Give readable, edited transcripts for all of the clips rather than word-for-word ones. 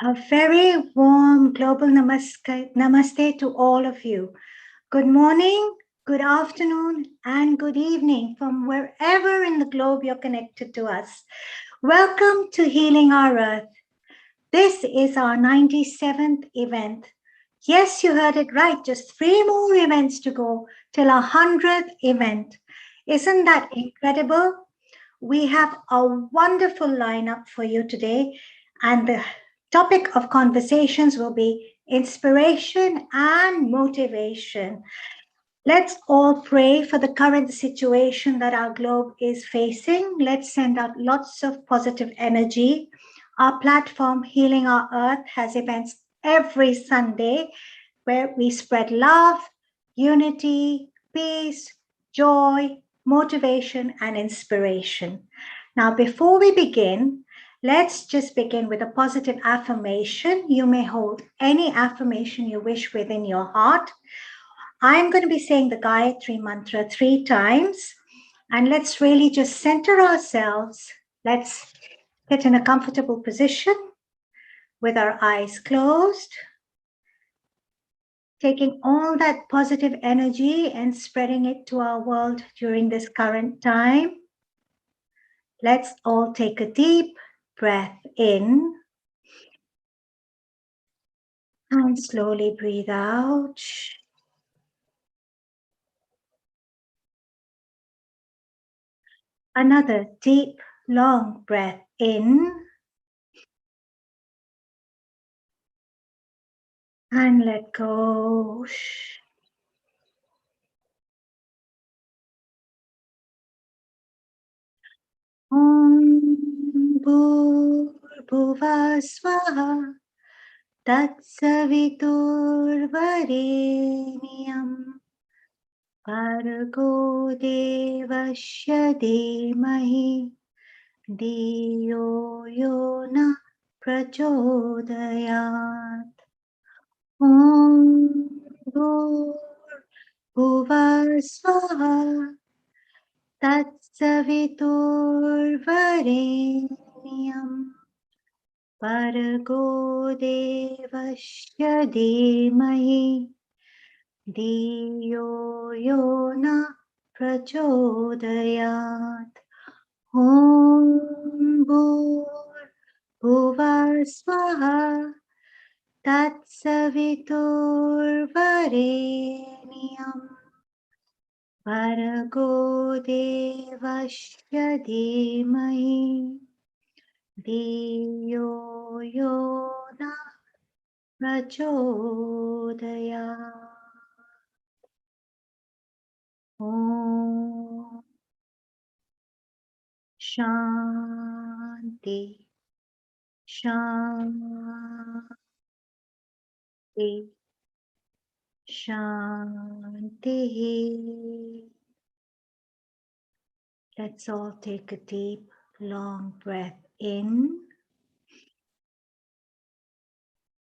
A very warm global namaste to all of you. Good morning, good afternoon, and good evening from wherever in the globe you're connected to us. Welcome to Healing Our Earth. This is our 97th event. Yes, you heard it right. Just 3 more events to go till our 100th event. Isn't that incredible? We have a wonderful lineup for you today, and the topic of conversations will be inspiration and motivation. Let's all pray for the current situation that our globe is facing. Let's send out lots of positive energy. Our platform, Healing Our Earth, has events every Sunday where we spread love, unity, peace, joy, motivation, and inspiration. Now, before we begin, let's just begin with a positive affirmation. You may hold any affirmation you wish within your heart. I'm going to be saying the Gayatri mantra 3 times, and let's really just center ourselves. Let's get in a comfortable position with our eyes closed, taking all that positive energy and spreading it to our world during this current time. Let's all take a deep breath in and slowly breathe out. Another deep, long breath in and let go. Om Bhurbhuva Swaha Tatsaviturvarenyam Bhargo Devasya Dhimahi Dhiyo Yo Na Prachodayat. Om Bhurbhuva Swaha Tatsaviturvarenyam Bhargo Devasya Dhimahi Dhiyo Yo Na Prachodayat. Om Bhurbhuva Swaha Tatsaviturvarenyam Bhargo Devasya Dhimahi Dhiyo Yo Na Prachodayat. Om Shanti Shanti Shanti. Let's all take a deep, long breath in.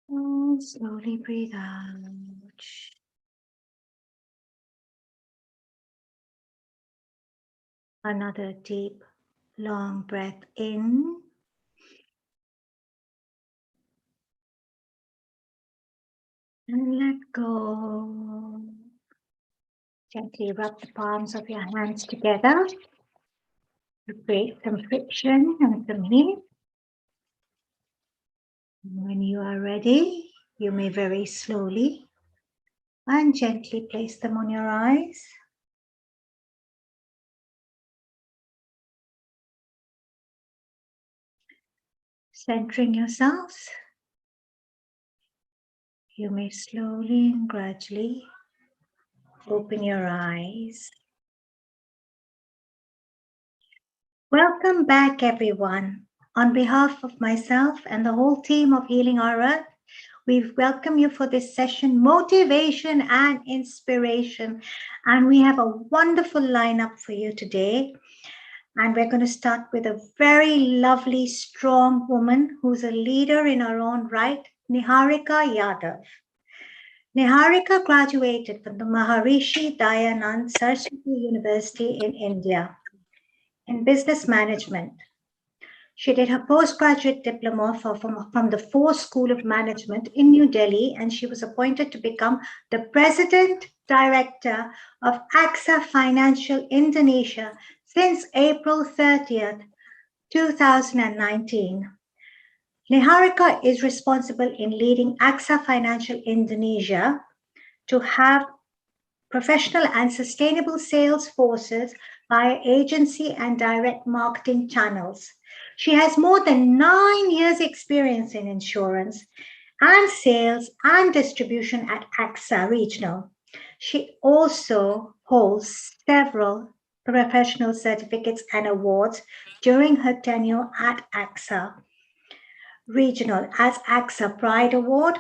And slowly breathe out. Another deep, long breath in. And let go. Gently rub the palms of your hands together to create some friction and some heat. When you are ready, you may very slowly and gently place them on your eyes. Centering yourselves, you may slowly and gradually open your eyes. Welcome back, everyone. On behalf of myself and the whole team of Healing Our Earth, we welcome you for this session, Motivation and Inspiration. And we have a wonderful lineup for you today. And we're going to start with a very lovely, strong woman who's a leader in her own right, Niharika Yadav. Niharika graduated from the Maharishi Dayanand Saraswati University in India in business management. She did her postgraduate diploma from the Force School of Management in New Delhi, and she was appointed to become the President Director of AXA Financial Indonesia since April 30th, 2019. Niharika is responsible in leading AXA Financial Indonesia to have professional and sustainable sales forces via agency and direct marketing channels. She has more than 9 years' experience in insurance and sales and distribution at AXA Regional. She also holds several professional certificates and awards during her tenure at AXA Regional as AXA Pride Award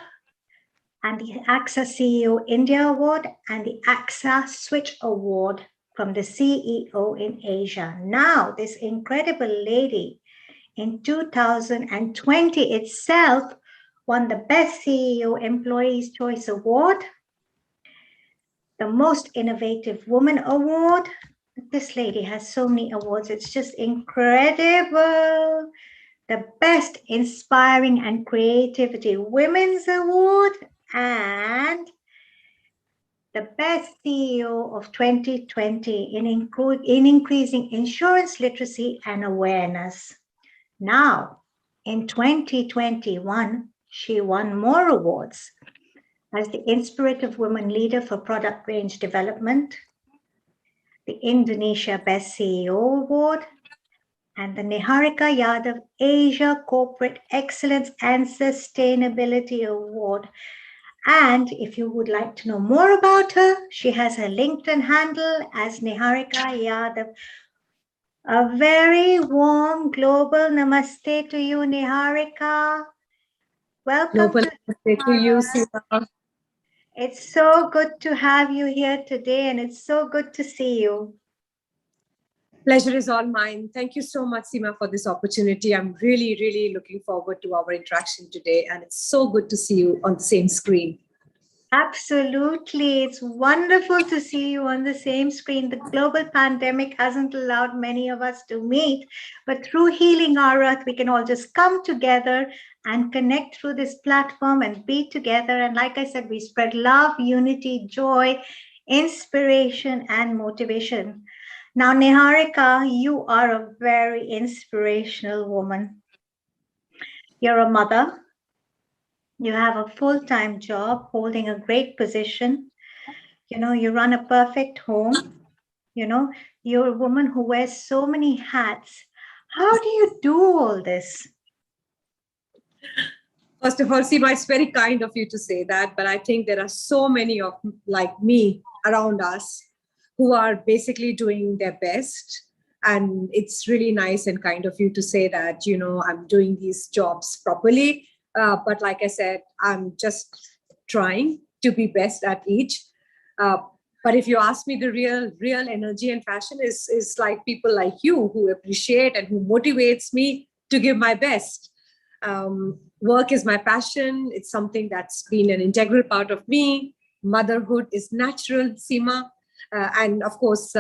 and the AXA CEO India Award and the AXA Switch Award from the CEO in Asia. Now, this incredible lady in 2020 itself won the Best CEO Employees Choice Award, the Most Innovative Woman Award. This lady has so many awards. It's just incredible. The Best Inspiring and Creativity Women's Award and the Best CEO of 2020 in increasing insurance literacy and awareness. Now, in 2021, she won more awards as the Inspirative Women Leader for Product Range Development, the Indonesia Best CEO Award, and the Niharika Yadav Asia Corporate Excellence and Sustainability Award. And if you would like to know more about her, she has her LinkedIn handle as Niharika Yadav. A very warm global namaste to you, Niharika. Welcome global namaste to you, Seema. It's so good to have you here today, and it's so good to see you. Pleasure is all mine. Thank you so much, Seema, for this opportunity. I'm really, really looking forward to our interaction today, and it's so good to see you on the same screen. Absolutely. It's wonderful to see you on the same screen. The global pandemic hasn't allowed many of us to meet, but through Healing Our Earth, we can all just come together and connect through this platform and be together. And like I said, we spread love, unity, joy, inspiration, and motivation. Now, Niharika, you are a very inspirational woman. You're a mother. You have a full-time job, holding a great position. You know, you run a perfect home. You know, you're a woman who wears so many hats. How do you do all this? First of all, Seema, it's very kind of you to say that, but I think there are so many of like me around us who are basically doing their best. And it's really nice and kind of you to say that, you know, I'm doing these jobs properly. But like I said, I'm just trying to be best at each. But if you ask me, the real energy and passion is like people like you who appreciate and who motivates me to give my best. Work is my passion. It's something that's been an integral part of me. Motherhood is natural, Seema. And of course,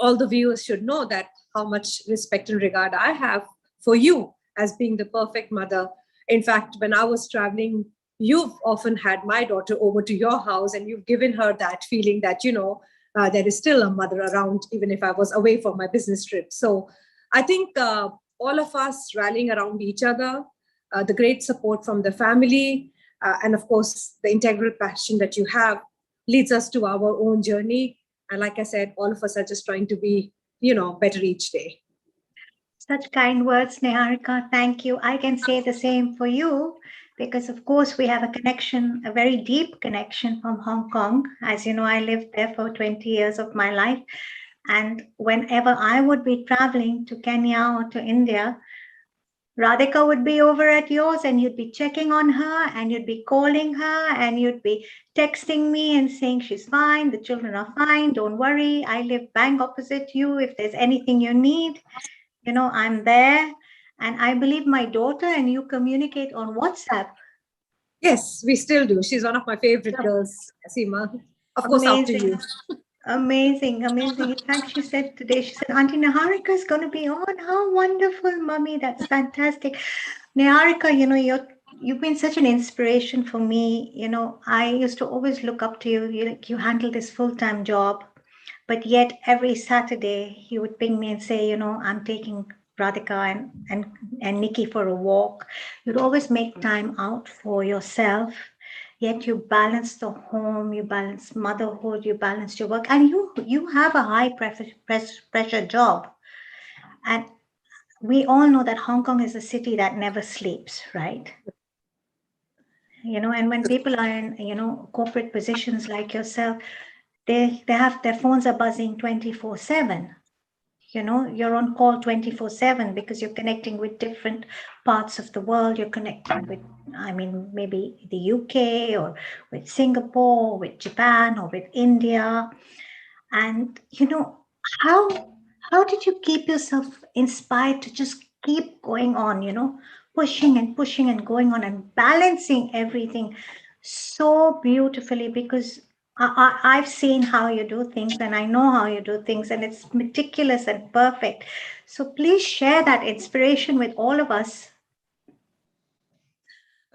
all the viewers should know that how much respect and regard I have for you as being the perfect mother. In fact, when I was traveling, you've often had my daughter over to your house and you've given her that feeling that, you know, there is still a mother around, even if I was away for my business trip. So I think all of us rallying around each other, the great support from the family, and of course, the integral passion that you have leads us to our own journey. And like I said, all of us are just trying to be, you know, better each day. Such kind words, Niharika. Thank you. I can say the same for you because, of course, we have a connection, a very deep connection from Hong Kong. As you know, I lived there for 20 years of my life. And whenever I would be traveling to Kenya or to India, Radhika would be over at yours and you'd be checking on her and you'd be calling her and you'd be texting me and saying she's fine, the children are fine, don't worry, I live bang opposite you. If there's anything you need, you know, I'm there. And I believe my daughter and you communicate on WhatsApp. Yes, we still do. She's one of my favorite girls, Seema. Of course, Amazing. after you. Amazing, amazing. In fact, she said today, she said, Auntie Niharika is going to be on. How wonderful, Mummy. That's fantastic. Niharika, you've been such an inspiration for me. I used to always look up to you. You handle this full-time job, but yet every Saturday you would ping me and say, I'm taking Radhika and Nikki for a walk. You'd always make time out for yourself, yet you balance the home, you balance motherhood, you balance your work, and you have a high pressure job. And we all know that Hong Kong is a city that never sleeps, right? And when people are in corporate positions like yourself, they have their phones are buzzing 24/7. You're on call 24/7 because you're connecting with different parts of the world. You're connecting with, I mean, maybe the UK, or with Singapore, or with Japan, or with India. And how did you keep yourself inspired to just keep going on, pushing and pushing and going on and balancing everything so beautifully? Because I've seen how you do things, and I know how you do things, and it's meticulous and perfect. So please share that inspiration with all of us.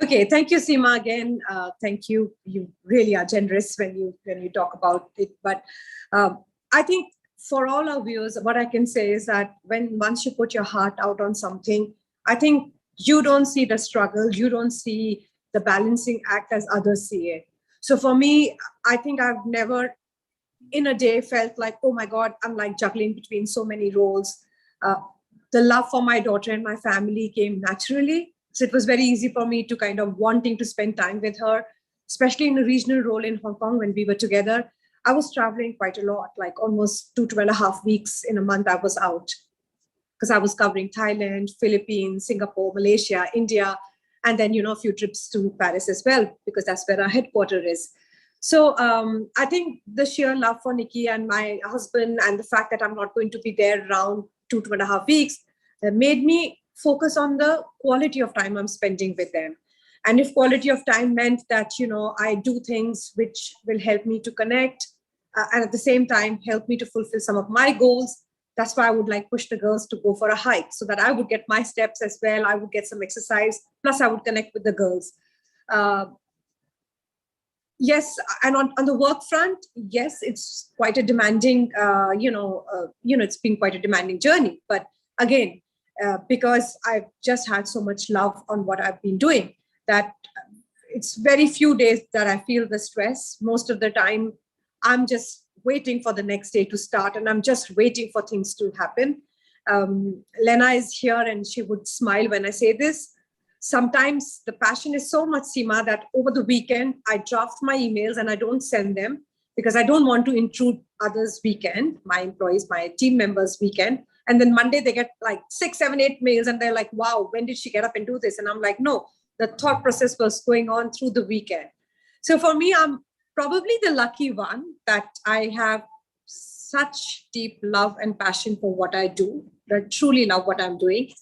Okay, thank you, Seema. Again, thank you. You really are generous when you talk about it. But I think for all our viewers, what I can say is that once you put your heart out on something, I think you don't see the struggle, you don't see the balancing act as others see it. So for me, I think I've never in a day felt like, oh my God, I'm like juggling between so many roles. Uh, the love for my daughter and my family came naturally. So it was very easy for me to kind of wanting to spend time with her, especially in a regional role in Hong Kong when we were together. I was traveling quite a lot, like almost 2.5 weeks in a month I was out, because I was covering Thailand, Philippines, Singapore, Malaysia, India, and then, a few trips to Paris as well, because that's where our headquarters is. So I think the sheer love for Nikki and my husband, and the fact that I'm not going to be there around 2.5 weeks, made me focus on the quality of time I'm spending with them. And if quality of time meant that, I do things which will help me to connect, and at the same time help me to fulfill some of my goals, that's why I would like push the girls to go for a hike, so that I would get my steps as well. I would get some exercise, plus I would connect with the girls. Uh, yes, and on the work front, yes, it's quite a demanding, it's been quite a demanding journey. But again, because I've just had so much love on what I've been doing, that it's very few days that I feel the stress. Most of the time, I'm just waiting for the next day to start, and I'm just waiting for things to happen. Lena is here, and she would smile when I say this. Sometimes the passion is so much, Seema, that over the weekend, I draft my emails and I don't send them, because I don't want to intrude others' weekend, my employees, my team members' weekend. And then Monday, they get like 6, 7, 8 mails, and they're like, wow, when did she get up and do this? And I'm like, no, the thought process was going on through the weekend. So for me, I'm probably the lucky one that I have such deep love and passion for what I do, that I truly love what I'm doing.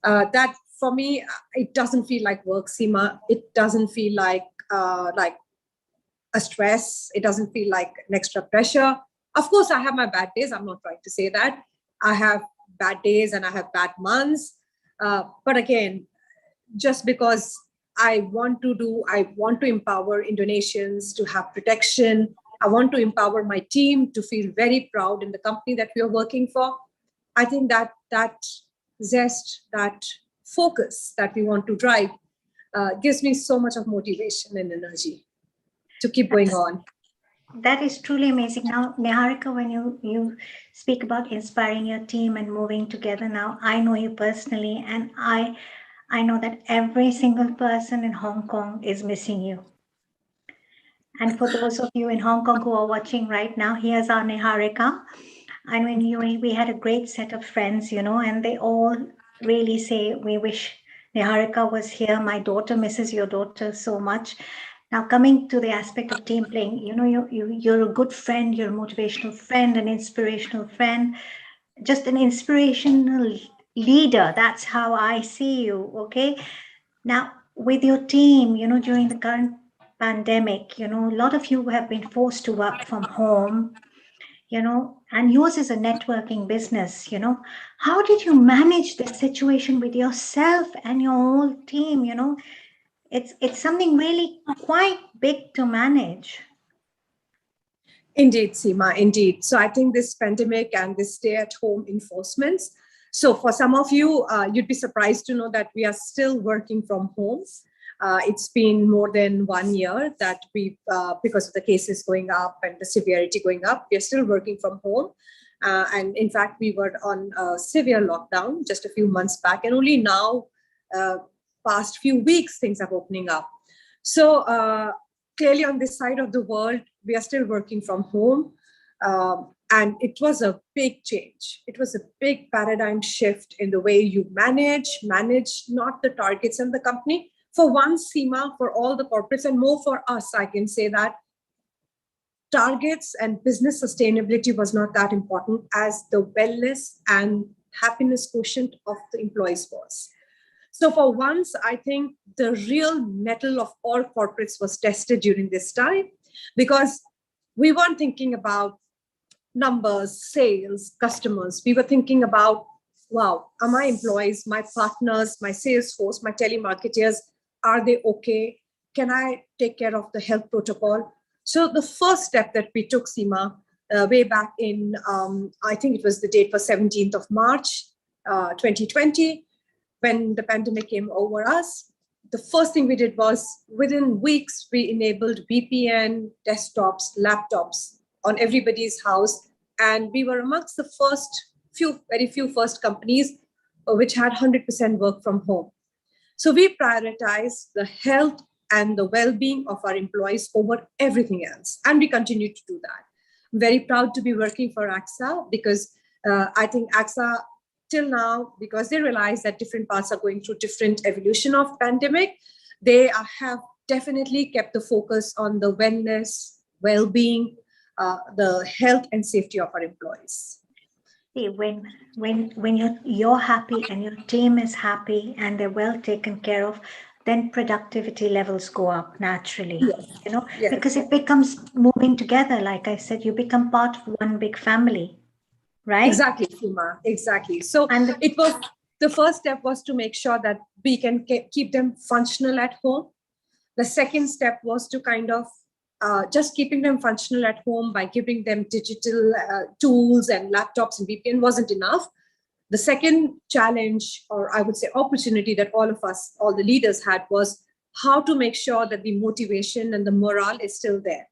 That for me, it doesn't feel like work, Seema. It doesn't feel like a stress. It doesn't feel like an extra pressure. Of course, I have my bad days. I'm not trying to say that. I have bad days and I have bad months. But again, just because I want to empower Indonesians to have protection. I want to empower my team to feel very proud in the company that we are working for. I think that zest, that focus that we want to drive gives me so much of motivation and energy to keep going on. That is truly amazing. Now, Niharika, when you speak about inspiring your team and moving together, now I know you personally, and I know that every single person in Hong Kong is missing you. And for those of you in Hong Kong who are watching right now, here's our Niharika. I mean, we had a great set of friends, and they all really say, we wish Niharika was here. My daughter misses your daughter so much. Now, coming to the aspect of team playing, you're a good friend, you're a motivational friend, an inspirational friend, just an inspirational leader. That's how I see you, okay? Now, with your team, during the current pandemic, a lot of you have been forced to work from home. and yours is a networking business, how did you manage this situation with yourself and your whole team? It's something really quite big to manage. Indeed, Seema, indeed. So I think this pandemic and this stay-at-home enforcements. So for some of you, you'd be surprised to know that we are still working from home. It's been more than 1 year that because of the cases going up and the severity going up, we are still working from home. And in fact, we were on a severe lockdown just a few months back, and only now, past few weeks, things are opening up. So clearly on this side of the world, we are still working from home. And it was a big change. It was a big paradigm shift in the way you manage not the targets and the company. For one, Seema, for all the corporates and more for us, I can say that targets and business sustainability was not that important as the wellness and happiness quotient of the employees was. So for once, I think the real mettle of all corporates was tested during this time, because we weren't thinking about numbers, sales, customers. We were thinking about, wow, are my employees, my partners, my sales force, my telemarketers, are they okay? Can I take care of the health protocol? So the first step that we took, Seema, way back in, I think it was the date was 17th of March, 2020, when the pandemic came over us. The first thing we did was within weeks, we enabled VPN, desktops, laptops on everybody's house. And we were amongst the very few first companies which had 100% work from home. So we prioritized the health and the well-being of our employees over everything else. And we continue to do that. I'm very proud to be working for AXA, because I think AXA till now, because they realize that different parts are going through different evolution of pandemic, they have definitely kept the focus on the wellness, well-being, the health and safety of our employees. See, when you're happy and your team is happy and they're well taken care of, then productivity levels go up naturally. Yes. Because it becomes moving together. Like I said, you become part of one big family, right? Exactly, Seema. Exactly. So it was the first step was to make sure that we can keep them functional at home. The second step was to kind of just keeping them functional at home by giving them digital tools and laptops and VPN wasn't enough. The second challenge, or I would say opportunity, that all of us, all the leaders had, was how to make sure that the motivation and the morale is still there.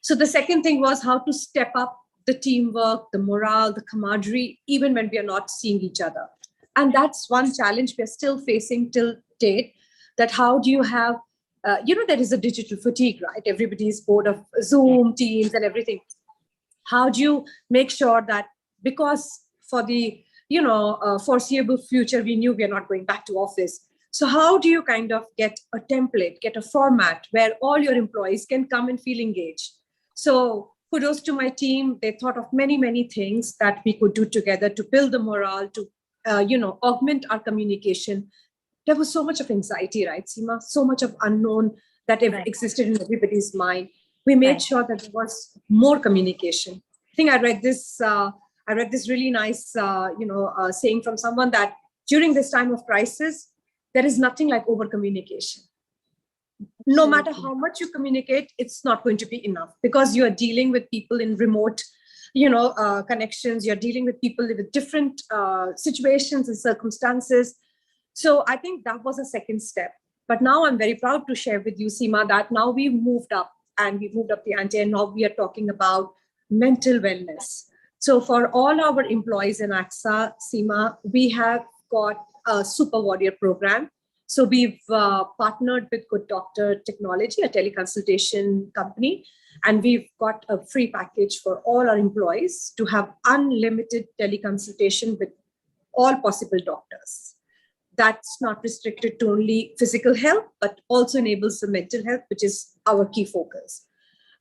So the second thing was how to step up the teamwork, the morale, the camaraderie, even when we are not seeing each other. And that's one challenge we are still facing till date, that how do you have there is a digital fatigue, right? Everybody's bored of Zoom, Teams, and everything. How do you make sure that, because for the foreseeable future, we knew we are not going back to office. So how do you kind of get a template, get a format where all your employees can come and feel engaged? So kudos to my team. They thought of many, many things that we could do together to build the morale, to augment our communication. There was so much of anxiety, right, Seema? So much of unknown that existed in everybody's mind. We made sure that there was more communication. I think I read this really nice, saying from someone that during this time of crisis, there is nothing like over communication. No matter how much you communicate, it's not going to be enough, because you are dealing with people in remote connections. You're dealing with people with different situations and circumstances. So I think that was a second step. But now I'm very proud to share with you, Seema, that now we've moved up the ante, and now we are talking about mental wellness. So for all our employees in AXA, Seema, we have got a Super Warrior program. So we've partnered with Good Doctor Technology, a teleconsultation company, and we've got a free package for all our employees to have unlimited teleconsultation with all possible doctors. That's not restricted to only physical health, but also enables the mental health, which is our key focus.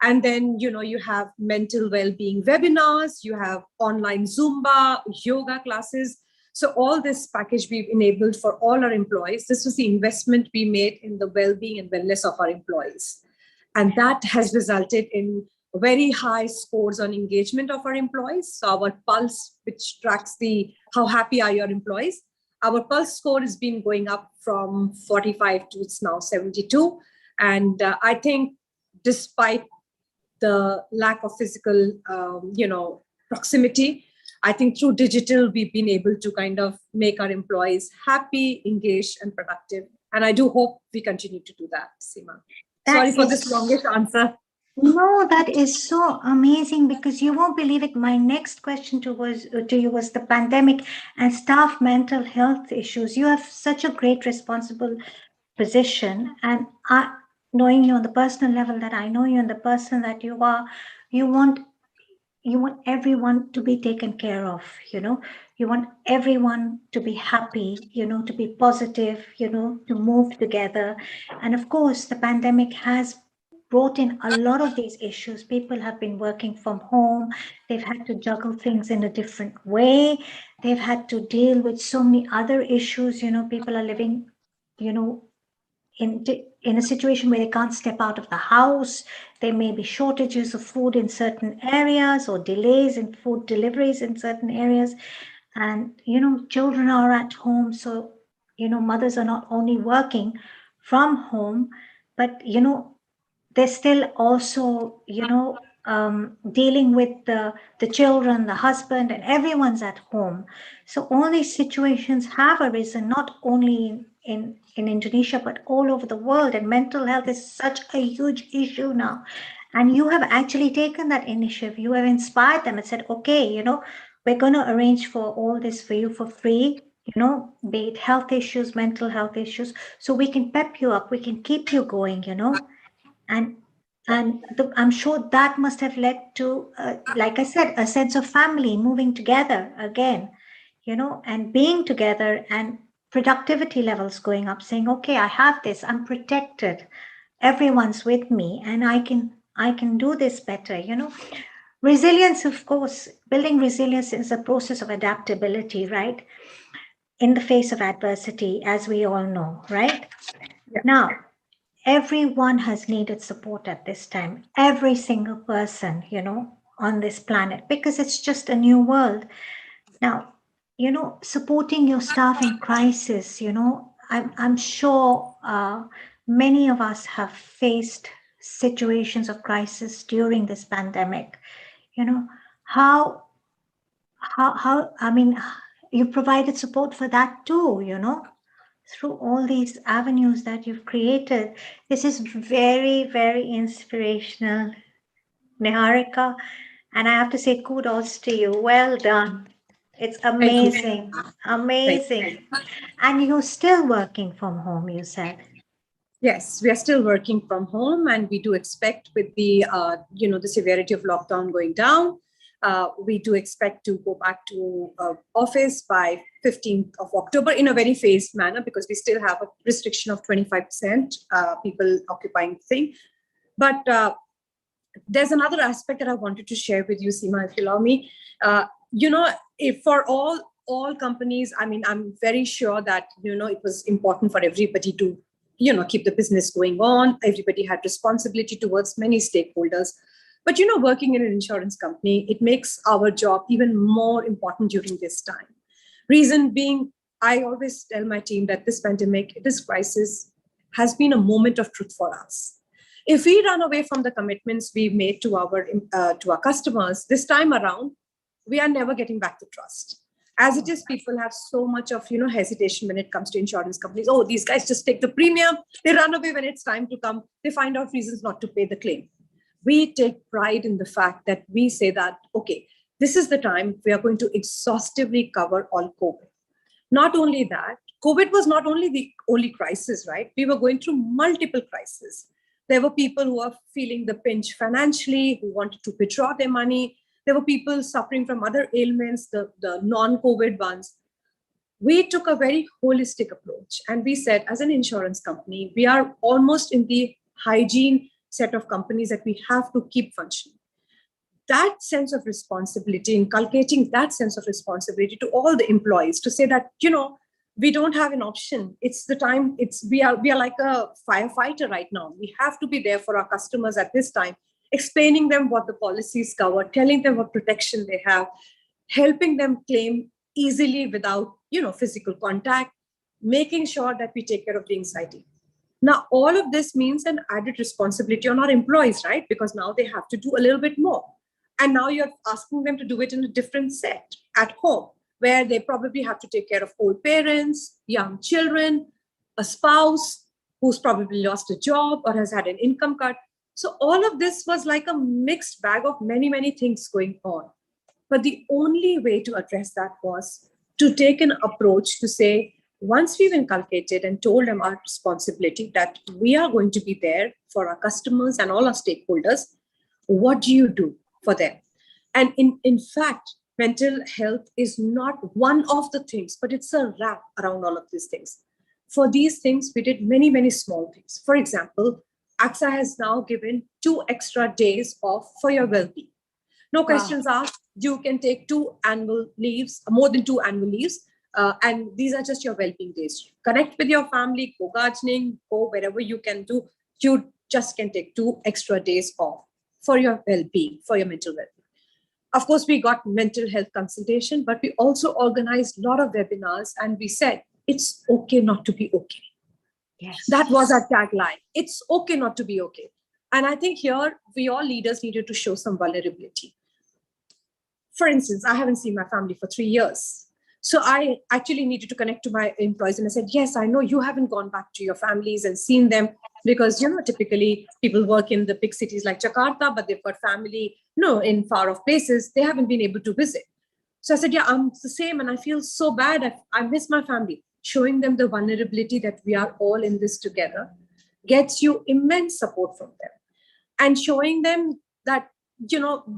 And then, you have mental well-being webinars, you have online Zumba, yoga classes. So all this package we've enabled for all our employees. This was the investment we made in the well-being and wellness of our employees. And that has resulted in very high scores on engagement of our employees. So our pulse, which tracks how happy are your employees, our pulse score has been going up from 45 to it's now 72. And I think despite the lack of physical, proximity, I think through digital, we've been able to kind of make our employees happy, engaged, and productive. And I do hope we continue to do that, Seema. Sorry That for this is longish answer. No, that is so amazing because you won't believe it. My next question to you was the pandemic and staff mental health issues. You have such a great responsible position, and knowing you on the personal level that I know you and the person that you are, you want you want everyone to be taken care of. You want everyone to be happy. To be positive. To move together, and of course, the pandemic has brought in a lot of these issues. People have been working from home. They've had to juggle things in a different way. They've had to deal with so many other issues. People are living, you know, in a situation where they can't step out of the house. There may be shortages of food in certain areas or delays in food deliveries in certain areas. And, children are at home. So, mothers are not only working from home, but, they're still also, dealing with the children, the husband, and everyone's at home. So all these situations have arisen not only in Indonesia but all over the world. And mental health is such a huge issue now. And you have actually taken that initiative. You have inspired them and said, okay, we're going to arrange for all this for you for free. Be it health issues, mental health issues, so we can pep you up, we can keep you going. And I'm sure that must have led to, like I said, a sense of family moving together again, and being together, and productivity levels going up, saying, okay, I have this, I'm protected, everyone's with me, and I can do this better. Resilience, of course, building resilience is a process of adaptability, right? In the face of adversity, as we all know, right? Yeah. Now, everyone has needed support at this time, every single person, on this planet, because it's just a new world. Now, supporting your staff in crisis, I'm sure many of us have faced situations of crisis during this pandemic. You know, how, I mean, you provided support for that too, through all these avenues that you've created. This is very, very inspirational, Niharika. And I have to say kudos to you. Well done. It's Thank you. amazing. Thank you. Amazing. And you're still working from home, you said. Yes, we are still working from home, and we do expect with the severity of lockdown going down, we do expect to go back to office by 15th of October in a very phased manner, because we still have a restriction of 25% people occupying the thing. But there's another aspect that I wanted to share with you, Seema, if you allow me. If for all companies, I mean, I'm very sure that it was important for everybody to keep the business going on. Everybody had responsibility towards many stakeholders. But working in an insurance company, it makes our job even more important during this time. Reason being, I always tell my team that this pandemic, this crisis, has been a moment of truth for us. If we run away from the commitments we made to our customers this time around, we are never getting back the trust. As it is, people have so much of hesitation when it comes to insurance companies. Oh, these guys just take the premium, they run away when it's time to come, they find out reasons not to pay the claim. We take pride in the fact that we say that, okay, this is the time we are going to exhaustively cover all COVID. Not only that, COVID was not only the only crisis, right? We were going through multiple crises. There were people who were feeling the pinch financially, who wanted to withdraw their money. There were people suffering from other ailments, the non-COVID ones. We took a very holistic approach, and we said, as an insurance company, we are almost in the hygiene set of companies that we have to keep functioning. That sense of responsibility, inculcating that sense of responsibility to all the employees, to say that, we don't have an option. It's the time. We are like a firefighter right now. We have to be there for our customers at this time. explaining them what the policies cover, telling them what protection they have, helping them claim easily without, physical contact, making sure that we take care of the anxiety. Now, all of this means an added responsibility on our employees, right? Because now they have to do a little bit more. And now you're asking them to do it in a different set at home, where they probably have to take care of old parents, young children, a spouse who's probably lost a job or has had an income cut. So all of this was like a mixed bag of many, many things going on. But the only way to address that was to take an approach to say, once we've inculcated and told them our responsibility that we are going to be there for our customers and all our stakeholders, what do you do for them? And in fact, mental health is not one of the things, but it's a wrap around all of these things. For these things, we did many, many small things. For example, AXA has now given 2 extra days off for your well-being. No questions asked. You can take 2 annual leaves, more than 2 annual leaves. And these are just your well-being days. Connect with your family, go gardening, go wherever you can do. You just can take 2 extra days off for your well-being, for your mental well-being. Of course, we got mental health consultation, but we also organized a lot of webinars and we said, it's okay not to be okay. Yes. That was our tagline. It's okay not to be okay. And I think here, we all leaders needed to show some vulnerability. For instance, I haven't seen my family for 3 years. So I actually needed to connect to my employees. And I said, yes, I know you haven't gone back to your families and seen them because, typically people work in the big cities like Jakarta, but they've got family, in far off places. They haven't been able to visit. So I said, yeah, I'm the same. And I feel so bad. I miss my family. Showing them the vulnerability that we are all in this together gets you immense support from them. And showing them that,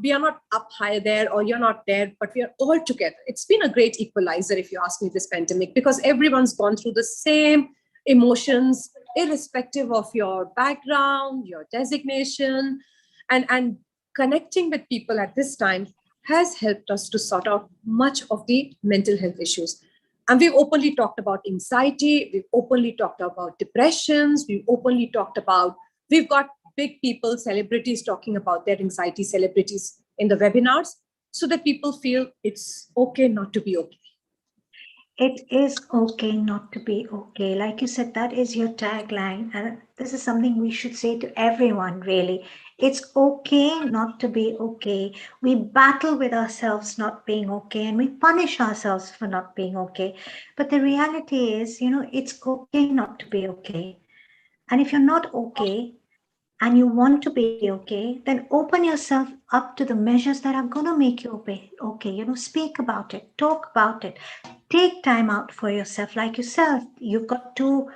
we are not up high there or you're not there, but we are all together. It's been a great equalizer, if you ask me, this pandemic, because everyone's gone through the same emotions, irrespective of your background, your designation, and connecting with people at this time has helped us to sort out much of the mental health issues. And we've openly talked about anxiety. We've openly talked about depressions. We've got big people, celebrities talking about their anxiety, celebrities in the webinars, so that people feel it's okay not to be okay. It is okay not to be okay. Like you said, that is your tagline. And this is something we should say to everyone, really. It's okay not to be okay. We battle with ourselves not being okay and we punish ourselves for not being okay. But the reality is, it's okay not to be okay. And if you're not okay, and you want to be okay, then open yourself up to the measures that are going to make you okay. Speak about it, talk about it, take time out for yourself. Like you said, you've got 2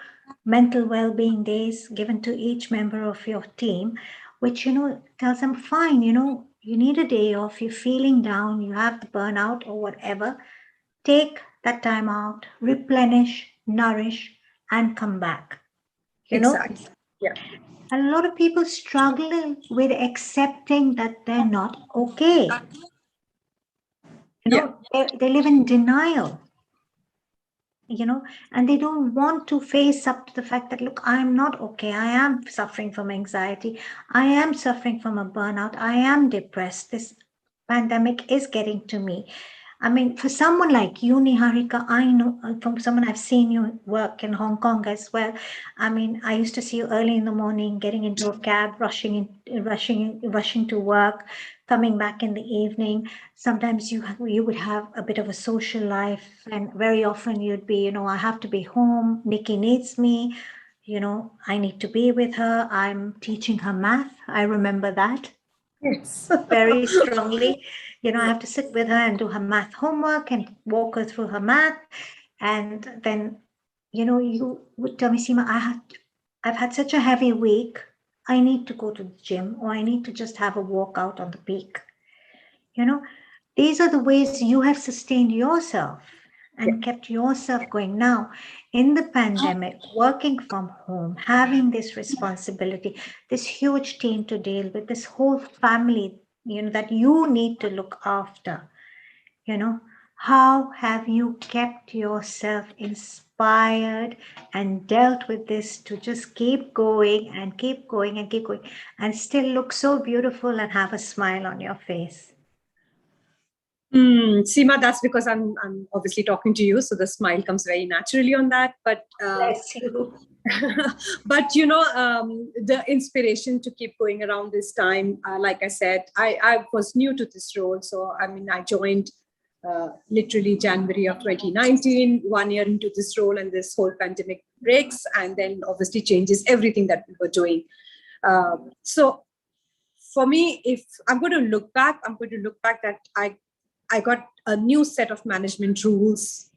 mental well-being days given to each member of your team, which, tells them, fine, you need a day off, you're feeling down, you have the burnout or whatever. Take that time out, replenish, nourish, and come back. Exactly. Yeah. A lot of people struggle with accepting that they're not okay. Yeah. They live in denial, and they don't want to face up to the fact that, look, I'm not okay. I am suffering from anxiety. I am suffering from a burnout. I am depressed. This pandemic is getting to me. I mean, for someone like you, Niharika, I know from someone I've seen you work in Hong Kong as well. I mean, I used to see you early in the morning, getting into a cab, rushing to work, coming back in the evening. Sometimes you would have a bit of a social life, and very often you'd be, I have to be home. Nikki needs me. I need to be with her. I'm teaching her math. I remember that. Yes. Very strongly. I have to sit with her and do her math homework and walk her through her math. And then, you would tell me, Seema, I've had such a heavy week. I need to go to the gym, or I need to just have a walk out on the peak. These are the ways you have sustained yourself and kept yourself going. Now, in the pandemic, working from home, having this responsibility, this huge team to deal with, this whole family, that you need to look after, How have you kept yourself inspired and dealt with this to just keep going and keep going and keep going and still look so beautiful and have a smile on your face? Seema, that's because I'm obviously talking to you, so the smile comes very naturally on that. But Bless you. but the inspiration to keep going around this time, like I said, I was new to this role, so I mean I joined literally January of 2019, 1 year into this role, and this whole pandemic breaks, and then obviously changes everything that we were doing. So for me, if I'm going to look back, I'm going to look back that I got a new set of management rules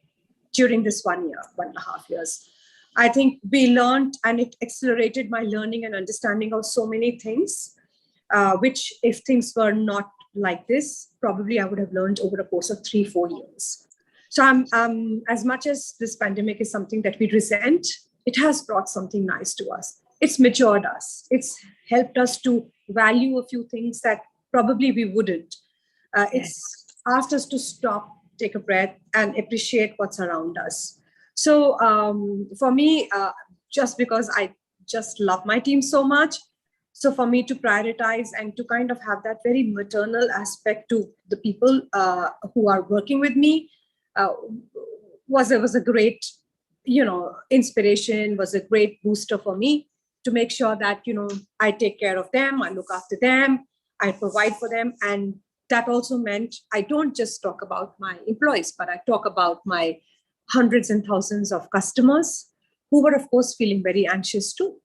during this 1 year, 1.5 years. I think we learned, and it accelerated my learning and understanding of so many things, which if things were not like this, probably I would have learned over a course of 3, 4 years. So as much as this pandemic is something that we resent, it has brought something nice to us. It's matured us. It's helped us to value a few things that probably we wouldn't. It's asked us to stop, take a breath, and appreciate what's around us. So for me, just because I just love my team so much, so for me to prioritize and to kind of have that very maternal aspect to the people who are working with me uh, was a great, inspiration, was a great booster for me to make sure that, I take care of them, I look after them, I provide for them. And that also meant I don't just talk about my employees, but I talk about my hundreds and thousands of customers who were, of course, feeling very anxious too.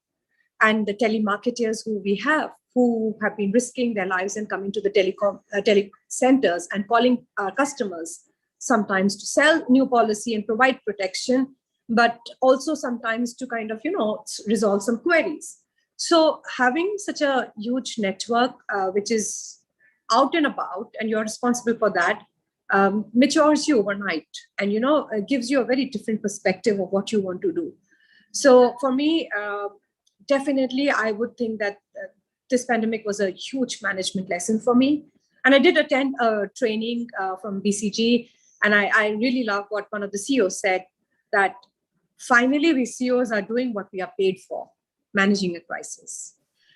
And the telemarketers who have been risking their lives and coming to the tele centers and calling customers, sometimes to sell new policy and provide protection, but also sometimes to kind of, resolve some queries. So having such a huge network, which is out and about, and you're responsible for that, matures you overnight, and gives you a very different perspective of what you want to do. So for me, definitely, I would think that this pandemic was a huge management lesson for me. And I did attend a training from BCG, and I really love what one of the CEOs said, that finally we CEOs are doing what we are paid for, managing a crisis.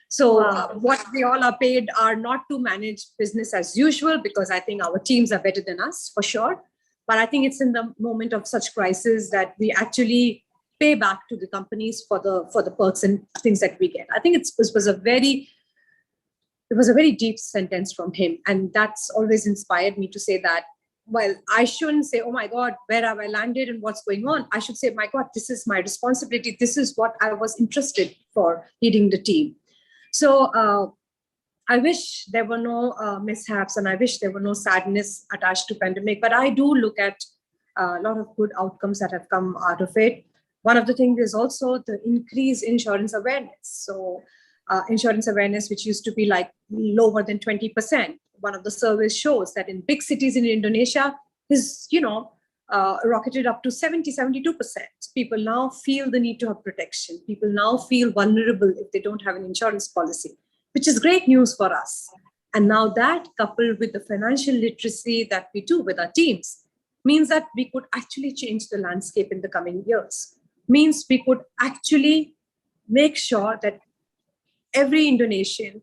So what we all are paid are not to manage business as usual, because I think our teams are better than us for sure. But I think it's in the moment of such crisis that we actually pay back to the companies for the perks and things that we get. I think it was a very deep sentence from him, and that's always inspired me to say that. Well, I shouldn't say, "Oh my God, where have I landed and what's going on?" I should say, "My God, this is my responsibility. This is what I was interested for leading the team." So I wish there were no mishaps, and I wish there were no sadness attached to pandemic. But I do look at a lot of good outcomes that have come out of it. One of the things is also the increased insurance awareness. So insurance awareness, which used to be like lower than 20%. One of the surveys shows that in big cities in Indonesia is, rocketed up to 70, 72%. People now feel the need to have protection. People now feel vulnerable if they don't have an insurance policy, which is great news for us. And now that, coupled with the financial literacy that we do with our teams, means that we could actually change the landscape in the coming years. Means we could actually make sure that every Indonesian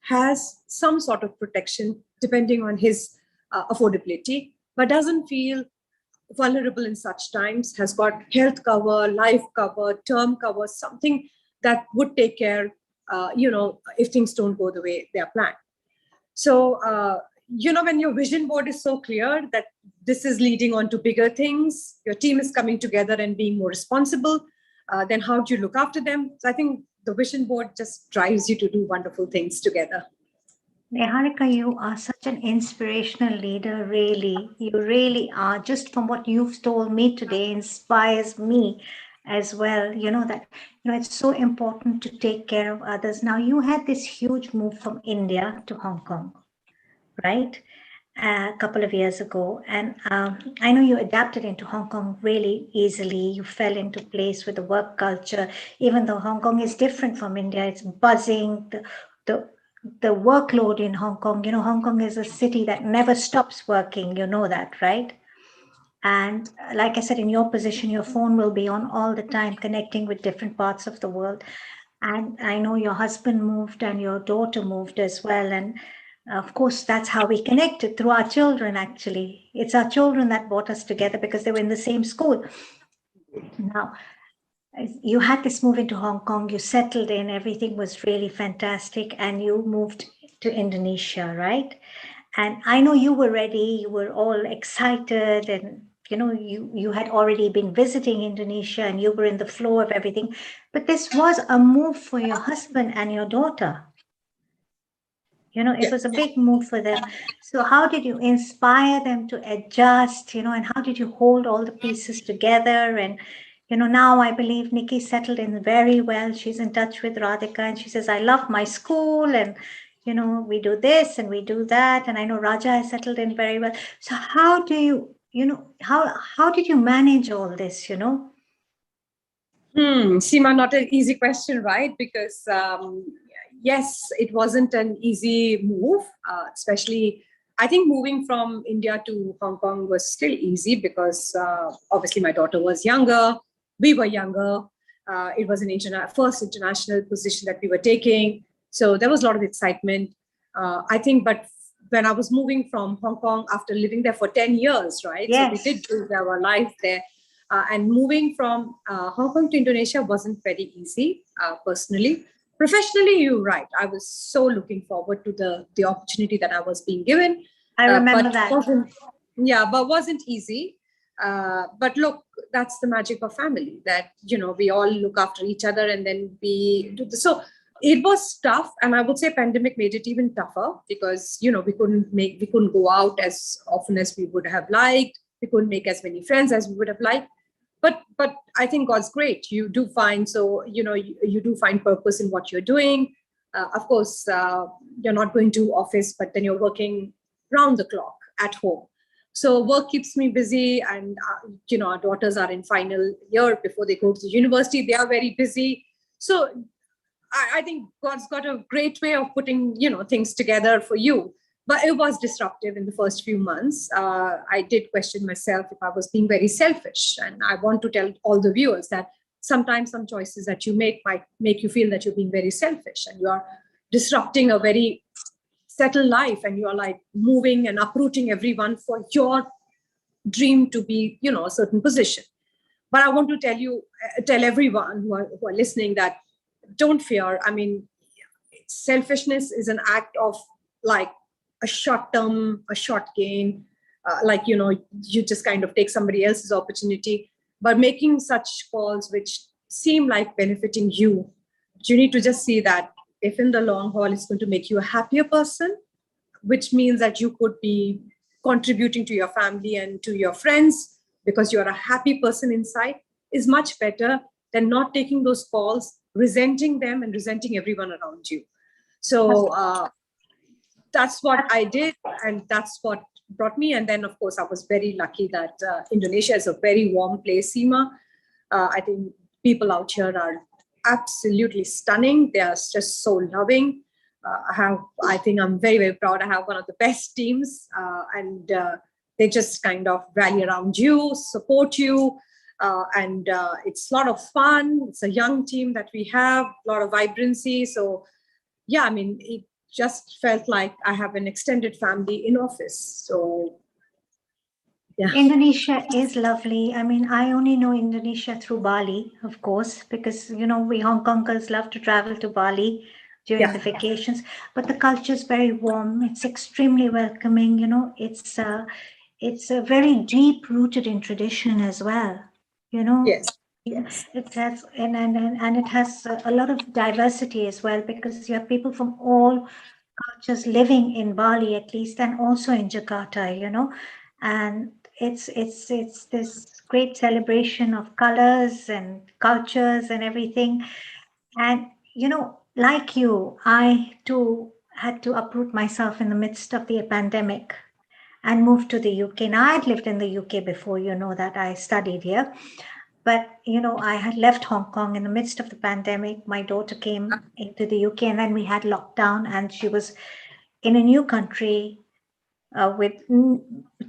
has some sort of protection depending on his affordability, but doesn't feel vulnerable in such times, has got health cover, life cover, term cover, something that would take care, if things don't go the way they are planned. So, when your vision board is so clear that this is leading on to bigger things, your team is coming together and being more responsible, then how do you look after them? So I think the vision board just drives you to do wonderful things together. Niharika, you are such an inspirational leader, really. You really are. Just from what you've told me today inspires me as well. It's so important to take care of others. Now, you had this huge move from India to Hong Kong, right? A couple of years ago. And I know you adapted into Hong Kong really easily. You fell into place with the work culture, even though Hong Kong is different from India. It's buzzing. The workload in Hong Kong, Hong Kong is a city that never stops working. You know that, right? And like I said, in your position, your phone will be on all the time, connecting with different parts of the world. And I know your husband moved and your daughter moved as well. And of course, that's how we connected, through our children, actually. It's our children that brought us together because they were in the same school. Now, you had this move into Hong Kong, you settled in, everything was really fantastic, and you moved to Indonesia, right? And I know you were ready, you were all excited, and you had already been visiting Indonesia and you were in the flow of everything. But this was a move for your husband and your daughter. It Yeah. was a big move for them. So how did you inspire them to adjust, and how did you hold all the pieces together? And, now I believe Nikki settled in very well. She's in touch with Radhika and she says, I love my school, and, we do this and we do that. And I know Raja has settled in very well. So how do you, how did you manage all this, Seema, not an easy question, right? Because yes, it wasn't an easy move, especially I think moving from India to Hong Kong was still easy because obviously my daughter was younger, we were younger. It was an first international position that we were taking. So there was a lot of excitement. I think, but when I was moving from Hong Kong after living there for 10 years, right? So we Yes. did build our life there. And moving from Hong Kong to Indonesia wasn't very easy, personally. Professionally, you're right. I was so looking forward to the opportunity that I was being given, I remember but that. wasn't easy. But look, that's the magic of family. That we all look after each other, and then we do this. So it was tough, and I would say pandemic made it even tougher because we couldn't go out as often as we would have liked. We couldn't make as many friends as we would have liked, but I think God's great. You do find, so you do find purpose in what you're doing. Of course, you're not going to office, but then you're working round the clock at home. So work keeps me busy, and our daughters are in final year before they go to the university. They are very busy. So I think God's got a great way of putting things together for you. But it was disruptive in the first few months. I did question myself if I was being very selfish. And I want to tell all the viewers that sometimes some choices that you make might make you feel that you're being very selfish and you are disrupting a very settled life, and you're like moving and uprooting everyone for your dream to be, a certain position. But I want to tell everyone who are listening that don't fear. I mean, selfishness is an act of like a short term, a short gain. Like, you just kind of take somebody else's opportunity. But making such calls which seem like benefiting you, you need to just see that if in the long haul it's going to make you a happier person, which means that you could be contributing to your family and to your friends because you're a happy person inside, is much better than not taking those calls, resenting them and resenting everyone around you. So that's what I did, and that's what brought me. And then, of course, I was very lucky that Indonesia is a very warm place, Seema. I think people out here are absolutely stunning. They are just so loving. I think I'm very, very proud. I have one of the best teams, and they just kind of rally around you, support you. And it's a lot of fun. It's a young team that we have, a lot of vibrancy. So, yeah, I mean, it just felt like I have an extended family in office. So, yeah. Indonesia is lovely. I mean, I only know Indonesia through Bali, of course, because we Hong Kongers love to travel to Bali during the Yeah. vacations. But the culture is very warm. It's extremely welcoming. It's a very deep rooted in tradition as well. You know, Yes. Yes. it has and it has a lot of diversity as well, because you have people from all cultures living in Bali at least, and also in Jakarta. And it's this great celebration of colors and cultures and everything. And like you, I too had to uproot myself in the midst of the pandemic and moved to the UK. Now, I'd lived in the UK before, that I studied here. But, I had left Hong Kong in the midst of the pandemic. My daughter came into the UK, and then we had lockdown, and she was in a new country, with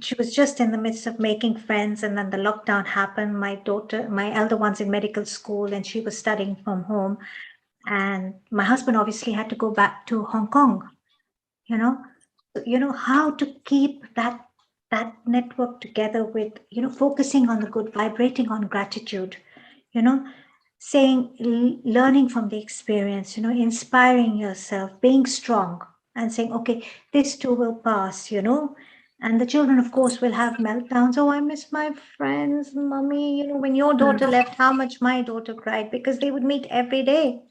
she was just in the midst of making friends, and then the lockdown happened. My elder one's in medical school, and she was studying from home. And my husband obviously had to go back to Hong Kong. You know, how to keep that network together with focusing on the good, vibrating on gratitude. You know, learning from the experience, inspiring yourself, being strong, and saying, okay, this too will pass, and the children, of course, will have meltdowns. Oh, I miss my friends, mommy. When your daughter left, how much my daughter cried, because they would meet every day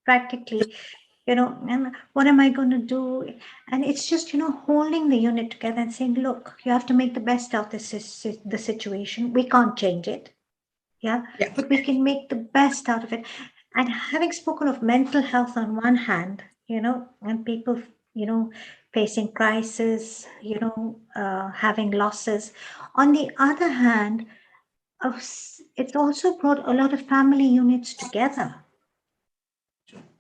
practically, and what am I going to do? And it's just, holding the unit together and saying, look, you have to make the best of the situation. We can't change it. Yeah, Yeah. but we can make the best out of it. And having spoken of mental health on one hand, and people, facing crisis, having losses. On the other hand, it's also brought a lot of family units together.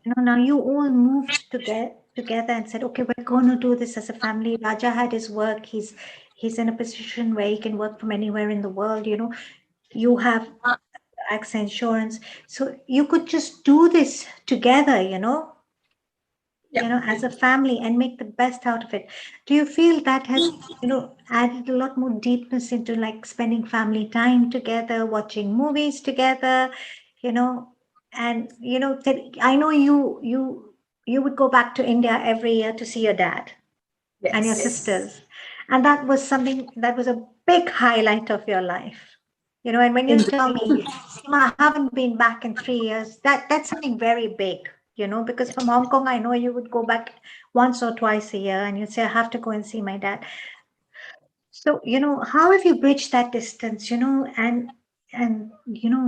Now you all moved together and said, okay, we're going to do this as a family. Raja had his work. He's in a position where he can work from anywhere in the world. You have AXA insurance, so you could just do this together. Yeah. As a family, and make the best out of it. Do you feel that has added a lot more deepness into like spending family time together, watching movies together, you know and I know you would go back to India every year to see your dad and your Yes. sisters, and that was something that was a big highlight of your life. And when you tell me, Seema, I haven't been back in 3 years, that's something very big, because from Hong Kong, I know you would go back once or twice a year and you'd say, I have to go and see my dad. So, how have you bridged that distance, and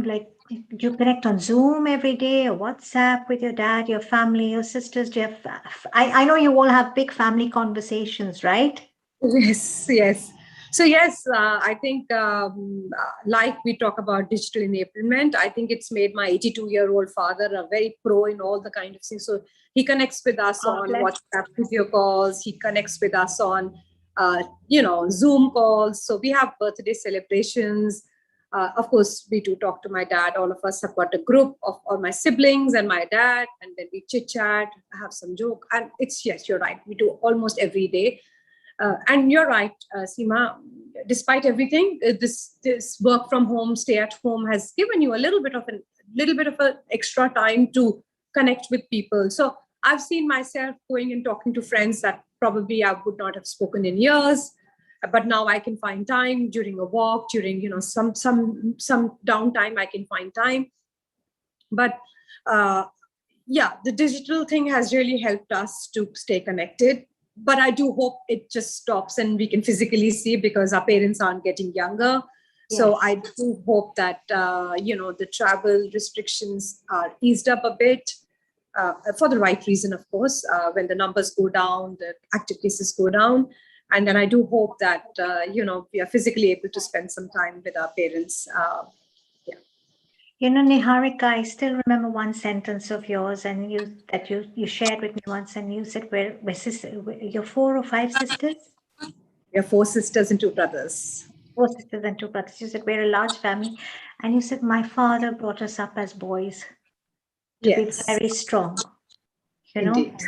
like, you connect on Zoom every day or WhatsApp with your dad, your family, your sisters? Do you have, I know you all have big family conversations, right? Yes, yes. So yes, I think like we talk about digital enablement, I think it's made my 82-year-old father a very pro in all the kind of things. So he connects with us God on bless. WhatsApp video calls. He connects with us on, Zoom calls. So we have birthday celebrations. Of course, we do talk to my dad. All of us have got a group of all my siblings and my dad, and then we chit chat, have some joke. And it's, yes, you're right. We do almost every day. And you're right, Seema. Despite everything, this work from home, stay at home has given you a little bit of an extra time to connect with people. So I've seen myself going and talking to friends that probably I would not have spoken in years, but now I can find time during a walk, during some downtime. I can find time, but uh, yeah, the digital thing has really helped us to stay connected. But I do hope it just stops and we can physically see, because our parents aren't getting younger. So Yes. I do hope that the travel restrictions are eased up a bit, for the right reason, of course. When the numbers go down, the active cases go down, and then I do hope that we are physically able to spend some time with our parents. Yeah. Niharika, I still remember one sentence of yours, and you shared with me once, and you said, we're sister, you're four or five sisters? We are four sisters and two brothers. Four sisters and two brothers. You said we're a large family, and you said my father brought us up as boys to be Yes, very strong, you know, indeed.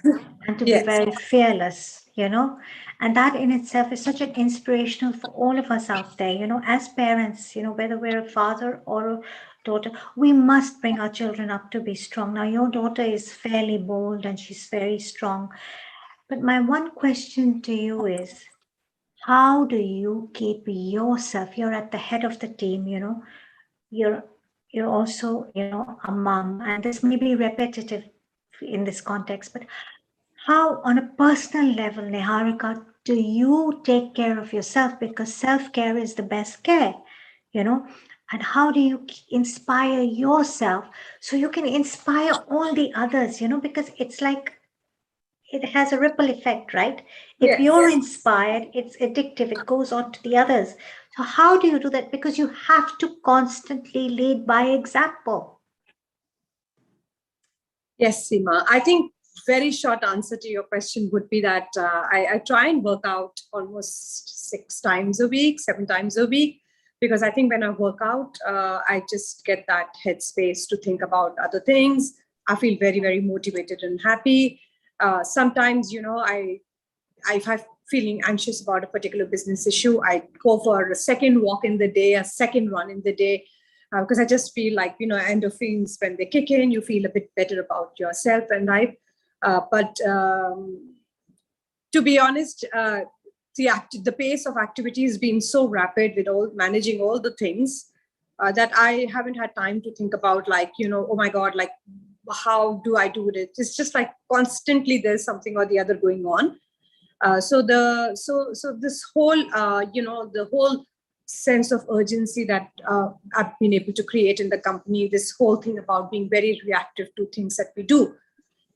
and to be Yes. very fearless, and that in itself is such an inspirational for all of us out there, as parents, whether we're a father or a daughter, we must bring our children up to be strong. Now, your daughter is fairly bold and she's very strong, but my one question to you is, how do you keep yourself? You're at the head of the team, you're you're also, a mom, and this may be repetitive in this context, but how, on a personal level, Niharika, do you take care of yourself? Because self-care is the best care, you know? And how do you inspire yourself so you can inspire all the others, because it's like it has a ripple effect, right? If you're Yes. inspired, it's addictive, it goes on to the others. So, how do you do that? Because you have to constantly lead by example. Yes, Seema. I think very short answer to your question would be that I try and work out almost 6 times a week, 7 times a week, because I think when I work out, I just get that headspace to think about other things. I feel very, very motivated and happy. Sometimes, if I'm feeling anxious about a particular business issue, I go for a second walk in the day, a second run in the day, because I just feel like, endorphins, when they kick in, you feel a bit better about yourself and life. But to be honest, the pace of activity has been so rapid with managing all the things that I haven't had time to think about, like, oh my God, like, how do I do it? It's just like constantly there's something or the other going on. So this whole, the whole sense of urgency that I've been able to create in the company, this whole thing about being very reactive to things that we do,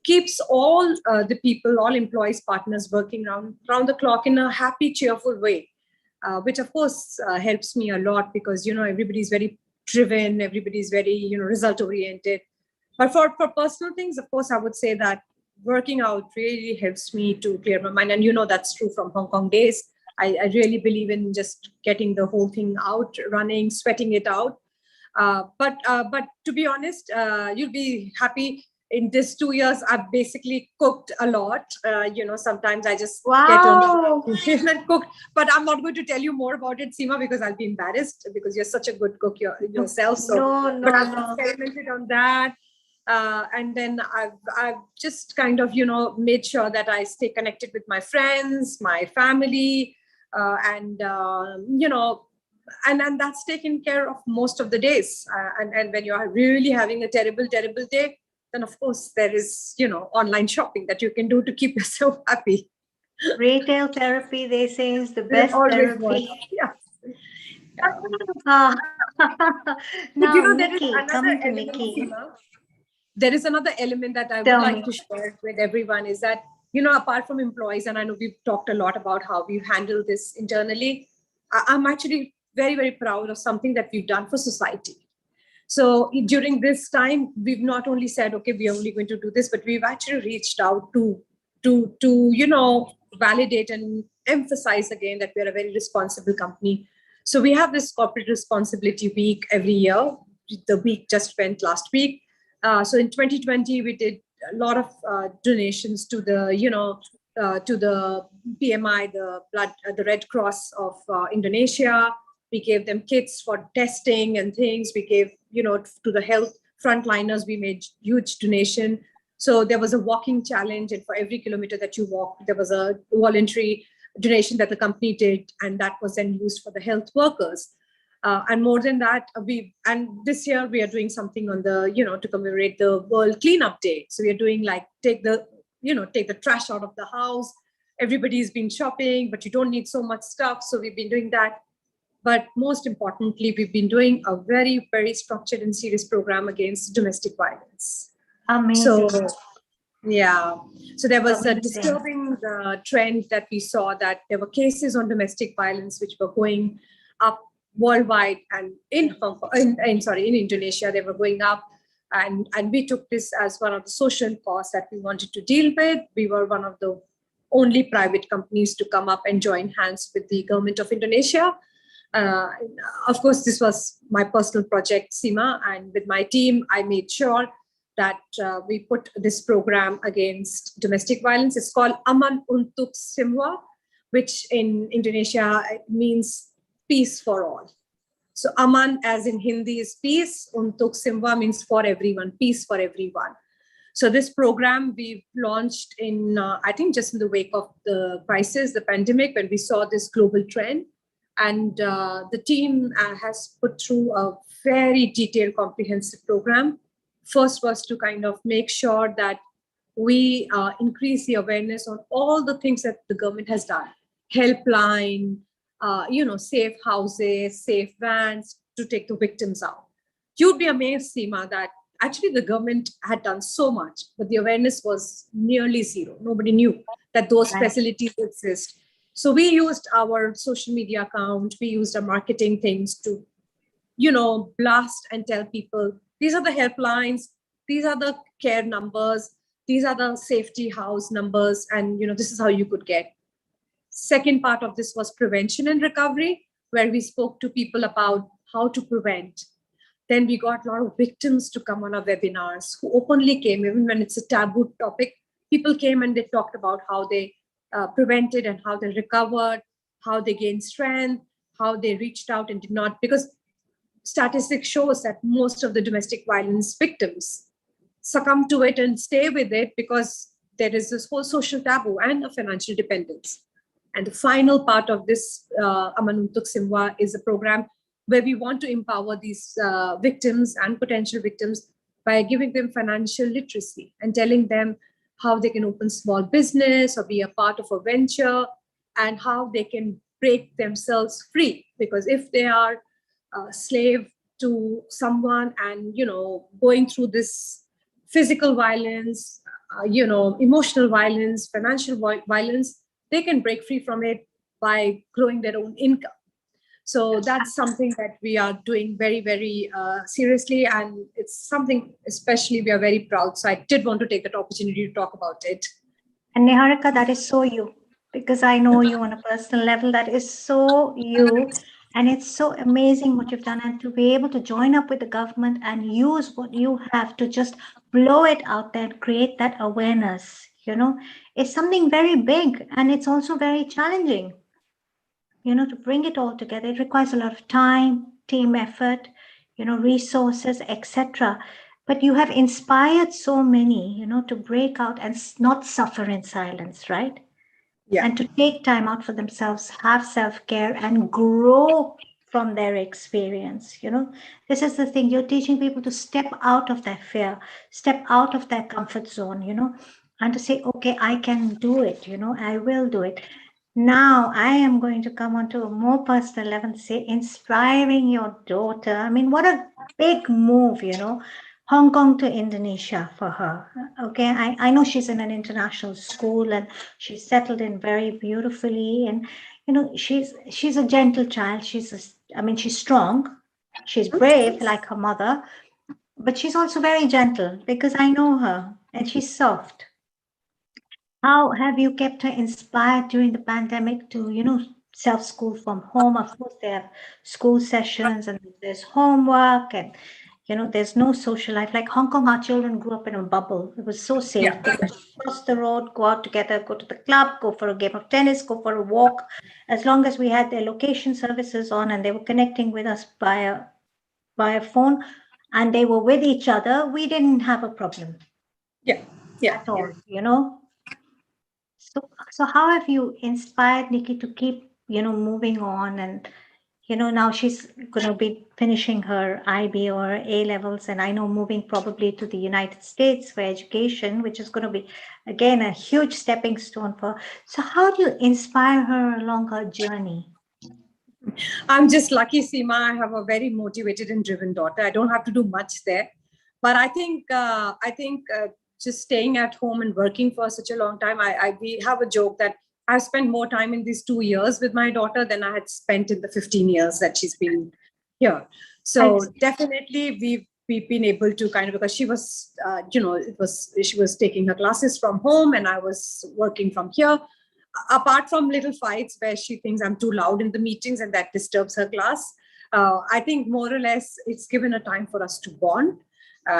keeps all the people, all employees, partners working round the clock in a happy, cheerful way, which of course helps me a lot, because, everybody's very driven, everybody's very, result oriented. But for personal things, of course, I would say that working out really helps me to clear my mind. And, that's true from Hong Kong days. I really believe in just getting the whole thing out, running, sweating it out. But to be honest, you'll be happy. In this 2 years, I've basically cooked a lot. Sometimes I just get on and cook. But I'm not going to tell you more about it, Seema, because I'll be embarrassed, because you're such a good cook yourself. So, but I've experimented on that. And then I've just kind of, made sure that I stay connected with my friends, my family, and that's taken care of most of the days. And when you're really having a terrible, terrible day, then of course there is, online shopping that you can do to keep yourself happy. Retail therapy, they say, is the best therapy. Yeah. Now, Mickey, coming to Mickey. There is another element that I would like to share with everyone, is that, apart from employees, and I know we've talked a lot about how we've handled this internally, I'm actually very, very proud of something that we've done for society. So during this time, we've not only said, okay, we're only going to do this, but we've actually reached out to validate and emphasize again that we're a very responsible company. So we have this corporate responsibility week every year. The week just went last week. So in 2020, we did a lot of donations to the, to the PMI, the Red Cross of Indonesia. We gave them kits for testing and things. We gave, to the health frontliners, we made huge donation. So there was a walking challenge, and for every kilometer that you walked, there was a voluntary donation that the company did, and that was then used for the health workers. And more than that, this year we are doing something on the, to commemorate the World Cleanup Day. So we are doing like, take the trash out of the house. Everybody's been shopping, but you don't need so much stuff. So we've been doing that. But most importantly, we've been doing a very, very structured and serious program against domestic violence. Amazing. So, yeah. So there was a disturbing trend that we saw, that there were cases on domestic violence which were going up worldwide, and in Indonesia, they were going up. And we took this as one of the social costs that we wanted to deal with. We were one of the only private companies to come up and join hands with the government of Indonesia. Of course, this was my personal project, Seema, and with my team, I made sure that we put this program against domestic violence. It's called Aman Untuk Semua, which in Indonesia means peace for all. So Aman, as in Hindi, is peace. Untuk Semua means for everyone, peace for everyone. So this program we've launched in, I think, just in the wake of the crisis, the pandemic, when we saw this global trend. And the team has put through a very detailed, comprehensive program. First was to kind of make sure that we increase the awareness on all the things that the government has done. Helpline, safe houses, safe vans to take the victims out. You'd be amazed, Seema, that actually the government had done so much, but the awareness was nearly zero. Nobody knew that those facilities exist. So we used our social media account, we used our marketing things to, blast and tell people, these are the helplines, these are the care numbers. these are the safety house numbers, and this is how you could get. Second part of this was prevention and recovery, where we spoke to people about how to prevent. Then we got a lot of victims to come on our webinars who openly came, even when it's a taboo topic. People came and they talked about how they prevented and how they recovered, how they gained strength, how they reached out and did not, because statistics shows that most of the domestic violence victims succumb to it and stay with it because there is this whole social taboo and a financial dependence. And the final part of this Amanuntuk Simwa is a program where we want to empower these victims and potential victims by giving them financial literacy and telling them how they can open small business or be a part of a venture, and how they can break themselves free. Because if they are a slave to someone and going through this physical violence, emotional violence, financial violence, they can break free from it by growing their own income. So that's something that we are doing very, very seriously. And it's something especially we are very proud. So I did want to take that opportunity to talk about it. And Niharika, that is so you, because I know you on a personal level. That is so you. And it's so amazing what you've done. And to be able to join up with the government and use what you have to just blow it out there, create that awareness, is something very big. And it's also very challenging, to bring it all together. It requires a lot of time, team effort, resources, etc. But you have inspired so many, to break out and not suffer in silence, right? Yeah. And to take time out for themselves, have self-care, and grow from their experience. This is the thing. You're teaching people to step out of their fear, step out of their comfort zone, and to say, okay, I can do it, I will do it. Now I am going to come on to a more personal level and say, inspiring your daughter. I mean, what a big move, Hong Kong to Indonesia for her. Okay, I know she's in an international school and she's settled in very beautifully, and she's a gentle child. She's strong, she's brave like her mother, but she's also very gentle because I know her, and she's soft. How have you kept her inspired during the pandemic to, self-school from home? Of course, they have school sessions and there's homework and, there's no social life. Like Hong Kong, our children grew up in a bubble. It was so safe. Yeah. They could cross the road, go out together, go to the club, go for a game of tennis, go for a walk. As long as we had their location services on and they were connecting with us by a phone and they were with each other, we didn't have a problem. Yeah. Yeah. At all. So how have you inspired Nikki to keep, moving on? And, now she's going to be finishing her IB or A levels, and I know moving probably to the United States for education, which is going to be, again, a huge stepping stone for her. So how do you inspire her along her journey? I'm just lucky, Seema. I have a very motivated and driven daughter. I don't have to do much there. But I think just staying at home and working for such a long time, we have a joke that I've spent more time in these 2 years with my daughter than I had spent in the 15 years that she's been here. So definitely we've been able to kind of, because she was, she was taking her classes from home and I was working from here. Apart from little fights where she thinks I'm too loud in the meetings and that disturbs her class, I think more or less it's given a time for us to bond.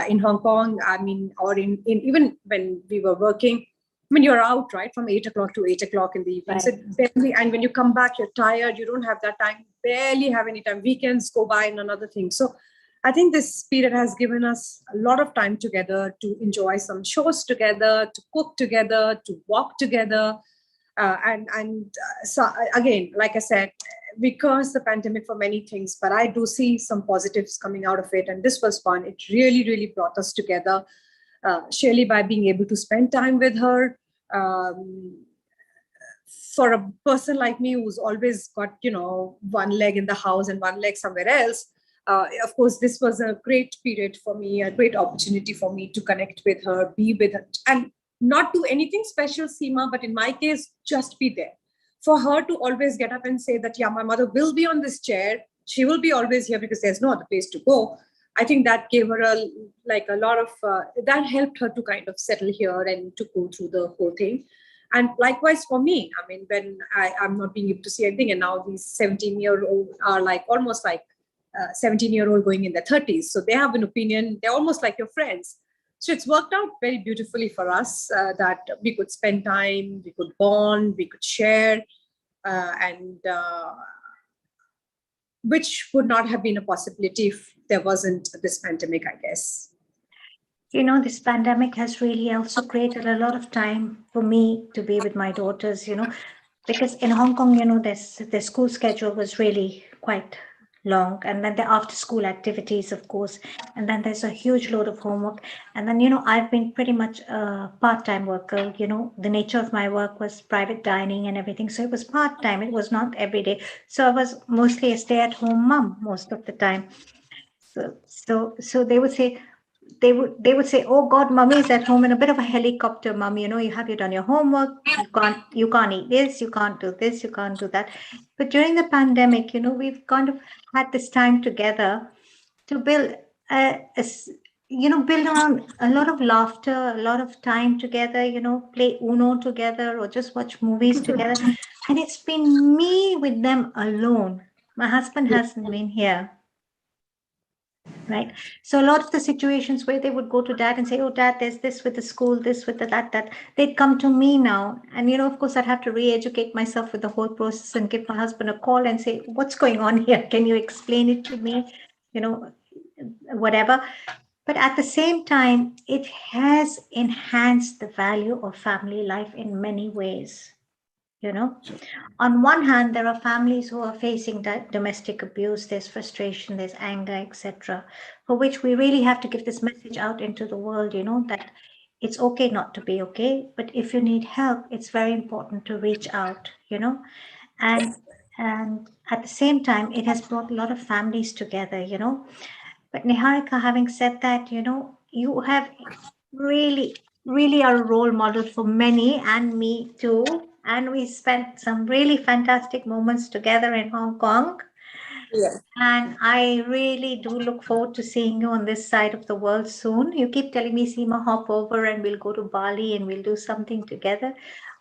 In Hong Kong, I mean, or in even when we were working, I mean, you're out, right, from 8 o'clock to 8 o'clock in the evening. Right. So barely, and when you come back, you're tired, you don't have that time, barely have any time. Weekends go by and another thing. So I think this period has given us a lot of time together to enjoy some shows together, to cook together, to walk together. So again, like I said, we curse the pandemic for many things, but I do see some positives coming out of it. And this was fun. It really, really brought us together. Surely by being able to spend time with her. For a person like me who's always got, one leg in the house and one leg somewhere else, of course, this was a great period for me, a great opportunity for me to connect with her, be with her, and not do anything special, Seema, but in my case, just be there. For her to always get up and say that, yeah, my mother will be on this chair. She will be always here because there's no other place to go. I think that gave her a lot of that helped her to kind of settle here and to go through the whole thing. And likewise for me, I mean, when I'm not being able to see anything, and now these 17-year-old are like almost like 17-year-old going in their 30s, so they have an opinion. They're almost like your friends. So it's worked out very beautifully for us that we could spend time, we could bond, we could share, and which would not have been a possibility if there wasn't this pandemic, I guess. This pandemic has really also created a lot of time for me to be with my daughters, because in Hong Kong, their school schedule was really quite long. And then the after school activities, of course. And then there's a huge load of homework. And then, I've been pretty much a part-time worker. The nature of my work was private dining and everything. So it was part-time. It was not every day. So I was mostly a stay-at-home mom most of the time. So they would say, oh God, mommy is at home, in a bit of a helicopter mom, have you done your homework? You can't eat this, you can't do this, you can't do that. But during the pandemic, we've kind of had this time together to build build on a lot of laughter, a lot of time together, play Uno together or just watch movies together. And it's been me with them alone. My husband hasn't been here. Right. So a lot of the situations where they would go to dad and say, oh, dad, there's this with the school, this with that, they'd come to me now. And, of course, I'd have to re-educate myself with the whole process and give my husband a call and say, what's going on here? Can you explain it to me? Whatever. But at the same time, it has enhanced the value of family life in many ways. On one hand, there are families who are facing domestic abuse, there's frustration, there's anger, etc., for which we really have to give this message out into the world, that it's okay not to be okay, but if you need help, it's very important to reach out, and at the same time, it has brought a lot of families together, But Niharika, having said that, you have really, really are a role model for many and me too. And we spent some really fantastic moments together in Hong Kong. Yeah. And I really do look forward to seeing you on this side of the world soon. You keep telling me, Seema, hop over and we'll go to Bali and we'll do something together.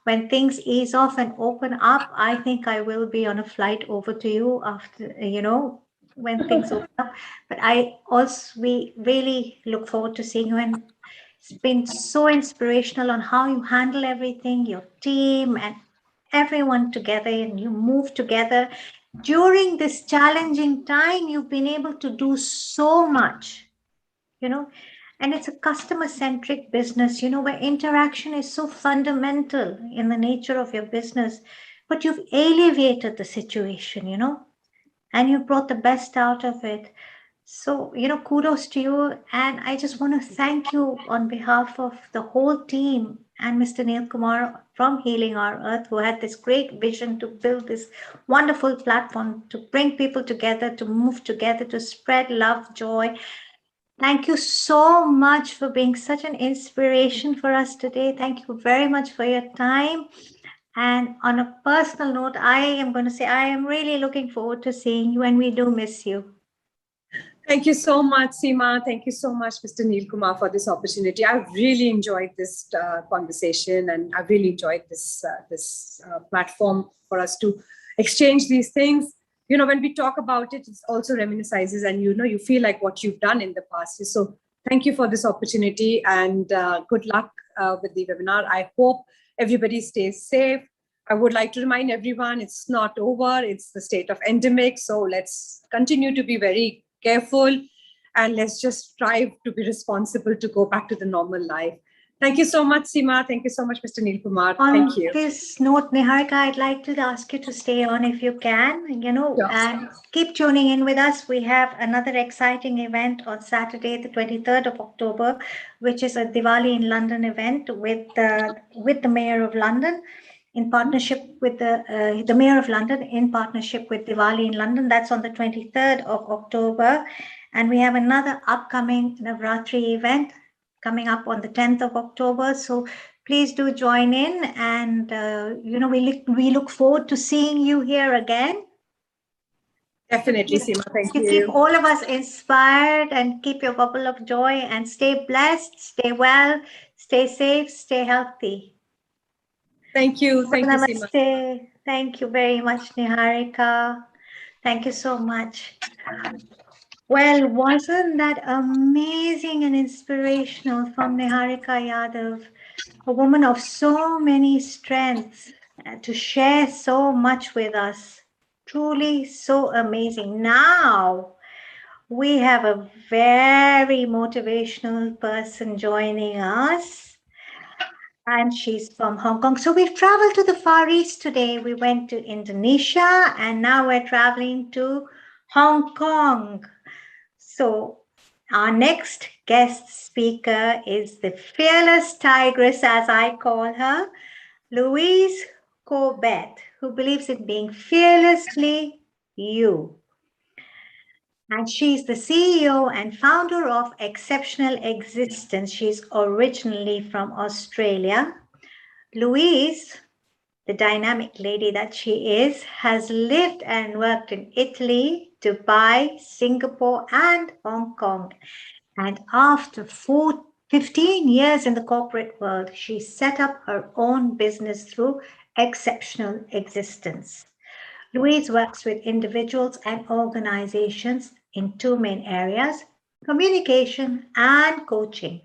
When things ease off and open up, I think I will be on a flight over to you after, when things open up. But we really look forward to seeing you. And it's been so inspirational on how you handle everything, your team and everyone together, and you move together. During this challenging time, you've been able to do so much, and it's a customer centric business, where interaction is so fundamental in the nature of your business. But you've alleviated the situation, and you brought the best out of it. So, kudos to you. And I just want to thank you on behalf of the whole team and Mr. Neil Kumar from Healing Our Earth, who had this great vision to build this wonderful platform to bring people together, to move together, to spread love, joy. Thank you so much for being such an inspiration for us today. Thank you very much for your time. And on a personal note, I am going to say I am really looking forward to seeing you, and we do miss you. Thank you so much, Seema. Thank you so much, Mr. Neil Kumar, for this opportunity. I've really enjoyed this conversation, and I've really enjoyed this platform for us to exchange these things. When we talk about it, it's also reminiscences, and you feel like what you've done in the past. So thank you for this opportunity, and good luck with the webinar. I hope everybody stays safe. I would like to remind everyone it's not over. It's the state of endemic. So let's continue to be very careful, and let's just strive to be responsible to go back to the normal life. Thank you so much, Seema. Thank you so much, Mr. Neil Kumar. Thank you. On this note, Niharika, I'd like to ask you to stay on if you can, Yes. and keep tuning in with us. We have another exciting event on Saturday, the 23rd of October, which is a Diwali in London event with the Mayor of London, in partnership with the Mayor of London, in partnership with Diwali in London. That's on the 23rd of October. And we have another upcoming Navratri event coming up on the 10th of October. So please do join in. And, we look forward to seeing you here again. Definitely, Seema. Thank To keep you. all of us inspired and keep your bubble of joy and stay blessed, stay well, stay safe, stay healthy. Thank you. Thank you, Seema. Namaste. Thank you very much, Niharika. Thank you so much. Well, wasn't that amazing and inspirational from Niharika Yadav, a woman of so many strengths, to share so much with us? Truly so amazing. Now, we have a very motivational person joining us, and she's from Hong Kong. So we've traveled to the Far East today. We went to Indonesia, and now we're traveling to Hong Kong. So our next guest speaker is the fearless tigress, as I call her, Louise Corbett, who believes in being fearlessly you. And she's the CEO and founder of Exceptional Existence. She's originally from Australia. Louise, the dynamic lady that she is, has lived and worked in Italy, Dubai, Singapore, and Hong Kong. And after 15 years in the corporate world, she set up her own business through Exceptional Existence. Louise works with individuals and organizations in two main areas: communication and coaching,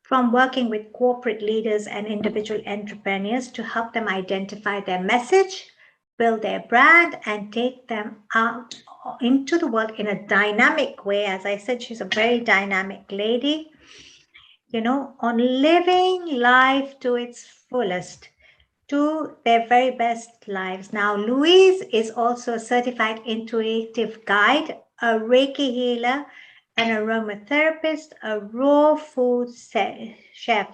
from working with corporate leaders and individual entrepreneurs to help them identify their message, build their brand, and take them out into the world in a dynamic way. As I said, she's a very dynamic lady, on living life to its fullest, to their very best lives. Now, Louise is also a certified intuitive guide, a Reiki healer, an aromatherapist, a raw food chef.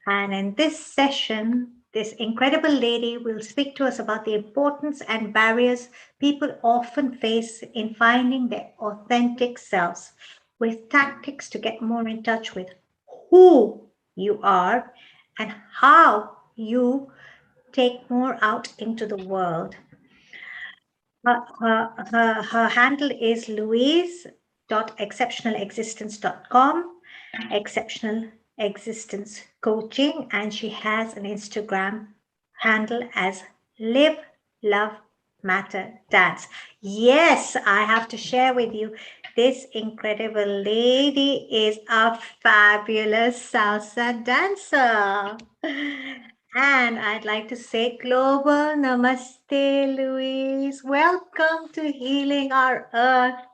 And in this session, this incredible lady will speak to us about the importance and barriers people often face in finding their authentic selves, with tactics to get more in touch with who you are and how you take more out into the world. Her handle is louise.exceptionalexistence.com, Exceptional Existence Coaching, and she has an Instagram handle as Live, Love, Matter, Dance. Yes, I have to share with you, this incredible lady is a fabulous salsa dancer. And I'd like to say global namaste, Louise. Welcome to Healing Our Earth.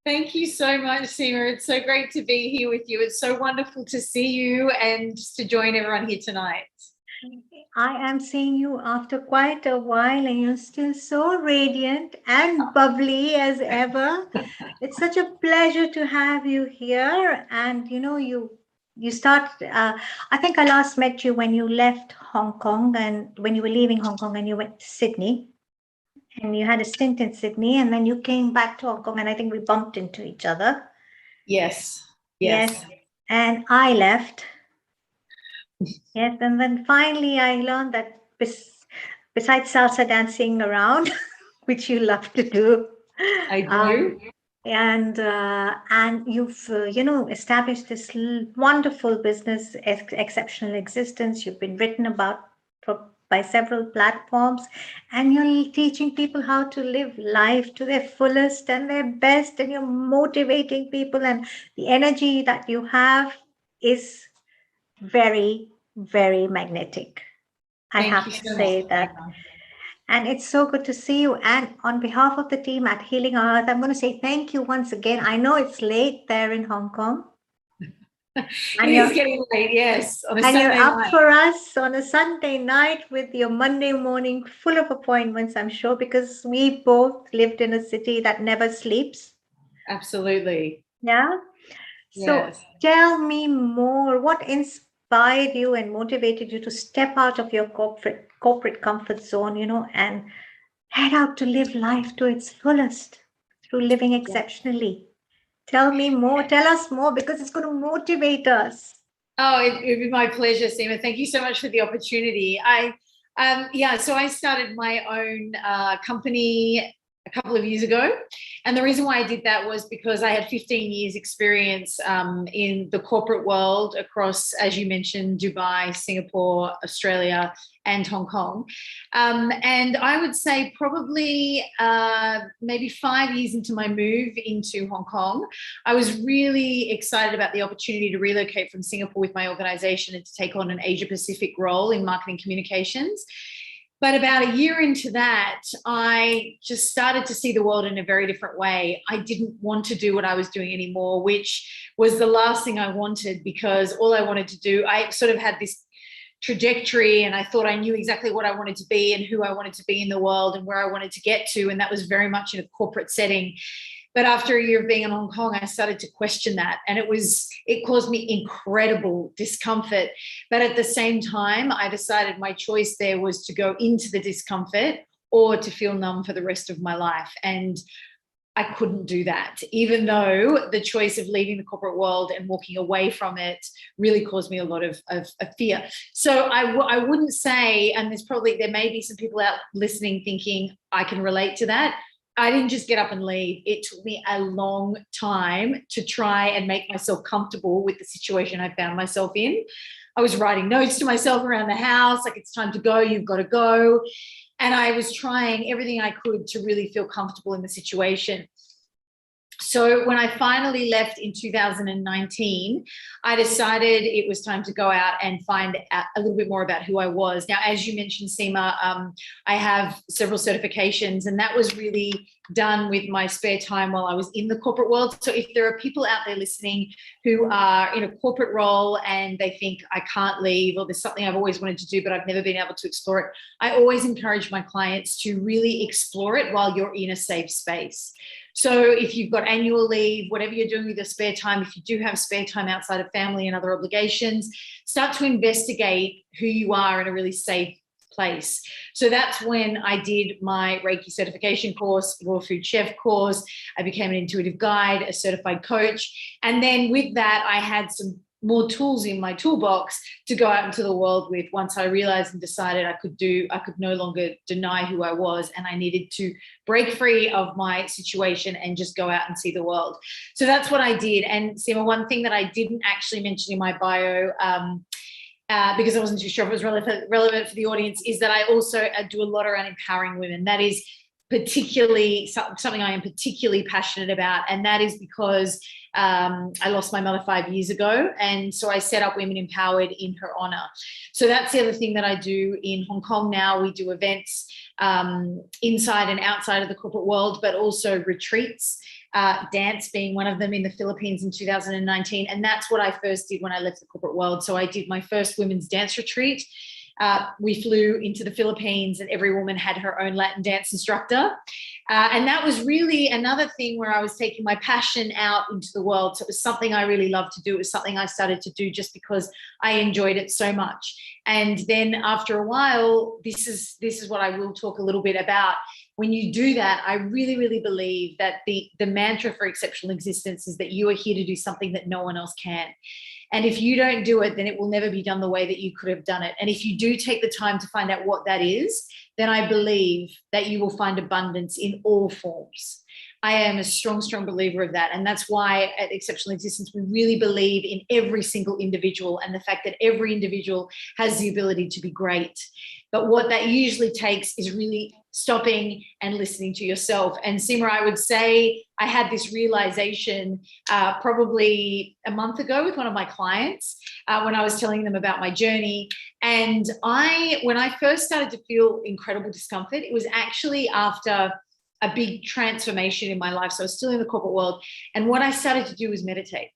Thank you so much, Seema. It's so great to be here with you. It's so wonderful to see you and just to join everyone here tonight. I am seeing you after quite a while, and you're still so radiant and bubbly as ever. It's such a pleasure to have you here. And you start. I think I last met you when you left Hong Kong, and when you were leaving Hong Kong, and you went to Sydney, and you had a stint in Sydney, and then you came back to Hong Kong, and I think we bumped into each other. Yes. Yes. And I left. Yes, and then finally I learned that besides salsa dancing around, which you love to do, I do. And you've established this wonderful business, Exceptional Existence. You've been written about by several platforms, and you're teaching people how to live life to their fullest and their best, and you're motivating people, and the energy that you have is very, very magnetic. I have to say that. And it's so good to see you. And on behalf of the team at Healing Our Earth, I'm going to say thank you once again. I know it's late there in Hong Kong. It is getting late, yes. On a and Sunday you're up night. for us on a Sunday night with your Monday morning full of appointments, I'm sure, because we both lived in a city that never sleeps. Absolutely. Yeah. So tell me more. What inspired you and motivated you to step out of your corporate comfort zone, and head out to live life to its fullest through living exceptionally? Tell me more. Tell us more, because it's going to motivate us. Oh, it'd be my pleasure, Seema. Thank you so much for the opportunity. So I started my own company a couple of years ago. And the reason why I did that was because I had 15 years experience in the corporate world across, as you mentioned, Dubai, Singapore, Australia, and Hong Kong. And I would say probably maybe 5 years into my move into Hong Kong, I was really excited about the opportunity to relocate from Singapore with my organization and to take on an Asia Pacific role in marketing communications. But about a year into that, I just started to see the world in a very different way. I didn't want to do what I was doing anymore, which was the last thing I wanted, because all I wanted to do, I sort of had this trajectory and I thought I knew exactly what I wanted to be and who I wanted to be in the world and where I wanted to get to. And that was very much in a corporate setting. But after a year of being in Hong Kong, I started to question that. And it caused me incredible discomfort. But at the same time, I decided my choice there was to go into the discomfort or to feel numb for the rest of my life. And I couldn't do that, even though the choice of leaving the corporate world and walking away from it really caused me a lot of fear. So I wouldn't say, and there may be some people out listening thinking I can relate to that. I didn't just get up and leave. It took me a long time to try and make myself comfortable with the situation I found myself in. I was writing notes to myself around the house, like, it's time to go, you've got to go. And I was trying everything I could to really feel comfortable in the situation. So when I finally left in 2019, I decided it was time to go out and find out a little bit more about who I was. Now, as you mentioned, Seema, I have several certifications, and that was really done with my spare time while I was in the corporate world. So if there are people out there listening who are in a corporate role and they think I can't leave, or there's something I've always wanted to do, but I've never been able to explore it, I always encourage my clients to really explore it while you're in a safe space. So if you've got annual leave, whatever you're doing with your spare time, if you do have spare time outside of family and other obligations, start to investigate who you are in a really safe place. So that's when I did my Reiki certification course, raw food chef course. I became an intuitive guide, a certified coach. And then with that, I had some more tools in my toolbox to go out into the world with, once I realized and decided I could no longer deny who I was, and I needed to break free of my situation and just go out and see the world. So that's what I did. And Seema, one thing that I didn't actually mention in my bio, because I wasn't too sure if it was relevant for the audience, is that I also do a lot around empowering women. That is particularly something I am particularly passionate about, and that is because I lost my mother 5 years ago, and so I set up Women Empowered in her honor. So that's the other thing that I do in Hong Kong now. We do events inside and outside of the corporate world, but also retreats, dance being one of them in the Philippines in 2019. And that's what I first did when I left the corporate world. So I did my first women's dance retreat. We flew into the Philippines and every woman had her own Latin dance instructor. And that was really another thing where I was taking my passion out into the world. So it was something I really loved to do. It was something I started to do just because I enjoyed it so much. And then after a while, this is what I will talk a little bit about. When you do that, I really, really believe that the mantra for exceptional existence is that you are here to do something that no one else can. And if you don't do it, then it will never be done the way that you could have done it. And if you do take the time to find out what that is, then I believe that you will find abundance in all forms. I am a strong, strong believer of that. And that's why at Exceptional Existence, we really believe in every single individual and the fact that every individual has the ability to be great. But what that usually takes is really stopping and listening to yourself. And Seema, I would say I had this realization probably a month ago with one of my clients when I was telling them about my journey. And when I first started to feel incredible discomfort, it was actually after a big transformation in my life. So I was still in the corporate world. And what I started to do was meditate.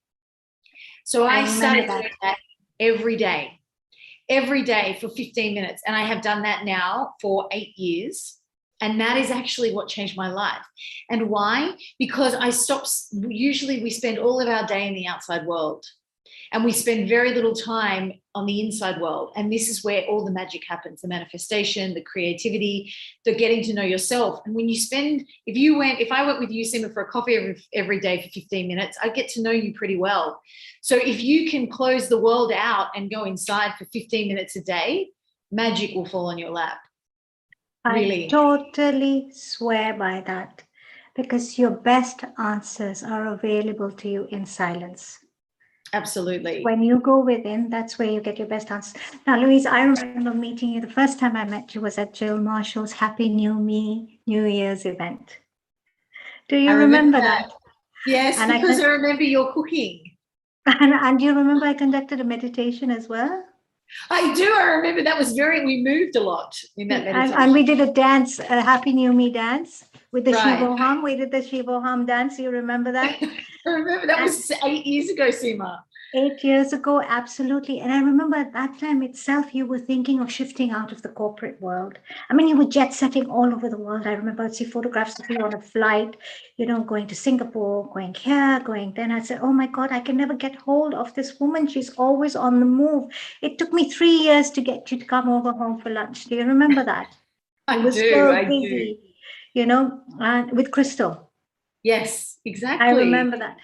So I started doing that every day for 15 minutes. And I have done that now for 8 years. And that is actually what changed my life. And why? Because usually we spend all of our day in the outside world and we spend very little time on the inside world. And this is where all the magic happens, the manifestation, the creativity, the getting to know yourself. And when you if I went with you, Seema, for a coffee every day for 15 minutes, I'd get to know you pretty well. So if you can close the world out and go inside for 15 minutes a day, magic will fall on your lap. I Really? totally swear by that because your best answers are available to you in silence. Absolutely. When you go within, that's where you get your best answers. Now, Louise, I remember meeting you. The first time I met you was at Jill Marshall's Happy New Me New Year's event. Do I you remember remember that. that? Yes, And I because I remember your cooking. and you remember I conducted a meditation as well? I do. I remember that was we moved a lot in that And we meditation. did a dance, a Happy New Me dance with the Right. Shivo Hum. We did the Shivo Hum dance. You remember that? I remember that And was 8 years ago, Seema. 8 years ago, absolutely. And I remember at that time itself, you were thinking of shifting out of the corporate world. I mean, you were jet setting all over the world. I remember I'd see photographs of you on a flight, going to Singapore, going here, going then. I said, oh my God, I can never get hold of this woman. She's always on the move. It took me 3 years to get you to come over home for lunch. Do you remember that? You I were do. so I do. busy, and with Crystal. Yes, I exactly. remember that.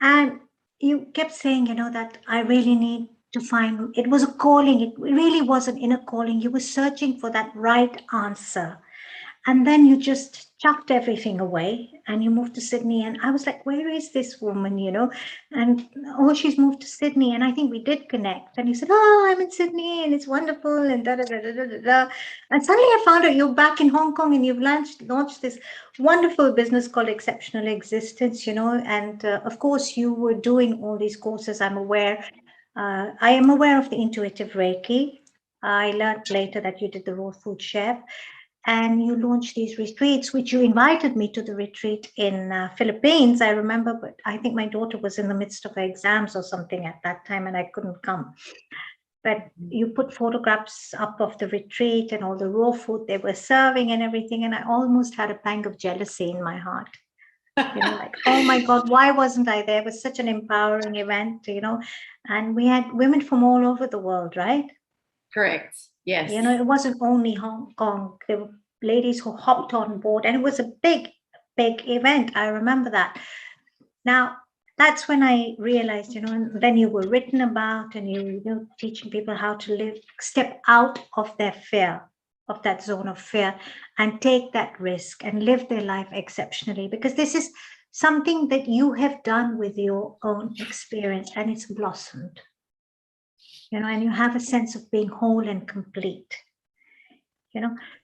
And you kept saying, that I really need to find it was a calling. It really was an inner calling. You were searching for that right answer. And then you just chucked everything away and you moved to Sydney. And I was like, where is this woman, And oh, she's moved to Sydney. And I think we did connect. And you said, oh, I'm in Sydney and it's wonderful. And da da da da da da. Da. And suddenly I found out you're back in Hong Kong and you've launched this wonderful business called Exceptional Existence, And of course, you were doing all these courses. I'm aware. I am aware of the intuitive Reiki. I learned later that you did the raw food chef and you launched these retreats, which you invited me to the retreat in Philippines. I remember, but I think my daughter was in the midst of her exams or something at that time, and I couldn't come. But you put photographs up of the retreat and all the raw food they were serving and everything, and I almost had a pang of jealousy in my heart. Like, oh my God, why wasn't I there? It was such an empowering event, and we had women from all over the world, right? Correct. Yes. It wasn't only Hong Kong. There were ladies who hopped on board, and it was a big, big event. I remember that. Now, that's when I realized, and then you were written about, and you were teaching people how to live, step out of their fear, of that zone of fear, and take that risk and live their life exceptionally. Because this is something that you have done with your own experience, and it's blossomed. And you have a sense of being whole and complete.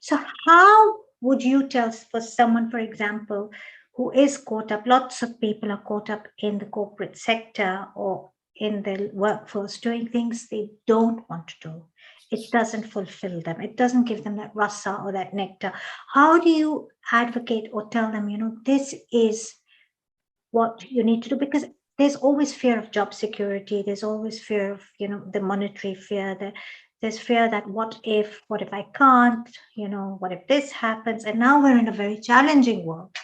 So how would you tell for someone, for example, who is caught up, lots of people are caught up in the corporate sector or in the workforce doing things they don't want to do. It doesn't fulfill them. It doesn't give them that rasa or that nectar. How do you advocate or tell them, this is what you need to do? Because there's always fear of job security. There's always fear of, the monetary fear. There's fear that what if I can't, what if this happens? And now we're in a very challenging world.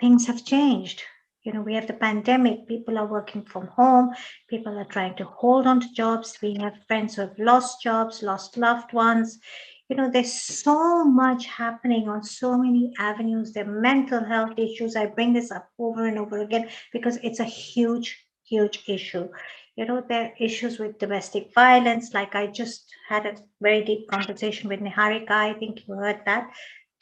Things have changed. We have the pandemic. People are working from home. People are trying to hold on to jobs. We have friends who have lost jobs, lost loved ones. There's so much happening on so many avenues. There are mental health issues. I bring this up over and over again because it's a huge, huge issue. There are issues with domestic violence. Like I just had a very deep conversation with Niharika. I think you heard that.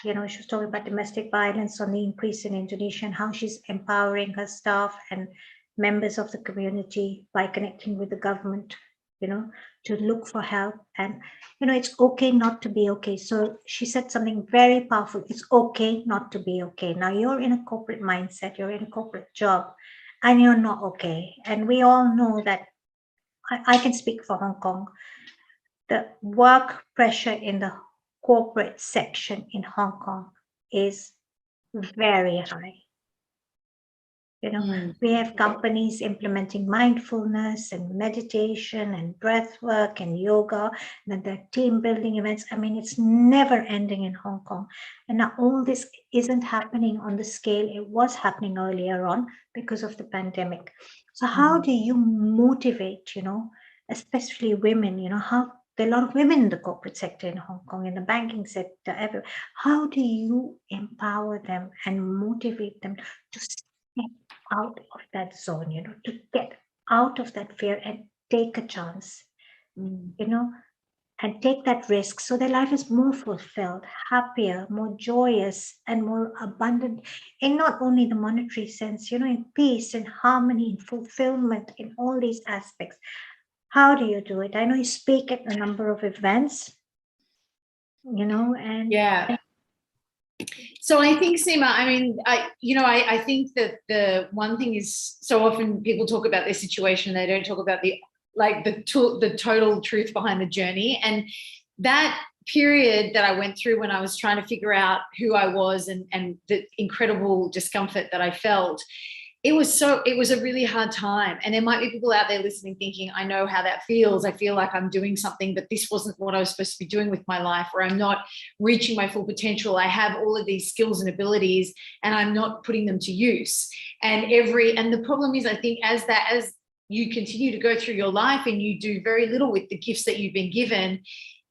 She was talking about domestic violence on the increase in Indonesia and how she's empowering her staff and members of the community by connecting with the government, to look for help. And, it's okay not to be okay. So she said something very powerful. It's okay not to be okay. Now you're in a corporate mindset, you're in a corporate job, and you're not okay. And we all know that I can speak for Hong Kong. The work pressure in the corporate section in Hong Kong is very high. We have companies implementing mindfulness and meditation and breath work and yoga, and then there are team building events. I mean, it's never ending in Hong Kong. And now all this isn't happening on the scale it was happening earlier on because of the pandemic. So how do you motivate, especially women, how there are a lot of women in the corporate sector in Hong Kong, in the banking sector, everywhere. How do you empower them and motivate them to step out of that zone, to get out of that fear and take a chance, and take that risk so their life is more fulfilled, happier, more joyous, and more abundant in not only the monetary sense, in peace and harmony and fulfillment in all these aspects. How do you do it? I know you speak at a number of events, and Yeah. So I think, Seema, I mean, I think that the one thing is, so often people talk about their situation, they don't talk about the total truth behind the journey. And that period that I went through when I was trying to figure out who I was and the incredible discomfort that I felt, it was a really hard time. And there might be people out there listening thinking, I know how that feels. I feel like I'm doing something, but this wasn't what I was supposed to be doing with my life, or I'm not reaching my full potential. I have all of these skills and abilities and I'm not putting them to use. And the problem is, I think as you continue to go through your life and you do very little with the gifts that you've been given,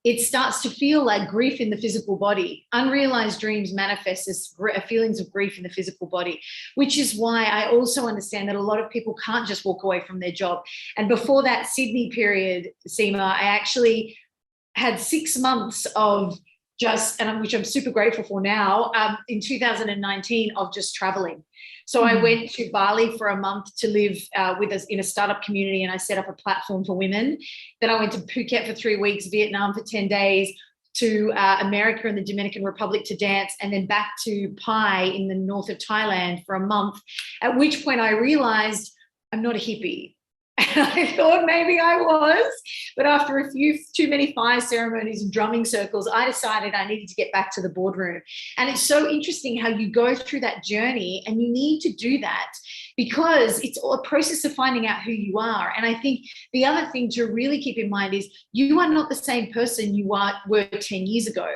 it starts to feel like grief in the physical body. Unrealized dreams manifest as feelings of grief in the physical body, which is why I also understand that a lot of people can't just walk away from their job. And before that Sydney period, Seema, I actually had 6 months of which I'm super grateful for now, in 2019, of just traveling. So I went to Bali for a month to live with us in a startup community, and I set up a platform for women. Then I went to Phuket for 3 weeks, Vietnam for 10 days, to America and the Dominican Republic to dance, and then back to Pai in the north of Thailand for a month, at which point I realized I'm not a hippie. And I thought maybe I was, but after a few too many fire ceremonies and drumming circles, I decided I needed to get back to the boardroom. And it's so interesting how you go through that journey, and you need to do that because it's a process of finding out who you are. And I think the other thing to really keep in mind is you are not the same person you were 10 years ago,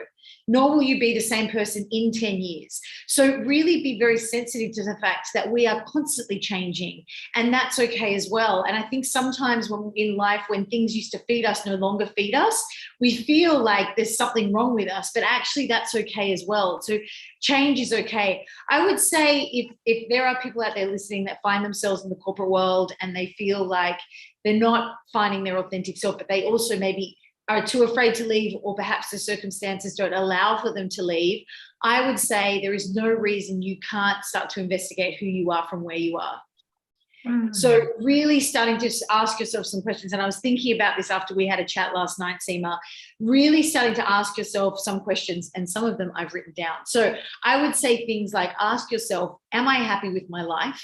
nor will you be the same person in 10 years. So really be very sensitive to the fact that we are constantly changing, and that's okay as well. And I think sometimes in life, when things used to feed us no longer feed us, we feel like there's something wrong with us, but actually that's okay as well. So change is okay. I would say if there are people out there listening that find themselves in the corporate world and they feel like they're not finding their authentic self, but they also maybe are too afraid to leave, or perhaps the circumstances don't allow for them to leave, I would say there is no reason you can't start to investigate who you are from where you are. So really starting to ask yourself some questions. And I was thinking about this after we had a chat last night, Seema, really starting to ask yourself some questions, and some of them I've written down. So I would say things like, ask yourself, am I happy with my life?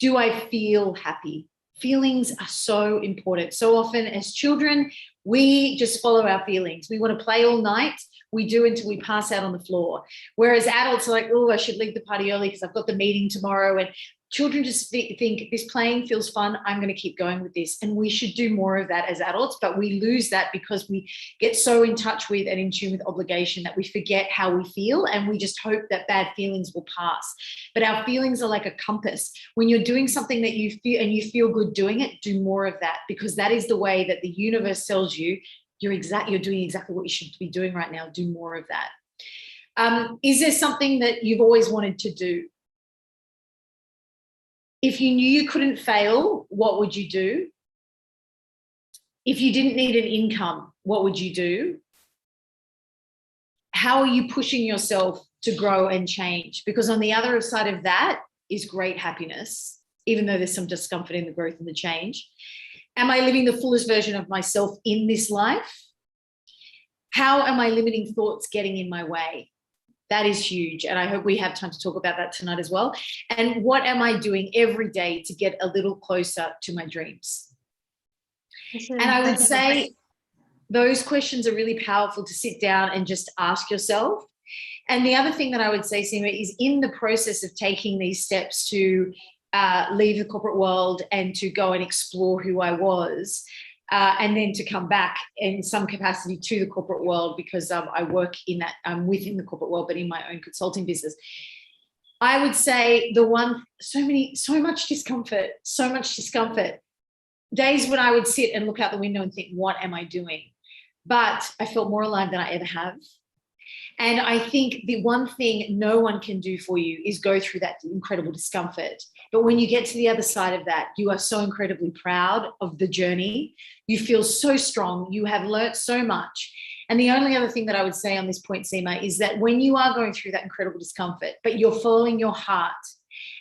Do I feel happy? Feelings are so important. So often as children, we just follow our feelings. We want to play all night. We do until we pass out on the floor. Whereas adults are like, oh, I should leave the party early because I've got the meeting tomorrow. And children just think this playing feels fun. I'm going to keep going with this. And we should do more of that as adults, but we lose that because we get so in touch with and in tune with obligation that we forget how we feel, and we just hope that bad feelings will pass. But our feelings are like a compass. When you're doing something that you feel and you feel good doing it, do more of that, because that is the way that the universe tells you you're doing exactly what you should be doing right now. Do more of that. Is there something that you've always wanted to do? If you knew you couldn't fail, what would you do? If you didn't need an income, what would you do? How are you pushing yourself to grow and change? Because on the other side of that is great happiness, even though there's some discomfort in the growth and the change. Am I living the fullest version of myself in this life? How am I limiting thoughts getting in my way? That is huge. And I hope we have time to talk about that tonight as well. And what am I doing every day to get a little closer to my dreams? And I would say those questions are really powerful to sit down and just ask yourself. And the other thing that I would say, Seema, is in the process of taking these steps to leave the corporate world and to go and explore who I was, and then to come back in some capacity to the corporate world, because I work in that, I'm within the corporate world, but in my own consulting business. I would say so much discomfort. Days when I would sit and look out the window and think, what am I doing? But I felt more alive than I ever have. And I think the one thing no one can do for you is go through that incredible discomfort. But when you get to the other side of that, you are so incredibly proud of the journey. You feel so strong. You have learnt so much. And the only other thing that I would say on this point, Seema, is that when you are going through that incredible discomfort, but you're following your heart,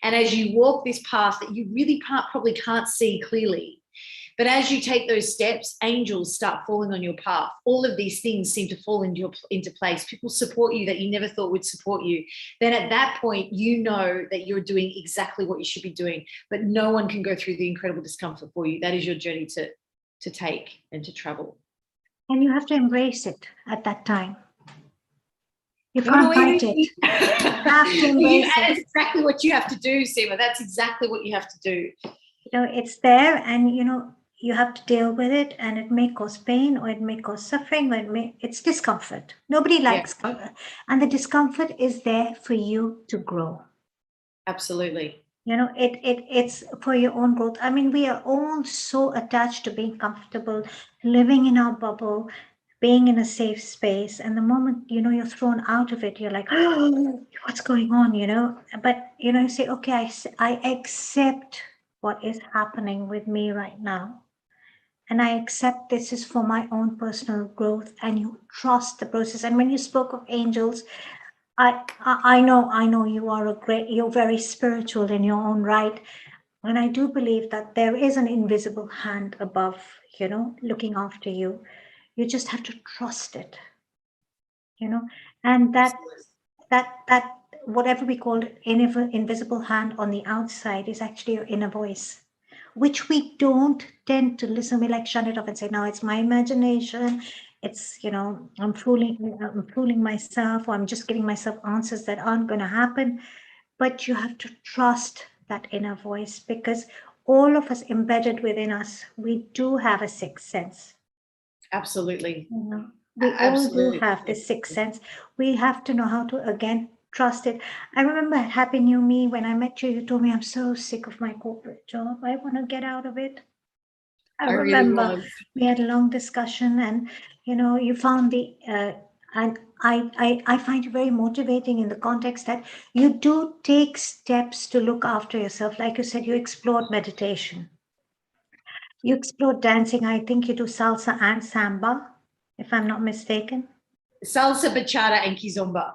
and as you walk this path that you really probably can't see clearly, but as you take those steps, angels start falling on your path. All of these things seem to fall into place. People support you that you never thought would support you. Then at that point, you know that you're doing exactly what you should be doing, but no one can go through the incredible discomfort for you. That is your journey to take and to travel. And you have to embrace it at that time. You can't fight it. You have to embrace it. That's exactly what you have to do, Seema. That's exactly what you have to do. It's there, and you have to deal with it, and it may cause pain, or it may cause suffering, or it's discomfort. Nobody likes comfort, and the discomfort is there for you to grow. Absolutely. It's for your own growth. I mean, we are all so attached to being comfortable, living in our bubble, being in a safe space, and the moment you're thrown out of it, you're like, oh, what's going on? But you say, okay, I accept what is happening with me right now, and I accept this is for my own personal growth, and you trust the process. And when you spoke of angels, I know you're very spiritual in your own right, and I do believe that there is an invisible hand above, looking after you. You just have to trust it, and that whatever we call invisible hand on the outside is actually your inner voice, which we don't tend to listen. We like shut it off and say, no, it's my imagination. It's, I'm fooling myself, or I'm just giving myself answers that aren't going to happen. But you have to trust that inner voice, because all of us embedded within us, we do have a sixth sense. Absolutely. We all do have this sixth sense. We have to know how to, again, trust it. I remember at Happy New Me, when I met you, you told me, I'm so sick of my corporate job. I want to get out of it. I remember really we had a long discussion, and you found and I find you very motivating in the context that you do take steps to look after yourself. Like you said, you explored meditation, you explored dancing. I think you do salsa and samba, if I'm not mistaken. Salsa, bachata, and kizomba.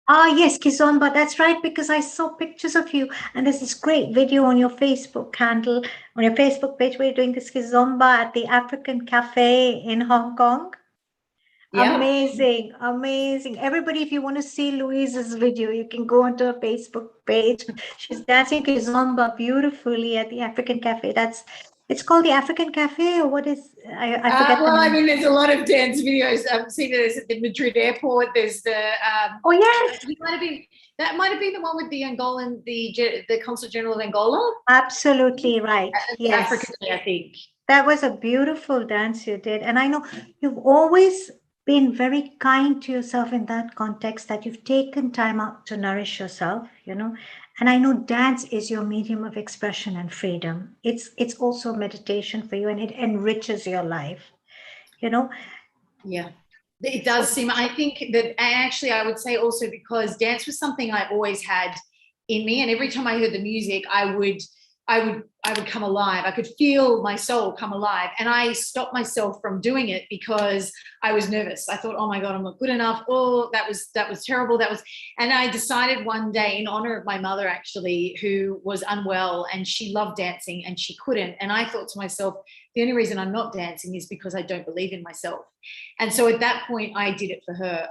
Ah, yes, kizomba. That's right, because I saw pictures of you, and there's this great video on your Facebook handle, on your Facebook page, where you're doing this kizomba at the African Cafe in Hong Kong. Yeah. Amazing. Everybody, if you want to see Louise's video, you can go onto her Facebook page. She's dancing kizomba beautifully at the African Cafe. It's called the African Cafe, or what is, I forget the name. I mean, there's a lot of dance videos. I've seen there's at the Madrid airport. There's the oh yes, that might have been the one with the Angolan, the Consul General of Angola. Absolutely right. Yes, Africa, I think that was a beautiful dance you did, and I know you've always been very kind to yourself in that context, that you've taken time out to nourish yourself, and I know dance is your medium of expression and freedom. It's also meditation for you, and it enriches your life, Yeah, it does seem. I think that actually I would say also, because dance was something I always had in me, and every time I heard the music, I would come alive. I could feel my soul come alive, and I stopped myself from doing it because I was nervous. I thought, oh my God, I'm not good enough. Oh, that was terrible. And I decided one day, in honor of my mother, actually, who was unwell, and she loved dancing and she couldn't. And I thought to myself, the only reason I'm not dancing is because I don't believe in myself. And so at that point, I did it for her.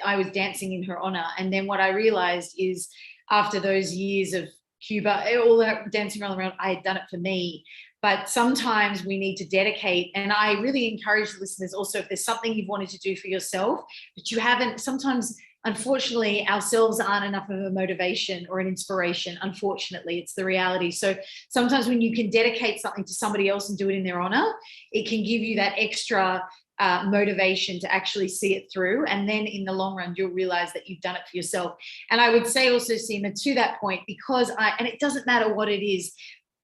I was dancing in her honor. And then what I realized is, after those years of Cuba, all that dancing all around, I had done it for me. But sometimes we need to dedicate, and I really encourage the listeners also, if there's something you've wanted to do for yourself, but you haven't, sometimes, unfortunately, ourselves aren't enough of a motivation or an inspiration. Unfortunately, it's the reality. So sometimes when you can dedicate something to somebody else and do it in their honor, it can give you that extra motivation to actually see it through. And then in the long run, you'll realize that you've done it for yourself. And I would say also, Seema, to that point, because and it doesn't matter what it is,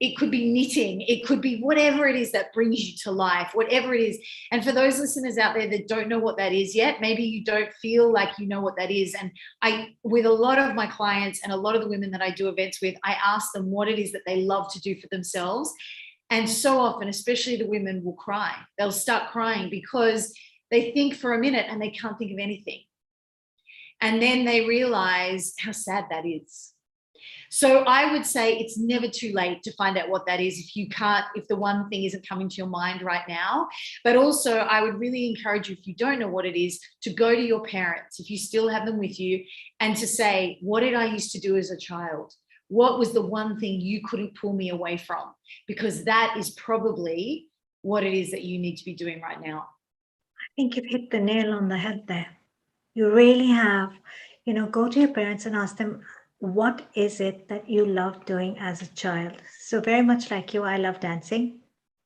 it could be knitting, it could be whatever it is that brings you to life, whatever it is. And for those listeners out there that don't know what that is yet, maybe you don't feel like you know what that is. And with a lot of my clients and a lot of the women that I do events with, I ask them what it is that they love to do for themselves. And so often, especially the women, will cry. They'll start crying because they think for a minute and they can't think of anything. And then they realize how sad that is. So I would say it's never too late to find out what that is if the one thing isn't coming to your mind right now. But also I would really encourage you, if you don't know what it is, to go to your parents, if you still have them with you, and to say, what did I used to do as a child? What was the one thing you couldn't pull me away from? Because that is probably what it is that you need to be doing right now. I think you've hit the nail on the head there. You really have. Go to your parents and ask them, what is it that you loved doing as a child? So very much like you, I love dancing.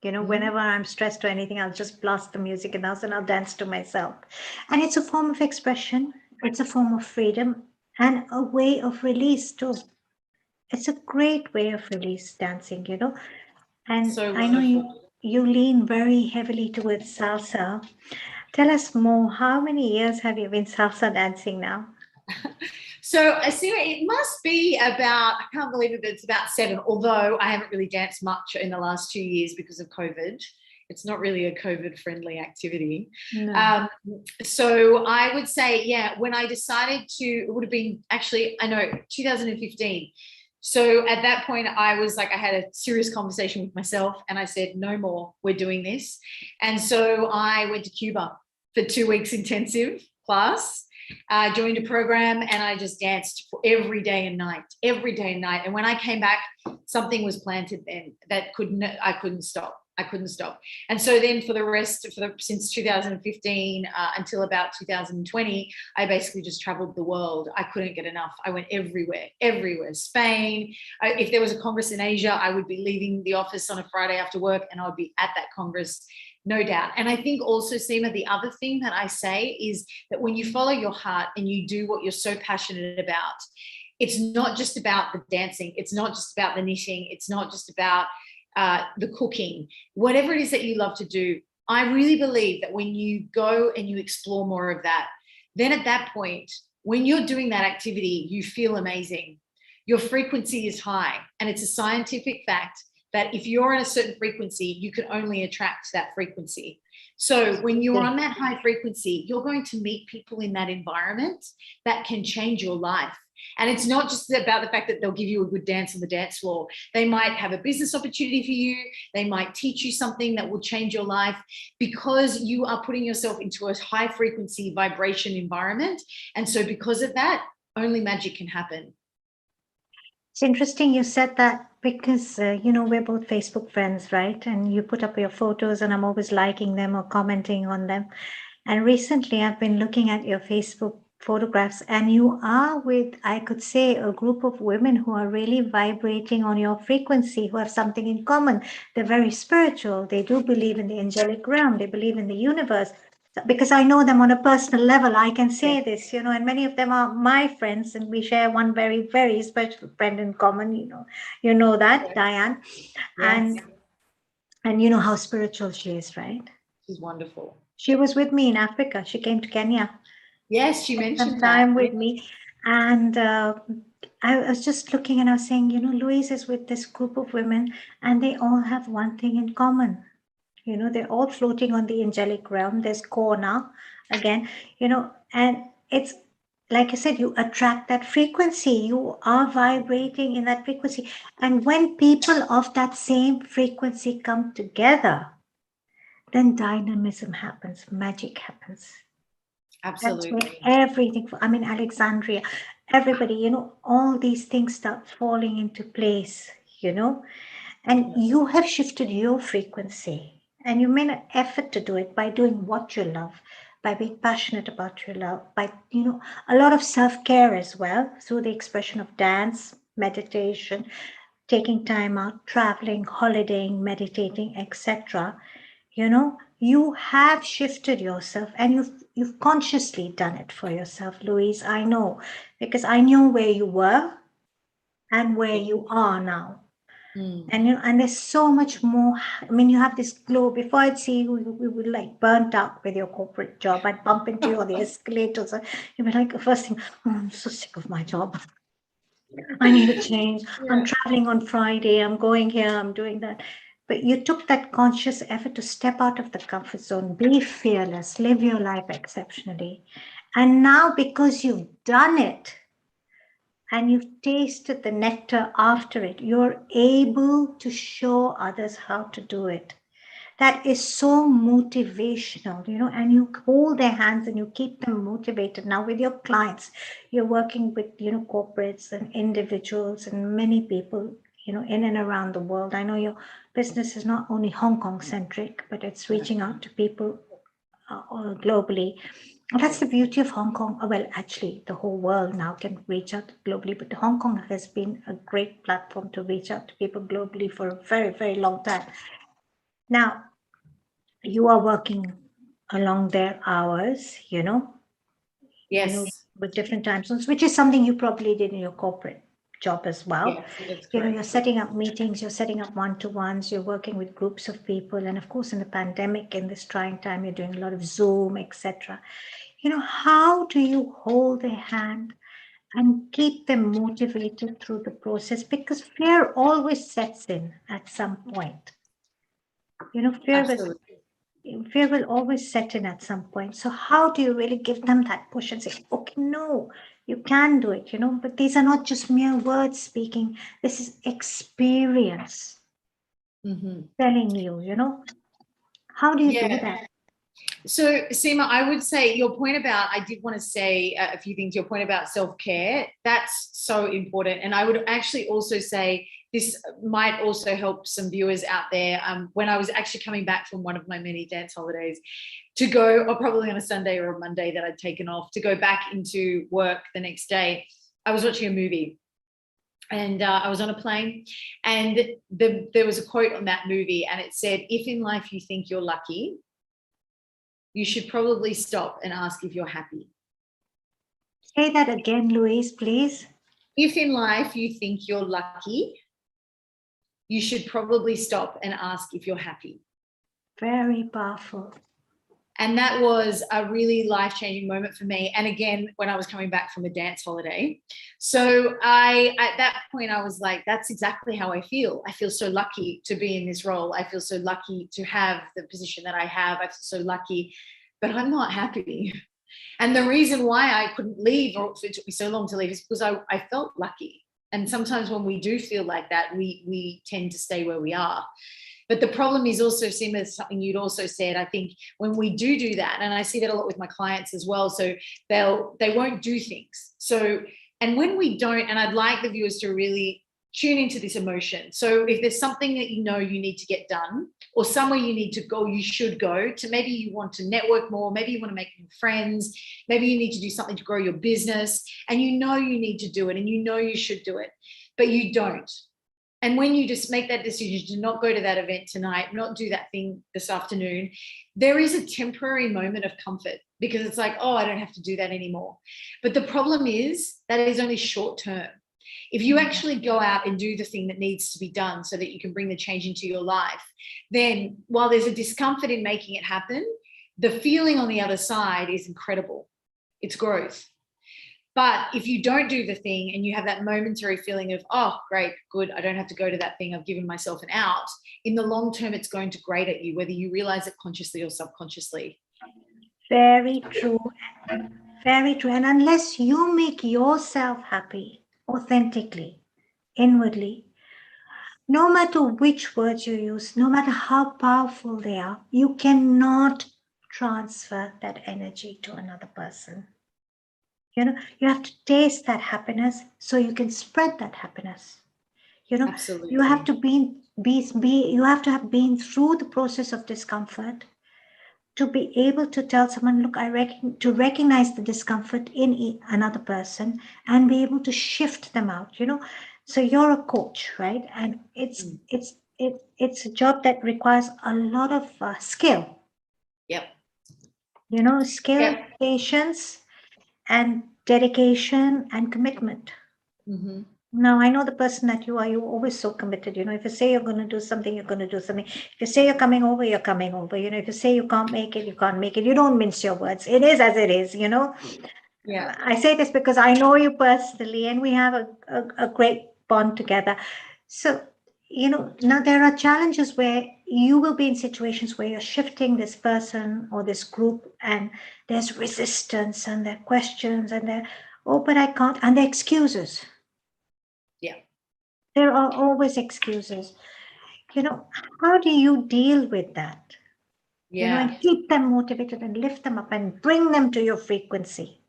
Whenever I'm stressed or anything, I'll just blast the music in the house and I'll dance to myself. And it's a form of expression. It's a form of freedom and a way of release too. It's a great way of release, dancing, And So I know you lean very heavily towards salsa. Tell us more. How many years have you been salsa dancing now? So I see it must be about, I can't believe it, but it's about 7, although I haven't really danced much in the last 2 years because of COVID. It's not really a COVID-friendly activity. No. So I would say, yeah, when I decided to, it would have been actually, 2015. So at that point, I was like, I had a serious conversation with myself and I said, no more, we're doing this. And so I went to Cuba for 2 weeks intensive class. Joined a program and I just danced every day and night. And when I came back, something was planted then that I couldn't stop. And so then since 2015 until about 2020, I basically just traveled the world. I couldn't get enough. I went everywhere, Spain. If there was a Congress in Asia, I would be leaving the office on a Friday after work and I would be at that Congress. No doubt. And I think also, Seema, the other thing that I say is that when you follow your heart and you do what you're so passionate about, it's not just about the dancing. It's not just about the knitting. It's not just about the cooking. Whatever it is that you love to do, I really believe that when you go and you explore more of that, then at that point, when you're doing that activity, you feel amazing. Your frequency is high. And it's a scientific fact that if you're on a certain frequency, you can only attract that frequency. So when you're on that high frequency, you're going to meet people in that environment that can change your life. And it's not just about the fact that they'll give you a good dance on the dance floor. They might have a business opportunity for you. They might teach you something that will change your life because you are putting yourself into a high frequency vibration environment. And so because of that, only magic can happen. It's interesting you said that because, we're both Facebook friends, right? And you put up your photos and I'm always liking them or commenting on them. And recently I've been looking at your Facebook photographs and you are with, I could say, a group of women who are really vibrating on your frequency, who have something in common. They're very spiritual. They do believe in the angelic realm. They believe in the universe. Because I know them on a personal level, I can say this, and many of them are my friends, and we share one very, very special friend in common, you know that, Diane. Yes. And you know how spiritual she is, right? She's wonderful. She was with me in Africa. She came to Kenya. Yes, she mentioned some time with me. And I was just looking and I was saying, Louise is with this group of women and they all have one thing in common. They're all floating on the angelic realm. There's Kona again, and it's like I said, you attract that frequency. You are vibrating in that frequency. And when people of that same frequency come together, then dynamism happens, magic happens. Absolutely. That's where everything, Alexandria, everybody, all these things start falling into place, and you have shifted your frequency. And you made an effort to do it by doing what you love, by being passionate about your love, by, a lot of self-care as well, through the expression of dance, meditation, taking time out, traveling, holidaying, meditating, etc. You have shifted yourself and you've consciously done it for yourself, Louise. I know, because I know where you were and where you are now. And there's so much more. I mean, you have this glow. Before I'd see you, we were like burnt out with your corporate job. I'd bump into you on the escalators. You'd be like, the first thing, oh, I'm so sick of my job. I need a change. I'm traveling on Friday. I'm going here. I'm doing that. But you took that conscious effort to step out of the comfort zone, be fearless, live your life exceptionally. And now, because you've done it and you've tasted the nectar after it, you're able to show others how to do it. That is so motivational, and you hold their hands and you keep them motivated. Now with your clients, you're working with, corporates and individuals and many people, in and around the world. I know your business is not only Hong Kong centric, but it's reaching out to people all globally. And that's the beauty of Hong Kong. Well, actually, the whole world now can reach out globally, but Hong Kong has been a great platform to reach out to people globally for a very, very long time. Now, you are working along their hours, Yes. with different time zones, which is something you probably did in your corporate job as well. That's You're setting up meetings, you're setting up one-to-ones, you're working with groups of people. And of course, in the pandemic, in this trying time, you're doing a lot of Zoom, etc. How do you hold their hand and keep them motivated through the process? Because fear always sets in at some point. Fear will always set in at some point. So how do you really give them that push and say, okay, no, you can do it, but these are not just mere words speaking. This is experience telling you, how do you do that? So, Seema, I would say your point about, I did want to say a few things. Your point about self-care, that's so important. And I would actually also say this might also help some viewers out there. When I was actually coming back from one of my many dance holidays to go, or probably on a Sunday or a Monday that I'd taken off, to go back into work the next day, I was watching a movie. And I was on a plane, and there was a quote on that movie, and it said, if in life you think you're lucky, you should probably stop and ask if you're happy. Say that again, Louise, please. If in life you think you're lucky, you should probably stop and ask if you're happy. Very powerful. And that was a really life-changing moment for me. And again, when I was coming back from a dance holiday. So at that point, I was like, that's exactly how I feel. I feel so lucky to be in this role. I feel so lucky to have the position that I have. I feel so lucky, but I'm not happy. And the reason why I couldn't leave, or it took me so long to leave, is because I felt lucky. And sometimes when we do feel like that, we tend to stay where we are. But the problem is also, Seema, something you'd also said, I think when we do that, and I see that a lot with my clients as well, so they won't do things. So, and when we don't, and I'd like the viewers to really tune into this emotion. So if there's something that you need to get done, or somewhere you need to go, you should go to, maybe you want to network more, maybe you want to make new friends, maybe you need to do something to grow your business, and you need to do it, and you should do it, but you don't. And when you just make that decision to not go to that event tonight, not do that thing this afternoon, there is a temporary moment of comfort, because it's like, oh, I don't have to do that anymore. But the problem is that is only short term. If you actually go out and do the thing that needs to be done so that you can bring the change into your life, then while there's a discomfort in making it happen, the feeling on the other side is incredible. It's growth. But if you don't do the thing and you have that momentary feeling of, oh, great, good, I don't have to go to that thing, I've given myself an out, in the long term, it's going to grate at you, whether you realize it consciously or subconsciously. Very true. Very true. And unless you make yourself happy authentically, inwardly, no matter which words you use, no matter how powerful they are, you cannot transfer that energy to another person. You have to taste that happiness so you can spread that happiness. Absolutely. You have to you have to have been through the process of discomfort to be able to tell someone, look, to recognize the discomfort in another person and be able to shift them out. So you're a coach, right? And it's a job that requires a lot of skill. Yep. Skill, Yep. patience, and dedication and commitment. Mm-hmm. No, I know the person that you are. You're always so committed. If you say you're going to do something, you're going to do something. If you say you're coming over, you're coming over. If you say you can't make it, you can't make it. You don't mince your words. It is as it is. Yeah. I say this because I know you personally and we have a great bond together. So, now there are challenges where you will be in situations where you're shifting this person or this group and there's resistance and there are questions and there, oh, but I can't, and there are excuses. Yeah. There are always excuses. How do you deal with that? Yeah. And keep them motivated and lift them up and bring them to your frequency.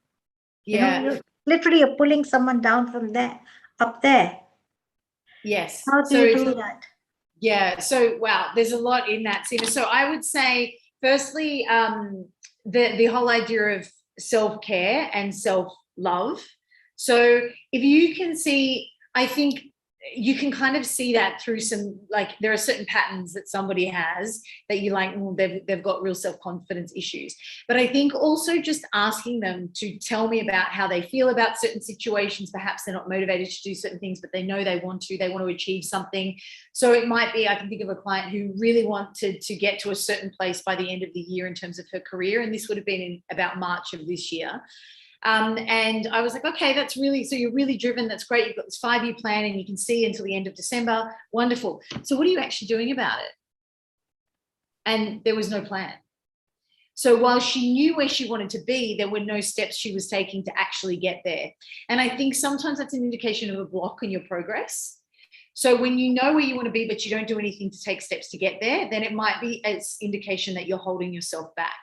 Yeah. You're literally you're pulling someone down from there, up there. Yes. How do So you if do that? Yeah. So wow, there's a lot in that, Seema. So I would say, firstly, the whole idea of self-care and self-love. So if you can see, I think you can kind of see that through some, like, there are certain patterns that somebody has that you like, well, they've got real self-confidence issues. But I think also just asking them to tell me about how they feel about certain situations. Perhaps they're not motivated to do certain things, but they know they want to achieve something. So it might be, I can think of a client who really wanted to get to a certain place by the end of the year in terms of her career. And this would have been in about March of this year. And I was like, okay, that's really, so you're really driven. That's great. You've got this 5-year plan and you can see until the end of December. Wonderful. So what are you actually doing about it? And there was no plan. So while she knew where she wanted to be, there were no steps she was taking to actually get there. And I think sometimes that's an indication of a block in your progress. So when you know where you want to be, but you don't do anything to take steps to get there, then it might be an indication that you're holding yourself back.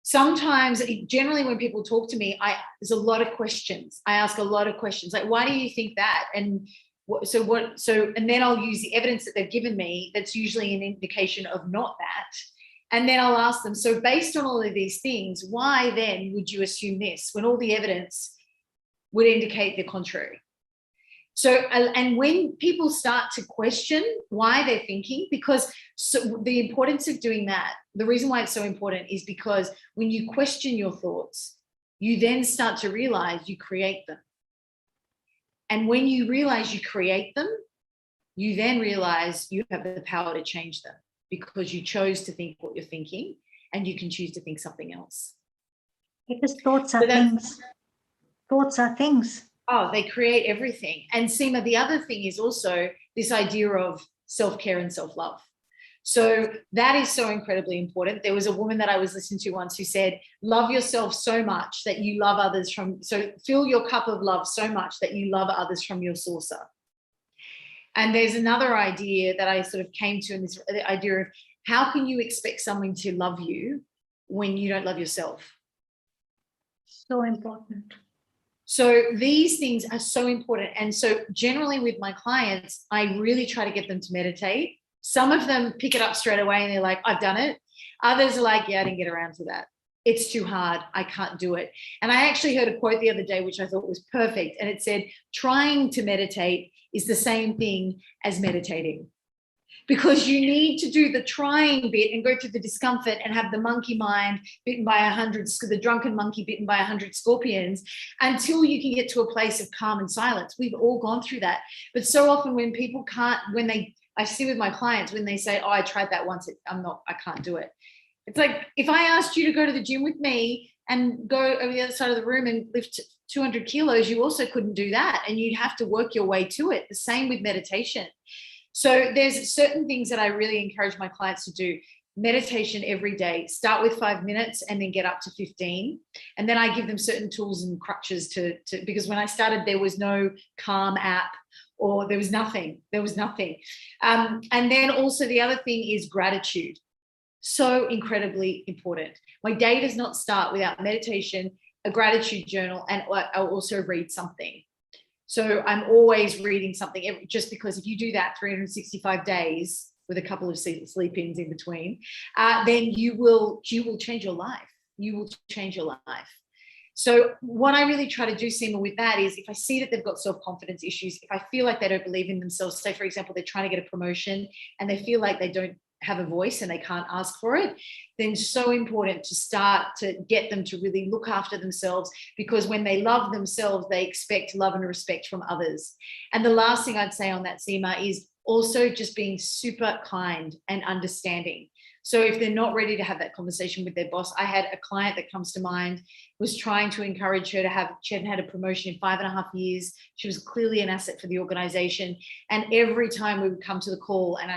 Sometimes, generally when people talk to me, there's a lot of questions. I ask a lot of questions, like, why do you think that? And and then I'll use the evidence that they've given me. That's usually an indication of not that. And then I'll ask them, so based on all of these things, why then would you assume this when all the evidence would indicate the contrary? So, and when people start to question why they're thinking, because the importance of doing that, the reason why it's so important is because when you question your thoughts, you then start to realize you create them. And when you realize you create them, you then realize you have the power to change them because you chose to think what you're thinking and you can choose to think something else. Because thoughts are things. Thoughts are things. Oh, they create everything. And Seema, the other thing is also this idea of self-care and self-love. So that is so incredibly important. There was a woman that I was listening to once who said, love yourself so much that you love others so fill your cup of love so much that you love others from your saucer. And there's another idea that I sort of came to in this idea of how can you expect someone to love you when you don't love yourself? So important. So these things are so important. And so generally with my clients, I really try to get them to meditate. Some of them pick it up straight away and they're like, I've done it. Others are like, yeah, I didn't get around to that. It's too hard. I can't do it. And I actually heard a quote the other day, which I thought was perfect. And it said, trying to meditate is the same thing as meditating. Because you need to do the trying bit and go through the discomfort and have the monkey mind bitten by 100, the drunken monkey bitten by 100 scorpions until you can get to a place of calm and silence. We've all gone through that. But so often when people can't, I see with my clients, when they say, oh, I tried that once, I can't do it. It's like, if I asked you to go to the gym with me and go over the other side of the room and lift 200 kilos, you also couldn't do that. And you'd have to work your way to it. The same with meditation. So there's certain things that I really encourage my clients to do. Meditation every day. Start with 5 minutes and then get up to 15. And then I give them certain tools and crutches because when I started, there was no Calm app or there was nothing. And then also the other thing is gratitude. So incredibly important. My day does not start without meditation, a gratitude journal, and I'll also read something. So I'm always reading something, just because if you do that 365 days with a couple of sleep-ins in between, then you will change your life. You will change your life. So what I really try to do, Seema, with that is if I see that they've got self-confidence issues, if I feel like they don't believe in themselves, say, for example, they're trying to get a promotion and they feel like they don't have a voice and they can't ask for it, then so important to start to get them to really look after themselves, because when they love themselves, they expect love and respect from others. And the last thing I'd say on that, Seema, is also just being super kind and understanding. So if they're not ready to have that conversation with their boss, I had a client that comes to mind, was trying to encourage her to have, she hadn't had a promotion in 5.5 years. She was clearly an asset for the organization. And every time we would come to the call and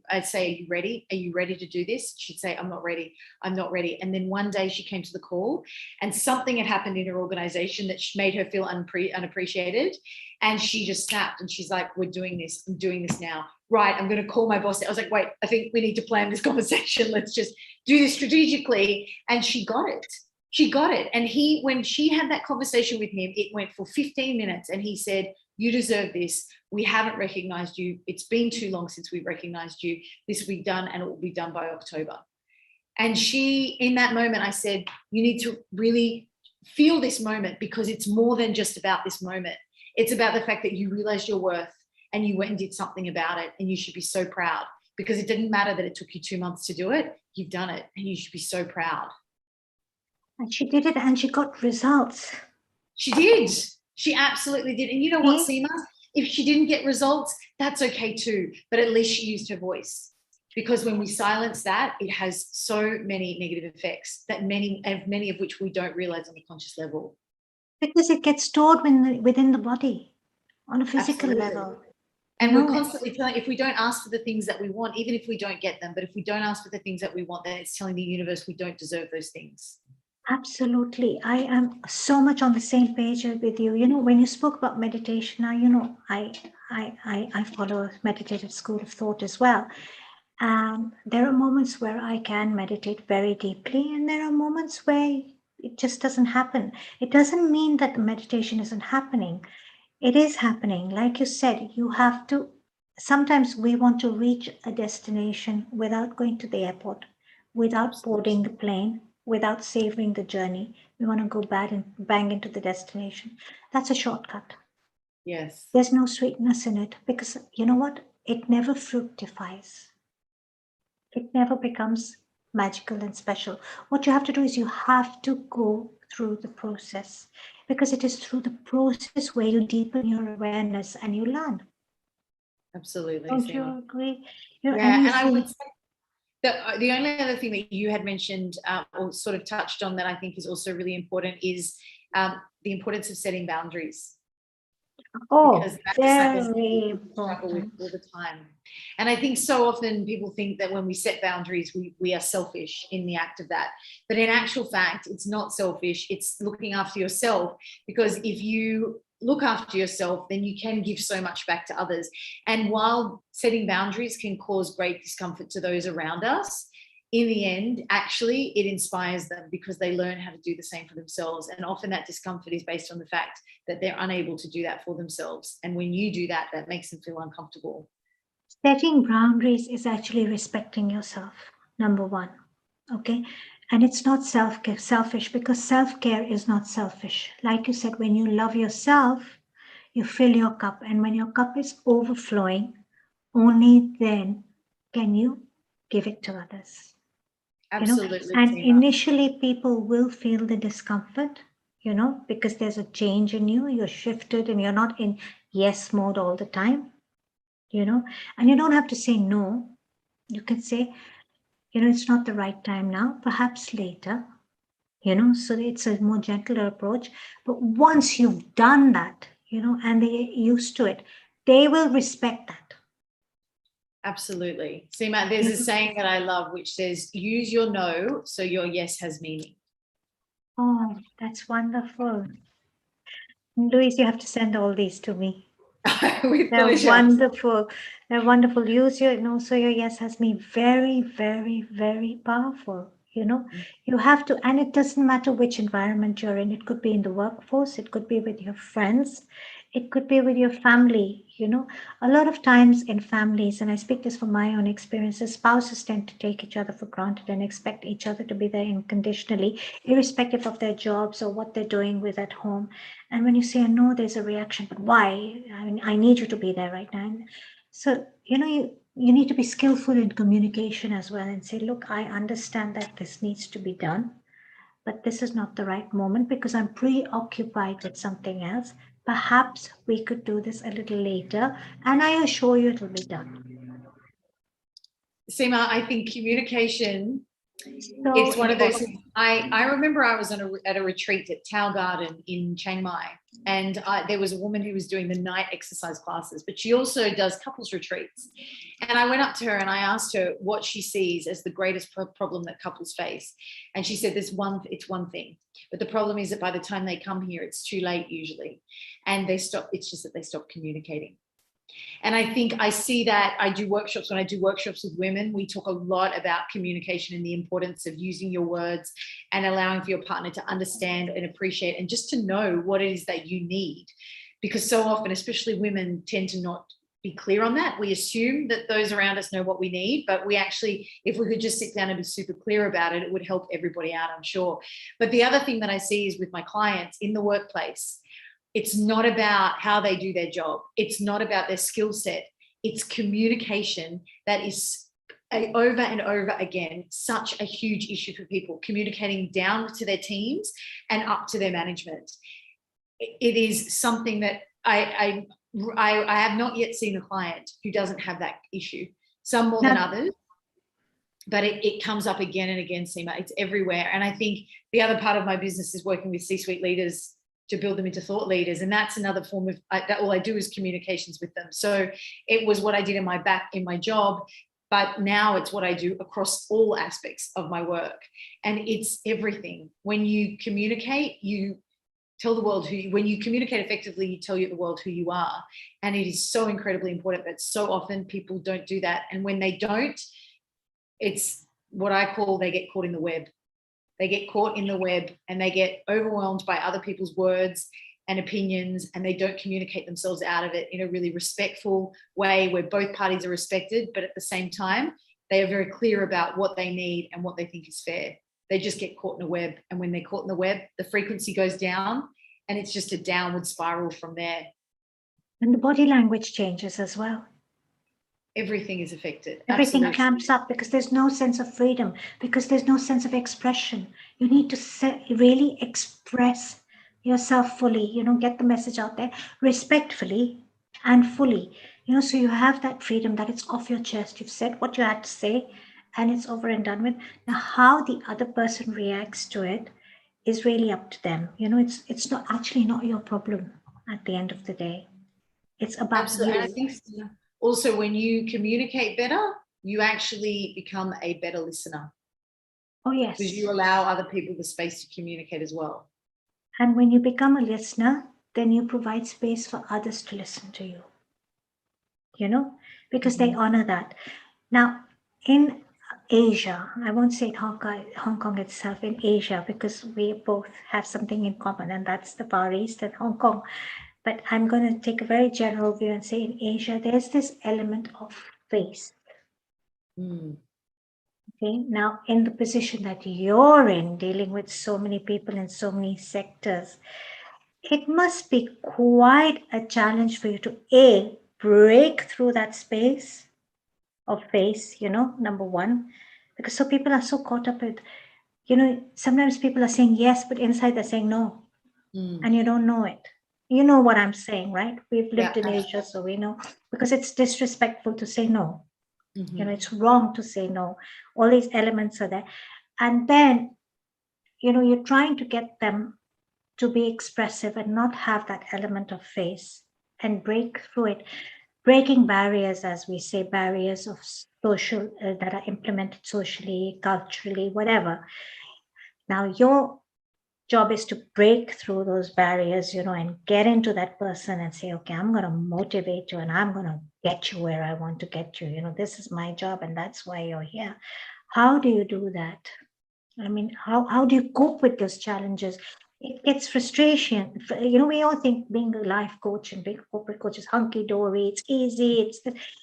I'd say, are you ready? Are you ready to do this? She'd say, I'm not ready. I'm not ready. And then one day she came to the call and something had happened in her organization that made her feel unappreciated. And she just snapped and she's like, we're doing this. I'm doing this now. Right, I'm going to call my boss. I was like, wait, I think we need to plan this conversation. Let's just do this strategically. And she got it. She got it. And when she had that conversation with him, it went for 15 minutes. And he said, you deserve this. We haven't recognized you. It's been too long since we've recognized you. This will be done and it will be done by October. And in that moment, I said, you need to really feel this moment, because it's more than just about this moment. It's about the fact that you realized your worth and you went and did something about it, and you should be so proud, because it didn't matter that it took you 2 months to do it. You've done it and you should be so proud. And she did it and she got results. She did. She absolutely did. And you know what, Seema? If she didn't get results, that's okay too. But at least she used her voice. Because when we silence that, it has so many negative effects, that many of which we don't realize on a conscious level. Because it gets stored within the body on a physical level. And we're constantly telling, if we don't ask for the things that we want, even if we don't get them, but if we don't ask for the things that we want, then it's telling the universe we don't deserve those things. Absolutely. I am so much on the same page with you. You know, when you spoke about meditation, now, you know, I follow a meditative school of thought as well. There are moments where I can meditate very deeply, and there are moments where it just doesn't happen. It doesn't mean that the meditation isn't happening. It is happening. Like you said, you have to, sometimes we want to reach a destination without going to the airport, without boarding the plane, without savoring the journey. We want to go bang into the destination. That's a shortcut. Yes. There's no sweetness in it, because you know what? It never fructifies. It never becomes magical and special. What you have to do is you have to go through the process, because it is through the process where you deepen your awareness and you learn. Absolutely. Don't you agree? And I would say that the only other thing that you had mentioned or sort of touched on that I think is also really important is the importance of setting boundaries. Oh, because that's very struggle with important. all the time. And I think so often people think that when we set boundaries, we are selfish in the act of that. But in actual fact, it's not selfish. It's looking after yourself, because if you look after yourself, then you can give so much back to others. And while setting boundaries can cause great discomfort to those around us, in the end, actually, it inspires them, because they learn how to do the same for themselves. And often that discomfort is based on the fact that they're unable to do that for themselves. And when you do that, that makes them feel uncomfortable. Setting boundaries is actually respecting yourself, number one. Okay. And it's not selfish, because self-care is not selfish. Like you said, when you love yourself, you fill your cup. And when your cup is overflowing, only then can you give it to others. Absolutely. You know? And initially people will feel the discomfort, because there's a change in you. You're shifted and you're not in yes mode all the time, and you don't have to say no. You can say, it's not the right time now, perhaps later, so it's a more gentler approach. But once you've done that, and they're used to it, they will respect that. Absolutely. Seema, there's a saying that I love, which says, use your no so your yes has meaning. Oh, that's wonderful. Louise, you have to send all these to me. They're wonderful. They're wonderful. Use your no so your yes has me. Very, very, very powerful. You have to, and it doesn't matter which environment you're in. It could be in the workforce, it could be with your friends, it could be with your family. A lot of times in families, and I speak this from my own experiences, spouses tend to take each other for granted and expect each other to be there unconditionally, irrespective of their jobs or what they're doing with at home. And when you say no, there's a reaction. But why? I mean, I need you to be there right now. So, you need to be skillful in communication as well and say, look, I understand that this needs to be done, but this is not the right moment because I'm preoccupied with something else. Perhaps we could do this a little later, and I assure you it'll be done. Seema, I think communication, So it's one of those important. things. I remember I was at a retreat at Tao Garden in Chiang Mai, and there was a woman who was doing the night exercise classes, but she also does couples retreats. And I went up to her and I asked her what she sees as the greatest problem that couples face. And she said, it's one thing. But the problem is that by the time they come here, it's too late usually. And it's just that they stop communicating. And I think I see that when I do workshops with women, we talk a lot about communication and the importance of using your words and allowing for your partner to understand and appreciate and just to know what it is that you need. Because so often, especially women, tend to not be clear on that. We assume that those around us know what we need, but we actually, if we could just sit down and be super clear about it, it would help everybody out, I'm sure. But the other thing that I see is with my clients in the workplace, it's not about how they do their job. It's not about their skill set. It's communication that is over and over again such a huge issue for people, communicating down to their teams and up to their management. It is something that I have not yet seen a client who doesn't have that issue. Some more than others, but it comes up again and again, Seema. It's everywhere. And I think the other part of my business is working with C-suite leaders to build them into thought leaders. And that's another form of, all I do is communications with them. So it was what I did in my job, but now it's what I do across all aspects of my work. And it's everything. When you communicate, you tell the world when you communicate effectively, you tell the world who you are. And it is so incredibly important, but so often people don't do that. And when they don't, it's what I call, they get caught in the web. They get caught in the web and they get overwhelmed by other people's words and opinions, and they don't communicate themselves out of it in a really respectful way where both parties are respected, but at the same time, they are very clear about what they need and what they think is fair. They just get caught in a web. And when they're caught in the web, the frequency goes down and it's just a downward spiral from there. And the body language changes as well. Everything is affected. Everything Absolutely. clamps up because there's no sense of freedom, because there's no sense of expression. You need to really express yourself fully, get the message out there respectfully and fully, so you have that freedom that it's off your chest. You've said what you had to say and it's over and done with. Now, how the other person reacts to it is really up to them. It's not your problem at the end of the day. It's about Absolutely. you. And I think also when you communicate better, you actually become a better listener. Oh, yes. Because you allow other people the space to communicate as well. And when you become a listener, then you provide space for others to listen to you, because they honor that. Now, in Asia, I won't say Hong Kong itself, in Asia, because we both have something in common, and that's the Far East and Hong Kong. But I'm going to take a very general view and say in Asia, there's this element of face. Okay, now in the position that you're in, dealing with so many people in so many sectors, it must be quite a challenge for you to break through that space of face, number one, because so people are so caught up with, sometimes people are saying yes, but inside they're saying no, and you don't know it. You know what I'm saying, right? We've lived in Asia, so we know, because it's disrespectful to say no. It's wrong to say no. All these elements are there. And then, you're trying to get them to be expressive and not have that element of face and break through it. Breaking barriers, as we say, barriers of social that are implemented socially, culturally, whatever. Now, your job is to break through those barriers, and get into that person and say, okay, I'm going to motivate you and I'm going to get you where I want to get you. This is my job and that's why you're here. How do you do that? I mean, how do you cope with those challenges? It gets frustration. We all think being a life coach and being a corporate coach is hunky-dory, it's easy.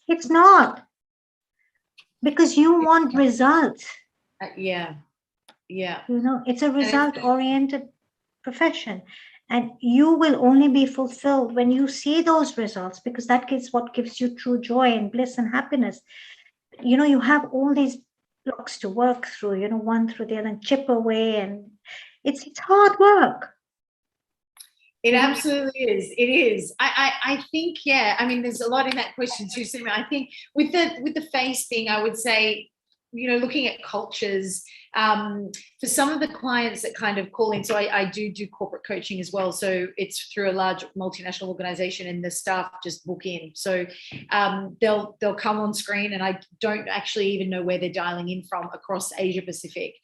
It's not. Because you want results. Yeah. It's a result-oriented profession. And you will only be fulfilled when you see those results, because that is what gives you true joy and bliss and happiness. You have all these blocks to work through, one through the other, and chip away, and it's hard work. It absolutely is. It is. I think, yeah. I mean, there's a lot in that question too, Seema. I think with the face thing, I would say, looking at cultures, for some of the clients that kind of call in, so I do corporate coaching as well. So it's through a large multinational organization, and the staff just book in. So they'll come on screen, and I don't actually even know where they're dialing in from across Asia Pacific.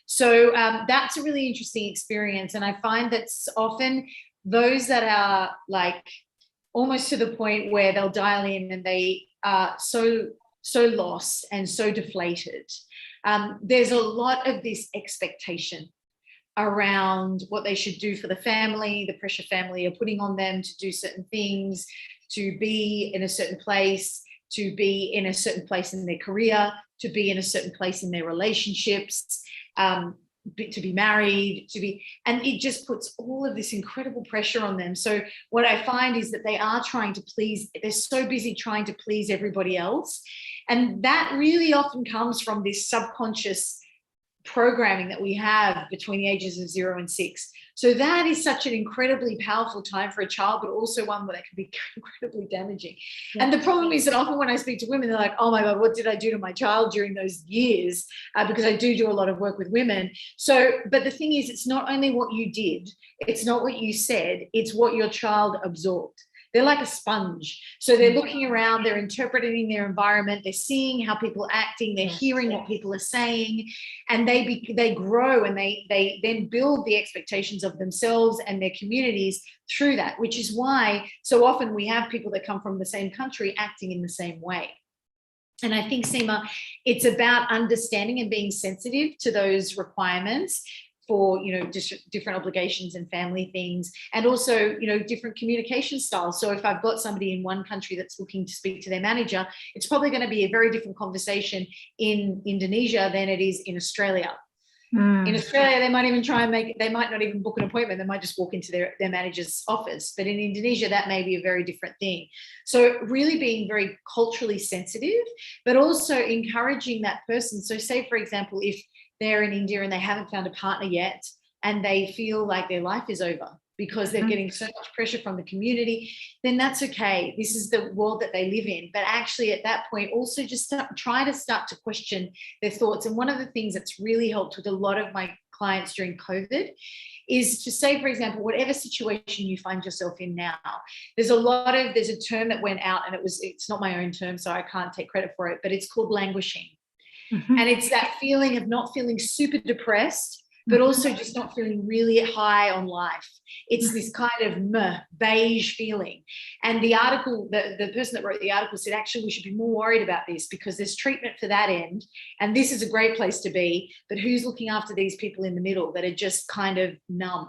So that's a really interesting experience. And I find that's often those that are like almost to the point where they'll dial in and they are so lost and so deflated. There's a lot of this expectation around what they should do for the family, the pressure family are putting on them to do certain things, to be in a certain place, to be in a certain place in their career, to be in a certain place in their relationships, to be married, and it just puts all of this incredible pressure on them. So what I find is that they are trying to please, they're so busy trying to please everybody else. And that really often comes from this subconscious programming that we have between the ages of 0 and 6. So that is such an incredibly powerful time for a child, but also one where that can be incredibly damaging. Yeah. And the problem is that often when I speak to women, they're like, oh my God, what did I do to my child during those years? Because I do a lot of work with women. So, but the thing is, it's not only what you did, it's not what you said, it's what your child absorbed. They're like a sponge. So they're looking around, they're interpreting their environment, they're seeing how people are acting, they're hearing what people are saying, and they grow, and they then build the expectations of themselves and their communities through that, which is why so often we have people that come from the same country acting in the same way. And I think, Seema, it's about understanding and being sensitive to those requirements for, different obligations and family things, and also, different communication styles. So if I've got somebody in one country that's looking to speak to their manager, it's probably going to be a very different conversation in Indonesia than it is in Australia. In Australia, they might even they might not even book an appointment. They might just walk into their manager's office. But in Indonesia, that may be a very different thing. So really being very culturally sensitive, but also encouraging that person. So say, for example, if they're in India and they haven't found a partner yet, and they feel like their life is over because they're getting so much pressure from the community, then that's okay. This is the world that they live in. But actually at that point, also just try to start to question their thoughts. And one of the things that's really helped with a lot of my clients during COVID is to say, for example, whatever situation you find yourself in now, there's a term that went out, and it's not my own term, so I can't take credit for it, but it's called languishing. And it's that feeling of not feeling super depressed, but also just not feeling really high on life. It's this kind of beige feeling. And the article, the person that wrote the article said, actually, we should be more worried about this because there's treatment for that end. And this is a great place to be. But who's looking after these people in the middle that are just kind of numb?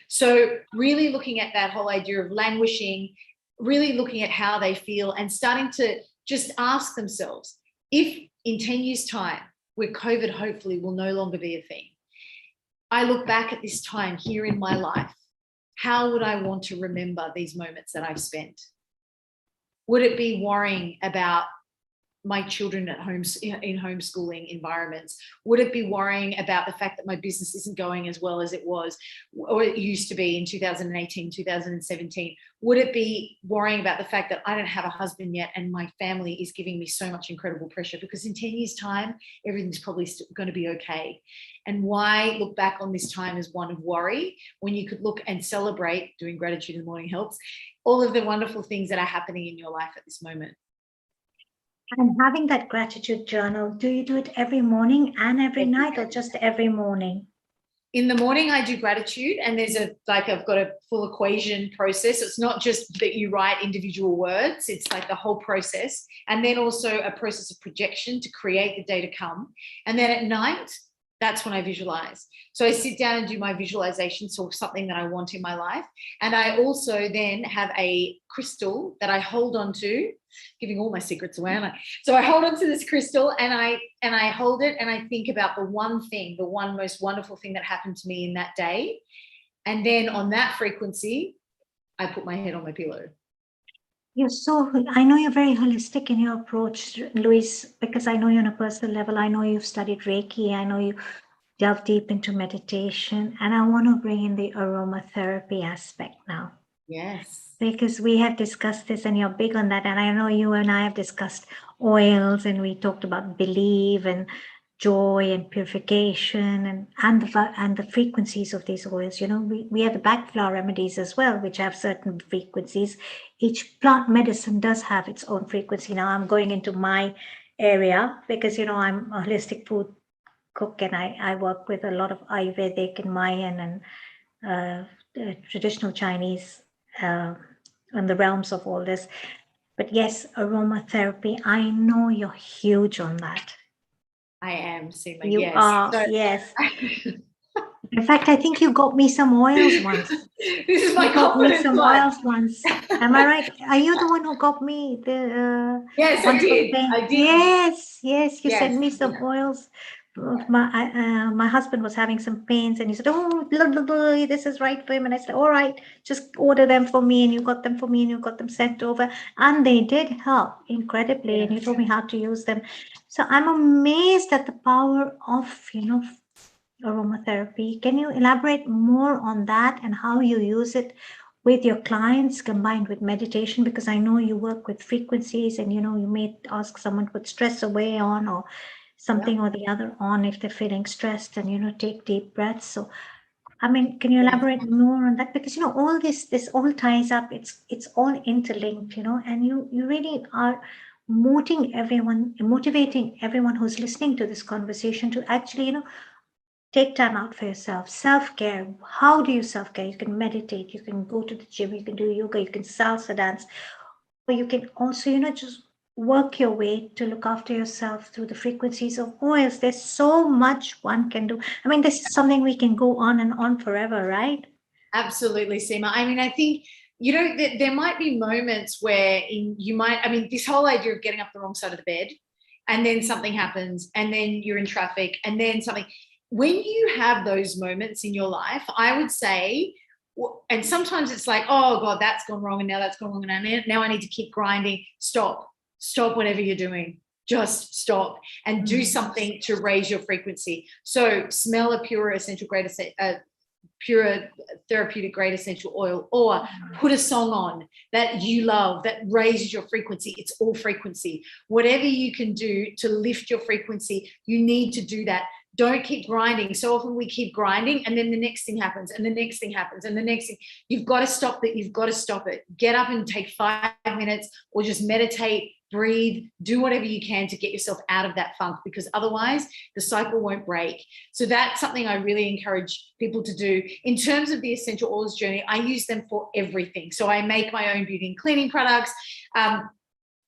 So really looking at that whole idea of languishing, really looking at how they feel, and starting to just ask themselves, if in 10 years' time, where COVID hopefully will no longer be a thing, I look back at this time here in my life, how would I want to remember these moments that I've spent? Would it be worrying about my children at home in homeschooling environments? Would it be worrying about the fact that my business isn't going as well as it was, or it used to be in 2018, 2017? Would it be worrying about the fact that I don't have a husband yet and my family is giving me so much incredible pressure? Because in 10 years' time, everything's probably going to be okay. And why look back on this time as one of worry when you could look and celebrate, doing gratitude in the morning helps, all of the wonderful things that are happening in your life at this moment? And having that gratitude journal, do you do it every morning and every night, or just every morning? In the morning, I do gratitude, and there's I've got a full equation process. It's not just that you write individual words, it's like the whole process. And then also a process of projection to create the day to come. And then at night, that's when I visualize. So I sit down and do my visualization, so something that I want in my life. And I also then have a crystal that I hold on to, giving all my secrets away, aren't I? So I hold on to this crystal, and I hold it, and I think about the one most wonderful thing that happened to me in that day. And then on that frequency, I put my head on my pillow. I know you're very holistic in your approach, Louise, because I know you on a personal level. I know you've studied Reiki. I know you delve deep into meditation. And I want to bring in the aromatherapy aspect now. Yes. Because we have discussed this and you're big on that. And I know you and I have discussed oils and we talked about belief and joy and purification and the frequencies of these oils. You know, we have the back flower remedies as well, which have certain frequencies. Each plant medicine does have its own frequency. Now I'm going into my area because, you know, I'm a holistic food cook and I work with a lot of Ayurvedic and Mayan and traditional Chinese in the realms of all this. But yes, aromatherapy, I know you're huge on that. I am, Seema. You Yes. are, So, yes. In fact, I think you got me some oils once. This is my You got me confidence some one. oils once. Am I right? Are you the one who got me the Yes, I did. I did. Yes, yes. You Yes. sent me some oils. My husband was having some pains, and he said, "Oh, blah, blah, blah, this is right for him." And I said, "All right, just order them for me." And you got them for me, and you got them sent over, and they did help incredibly. And you told me how to use them. So I'm amazed at the power of, you know, aromatherapy. Can you elaborate more on that and how you use it with your clients combined with meditation? Because I know you work with frequencies and, you know, you may ask someone to put stress away on or something or the other on if they're feeling stressed and, you know, take deep breaths. So, I mean, can you elaborate more on that? Because, you know, all this all ties up. It's all interlinked, you know, and you really are motivating everyone who's listening to this conversation to actually, you know, take time out for yourself. Self-care. How do you self-care? You can meditate, you can go to the gym, you can do yoga, you can salsa dance, or you can also, you know, just work your way to look after yourself through the frequencies of oils. There's so much one can do. I mean, this is something we can go on and on forever, right? Absolutely, Seema. I mean, I think, you know, there might be moments where this whole idea of getting up the wrong side of the bed and then something happens and then you're in traffic and then something. When you have those moments in your life, I would say, and sometimes it's like, oh God, that's gone wrong and now that's gone wrong and now I need to keep grinding. Stop whatever you're doing. Just stop and do something to raise your frequency. So smell a pure therapeutic grade essential oil, or put a song on that you love that raises your frequency. It's all frequency. Whatever you can do to lift your frequency, you need to do that. Don't keep grinding. So often we keep grinding and then the next thing happens and the next thing happens and the next thing. You've got to stop that. You've got to stop it. Get up and take 5 minutes or just meditate, breathe, do whatever you can to get yourself out of that funk, because otherwise the cycle won't break. So that's something I really encourage people to do. In terms of the essential oils journey, I use them for everything. So I make my own beauty and cleaning products.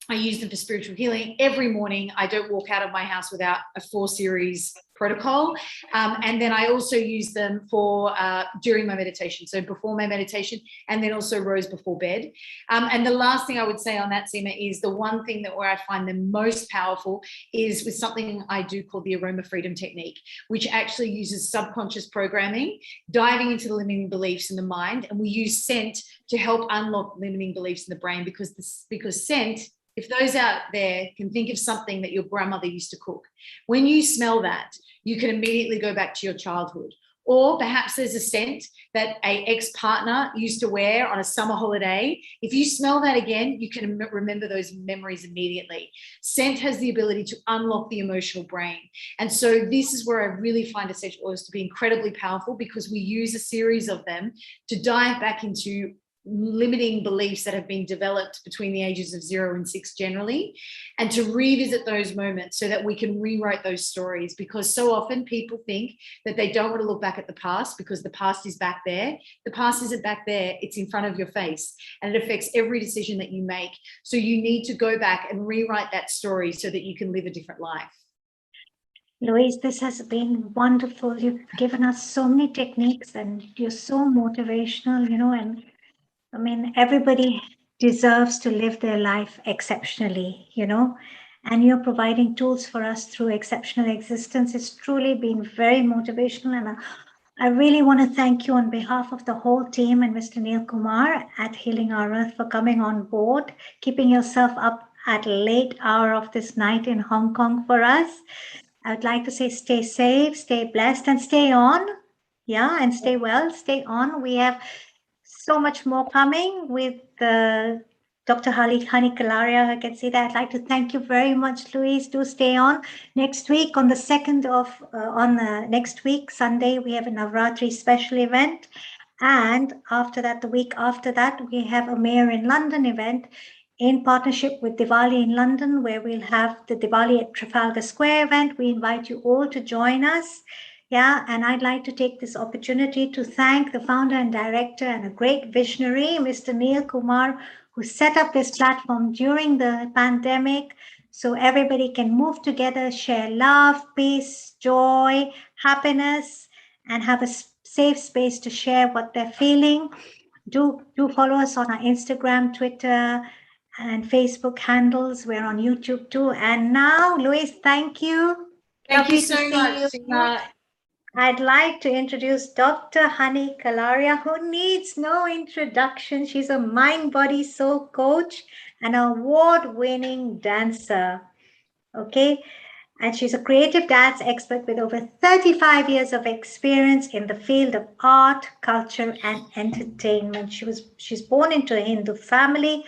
I use them for spiritual healing. Every morning, I don't walk out of my house without a 4 series protocol. And then I also use them for during my meditation. So before my meditation, and then also rose before bed. And the last thing I would say on that, Seema, is the one thing that where I find them most powerful is with something I do called the aroma freedom technique, which actually uses subconscious programming, diving into the limiting beliefs in the mind. And we use scent to help unlock limiting beliefs in the brain, because scent, if those out there can think of something that your grandmother used to cook, when you smell that, you can immediately go back to your childhood. Or perhaps there's a scent that an ex-partner used to wear on a summer holiday. If you smell that again, you can remember those memories immediately. Scent has the ability to unlock the emotional brain. And so this is where I really find essential oils to be incredibly powerful, because we use a series of them to dive back into limiting beliefs that have been developed between the ages of 0 and 6 generally, and to revisit those moments so that we can rewrite those stories. Because so often people think that they don't want to look back at the past because the past is back there. The past isn't back there, it's in front of your face, and it affects every decision that you make. So you need to go back and rewrite that story so that you can live a different life. Louise, this has been wonderful. You've given us so many techniques and you're so motivational, you know, and I mean, everybody deserves to live their life exceptionally, you know, and you're providing tools for us through exceptional existence. It's truly been very motivational, and I really want to thank you on behalf of the whole team and Mr. Neil Kumar at Healing Our Earth for coming on board, keeping yourself up at a late hour of this night in Hong Kong for us. I would like to say stay safe, stay blessed, and stay on. Yeah, and stay well, stay on. We have so much more coming with Dr. Hani Kalaria. I can see that. I'd like to thank you very much, Louise. Do stay on. Next week, on the 2nd of, next week, Sunday, we have a Navratri special event. And after that, the week after that, we have a Mayor in London event in partnership with Diwali in London, where we'll have the Diwali at Trafalgar Square event. We invite you all to join us. Yeah, and I'd like to take this opportunity to thank the founder and director and a great visionary, Mr. Neil Kumar, who set up this platform during the pandemic so everybody can move together, share love, peace, joy, happiness, and have a safe space to share what they're feeling. Do follow us on our Instagram, Twitter, and Facebook handles. We're on YouTube too. And now, Louise, thank you. Thank you Lovely to so see much, you. Seema. I'd like to introduce Dr. Hani Kalaria, who needs no introduction. She's a mind, body, soul coach and award-winning dancer. Okay, and she's a creative dance expert with over 35 years of experience in the field of art, culture, and entertainment. She's born into a Hindu family.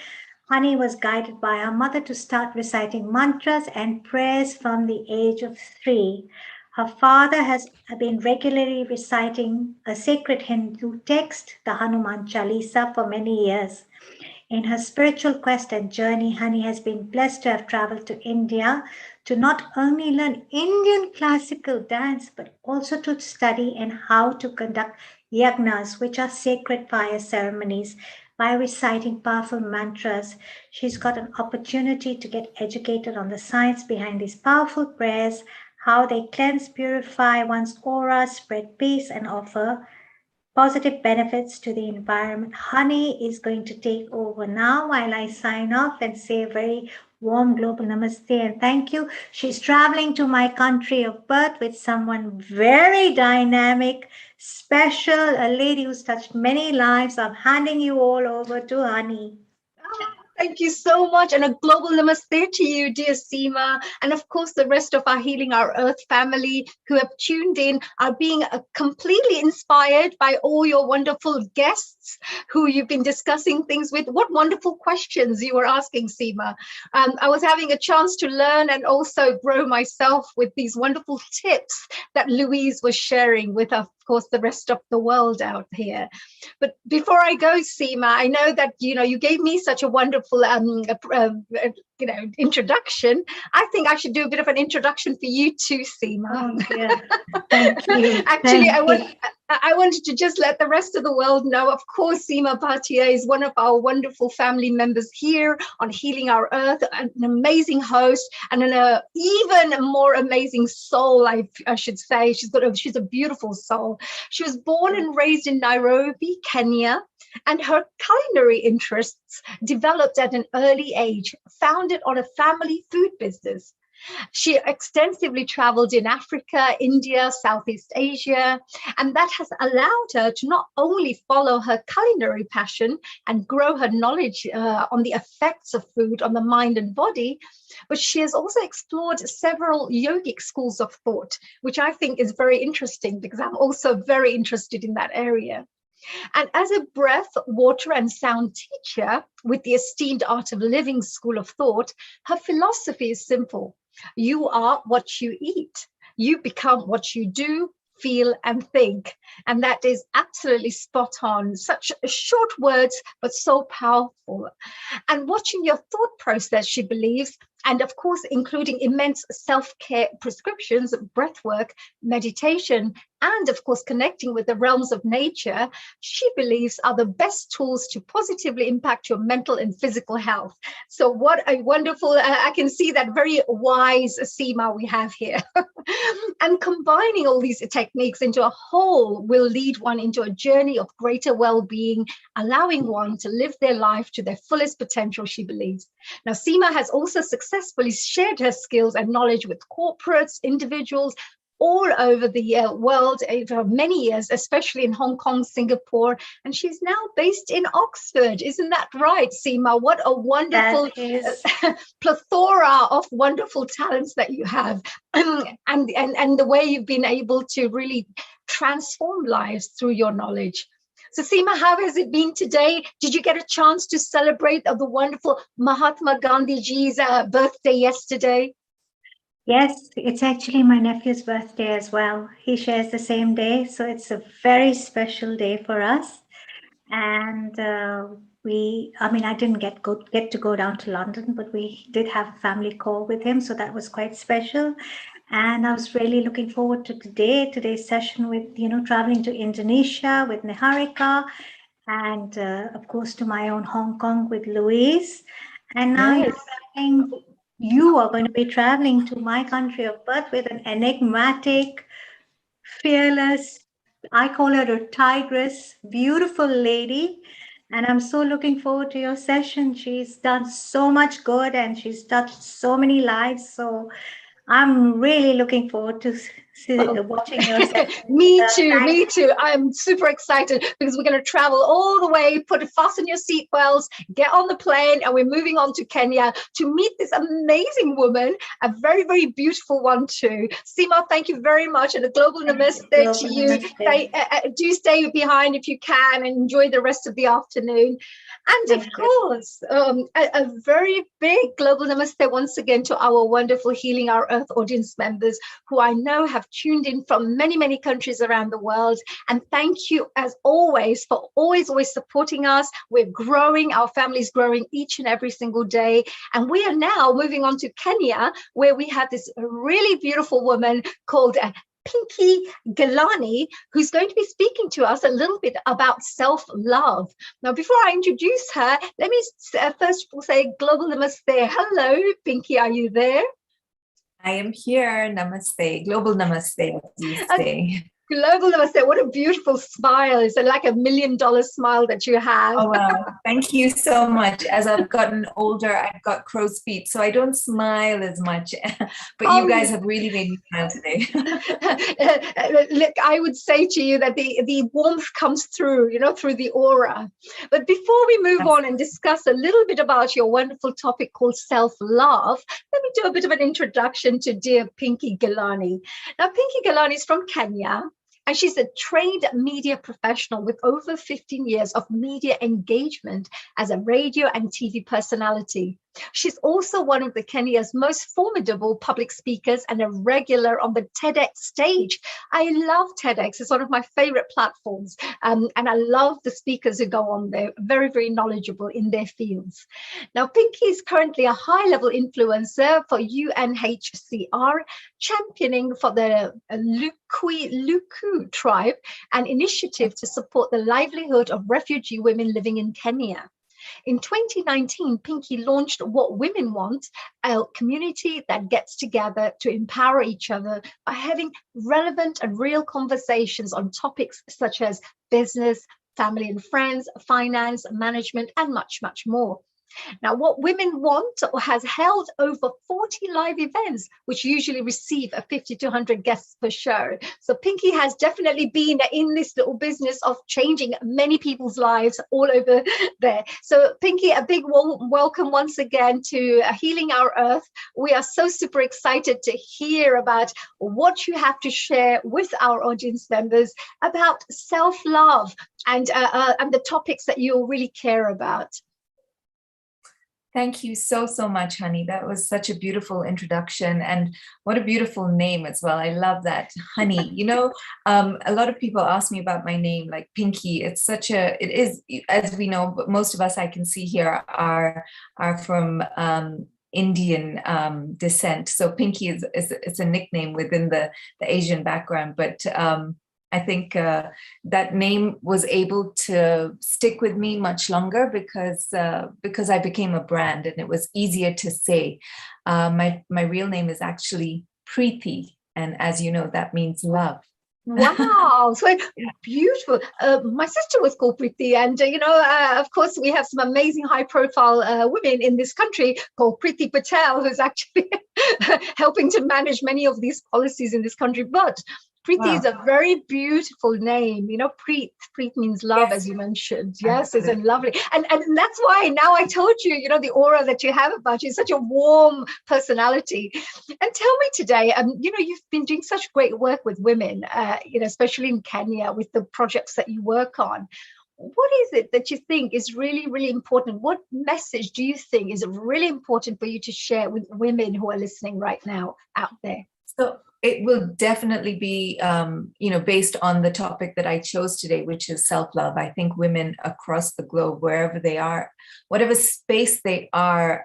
Hani was guided by her mother to start reciting mantras and prayers from the age of 3. Her father has been regularly reciting a sacred Hindu text, the Hanuman Chalisa, for many years. In her spiritual quest and journey, Hani has been blessed to have traveled to India to not only learn Indian classical dance, but also to study and how to conduct yagnas, which are sacred fire ceremonies, by reciting powerful mantras. She's got an opportunity to get educated on the science behind these powerful prayers, how they cleanse, purify one's aura, spread peace, and offer positive benefits to the environment. Hani is going to take over now while I sign off and say a very warm global namaste and thank you. She's traveling to my country of birth with someone very dynamic, special, a lady who's touched many lives. I'm handing you all over to Hani. Thank you so much. And a global namaste to you, dear Seema. And of course, the rest of our Healing Our Earth family who have tuned in are being completely inspired by all your wonderful guests who you've been discussing things with. What wonderful questions you were asking, Seema. I was having a chance to learn and also grow myself with these wonderful tips that Louise was sharing with, of course, the rest of the world out here. But before I go, Seema, I know that, you gave me such a wonderful, introduction. I think I should do a bit of an introduction for you too, Seema. Oh, yeah. Thank you. Actually, Thank I wanted to just let the rest of the world know, of course, Seema Bhatia is one of our wonderful family members here on Healing Our Earth, an amazing host and an even more amazing soul, I should say. She's a beautiful soul. She was born and raised in Nairobi, Kenya, and her culinary interests developed at an early age, founded on a family food business. She extensively traveled in Africa, India, Southeast Asia, and that has allowed her to not only follow her culinary passion and grow her knowledge on the effects of food on the mind and body, but she has also explored several yogic schools of thought, which I think is very interesting because I'm also very interested in that area. And as a breath, water, and sound teacher with the esteemed Art of Living School of Thought, her philosophy is simple. You are what you eat. You become what you do, feel, and think. And that is absolutely spot on. Such short words, but so powerful. And watching your thought process, she believes, and of course, including immense self-care prescriptions, breath work, meditation, and of course, connecting with the realms of nature, she believes are the best tools to positively impact your mental and physical health. So what a wonderful, I can see that very wise Seema we have here. And combining all these techniques into a whole will lead one into a journey of greater well-being, allowing one to live their life to their fullest potential, she believes. Now, Seema has also successfully shared her skills and knowledge with corporates, individuals, all over the world for many years, especially in Hong Kong, Singapore, and she's now based in Oxford. Isn't that right, Seema? What a wonderful plethora of wonderful talents that you have, and the way you've been able to really transform lives through your knowledge. So Seema, how has it been today? Did you get a chance to celebrate the wonderful Mahatma Gandhi ji's birthday yesterday? Yes, it's actually my nephew's birthday as well. He shares the same day, so it's a very special day for us. And I didn't get to go down to London, but we did have a family call with him, so that was quite special. And I was really looking forward to today's session with, traveling to Indonesia with Niharika, and of course to my own Hong Kong with Louise. And now you are going to be traveling to my country of birth with an enigmatic, fearless, I call her a tigress, beautiful lady. And I'm so looking forward to your session. She's done so much good and she's touched so many lives. So I'm really looking forward to watching your session. Me too. I'm super excited because we're going to travel all the way, fasten your seatbelts, get on the plane, and we're moving on to Kenya to meet this amazing woman, a very, very beautiful one too. Seema, thank you very much. And a global namaste to you. Do stay behind if you can and enjoy the rest of the afternoon. And of course, a very big global namaste once again to our wonderful Healing Our Earth audience members who I know have tuned in from many, many countries around the world. And thank you, as always, for always supporting us. We're growing. Our family's growing each and every single day. And we are now moving on to Kenya, where we have this really beautiful woman called Pinky Galani, who's going to be speaking to us a little bit about self-love. Now, before I introduce her, let me first of all say global namaste. Hello, Pinky, are you there? I am here. Namaste. Global namaste, as you say. Global namaste. What a beautiful smile. It's like $1 million smile that you have. Oh, wow. Thank you so much. As I've gotten older, I've got crow's feet, so I don't smile as much. But you guys have really made me smile today. Look, I would say to you that the warmth comes through, through the aura. But before we move on and discuss a little bit about your wonderful topic called self-love, let me do a bit of an introduction to dear Pinky Galani. Now, Pinky Galani is from Kenya. And she's a trained media professional with over 15 years of media engagement as a radio and TV personality. She's also one of Kenya's most formidable public speakers and a regular on the TEDx stage. I love TEDx. It's one of my favorite platforms. And I love the speakers who go on there, very, very knowledgeable in their fields. Now, Pinky is currently a high-level influencer for UNHCR, championing for the Luku tribe, an initiative to support the livelihood of refugee women living in Kenya. In 2019, Pinky launched What Women Want, a community that gets together to empower each other by having relevant and real conversations on topics such as business, family and friends, finance, management, and much, much more. Now, What Women Want has held over 40 live events, which usually receive 50 to 100 guests per show. So Pinky has definitely been in this little business of changing many people's lives all over there. So Pinky, a big welcome once again to Healing Our Earth. We are so super excited to hear about what you have to share with our audience members about self-love and the topics that you really care about. Thank you so much, honey. That was such a beautiful introduction, and what a beautiful name as well. I love that, honey. A lot of people ask me about my name, like Pinky. It is, as we know, but most of us I can see here are from Indian descent. So Pinky is a nickname within the Asian background, but I think that name was able to stick with me much longer because I became a brand and it was easier to say. My real name is actually Preeti, and as you know, that means love. Wow, so beautiful. My sister was called Preeti, and of course, we have some amazing high-profile women in this country called Preeti Patel, who's actually helping to manage many of these policies in this country. But Preeti is a very beautiful name. You know, Preet means love, as you mentioned. Yes, it's a lovely. And that's why now I told you, you know, the aura that you have about you is such a warm personality. And tell me today, you know, you've been doing such great work with women, you know, especially in Kenya with the projects that you work on. What is it that you think is really, really important? What message do you think is really important for you to share with women who are listening right now out there? So it will definitely be, you know, based on the topic that I chose today, which is self-love. I think women across the globe, wherever they are, whatever space they are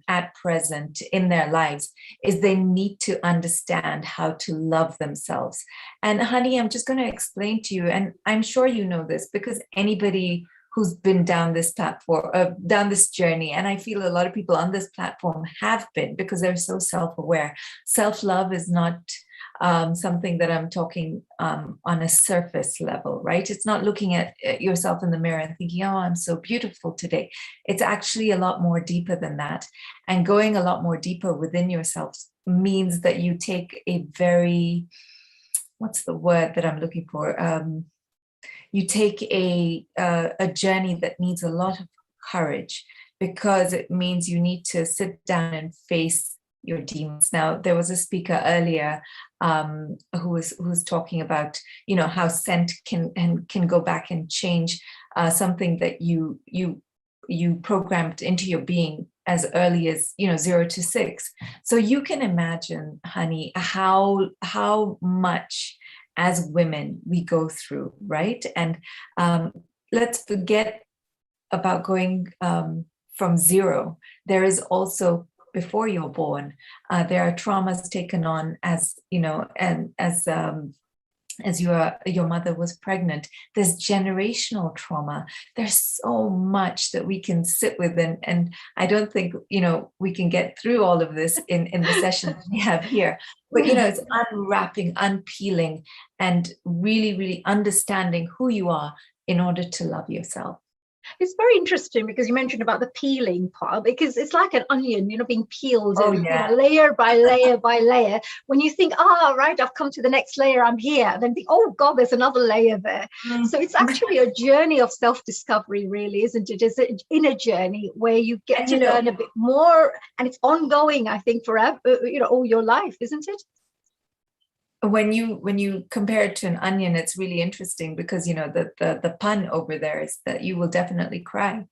at present in their lives, is they need to understand how to love themselves. And honey, I'm just going to explain to you, and I'm sure you know this, because anybody who's been down this platform, down this journey. And I feel a lot of people on this platform have been, because they're so self-aware. Self-love is not something that I'm talking on a surface level, right? It's not looking at yourself in the mirror and thinking, oh, I'm so beautiful today. It's actually a lot more deeper than that. And going a lot more deeper within yourself means that you take a very, what's the word that I'm looking for? You take a journey that needs a lot of courage, because it means you need to sit down and face your demons. Now, there was a speaker earlier who was talking about, you know, how scent can go back and change something that you programmed into your being as early as, you know, 0 to 6. So you can imagine, honey, how much as women we go through, right? And let's forget about going from 0. There is also, before you're born, there are traumas taken on, as you know, and as your mother was pregnant. There's generational trauma. There's so much that we can sit with, and I don't think, you know, we can get through all of this in the sessions we have here. But, you know, it's unwrapping, unpeeling, and really, really understanding who you are in order to love yourself. It's very interesting because you mentioned about the peeling part, because it's like an onion, you know, being peeled, and, you know, layer by layer by layer. When you think, right, I've come to the next layer, I'm here, then think, oh God, there's another layer there. So it's actually a journey of self-discovery, really, isn't it? It's an inner journey where you get to learn a bit more, and it's ongoing, I think, forever, you know, all your life, isn't it? When you compare it to an onion, it's really interesting, because, you know, the pun over there is that you will definitely cry,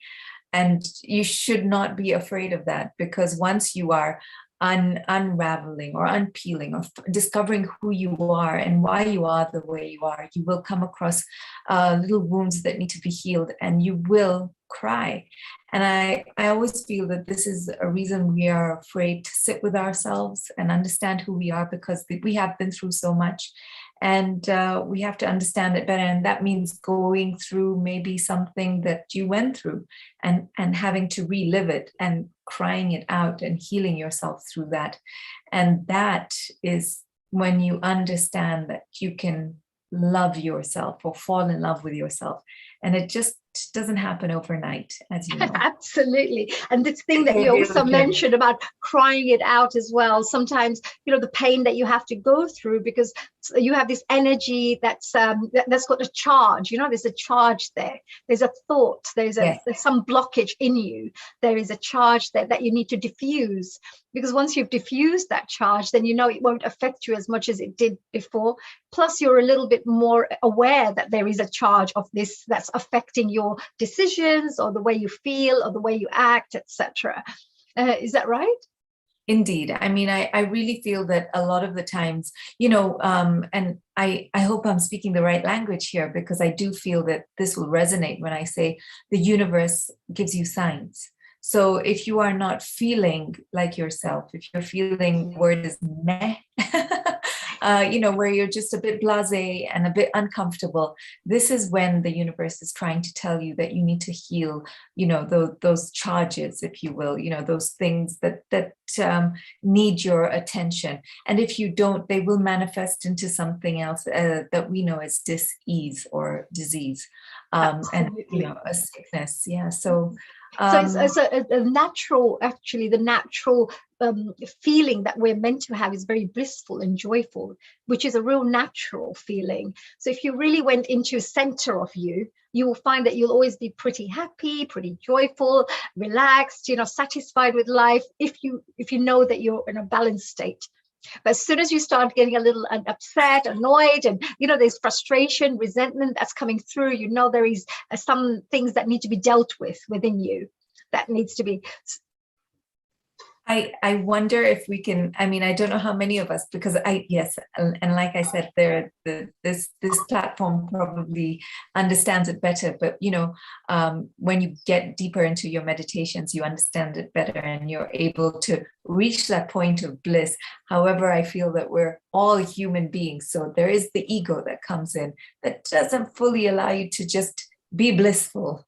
and you should not be afraid of that, because once you are unraveling or unpeeling or discovering who you are and why you are the way you are, you will come across little wounds that need to be healed, and you will cry. And I always feel that this is a reason we are afraid to sit with ourselves and understand who we are, because we have been through so much, and we have to understand it better. And that means going through maybe something that you went through, and having to relive it and crying it out and healing yourself through that. And that is when you understand that you can love yourself or fall in love with yourself. And it just doesn't happen overnight, as you know. Absolutely. And this thing that you also mentioned about crying it out as well, sometimes, you know, the pain that you have to go through, because you have this energy that's got a charge, you know, there's a charge there, there's a thought, there's some blockage in you, there is a charge there that you need to diffuse. Because once you've diffused that charge, then you know it won't affect you as much as it did before. Plus, you're a little bit more aware that there is a charge of this that's affecting your decisions, or the way you feel, or the way you act, etc. Is that right? Indeed. I mean, I really feel that a lot of the times, you know, and I hope I'm speaking the right language here, because I do feel that this will resonate when I say the universe gives you signs. So if you are not feeling like yourself, if you're feeling, the word is meh, you know, where you're just a bit blasé and a bit uncomfortable, this is when the universe is trying to tell you that you need to heal, you know, those charges, if you will, you know, those things that need your attention. And if you don't, they will manifest into something else that we know as dis-ease or disease, and, you know, a sickness. Yeah. So So it's a natural, actually, the natural feeling that we're meant to have is very blissful and joyful, which is a real natural feeling. So if you really went into center of you, you will find that you'll always be pretty happy, pretty joyful, relaxed, satisfied with life, if you know that you're in a balanced state. But as soon as you start getting a little upset, annoyed, and there's frustration, resentment that's coming through, there is some things that need to be dealt with within you, that needs to be. I wonder if we can, I don't know how many of us, because yes, and like I said, this platform probably understands it better, but when you get deeper into your meditations, you understand it better and you're able to reach that point of bliss. However, I feel that we're all human beings. So there is the ego that comes in that doesn't fully allow you to just be blissful,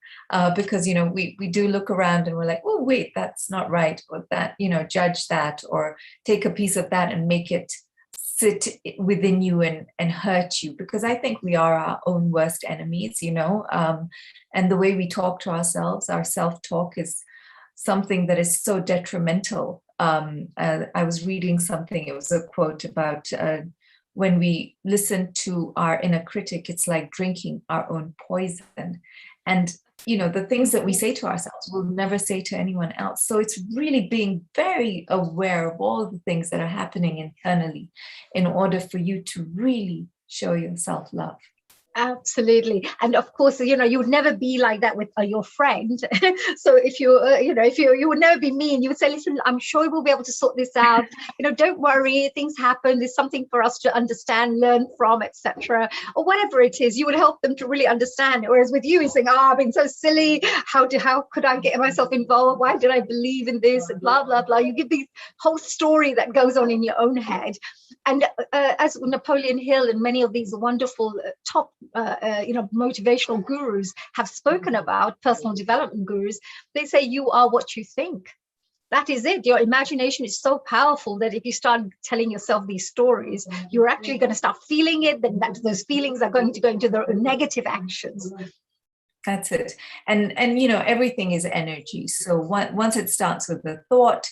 because we do look around and we're like, oh wait, that's not right, or that judge that, or take a piece of that and make it sit within you and hurt you, because I think we are our own worst enemies, and the way we talk to ourselves, our self-talk, is something that is so detrimental. I was reading something, it was a quote about when we listen to our inner critic, it's like drinking our own poison. And, the things that we say to ourselves, we'll never say to anyone else. So it's really being very aware of all the things that are happening internally in order for you to really show yourself love. Absolutely. And of course, you would never be like that with your friend. So if you would never be mean, you would say, listen, I'm sure we'll be able to sort this out. Don't worry, things happen. There's something for us to understand, learn from, etc. Or whatever it is, you would help them to really understand. Whereas with you, he's saying, I've been so silly. How could I get myself involved? Why did I believe in this? And blah, blah, blah. You give the whole story that goes on in your own head. And as Napoleon Hill and many of these wonderful top motivational gurus have spoken about, personal development gurus, they say you are what you think. That is it. Your imagination is so powerful that if you start telling yourself these stories, you're actually going to start feeling it. Then those feelings are going to go into the negative actions. That's it. And everything is energy. So once it starts with the thought,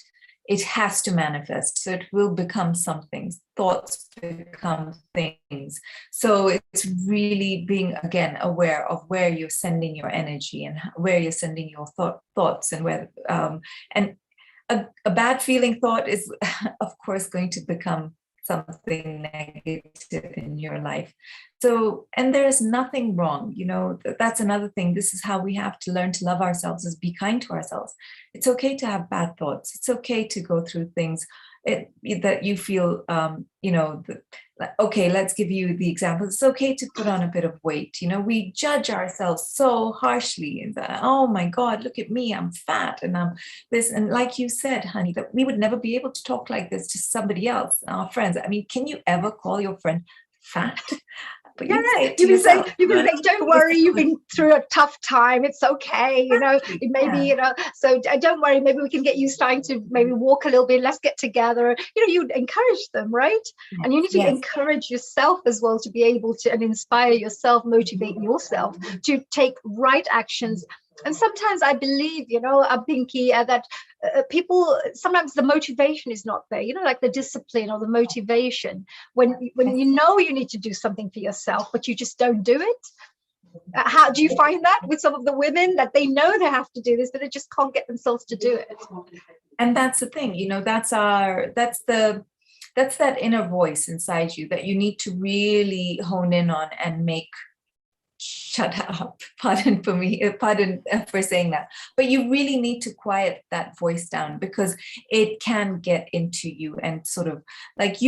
it has to manifest. So it will become something. Thoughts become things. So it's really being, again, aware of where you're sending your energy and where you're sending your thoughts, and where, and a bad feeling thought is, of course, going to become something negative in your life. So, and there is nothing wrong, that's another thing. This is how we have to learn to love ourselves, is be kind to ourselves. It's okay to have bad thoughts. It's okay to go through things that you feel, okay, let's give you the example. It's okay to put on a bit of weight. We judge ourselves so harshly, and oh my God, look at me, I'm fat and I'm this. And like you said, honey, that we would never be able to talk like this to somebody else, our friends. Can you ever call your friend fat? But you can say, don't worry, you've been through a tough time. It's okay, it may be, so don't worry, maybe we can get you starting to maybe walk a little bit. Let's get together. You encourage them, right? Yes. And you need to encourage yourself as well, to be able to and inspire yourself, motivate yourself to take right actions. And sometimes I believe, Pinky, that people, sometimes the motivation is not there, like the discipline or the motivation. When you need to do something for yourself, but you just don't do it. How do you find that with some of the women, that they know they have to do this, but they just can't get themselves to do it? And that's the thing, that's that inner voice inside you that you need to really hone in on and make shut up, pardon for saying that, but you really need to quiet that voice down, because it can get into you and sort of like,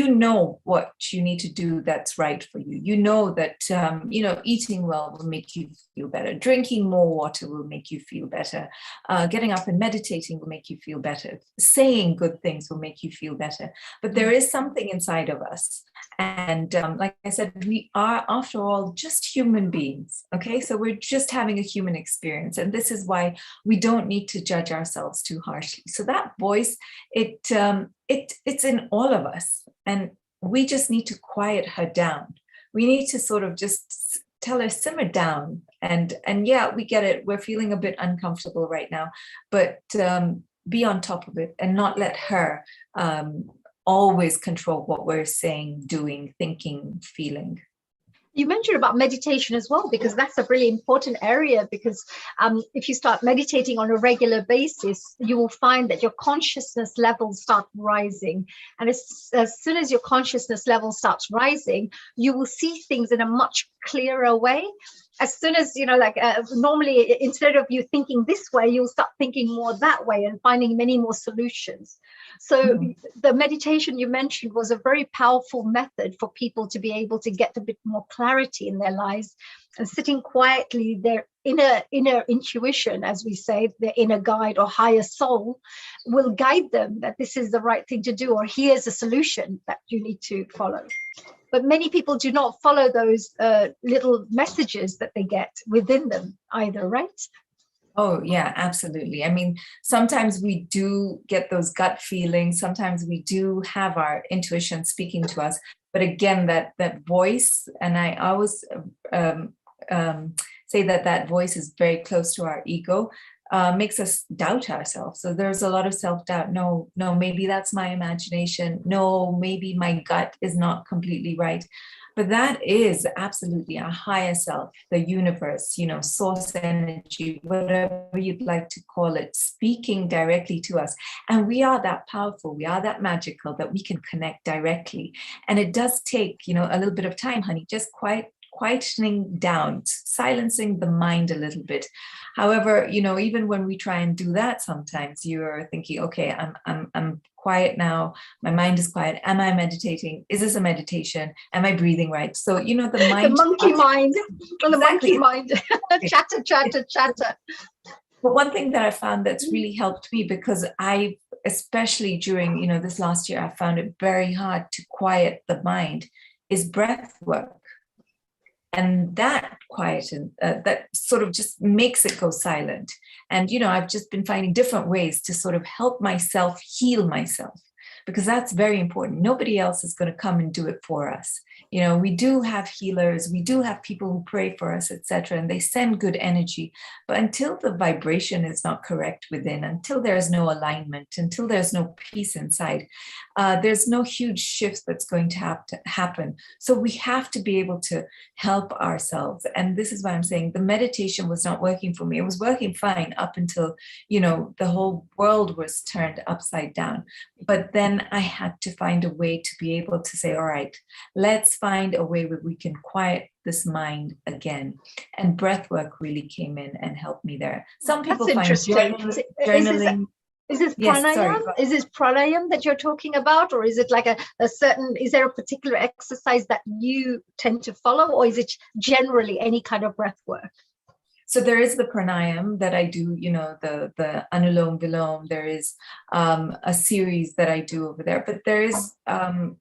what you need to do that's right for you. That eating well will make you feel better, drinking more water will make you feel better, getting up and meditating will make you feel better, saying good things will make you feel better. But there is something inside of us, and like I said, we are, after all, just human beings. Okay, so we're just having a human experience, and this is why we don't need to judge ourselves too harshly. So that voice, it's in all of us, and we just need to quiet her down. We need to sort of just tell her, simmer down. And yeah, we get it. We're feeling a bit uncomfortable right now, but be on top of it and not let her always control what we're saying, doing, thinking, feeling. You mentioned about meditation as well, because that's a really important area, because if you start meditating on a regular basis, you will find that your consciousness levels start rising. And as soon as your consciousness level starts rising, you will see things in a much clearer way. As soon as, normally, instead of you thinking this way, you'll start thinking more that way and finding many more solutions. So the meditation you mentioned was a very powerful method for people to be able to get a bit more clarity in their lives, and sitting quietly, their inner intuition, as we say, their inner guide or higher soul will guide them that this is the right thing to do, or here's a solution that you need to follow. But many people do not follow those little messages that they get within them either, right? Oh, yeah, absolutely. I mean, sometimes we do get those gut feelings. Sometimes we do have our intuition speaking to us. But again, that voice, and I always say that voice is very close to our ego, makes us doubt ourselves. So there's a lot of self-doubt. No, maybe that's my imagination. No, maybe my gut is not completely right. But that is absolutely our higher self, the universe, source energy, whatever you'd like to call it, speaking directly to us. And we are that powerful, we are that magical that we can connect directly. And it does take, a little bit of time, honey, just quietening down, silencing the mind a little bit. However, even when we try and do that, sometimes you're thinking, okay, I'm quiet now. My mind is quiet. Am I meditating? Is this a meditation? Am I breathing right? So, the mind. The monkey mind. Exactly. The monkey mind. chatter. But one thing that I found that's really helped me, because especially during, this last year, I found it very hard to quiet the mind, is breath work. And that that sort of just makes it go silent. And, I've just been finding different ways to sort of help myself heal myself, because that's very important. Nobody else is going to come and do it for us. We do have healers, we do have people who pray for us, etc., and they send good energy. But until the vibration is not correct within, until there's no alignment, until there's no peace inside, there's no huge shift that's going to have to happen. So we have to be able to help ourselves. And this is why I'm saying the meditation was not working for me. It was working fine up until, the whole world was turned upside down. But then I had to find a way to be able to say, all right, let's find a way where we can quiet this mind again. And breath work really came in and helped me there. Some people find journaling. Is this pranayam? Is this pranayam that you're talking about? Or is it like is there a particular exercise that you tend to follow? Or is it generally any kind of breath work? So there is the pranayam that I do, the Anulom Vilom. There is a series that I do over there. But there is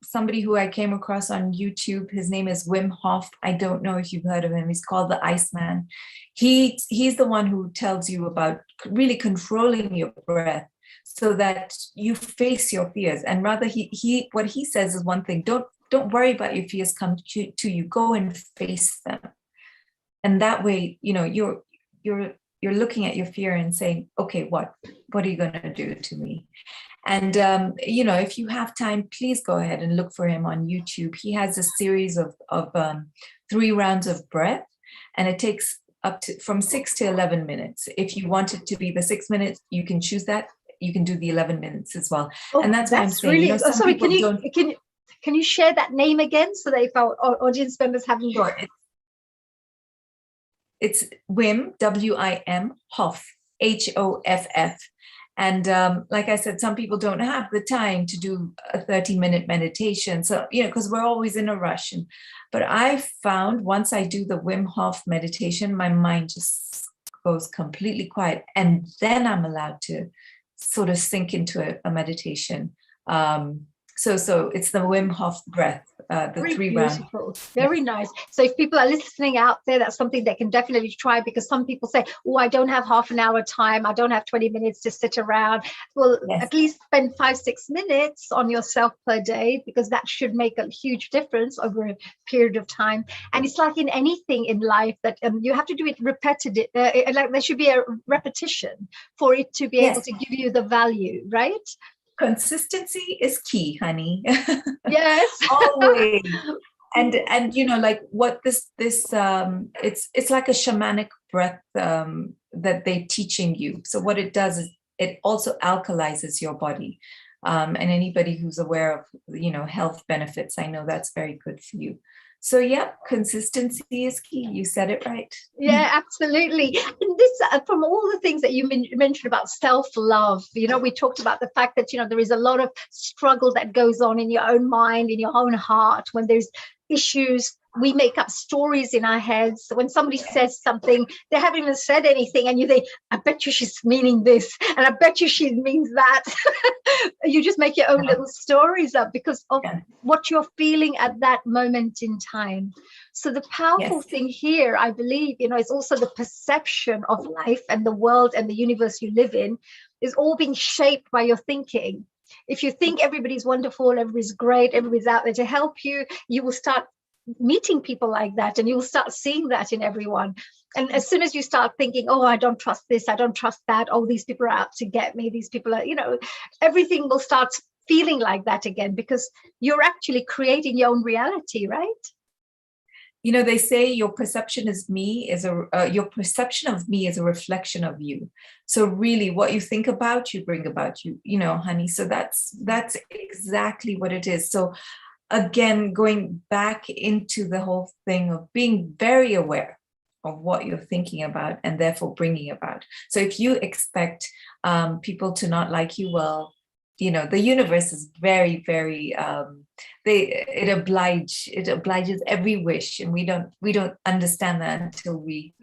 somebody who I came across on YouTube. His name is Wim Hof. I don't know if you've heard of him. He's called the Iceman. He's the one who tells you about really controlling your breath so that you face your fears. And rather, what he says is one thing. Don't worry about your fears come to you. Go and face them. And that way, you're looking at your fear and saying, okay, what are you going to do to me? And, if you have time, please go ahead and look for him on YouTube. He has a series of 3 rounds of breath, and it takes from 6 to 11 minutes. If you want it to be the 6 minutes, you can choose that. You can do the 11 minutes as well. Oh, and that's why I'm saying, really, sorry, can you share that name again so that if our audience members haven't got it? It's Wim, W-I-M, Hof, H-O-F-F. And like I said, some people don't have the time to do a 30-minute meditation. So, because we're always in a rush. But I found once I do the Wim Hof meditation, my mind just goes completely quiet. And then I'm allowed to sort of sink into a meditation. So it's the Wim Hof breath the Very 3 round. beautiful. Very nice. So if people are listening out there, that's something they can definitely try, because some people say, oh, I don't have half an hour time. I don't have 20 minutes to sit around. Well, Yes. at least spend 5-6 minutes on yourself per day, because that should make a huge difference over a period of time. And it's like in anything in life that you have to do it repetitive. Like there should be a repetition for it to be able Yes. to give you the value, right? Consistency is key, honey. Yes. Always. And you know, like what this it's like a shamanic breath that they're teaching you. So what it does is it also alkalizes your body. And anybody who's aware of, you know, health benefits, I know that's very good for you. So yeah, consistency is key. You said it right. Yeah, absolutely. And this, from all the things that you mentioned about self-love, you know, we talked about the fact that, you know, there is a lot of struggle that goes on in your own mind, in your own heart. When there's issues, we make up stories in our heads. So when somebody says something, they haven't even said anything, and you think, I bet you she's meaning this, and I bet you she means that. You just make your own little stories up because of what you're feeling at that moment in time. So the powerful thing here, I believe, you know, is also the perception of life and the world and the universe you live in is all being shaped by your thinking. If you think everybody's wonderful, everybody's great, everybody's out there to help you, you will start meeting people like that, and you'll start seeing that in everyone. And as soon as you start thinking, oh, I don't trust this, I don't trust that, oh, these people are out to get me, these people are, you know, everything will start feeling like that again, because you're actually creating your own reality, right? You know, they say your perception is me is your perception of me is a reflection of you. So really what you think about, you bring about, you know, honey. So that's exactly what it is. So again, going back into the whole thing of being very aware of what you're thinking about and therefore bringing about. So if you expect people to not like you, well, you know, the universe is very, very, it obliges every wish, and we don't understand that until we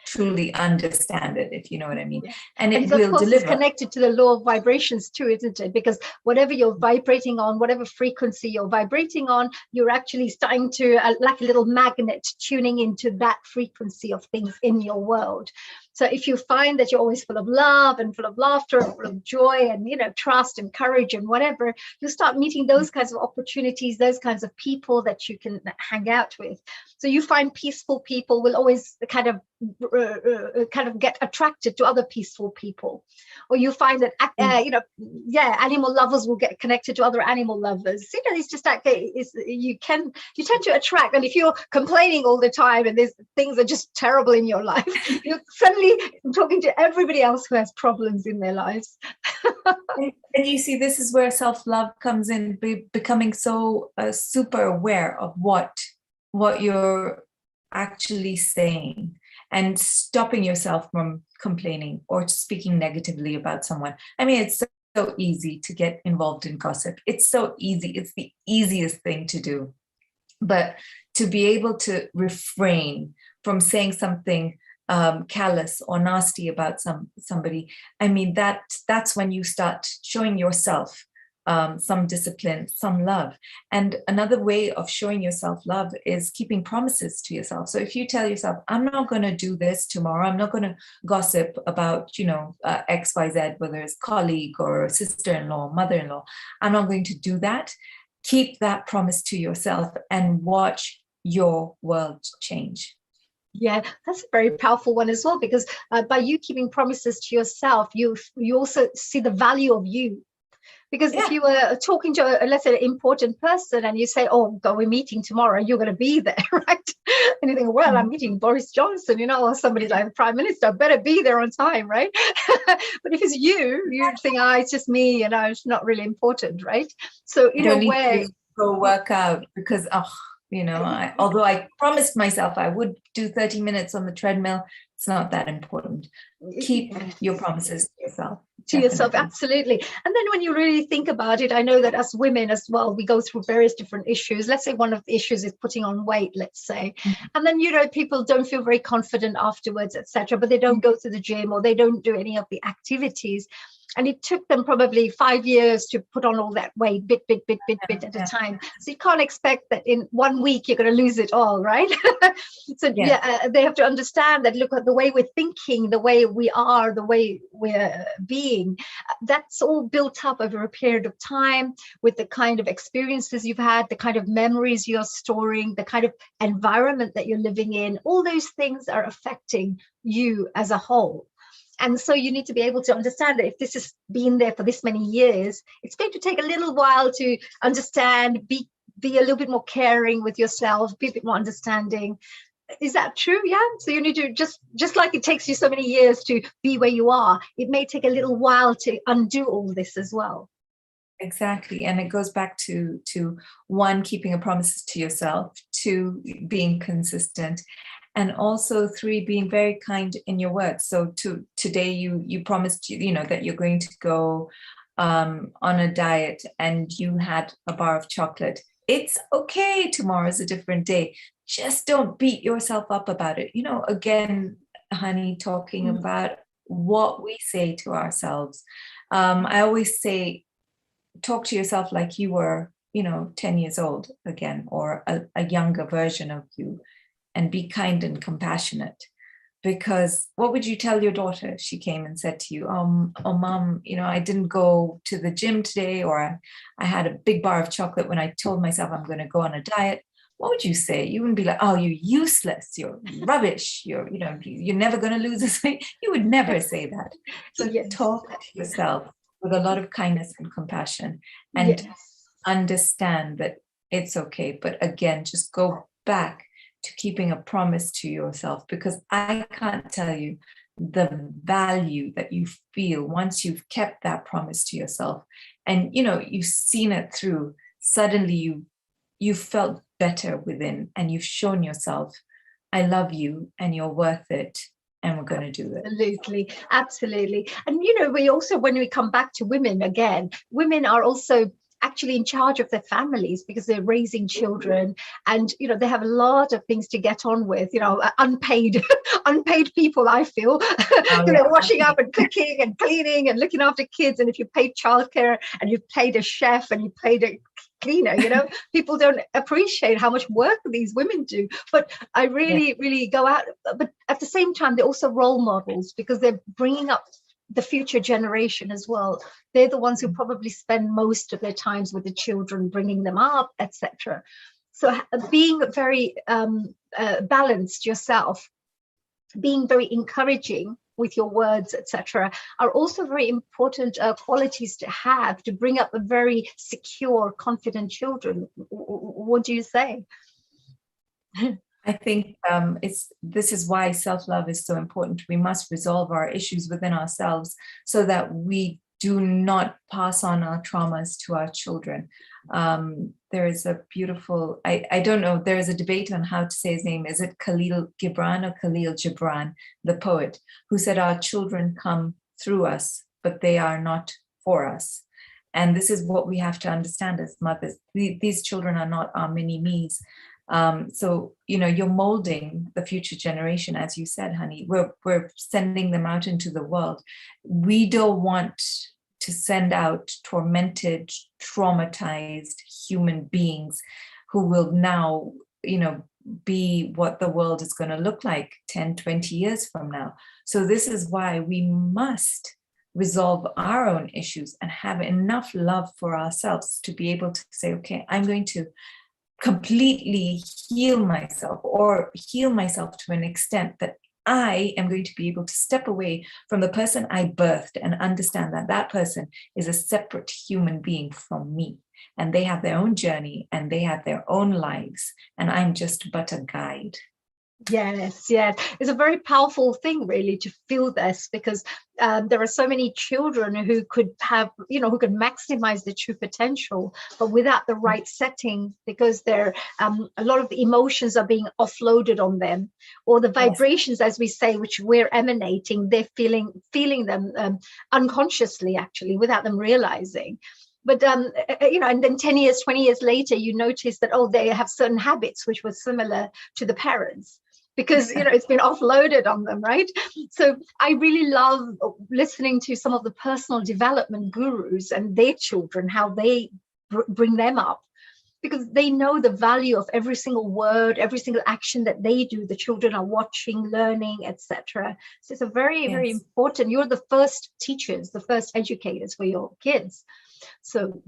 truly understand it, if you know what I mean. And it will deliver. It's connected to the law of vibrations too, isn't it? Because whatever you're vibrating on, whatever frequency you're vibrating on, you're actually starting to, like a little magnet, tuning into that frequency of things in your world. So if you find that you're always full of love and full of laughter and full of joy and, you know, trust and courage and whatever, you start meeting those kinds of opportunities, those kinds of people that you can hang out with. So you find peaceful people will always kind of get attracted to other peaceful people. Or you find that, animal lovers will get connected to other animal lovers. You know, it's just like, you tend to attract. And if you're complaining all the time and there's things are just terrible in your life, you're suddenly talking to everybody else who has problems in their lives. And you see, this is where self-love comes in, becoming so super aware of what you're actually saying, and stopping yourself from complaining or speaking negatively about someone. I mean, it's so easy to get involved in gossip. It's so easy. It's the easiest thing to do. But to be able to refrain from saying something callous or nasty about somebody, I mean, that's when you start showing yourself some discipline, some love. And another way of showing yourself love is keeping promises to yourself. So if you tell yourself, I'm not going to do this tomorrow, I'm not going to gossip about, you know, XYZ, whether it's colleague or sister-in-law, mother-in-law, I'm not going to do that. Keep that promise to yourself and watch your world change. Yeah, that's a very powerful one as well, because by you keeping promises to yourself, you also see the value of you. Because if you were talking to, let's say, an important person and you say, oh, we're meeting tomorrow, you're going to be there, right? And you think, well, I'm meeting Boris Johnson, you know, or somebody like the Prime Minister, I better be there on time, right? But if it's you think, it's just me, you know, it's not really important, right? So in a way, go work out because, you know, although I promised myself I would do 30 minutes on the treadmill, it's not that important. Keep your promises to yourself. Yourself, absolutely. And then when you really think about it, I know that as women as well, we go through various different issues. Let's say one of the issues is putting on weight, let's say. And then, you know, people don't feel very confident afterwards, etc., but they don't go to the gym or they don't do any of the activities. And it took them probably 5 years to put on all that weight, bit at a time. So you can't expect that in 1 week you're going to lose it all, right? So they have to understand that, look at the way we're thinking, the way we are, the way we're being, that's all built up over a period of time with the kind of experiences you've had, the kind of memories you're storing, the kind of environment that you're living in. All those things are affecting you as a whole. And so you need to be able to understand that if this has been there for this many years, it's going to take a little while to understand, be a little bit more caring with yourself, be a bit more understanding. Is that true? Yeah. So you need to just like it takes you so many years to be where you are, it may take a little while to undo all this as well. Exactly. And it goes back to one, keeping a promise to yourself, two, being consistent, and also three, being very kind in your words. So today you promised, that you're going to go on a diet and you had a bar of chocolate. It's okay. Tomorrow's a different day. Just don't beat yourself up about it. Again, honey, talking about what we say to ourselves. I always say, talk to yourself like you were, 10 years old again, or a younger version of you, and be kind and compassionate. Because what would you tell your daughter if she came and said to you, oh mom, I didn't go to the gym today, or I had a big bar of chocolate when I told myself I'm going to go on a diet? What would you say? You wouldn't be like, oh, you're useless, you're rubbish, you're never going to lose this weight. You would never say that. So talk to yourself with a lot of kindness and compassion, and understand that it's okay. But again, just go back to keeping a promise to yourself, because I can't tell you the value that you feel once you've kept that promise to yourself, and you've seen it through. Suddenly you felt better within, and you've shown yourself, I love you and you're worth it, and we're going to do it. Absolutely. And we also, when we come back to women again, women are also actually in charge of their families, because they're raising children, and they have a lot of things to get on with, unpaid people, I feel. Washing up and cooking and cleaning and looking after kids. And if you paid childcare and you've paid a chef and you paid a cleaner, people don't appreciate how much work these women do. But I really go out, but at the same time they're also role models, because they're bringing up the future generation as well. They're the ones who probably spend most of their times with the children, bringing them up, etc. So being very balanced yourself, being very encouraging with your words, etc., are also very important qualities to have to bring up a very secure, confident children. What do you say? I think this is why self-love is so important. We must resolve our issues within ourselves so that we do not pass on our traumas to our children. There is a beautiful, I don't know, there is a debate on how to say his name. Is it Khalil Gibran or Khalil Gibran, the poet, who said our children come through us, but they are not for us. And this is what we have to understand as mothers. These children are not our mini-me's. So, you're molding the future generation, as you said, honey. We're sending them out into the world. We don't want to send out tormented, traumatized human beings who will now, be what the world is going to look like 10, 20 years from now. So this is why we must resolve our own issues and have enough love for ourselves to be able to say, okay, I'm going to completely heal myself, or heal myself to an extent that I am going to be able to step away from the person I birthed and understand that that person is a separate human being from me, and they have their own journey and they have their own lives, and I'm just but a guide. Yes. It's a very powerful thing, really, to feel this, because there are so many children who could have, who could maximize their true potential, but without the right setting, because they're a lot of the emotions are being offloaded on them, or the vibrations, as we say, which we're emanating, they're feeling them unconsciously, actually, without them realizing. But, and then 10 years, 20 years later, you notice that, they have certain habits which were similar to the parents, because it's been offloaded on them, right? So I really love listening to some of the personal development gurus and their children, how they bring them up, because they know the value of every single word, every single action that they do. The children are watching, learning, etc. So it's a very, very important. You're the first teachers, the first educators for your kids. So,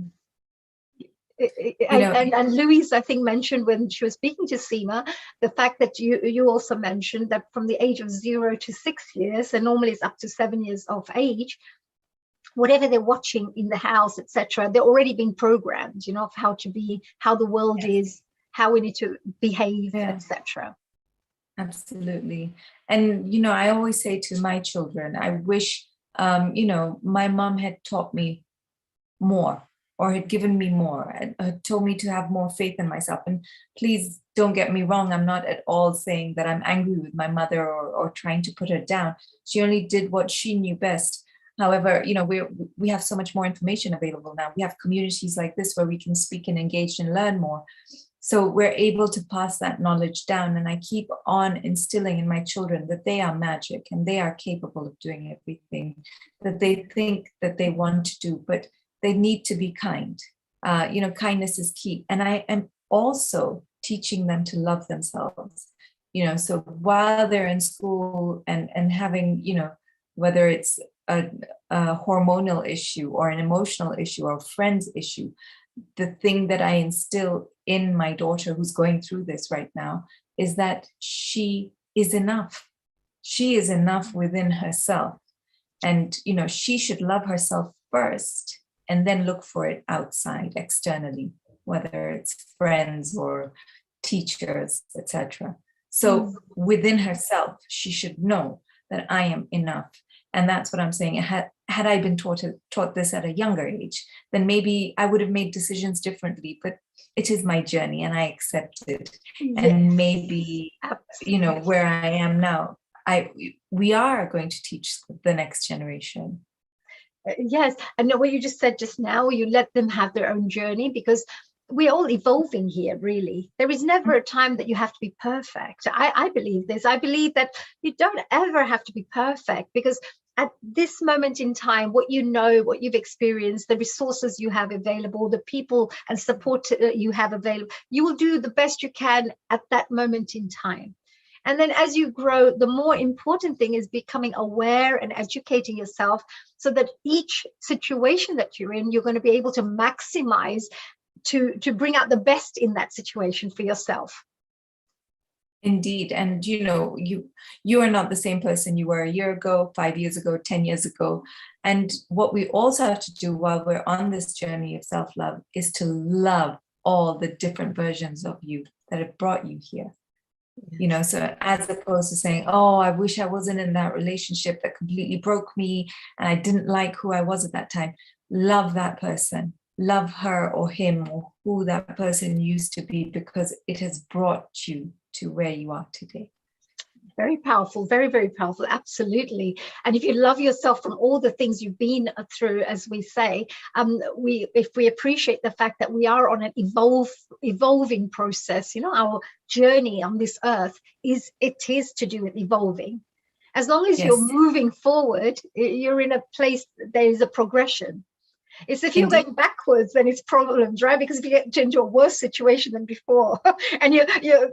and Louise, I think, mentioned when she was speaking to Seema, the fact that you also mentioned that from the age of 0 to 6 years, and normally it's up to 7 years of age, whatever they're watching in the house, etc., they're already being programmed, of how to be, how the world is, how we need to behave, etc. Absolutely. And, I always say to my children, I wish, my mom had taught me more, or had given me more, had told me to have more faith in myself. And please don't get me wrong, I'm not at all saying that I'm angry with my mother or trying to put her down. She only did what she knew best. However, we have so much more information available now. We have communities like this where we can speak and engage and learn more. So we're able to pass that knowledge down. And I keep on instilling in my children that they are magic and they are capable of doing everything that they think that they want to do, but they need to be kind. Kindness is key. And I am also teaching them to love themselves. So while they're in school and having, whether it's a hormonal issue or an emotional issue or a friend's issue, the thing that I instill in my daughter who's going through this right now is that she is enough. She is enough within herself. And, she should love herself first and then look for it outside, externally, whether it's friends or teachers, etc. So within herself, she should know that I am enough. And that's what I'm saying. Had I been taught this at a younger age, then maybe I would have made decisions differently. But it is my journey, and I accept it. Yes. And maybe, where I am now, we are going to teach the next generation. Yes, and what you just said just now, you let them have their own journey, because we're all evolving here, really. There is never a time that you have to be perfect. I believe this. I believe that you don't ever have to be perfect, because at this moment in time, what you've experienced, the resources you have available, the people and support you have available, you will do the best you can at that moment in time. And then as you grow, the more important thing is becoming aware and educating yourself, so that each situation that you're in, you're going to be able to maximize to bring out the best in that situation for yourself. Indeed. And, you are not the same person you were a year ago, 5 years ago, 10 years ago. And what we also have to do while we're on this journey of self-love is to love all the different versions of you that have brought you here. So as opposed to saying, oh, I wish I wasn't in that relationship that completely broke me and I didn't like who I was at that time. Love that person. Love her or him or who that person used to be, because it has brought you to where you are today. Very powerful, very, very powerful. Absolutely. And if you love yourself from all the things you've been through, as we say, if we appreciate the fact that we are on an evolving process, our journey on this earth is to do with evolving. As long as you're moving forward, you're in a place, there is a progression. It's if you're going backwards, then it's problems, right? Because if you get into a worse situation than before, and you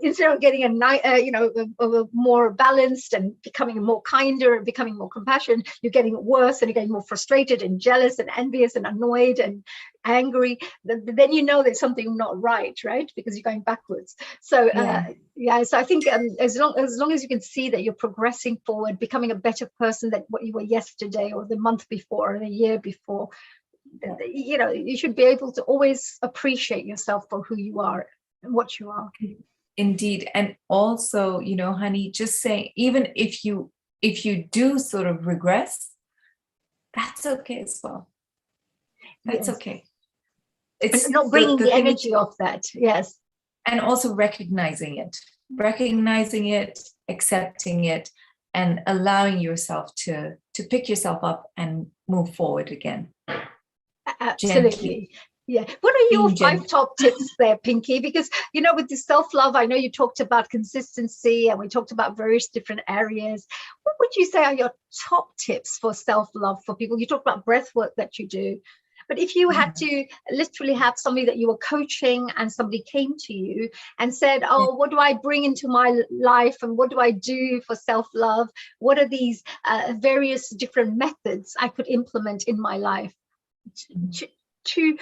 instead of getting a more balanced and becoming more kinder and becoming more compassionate, you're getting worse and you're getting more frustrated and jealous and envious and annoyed and angry. Then there's something not right? Because you're going backwards. So so I think as long as you can see that you're progressing forward, becoming a better person than what you were yesterday or the month before or the year before. You should be able to always appreciate yourself for who you are and what you are. Indeed. And also, honey, just say, even if you do sort of regress, that's okay as well. That's okay. It's not bringing the energy of that. Yes. And also recognizing it, accepting it, and allowing yourself to pick yourself up and move forward again. Absolutely. Yeah. What are your Being 5 top tips there, Pinky? Because, with the self-love, I know you talked about consistency and we talked about various different areas. What would you say are your top tips for self-love for people? You talked about breath work that you do. But if you had to literally have somebody that you were coaching and somebody came to you and said, oh, what do I bring into my life and what do I do for self-love? What are these various different methods I could implement in my life to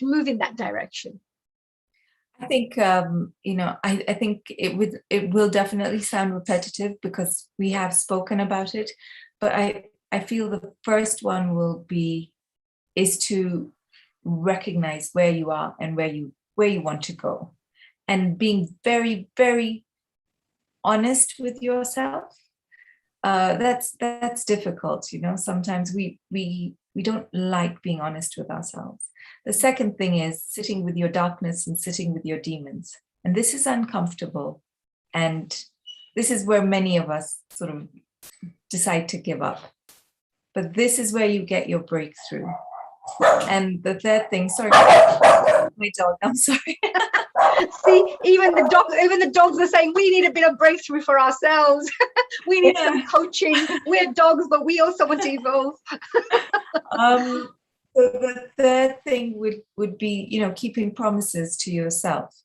move in that direction? I think I think it will definitely sound repetitive because we have spoken about it, but I feel the first one is to recognize where you are and where you want to go, and being very, very honest with yourself. That's difficult, sometimes we don't like being honest with ourselves. The second thing is sitting with your darkness and sitting with your demons, and this is uncomfortable, and this is where many of us sort of decide to give up, but this is where you get your breakthrough. And the third thing, sorry, my dog, I'm sorry. See, even the dogs are saying we need a bit of breakthrough for ourselves. We need some coaching. We're dogs, but we also want to evolve. So the third thing would be, keeping promises to yourself,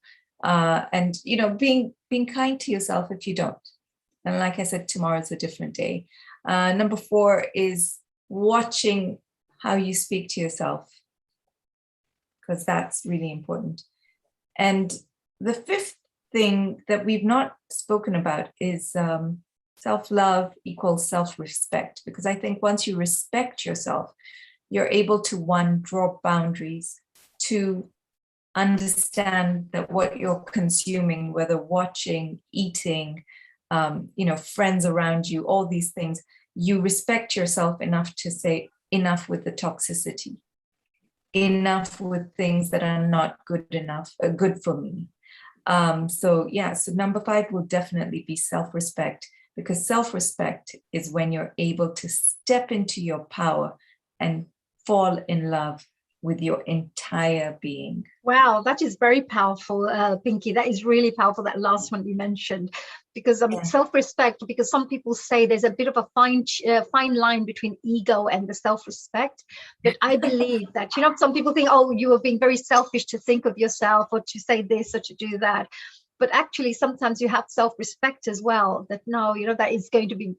and being kind to yourself if you don't. And like I said, tomorrow's a different day. Number 4 is watching how you speak to yourself, because that's really important. And the 5th thing that we've not spoken about is self-love equals self-respect, because I think once you respect yourself, you're able to, 1, draw boundaries, 2, understand that what you're consuming, whether watching, eating, friends around you, all these things, you respect yourself enough to say enough with the toxicity, enough with things that are not good enough, good for me. So number 5 will definitely be self-respect, because self-respect is when you're able to step into your power and fall in love with your entire being. Wow, that is very powerful, Pinky. That is really powerful, that last one you mentioned, because self-respect, because some people say there's a bit of a fine line between ego and the self-respect. But I believe that, some people think, oh, you are being very selfish to think of yourself or to say this or to do that. But actually, sometimes you have self-respect as well, that no, that is going to be,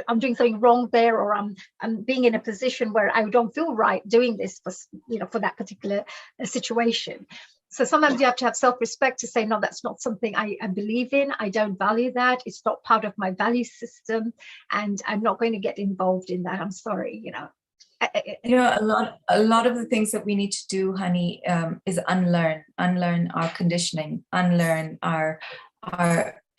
I'm doing something wrong there, or I'm being in a position where I don't feel right doing this for that particular situation. So sometimes you have to have self-respect to say, no, that's not something I believe in. I don't value that. It's not part of my value system, and I'm not going to get involved in that. I'm sorry, a lot of the things that we need to do, honey, is unlearn our conditioning, unlearn our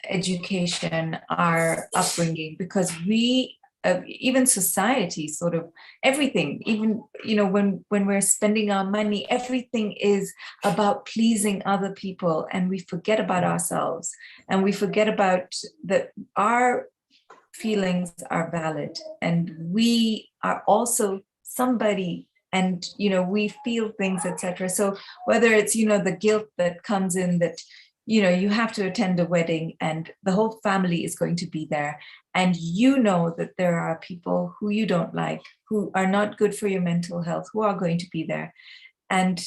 education, our upbringing, because we even society, sort of everything, even when we're spending our money, everything is about pleasing other people, and we forget about ourselves, and we forget about that our feelings are valid, and we are also somebody, and we feel things, etc. So whether it's the guilt that comes in, that you have to attend a wedding and the whole family is going to be there, and that there are people who you don't like, who are not good for your mental health, who are going to be there, and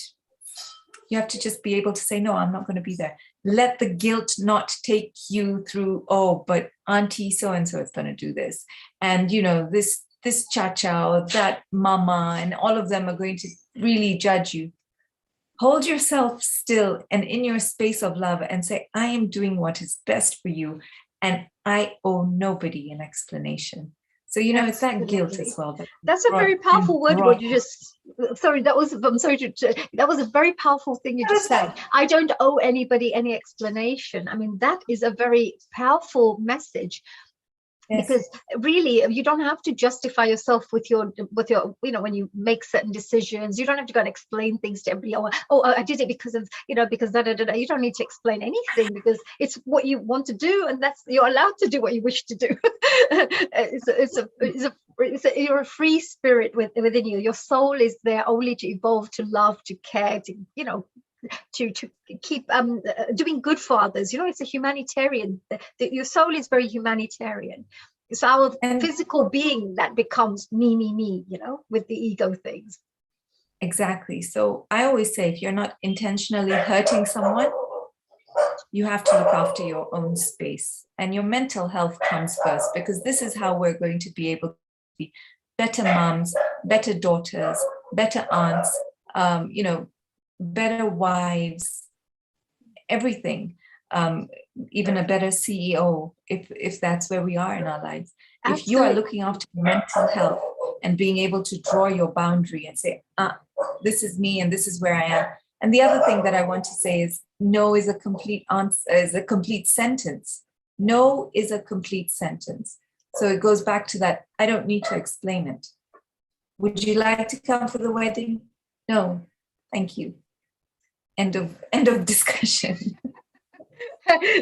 you have to just be able to say, no, I'm not going to be there. Let the guilt not take you through, oh, but auntie so-and-so is going to do this, and this cha-cha or that mama, and all of them are going to really judge you. Hold yourself still and in your space of love and say, I am doing what is best for you, and I owe nobody an explanation. So, it's that guilt as well. That's a very powerful word. What you just, sorry, that was a very powerful thing you just said. I don't owe anybody any explanation. I mean, that is a very powerful message. Yes. Because really, you don't have to justify yourself with your, when you make certain decisions. You don't have to go and explain things to everybody. Oh, I did it because of, because da. You don't need to explain anything, because it's what you want to do, and you're allowed to do what you wish to do. It's a you're a free spirit within you. Your soul is there only to evolve, to love, to care, to, you know, to keep doing good for others. You know, it's a humanitarian. Your soul is very humanitarian. It's our physical being that becomes me, you know, with the ego things. Exactly. So I always say, if you're not intentionally hurting someone, you have to look after your own space, and your mental health comes first, because this is how we're going to be able to be better moms, better daughters, better aunts, you know, better wives, everything, even a better CEO, if that's where we are in our lives. Absolutely. If you are looking after your mental health and being able to draw your boundary and say, this is me and this is where I am. And the other thing that I want to say is, no is a complete answer, is a complete sentence. No is a complete sentence. So it goes back to that, I don't need to explain it. Would you like to come for the wedding? No, thank you. End of discussion.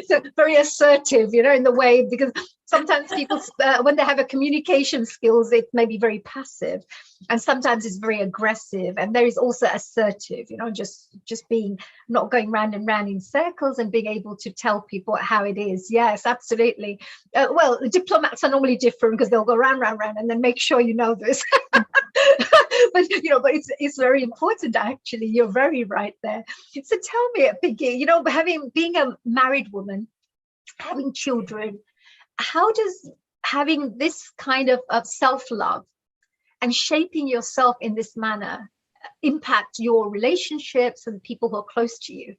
So very assertive, you know, in the way, because sometimes people, when they have a communication skills, it may be very passive, and sometimes it's very aggressive. And there is also assertive, you know, just being, not going round and round in circles, and being able to tell people how it is. Yes, absolutely. Well, diplomats are normally different, because they'll go round, and then make sure you know this. But you know, but it's very important, actually. You're very right there. So tell me, Piggy, you know, being a married woman, having children, how does having this kind of self-love and shaping yourself in this manner impact your relationships and the people who are close to you?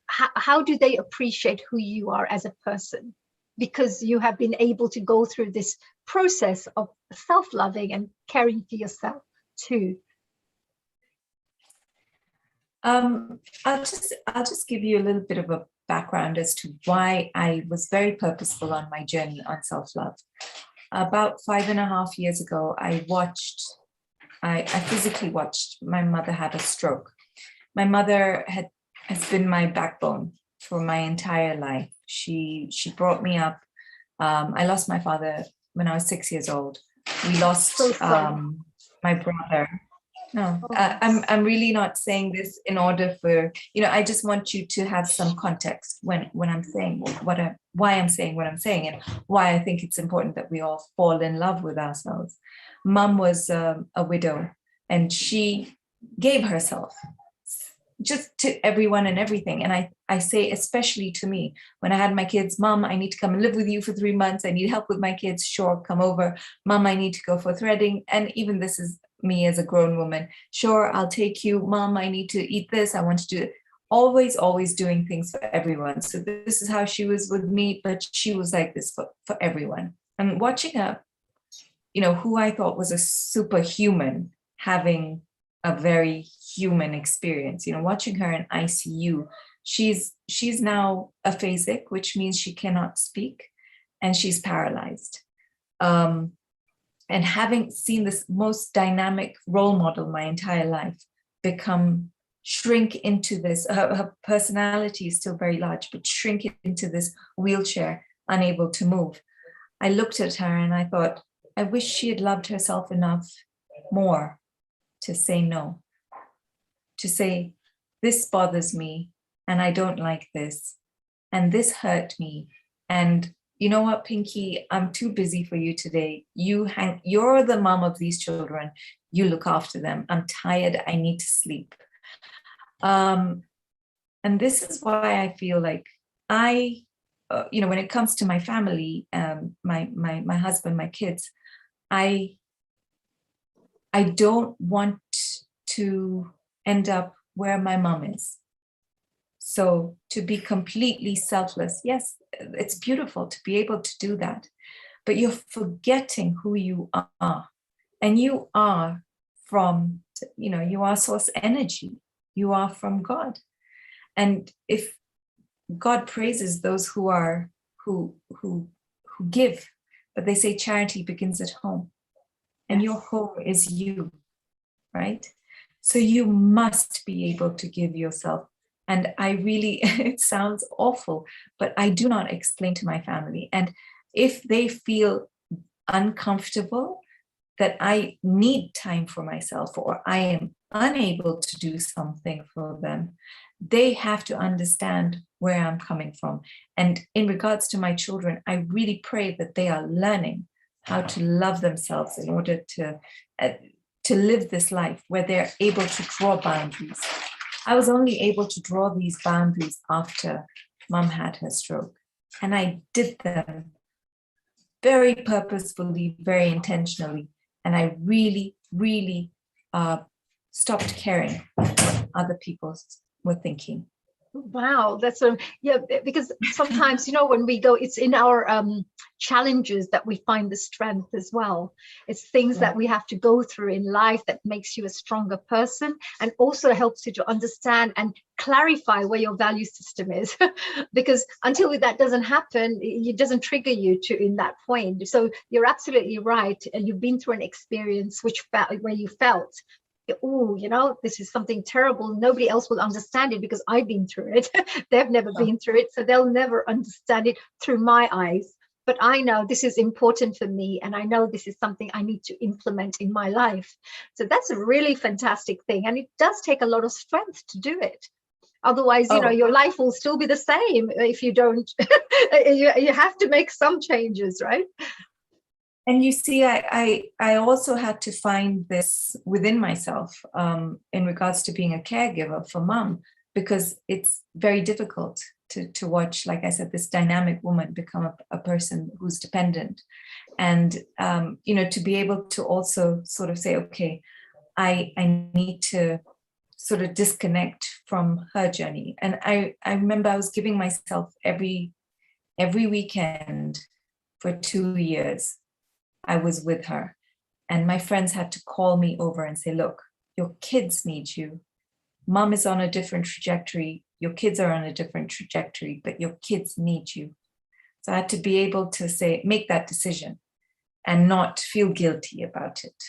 How do they appreciate who you are as a person, because you have been able to go through this process of self-loving and caring for yourself too? I'll just give you a little bit of a background as to why I was very purposeful on my journey on self-love. About 5.5 years ago, I physically watched my mother have a stroke. My mother has been my backbone for my entire life. She brought me up. I lost my father when I was 6 years old. We lost my brother. No, I'm really not saying this in order for, you know, I just want you to have some context when I'm saying why I'm saying what I'm saying, and why I think it's important that we all fall in love with ourselves. Mom was a widow, and she gave herself just to everyone and everything. And I say, especially to me, when I had my kids, Mom, I need to come and live with you for 3 months. I need help with my kids. Sure, come over. Mom, I need to go for threading. And even this is me as a grown woman. Sure, I'll take you. Mom, I need to eat this. I want to do it. Always doing things for everyone. So this is how she was with me, but she was like this for everyone. And watching her, you know, who I thought was a superhuman, having a very human experience, you know, watching her in ICU, she's now aphasic, which means she cannot speak, and she's paralyzed. And having seen this most dynamic role model my entire life shrink into this, her personality is still very large, but shrink into this wheelchair, unable to move. I looked at her and I thought, I wish she had loved herself enough more to say no, to say, this bothers me and I don't like this, and this hurt me. And you know what, Pinky, I'm too busy for you today. You're the mom of these children. You look after them. I'm tired. I need to sleep. And this is why I feel like you know, when it comes to my family, my husband, my kids, I don't want to end up where my mom is. So to be completely selfless, yes, it's beautiful to be able to do that, but you're forgetting who you are. And you are from, you know, you are source energy. You are from God. And if God praises those who give, but they say charity begins at home. And your home is you, right? So you must be able to give yourself. And I really, it sounds awful, but I do not explain to my family. And if they feel uncomfortable that I need time for myself, or I am unable to do something for them, they have to understand where I'm coming from. And in regards to my children, I really pray that they are learning how to love themselves in order to live this life where they're able to draw boundaries. I was only able to draw these boundaries after Mum had her stroke. And I did them very purposefully, very intentionally. And I really, really stopped caring what other people were thinking. Wow, that's yeah, because sometimes, when we go, it's in our challenges that we find the strength as well. It's things that we have to go through in life that makes you a stronger person, and also helps you to understand and clarify where your value system is. Because until that doesn't happen, it doesn't trigger you to in that point. So you're absolutely right, and you've been through an experience where you felt, oh, this is something terrible. Nobody else will understand it because I've been through it. They've never been through it, so they'll never understand it through my eyes. But I know this is important for me, and I know this is something I need to implement in my life. So that's a really fantastic thing, and it does take a lot of strength to do it. Otherwise, your life will still be the same if you don't. You have to make some changes, right? And you see, I also had to find this within myself in regards to being a caregiver for Mum, because it's very difficult to watch, like I said, this dynamic woman become a person who's dependent. And, to be able to also sort of say, okay, I need to sort of disconnect from her journey. And I remember I was giving myself every weekend for 2 years. I was with her, and my friends had to call me over and say, look, your kids need you. Mum is on a different trajectory. Your kids are on a different trajectory, but your kids need you. So I had to be able to make that decision and not feel guilty about it.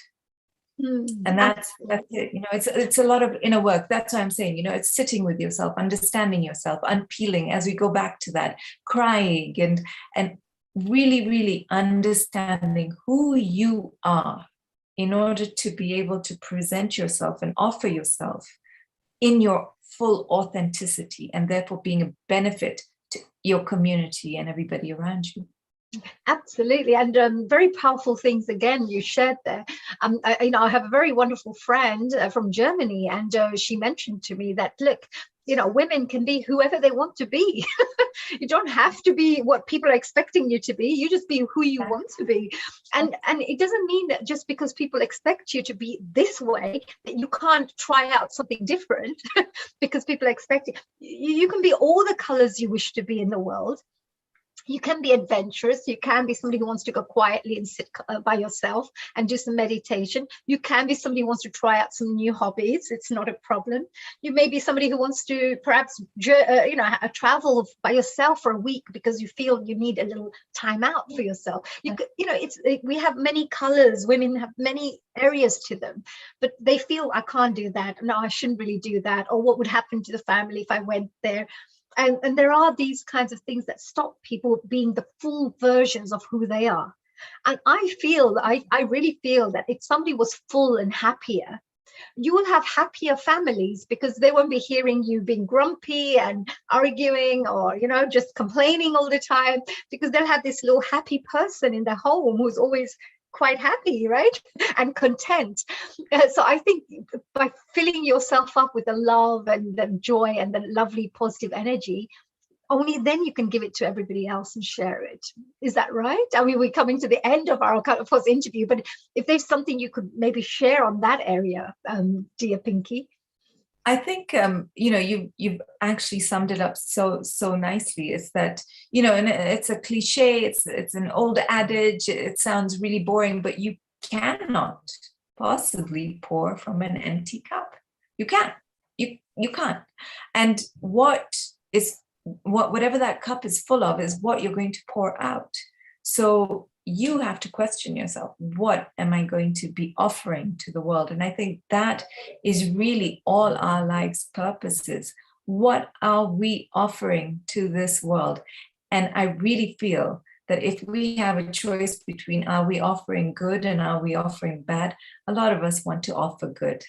And that's it. It's a lot of inner work. That's why I'm saying, it's sitting with yourself, understanding yourself, unpeeling, as we go back to that, crying and really, really understanding who you are in order to be able to present yourself and offer yourself in your full authenticity, and therefore being a benefit to your community and everybody around you. Absolutely. And very powerful things again you shared there. I have a very wonderful friend from Germany, and she mentioned to me that, look, women can be whoever they want to be. You don't have to be what people are expecting you to be. You just be who you want to be. And it doesn't mean that just because people expect you to be this way, that you can't try out something different because people expect it. You can be all the colors you wish to be in the world. You can be adventurous. You can be somebody who wants to go quietly and sit by yourself and do some meditation. You can be somebody who wants to try out some new hobbies. It's not a problem. You may be somebody who wants to perhaps, travel by yourself for a week because you feel you need a little time out for yourself. We have many colors. Women have many areas to them, but they feel, I can't do that. No, I shouldn't really do that. Or what would happen to the family if I went there? And there are these kinds of things that stop people being the full versions of who they are. And I really feel that if somebody was full and happier, you will have happier families, because they won't be hearing you being grumpy and arguing or, just complaining all the time, because they'll have this little happy person in their home who's always quite happy, right? And content. So I think by filling yourself up with the love and the joy and the lovely positive energy, only then you can give it to everybody else and share it. Is that right? I mean, we're coming to the end of our first interview, but if there's something you could maybe share on that area, dear Pinky. I think you've actually summed it up so nicely. Is that and it's a cliche, it's an old adage. It sounds really boring, but you cannot possibly pour from an empty cup. You can't. You can't. And whatever that cup is full of is what you're going to pour out. So you have to question yourself, what am I going to be offering to the world? And I think that is really all our life's purposes. What are we offering to this world? And I really feel that if we have a choice between are we offering good and are we offering bad, a lot of us want to offer good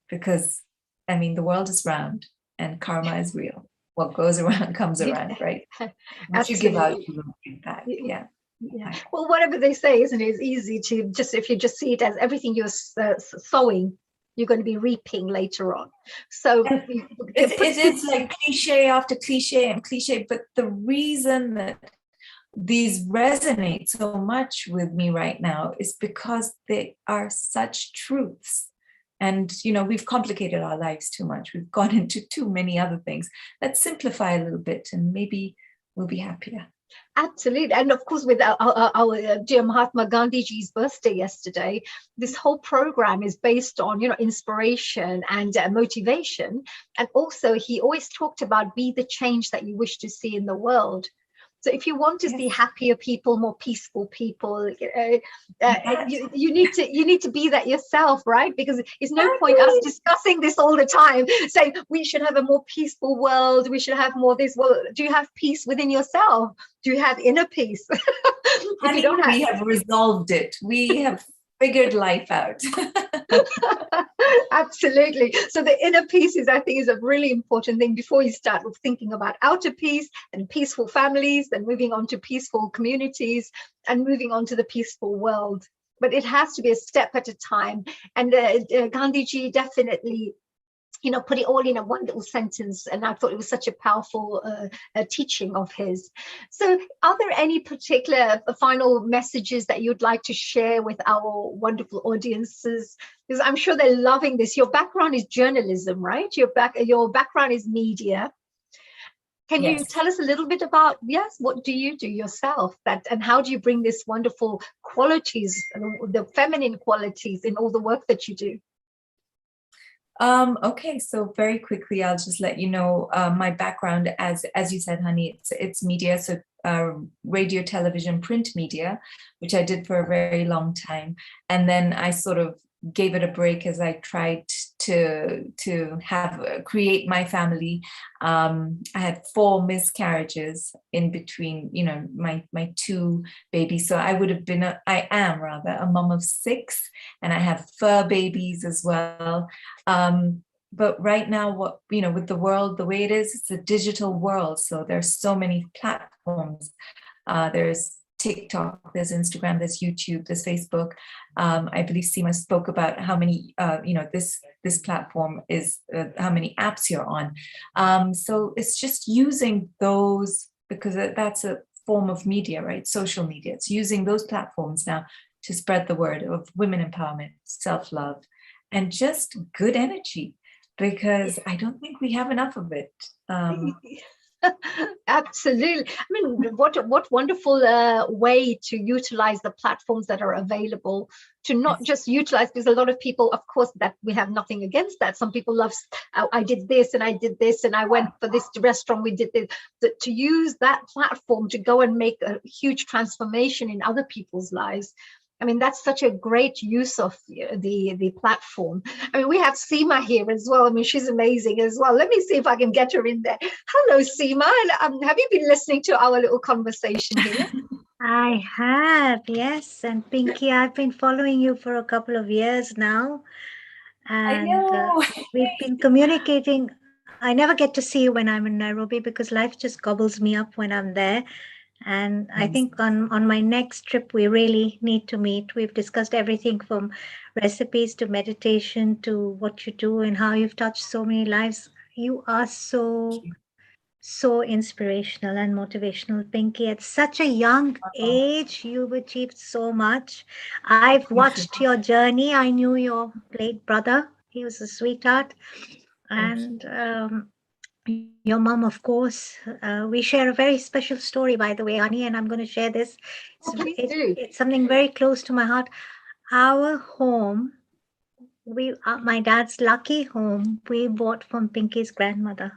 because, I mean, the world is round and karma is real. What goes around comes around, right? What you give out, you will give back. Yeah. Yeah. Well, whatever they say, isn't it? It's easy to just, if you just see it as everything you're sowing, you're going to be reaping later on. So it is like cliche after cliche and cliche, but the reason that these resonate so much with me right now is because they are such truths. And, you know, we've complicated our lives too much. We've gone into too many other things. Let's simplify a little bit and maybe we'll be happier. Absolutely. And of course, with our dear Mahatma Gandhiji's birthday yesterday, this whole program is based on, you know, inspiration and motivation. And also, he always talked about be the change that you wish to see in the world. So if you want to see happier people, more peaceful people, you need to be that yourself, right? Because it's no point us discussing this all the time, saying we should have a more peaceful world, we should have more this. Well, do you have peace within yourself? Do you have inner peace? If you don't we have resolved it. We have figured life out. Absolutely. So the inner peace is, I think, is a really important thing before you start thinking about outer peace and peaceful families, and moving on to peaceful communities and moving on to the peaceful world. But it has to be a step at a time. And Gandhiji definitely, you know, put it all in a one little sentence, and I thought it was such a powerful teaching of his. So are there any particular final messages that you'd like to share with our wonderful audiences? Because I'm sure they're loving this. Your background is journalism, right? Your background is media. Can you tell us a little bit about, what do you do yourself, and how do you bring this wonderful qualities, the feminine qualities in all the work that you do? Okay, so very quickly, I'll just let you know my background. As you said, honey, it's media, so radio, television, print media, which I did for a very long time, and then I sort of gave it a break as I tried to create my family. I had 4 miscarriages in between, you know, my 2 babies. So I am a mom of 6, and I have fur babies as well. But right now, with the world the way it is, it's a digital world. So there's so many platforms. There's TikTok, there's Instagram, there's YouTube, there's Facebook. I believe Seema spoke about how many, this platform is, how many apps you're on. So it's just using those, because that's a form of media, right? Social media. It's using those platforms now to spread the word of women empowerment, self-love, and just good energy, because I don't think we have enough of it. Absolutely. I mean, what wonderful way to utilize the platforms that are available, to not just utilize, because a lot of people, of course, that we have nothing against that. Some people love, I did this and I did this and I went for this restaurant, we did this. To use that platform to go and make a huge transformation in other people's lives. I mean, that's such a great use of the platform. I mean, we have Seema here as well. I mean, she's amazing as well. Let me see if I can get her in there. Hello, Seema. Have you been listening to our little conversation here? I have, yes. And Pinky, I've been following you for a couple of years now. And I know. We've been communicating. I never get to see you when I'm in Nairobi because life just gobbles me up when I'm there. And I think on my next trip, we really need to meet. We've discussed everything from recipes to meditation to what you do and how you've touched so many lives. You are so inspirational and motivational, Pinky. At such a young age, you've achieved so much. I've watched your journey. I knew your late brother. He was a sweetheart. And your mom, of course. We share a very special story, by the way, honey, and I'm going to share this. It's something very close to my heart. Our home, my dad's lucky home, we bought from Pinky's grandmother.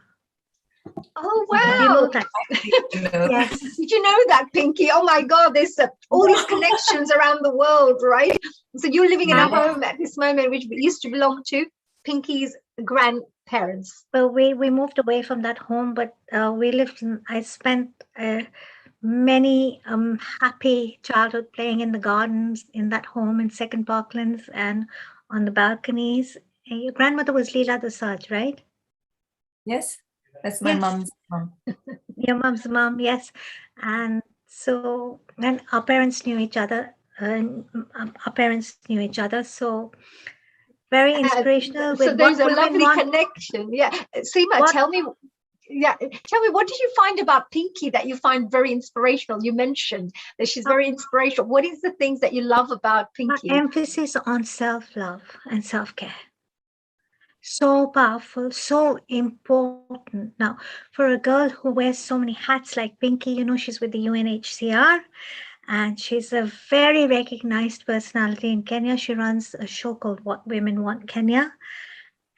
Oh, wow. You know that. Yes. Did you know that, Pinky? Oh, my God, there's all these connections around the world, right? So you're living in a home at this moment, which used to belong to Pinky's grandparents. Well, we moved away from that home, but we lived I spent many happy childhood playing in the gardens in that home in Second Parklands and on the balconies. And your grandmother was Leela Dosaj, right? Yes, that's my Yes, mom's mom. your mom's mom, yes. And so, and our parents knew each other, and our parents knew each other. So, very inspirational So with there's what a women lovely want. connection. Yeah. Seema, What tell me, what did you find about Pinky that you find very inspirational? You mentioned that she's very inspirational. What is the things that you love about our Pinky? emphasis on self-love and self-care. So powerful, so important. Now, for a girl who wears so many hats like Pinky, she's with the UNHCR and she's a very recognized personality in Kenya. She runs a show called What Women Want Kenya.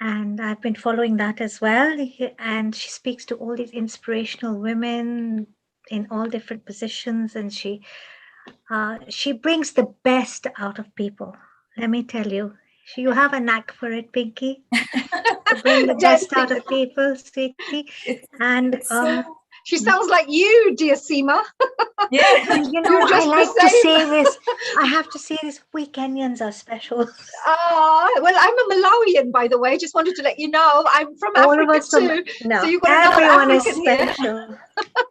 And I've been following that as well. And she speaks to all these inspirational women in all different positions. And she brings the best out of people. Let me tell you, you have a knack for it, Pinky, to bring the best out of people, sweetie. It's And it's so She sounds like you, dear Seema. yeah. You're I just the like to same. say this. I have to say this. We Kenyans are special. Well, I'm a Malawian, by the way. Just wanted to let you know. I'm from All of Africa us from too. So no, you've got another everyone is African here. special.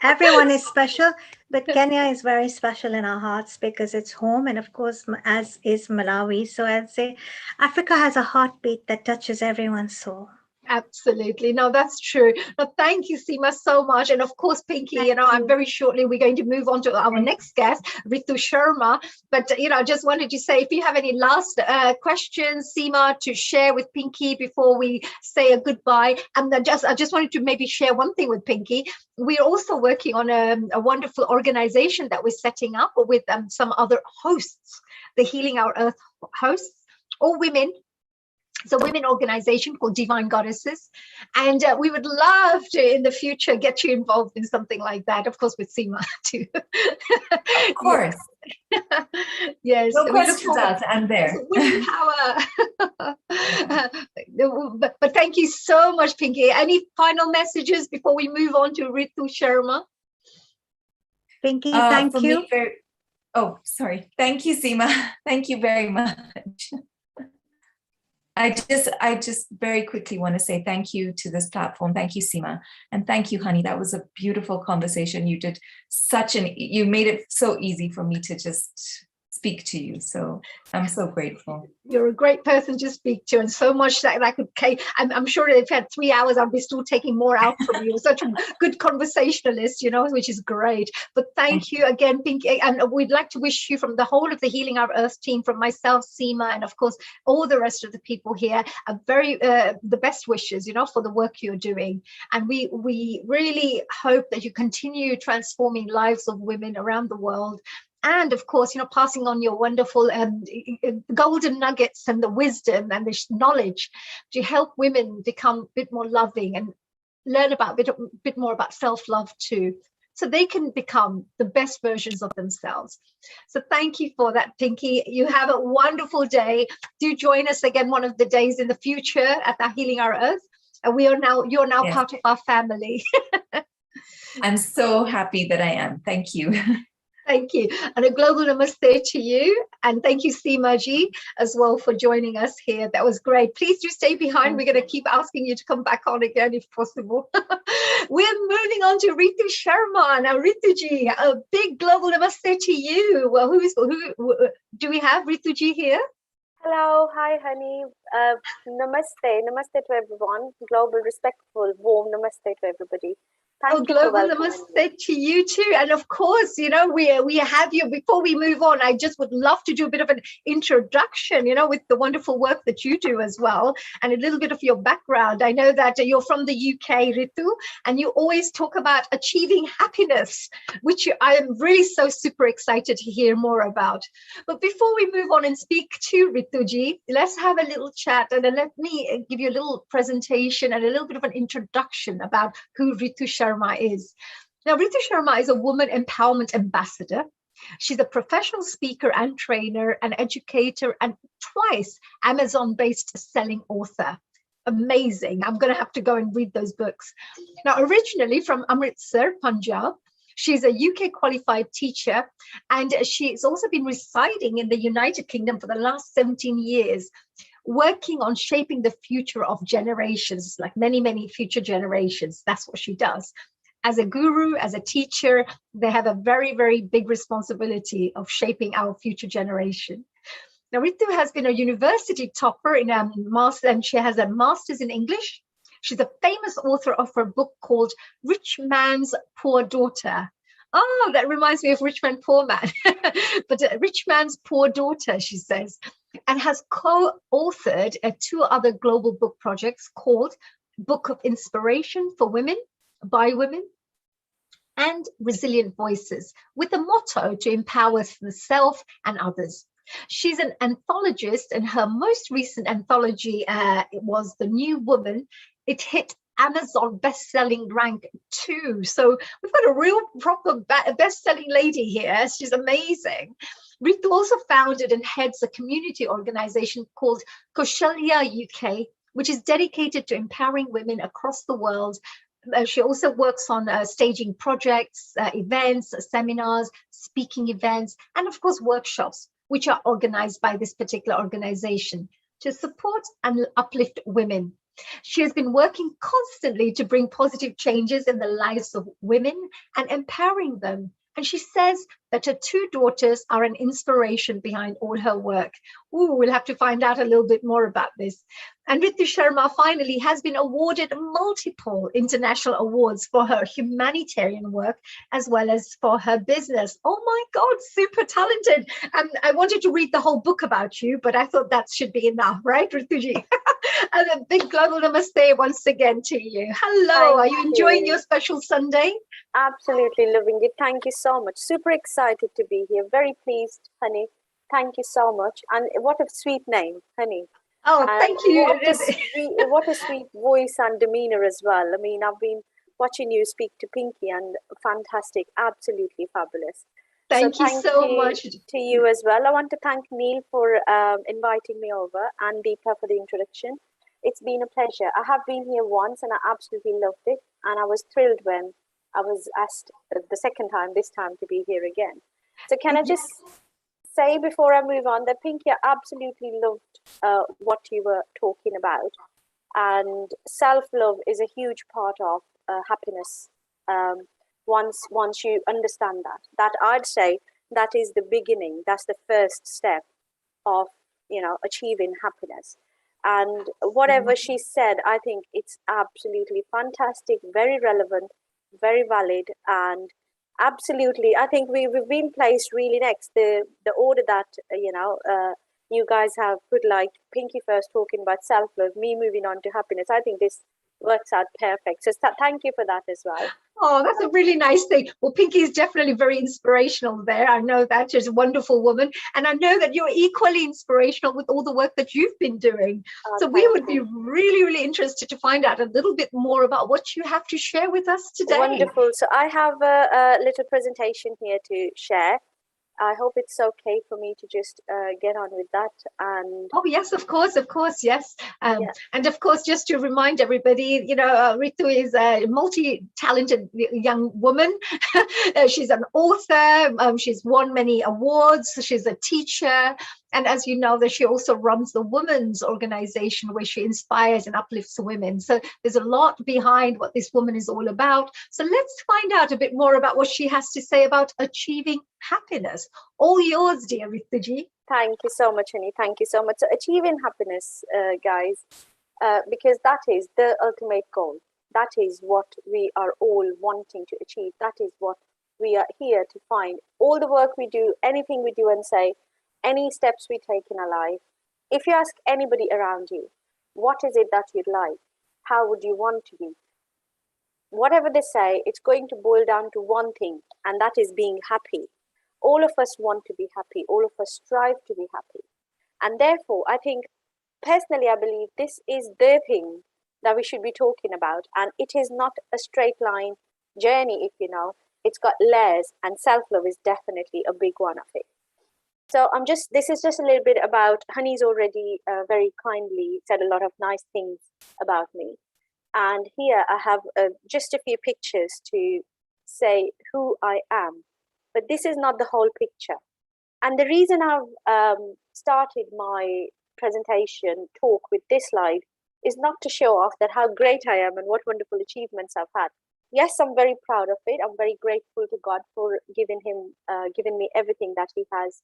Everyone is special, but Kenya is very special in our hearts because it's home, and of course, as is Malawi. So I'd say Africa has a heartbeat that touches everyone's soul. Absolutely. No, that's true. No, thank you, Seema, so much. And of course, Pinky, Thank I'm you. very shortly, we're going to move on to our Thank next guest, Ritu Sharma. But, I just wanted to say, if you have any last questions, Seema, to share with Pinky before we say a goodbye. And I just wanted to maybe share one thing with Pinky. We're also working on a wonderful organization that we're setting up with some other hosts, the Healing Our Earth hosts, all women. It's a women organization called Divine Goddesses. And we would love to, in the future, get you involved in something like that. Of course, with Seema, too. Of course. Yes. No We look questions forward asked. I'm there. women power. But thank you so much, Pinky. Any final messages before we move on to Ritu Sharma? Pinky, For thank you. me, sorry. Thank you, Seema. Thank you very much. I just very quickly want to say thank you to this platform. Thank you, Seema. And thank you, honey. That was a beautiful conversation. You did you made it so easy for me to just speak to you. So I'm so grateful. You're a great person to speak to, and so much that I could. I'm sure if you had 3 hours, I'd be still taking more out from you. Such a good conversationalist, which is great. But thank you again, Pinky, and we'd like to wish you from the whole of the Healing Our Earth team, from myself, Seema, and of course all the rest of the people here, a very the best wishes, for the work you're doing. And we really hope that you continue transforming lives of women around the world. And of course, passing on your wonderful golden nuggets and the wisdom and the knowledge to help women become a bit more loving and learn about a bit more about self-love too, so they can become the best versions of themselves. So thank you for that, Pinky. You have a wonderful day. Do join us again one of the days in the future at the Healing Our Earth. And you're now Yes. part of our family. I'm so happy that I am. Thank you. Thank you. And a global namaste to you. And thank you, Seema ji, as well, for joining us here. That was great. Please do stay behind. We're going to keep asking you to come back on again if possible. We're moving on to Ritu Sharma. Now, Ritu ji, a big global namaste to you. Well, who do we have Ritu ji here? Hello, hi, honey. Namaste to everyone. Global, respectful, warm namaste to everybody. Thank you for global welcoming namaste me. to you too. And of course, we have you. Before we move on, I just would love to do a bit of an introduction, with the wonderful work that you do as well, and a little bit of your background. I know that you're from the UK, Ritu, and you always talk about achieving happiness, which I am really so super excited to hear more about. But before we move on and speak to Rituji, let's have a little chat, and let me give you a little presentation and a little bit of an introduction about who Ritu Sharma is. Now, Ritu Sharma is a woman empowerment ambassador. She's a professional speaker and trainer and educator, and twice Amazon-based selling author. Amazing. I'm going to have to go and read those books. Now, originally from Amritsar, Punjab, She's a UK qualified teacher, and she's also been residing in the United Kingdom for the last 17 years, working on shaping the future of generations, like many future generations. That's what she does. As a guru, as a teacher, they have a very big responsibility of shaping our future generation. Now, Ritu has been a university topper in a master, and she has a master's in English. She's a famous author of her book called Rich Man's Poor Daughter. Oh, that reminds me of Rich Man, Poor Man. But Rich Man's Poor Daughter, she says, and has co-authored 2 other global book projects called Book of Inspiration for Women, by Women, and Resilient Voices, with the motto to empower the self and others. She's an anthologist, and her most recent anthology it was The New Woman. It hit Amazon best-selling rank 2. So we've got a real proper best-selling lady here. She's amazing. Ritu also founded and heads a community organization called Kaushalya UK, which is dedicated to empowering women across the world. She also works on staging projects, events, seminars, speaking events, and of course workshops, which are organized by this particular organization to support and uplift women. She has been working constantly to bring positive changes in the lives of women and empowering them. And she says that her 2 daughters are an inspiration behind all her work. Ooh, we'll have to find out a little bit more about this. And Ritu Sharma finally has been awarded multiple international awards for her humanitarian work as well as for her business. Oh my God, super talented. I wanted to read the whole book about you, but I thought that should be enough, right, Rituji? And a big global namaste once again to you. Hello, are you enjoying your special Sunday? Absolutely loving it. Thank you so much. Super excited to be here. Very pleased, honey. Thank you so much. And what a sweet name, honey. Oh, thank you. What a sweet voice and demeanor as well. I mean, I've been watching you speak to Pinky, and fantastic, absolutely fabulous. Thank you so much. To you as well. I want to thank Neil for inviting me over, and Deepa for the introduction. It's been a pleasure. I have been here once and I absolutely loved it. And I was thrilled when I was asked the second time, this time, to be here again. So can I just say before I move on that Pinky, I absolutely loved what you were talking about. And self-love is a huge part of happiness. Once you understand that I'd say that is the beginning. That's the first step of, achieving happiness. And whatever she said, I think it's absolutely fantastic, very relevant, very valid, and absolutely, I think we've been placed really next. The order that you guys have put, like Pinky first talking about self-love, me moving on to happiness. I think this works out perfect. So thank you for that as well. Oh, that's a really nice thing. Well, Pinky is definitely very inspirational there. I know that. She's a wonderful woman. And I know that you're equally inspirational with all the work that you've been doing. So we would be really interested to find out a little bit more about what you have to share with us today. Wonderful. So I have a little presentation here to share. I hope it's okay for me to just get on with that. And oh yes, of course, yes. And of course, just to remind everybody, Ritu is a multi-talented young woman. She's an author. She's won many awards. She's a teacher. And as you know, that she also runs the women's organization where she inspires and uplifts women. So there's a lot behind what this woman is all about. So let's find out a bit more about what she has to say about achieving happiness. All yours, dear Rituji. Thank you so much, honey. Thank you so much. So achieving happiness, guys, because that is the ultimate goal. That is what we are all wanting to achieve. That is what we are here to find. All the work we do, anything we do and say, any steps we take in our life, if you ask anybody around you, what is it that you'd like? How would you want to be? Whatever they say, it's going to boil down to one thing, and that is being happy. All of us want to be happy. All of us strive to be happy. And therefore, I think, personally, I believe this is the thing that we should be talking about. And it is not a straight line journey, if you know. It's got layers, and self-love is definitely a big one of it. So this is just a little bit about, Honey's already very kindly said a lot of nice things about me. And here I have just a few pictures to say who I am. But this is not the whole picture. And the reason I've started my presentation talk with this slide is not to show off that how great I am and what wonderful achievements I've had. Yes, I'm very proud of it. I'm very grateful to God for giving me everything that He has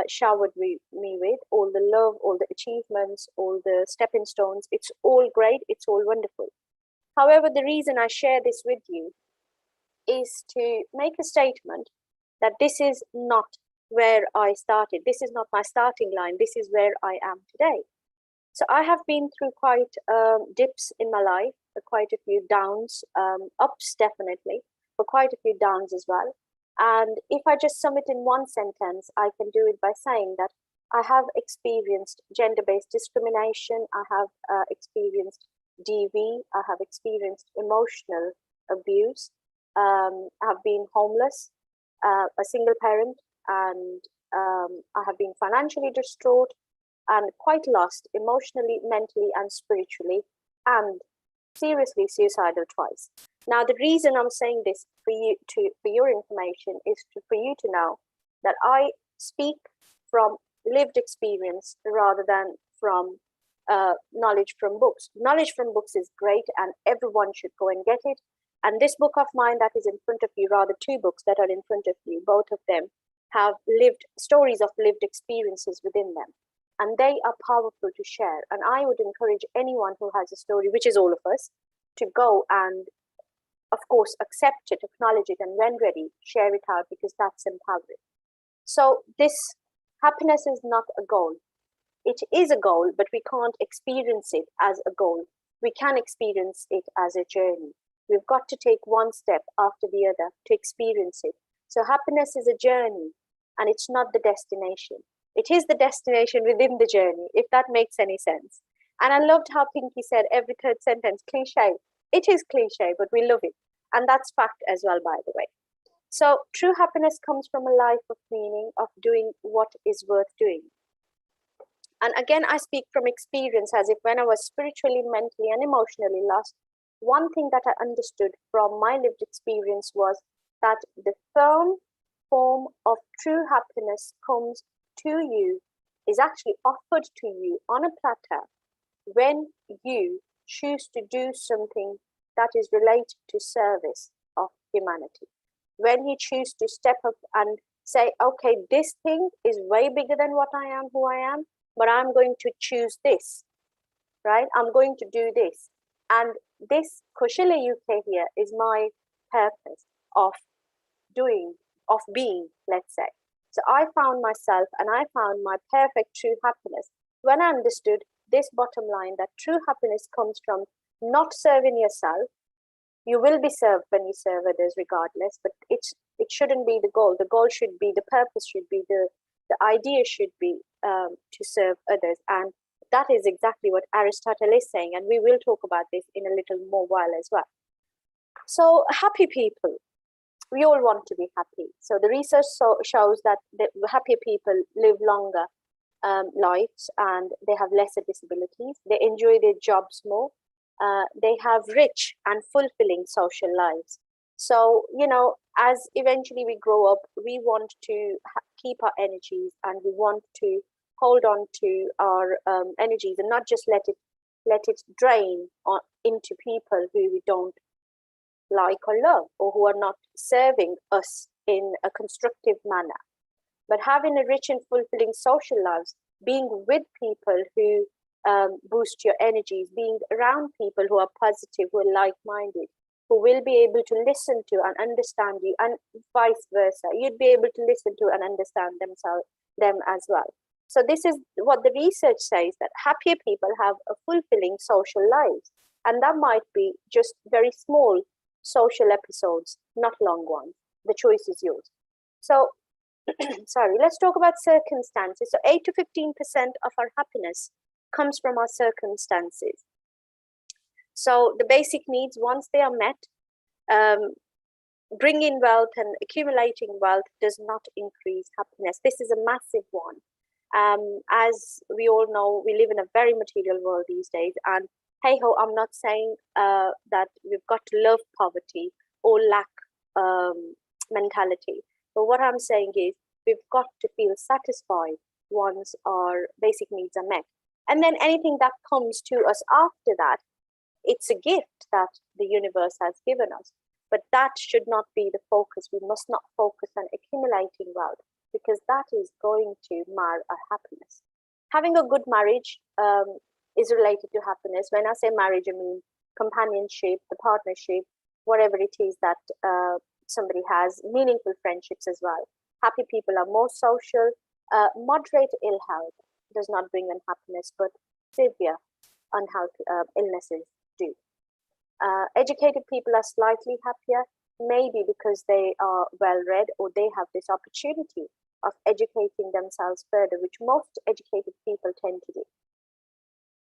showered me with, all the love, all the achievements, all the stepping stones. It's all great. It's all wonderful. However, the reason I share this with you is to make a statement that this is not where I started. This is not my starting line. This is where I am today. So I have been through quite dips in my life, quite a few downs, ups definitely, but quite a few downs as well. And if I just sum it in one sentence, I can do it by saying that I have experienced gender-based discrimination. I have experienced DV. I have experienced emotional abuse. I have been homeless, a single parent, and I have been financially distraught and quite lost emotionally, mentally, and spiritually, and seriously suicidal twice. Now, the reason I'm saying this for your information is for you to know that I speak from lived experience rather than from knowledge from books. Knowledge from books is great, and everyone should go and get it. And this book of mine that is in front of you, rather two books that are in front of you, both of them have lived stories of lived experiences within them. And they are powerful to share. And I would encourage anyone who has a story, which is all of us, to go and, of course, accept it, acknowledge it, and when ready, share it out, because that's empowering. So this happiness is not a goal. It is a goal, but we can't experience it as a goal. We can experience it as a journey. We've got to take one step after the other to experience it. So happiness is a journey, and it's not the destination. It is the destination within the journey, if that makes any sense. And I loved how Pinky said every third sentence, cliche. It is cliche, but we love it. And that's fact as well, by the way. So true happiness comes from a life of meaning, of doing what is worth doing. And again, I speak from experience, as if when I was spiritually, mentally, and emotionally lost, one thing that I understood from my lived experience was that the firm form of true happiness comes to you, is actually offered to you on a platter when you choose to do something that is related to service of humanity. When you choose to step up and say, okay, this thing is way bigger than what I am, who I am, but I'm going to choose this, right? I'm going to do this. And this Kushila UK here is my purpose of doing, of being, let's say. So I found myself and I found my perfect true happiness when I understood this bottom line, that true happiness comes from not serving yourself. You will be served when you serve others regardless, but it shouldn't be the goal. The goal should be, the purpose should be, the idea should be to serve others. And that is exactly what Aristotle is saying. And we will talk about this in a little more while as well. So happy people. We all want to be happy. So the research shows that the happier people live longer lives, and they have lesser disabilities. They enjoy their jobs more. They have rich and fulfilling social lives. So, you know, as eventually we grow up, we want to keep our energies, and we want to hold on to our energies and not just let it drain into people who we don't like or love, or who are not serving us in a constructive manner. But having a rich and fulfilling social lives, being with people who boost your energies, being around people who are positive, who are like-minded, who will be able to listen to and understand you, and vice versa. You'd be able to listen to and understand them as well. So this is what the research says, that happier people have a fulfilling social lives. And that might be just very small social episodes, not long ones. The choice is yours. So, sorry, let's talk about circumstances. So 8 to 15% of our happiness comes from our circumstances. So the basic needs, once they are met, bringing wealth and accumulating wealth does not increase happiness. This is a massive one. As we all know, we live in a very material world these days, and hey ho, I'm not saying that we've got to love poverty or lack mentality. But what I'm saying is we've got to feel satisfied once our basic needs are met. And then anything that comes to us after that, it's a gift that the universe has given us. But that should not be the focus. We must not focus on accumulating wealth, because that is going to mar our happiness. Having a good marriage is related to happiness. When I say marriage, I mean companionship, the partnership, whatever it is that somebody has, meaningful friendships as well. Happy people are more social. Moderate ill health does not bring unhappiness, but severe unhealth illnesses do. Educated people are slightly happier, maybe because they are well read or they have this opportunity of educating themselves further, which most educated people tend to do.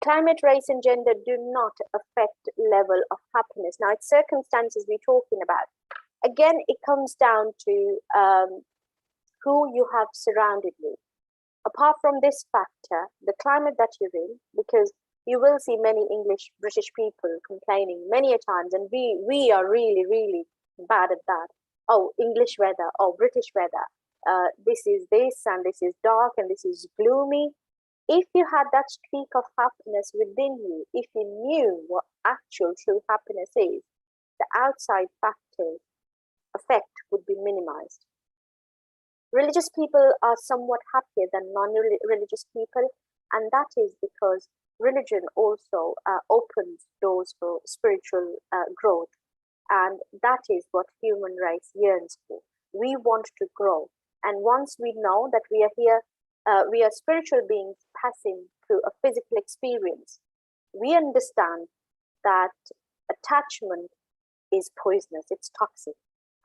Climate, race, and gender do not affect level of happiness. Now, it's circumstances we're talking about. Again, it comes down to who you have surrounded with. Apart from this factor, the climate that you're in, because you will see many British people complaining many a times, and we are really, really bad at that. Oh, English weather, oh, British weather. This is this, and this is dark, and this is gloomy. If you had that streak of happiness within you, if you knew what actual true happiness is, the outside factors effect would be minimized. Religious people are somewhat happier than non-religious people, and that is because religion also opens doors for spiritual growth, and that is what human race yearns for. We want to grow, and once we know that we are here, we are spiritual beings passing through a physical experience, we understand that attachment is poisonous, it's toxic,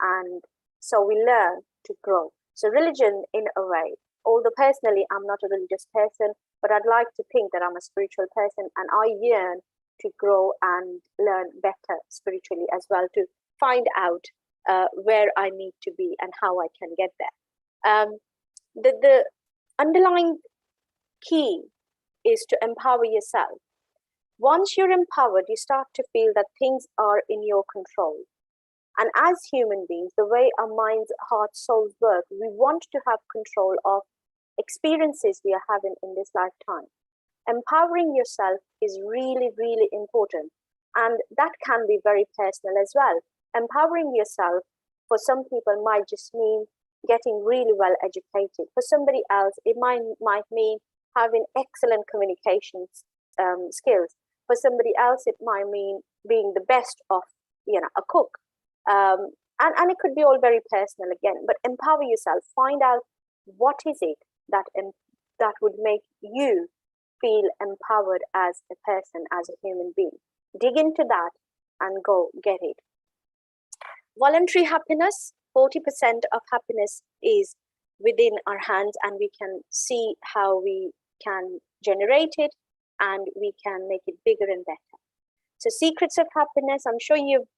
and so we learn to grow. So religion, in a way, although personally I'm not a religious person, but I'd like to think that I'm a spiritual person, and I yearn to grow and learn better spiritually as well, to find out where I need to be and how I can get there. The underlying key is to empower yourself. Once you're empowered, you start to feel that things are in your control. And as human beings, the way our minds, hearts, souls work, we want to have control of experiences we are having in this lifetime. Empowering yourself is really, really important. And that can be very personal as well. Empowering yourself, for some people, might just mean getting really well educated. For somebody else, it might mean having excellent communication skills. For somebody else, it might mean being the best of, a cook. And it could be all very personal again, but empower yourself. Find out what is it that would make you feel empowered as a person, as a human being. Dig into that and go get it. Voluntary happiness, 40% of happiness is within our hands, and we can see how we can generate it and we can make it bigger and better. So secrets of happiness, I'm sure you've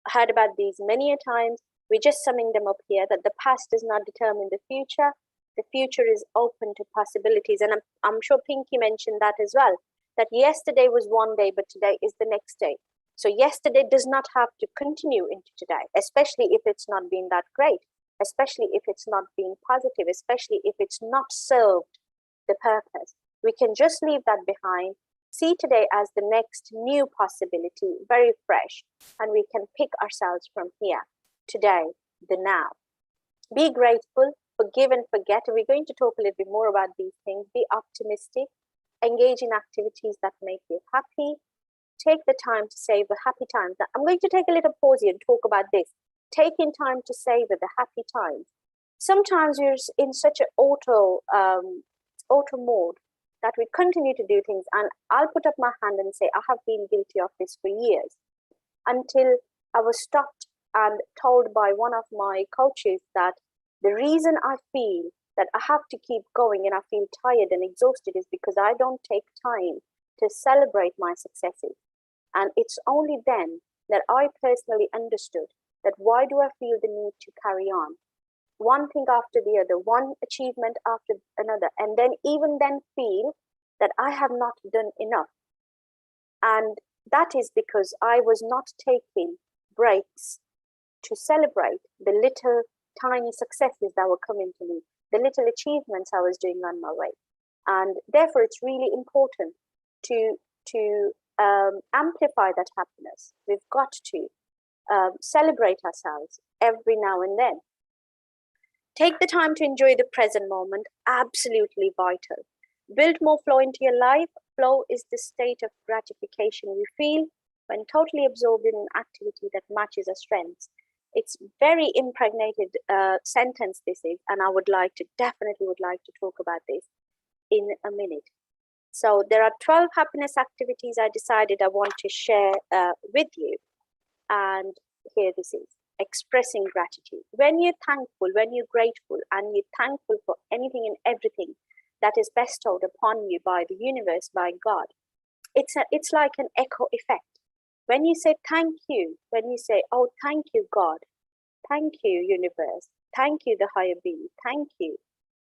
heard about these many a times. We're just summing them up here, that the past does not determine the future. The future is open to possibilities. And I'm sure Pinky mentioned that as well, that yesterday was one day, but today is the next day. So yesterday does not have to continue into today, especially if it's not been that great, especially if it's not been positive, especially if it's not served the purpose. We can just leave that behind, see today as the next new possibility, very fresh, and we can pick ourselves from here, today, the now. Be grateful, forgive and forget. And we're going to talk a little bit more about these things. Be optimistic, engage in activities that make you happy. Take the time to savor happy times. Now, I'm going to take a little pause here and talk about this. Taking time to savor the happy times. Sometimes you're in such an auto mode that we continue to do things, and I'll put up my hand and say I have been guilty of this for years, until I was stopped and told by one of my coaches that the reason I feel that I have to keep going and I feel tired and exhausted is because I don't take time to celebrate my successes. And it's only then that I personally understood that why do I feel the need to carry on? One thing after the other, one achievement after another, and then even then feel that I have not done enough. And that is because I was not taking breaks to celebrate the little tiny successes that were coming to me, the little achievements I was doing on my way. And therefore, it's really important to amplify that happiness. We've got to celebrate ourselves every now and then. Take the time to enjoy the present moment, absolutely vital. Build more flow into your life. Flow is the state of gratification we feel when totally absorbed in an activity that matches our strengths. It's very impregnated sentence this is, and I definitely would like to talk about this in a minute. So there are 12 happiness activities I decided I want to share with you. And here this is. Expressing gratitude. When you're thankful, when you're grateful, and you're thankful for anything and everything that is bestowed upon you by the universe, by God, it's like an echo effect. When you say thank you, when you say, oh, thank you, God, thank you, universe, thank you, the higher being, thank you.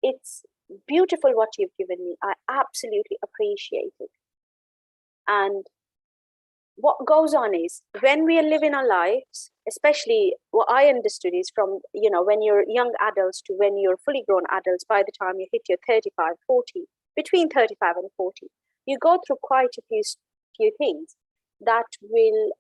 It's beautiful what you've given me. I absolutely appreciate it. And what goes on is when we are living our lives, especially what I understood is from, when you're young adults to when you're fully grown adults, by the time you hit your 35, 40, between 35 and 40, you go through quite a few things that will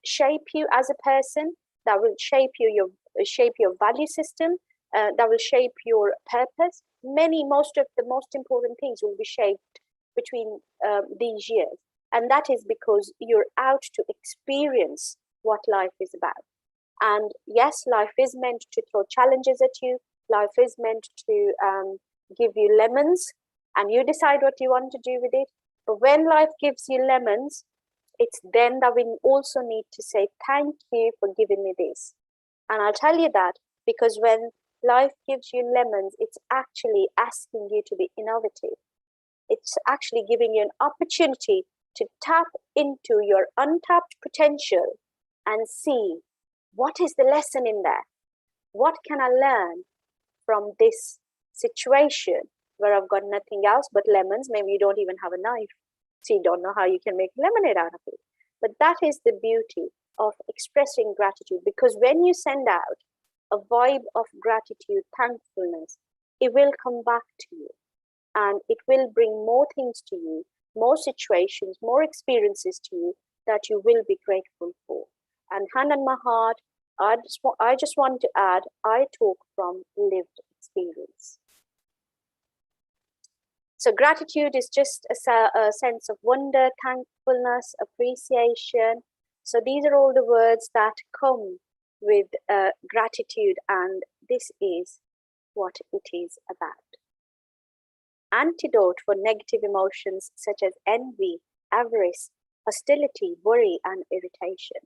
shape you as a person, that will shape your value system, that will shape your purpose. Most of the most important things will be shaped between these years. And that is because you're out to experience what life is about. And yes, life is meant to throw challenges at you. Life is meant to give you lemons, and you decide what you want to do with it. But when life gives you lemons, it's then that we also need to say, thank you for giving me this. And I'll tell you that because when life gives you lemons, it's actually asking you to be innovative. It's actually giving you an opportunity to tap into your untapped potential and see what is the lesson in there. What can I learn from this situation where I've got nothing else but lemons? Maybe you don't even have a knife, so you don't know how you can make lemonade out of it. But that is the beauty of expressing gratitude, because when you send out a vibe of gratitude, thankfulness, it will come back to you, and it will bring more things to you, more situations, more experiences to you that you will be grateful for. And hand on my heart, I just want to add, I talk from lived experience. So gratitude is just a sense of wonder, thankfulness, appreciation. So these are all the words that come with gratitude, and this is what it is about. Antidote for negative emotions such as envy, avarice, hostility, worry, and irritation.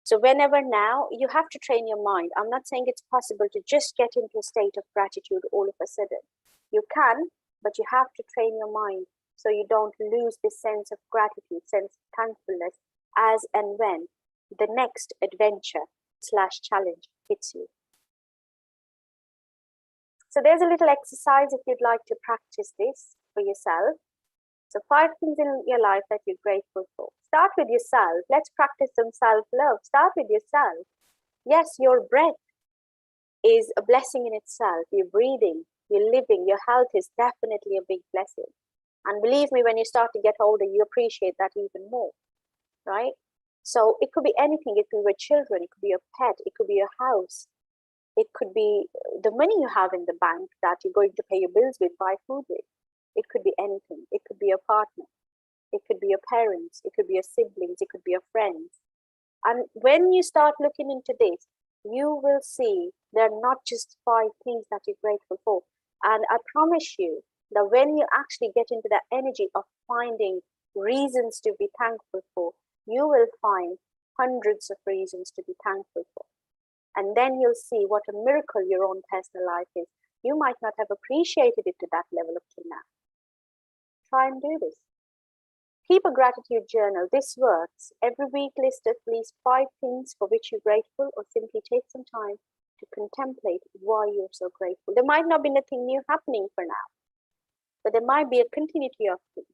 So whenever now, you have to train your mind. I'm not saying it's possible to just get into a state of gratitude all of a sudden. You can, but you have to train your mind so you don't lose this sense of gratitude, sense of thankfulness as and when the next adventure/challenge hits you. So there's a little exercise if you'd like to practice this for yourself. So 5 things in your life that you're grateful for. Start with yourself. Let's practice some self-love. Start with yourself. Yes, your breath is a blessing in itself. You're breathing, you're living, your health is definitely a big blessing. And believe me, when you start to get older, you appreciate that even more, right? So it could be anything. It could be children, it could be a pet, it could be a house. It could be the money you have in the bank that you're going to pay your bills with, buy food with. It could be anything. It could be a partner. It could be your parents. It could be your siblings. It could be your friends. And when you start looking into this, you will see there are not just 5 things that you're grateful for. And I promise you that when you actually get into that energy of finding reasons to be thankful for, you will find hundreds of reasons to be thankful for. And then you'll see what a miracle your own personal life is. You might not have appreciated it to that level up till now. Try and do this. Keep a gratitude journal. This works. Every week, list at least 5 things for which you're grateful, or simply take some time to contemplate why you're so grateful. There might not be nothing new happening for now, but there might be a continuity of things.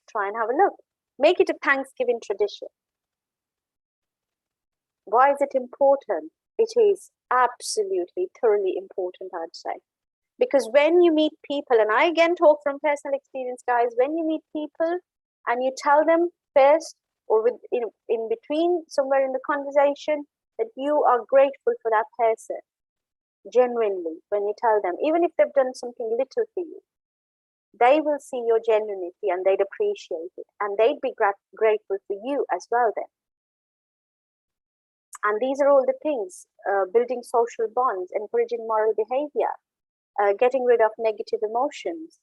Try and have a look. Make it a Thanksgiving tradition. Why is it important? It is absolutely, thoroughly important, I'd say. Because when you meet people, and I again talk from personal experience, guys, when you meet people and you tell them first or in between, somewhere in the conversation, that you are grateful for that person, genuinely, when you tell them, even if they've done something little for you, they will see your genuinity and they'd appreciate it. And they'd be grateful for you as well then. And these are all the things, building social bonds, encouraging moral behavior, getting rid of negative emotions.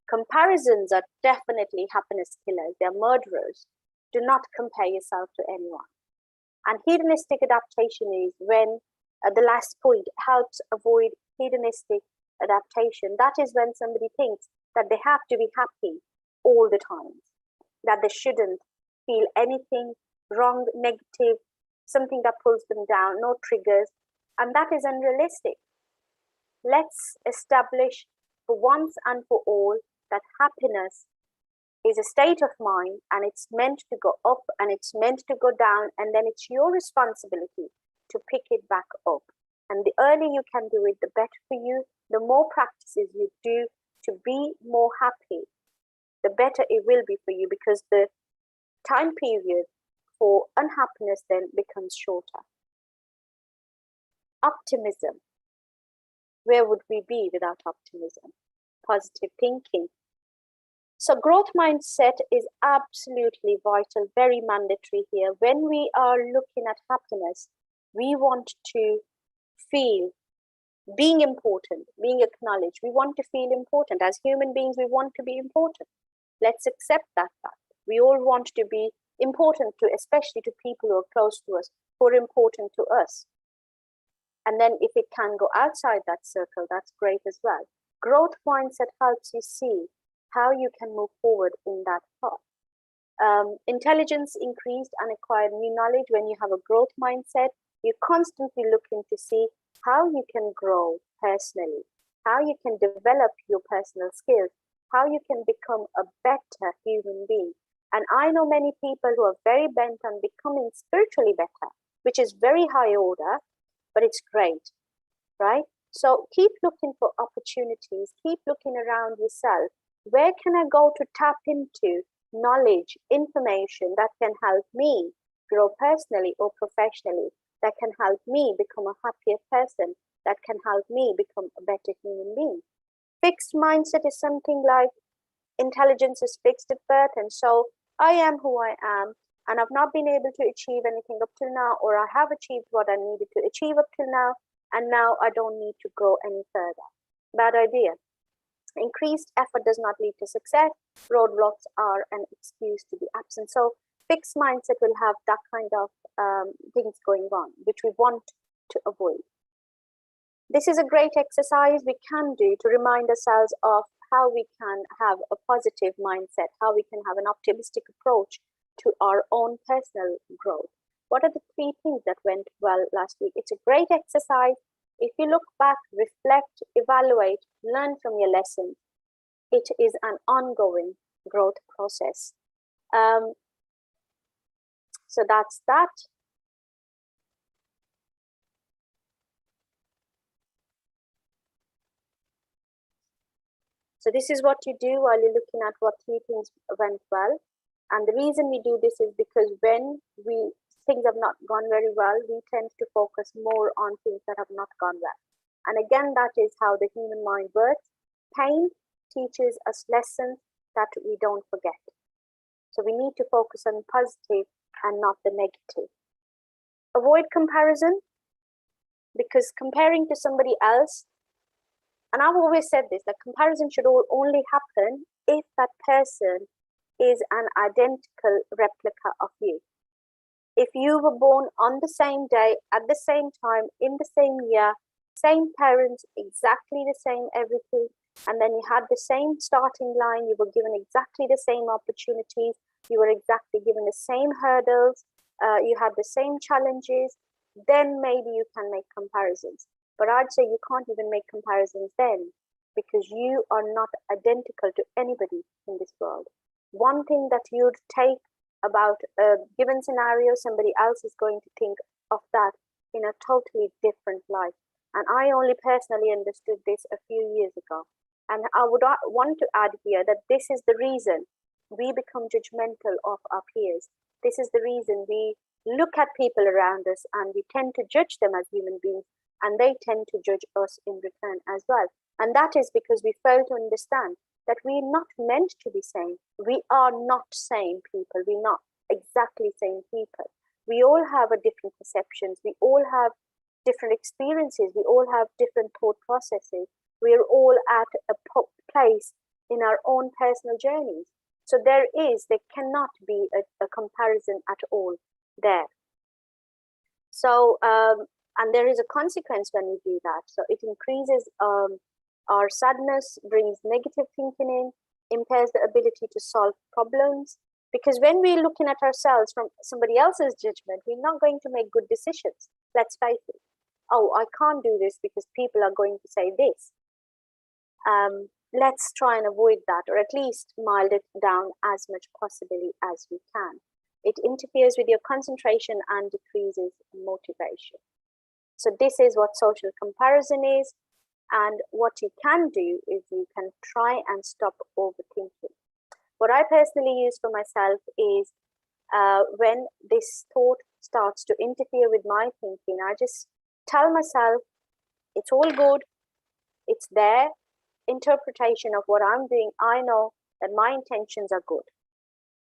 Comparisons are definitely happiness killers. They're murderers. Do not compare yourself to anyone. And hedonistic adaptation is when, the last point, helps avoid hedonistic adaptation. That is when somebody thinks that they have to be happy all the time, that they shouldn't feel anything wrong, negative, something that pulls them down, no triggers, and that is unrealistic. Let's establish for once and for all that happiness is a state of mind, and it's meant to go up and it's meant to go down, and then it's your responsibility to pick it back up. And the earlier you can do it, the better for you. The more practices you do to be more happy, the better it will be for you, because the time period for unhappiness then becomes shorter. Optimism. Where would we be without optimism? Positive thinking. So growth mindset is absolutely vital, very mandatory here. When we are looking at happiness, we want to feel being important, being acknowledged. We want to feel important. As human beings, we want to be important. Let's accept that fact. We all want to be important to, especially to people who are close to us, who are important to us. And then if it can go outside that circle, that's great as well. Growth mindset helps you see how you can move forward in that path. Intelligence increased and acquired new knowledge. When you have a growth mindset, you're constantly looking to see how you can grow personally, how you can develop your personal skills, how you can become a better human being. And I know many people who are very bent on becoming spiritually better, which is very high order, but it's great, right? So keep looking for opportunities, keep looking around yourself. Where can I go to tap into knowledge, information that can help me grow personally or professionally, that can help me become a happier person, that can help me become a better human being? Fixed mindset is something like intelligence is fixed at birth, and so I am who I am, and I've not been able to achieve anything up till now, or I have achieved what I needed to achieve up till now, and now I don't need to go any further. Bad idea. Increased effort does not lead to success. Roadblocks are an excuse to be absent. So fixed mindset will have that kind of things going on, which we want to avoid. This is a great exercise we can do to remind ourselves of how we can have a positive mindset, how we can have an optimistic approach to our own personal growth. What are the 3 things that went well last week? It's a great exercise. If you look back, reflect, evaluate, learn from your lessons, it is an ongoing growth process. So that's that. So this is what you do while you're looking at what 3 things went well. And the reason we do this is because when things have not gone very well, we tend to focus more on things that have not gone well. And again, that is how the human mind works. Pain teaches us lessons that we don't forget. So we need to focus on positive and not the negative. Avoid comparison, because comparing to somebody else, and I've always said this, that comparison should only happen if that person is an identical replica of you. If you were born on the same day, at the same time, in the same year, same parents, exactly the same everything, and then you had the same starting line, you were given exactly the same opportunities, you were exactly given the same hurdles, you had the same challenges, then maybe you can make comparisons. But I'd say you can't even make comparisons then, because you are not identical to anybody in this world. One thing that you'd take about a given scenario, somebody else is going to think of that in a totally different light. And I only personally understood this a few years ago. And I would want to add here that this is the reason we become judgmental of our peers. This is the reason we look at people around us and we tend to judge them as human beings, and they tend to judge us in return as well. And that is because we fail to understand that we're not meant to be same. We are not same people. We're not exactly same people. We all have a different perceptions. We all have different experiences. We all have different thought processes. We're all at a place in our own personal journeys. So there cannot be a comparison at all there. So, and there is a consequence when we do that. So it increases our sadness, brings negative thinking in, impairs the ability to solve problems. Because when we're looking at ourselves from somebody else's judgment, we're not going to make good decisions. Let's face it. Oh, I can't do this because people are going to say this. Let's try and avoid that, or at least mild it down as much possibly as we can. It interferes with your concentration and decreases motivation. So this is what social comparison is. And what you can do is you can try and stop overthinking. What I personally use for myself is when this thought starts to interfere with my thinking, I just tell myself, it's all good, it's their interpretation of what I'm doing. I know that my intentions are good.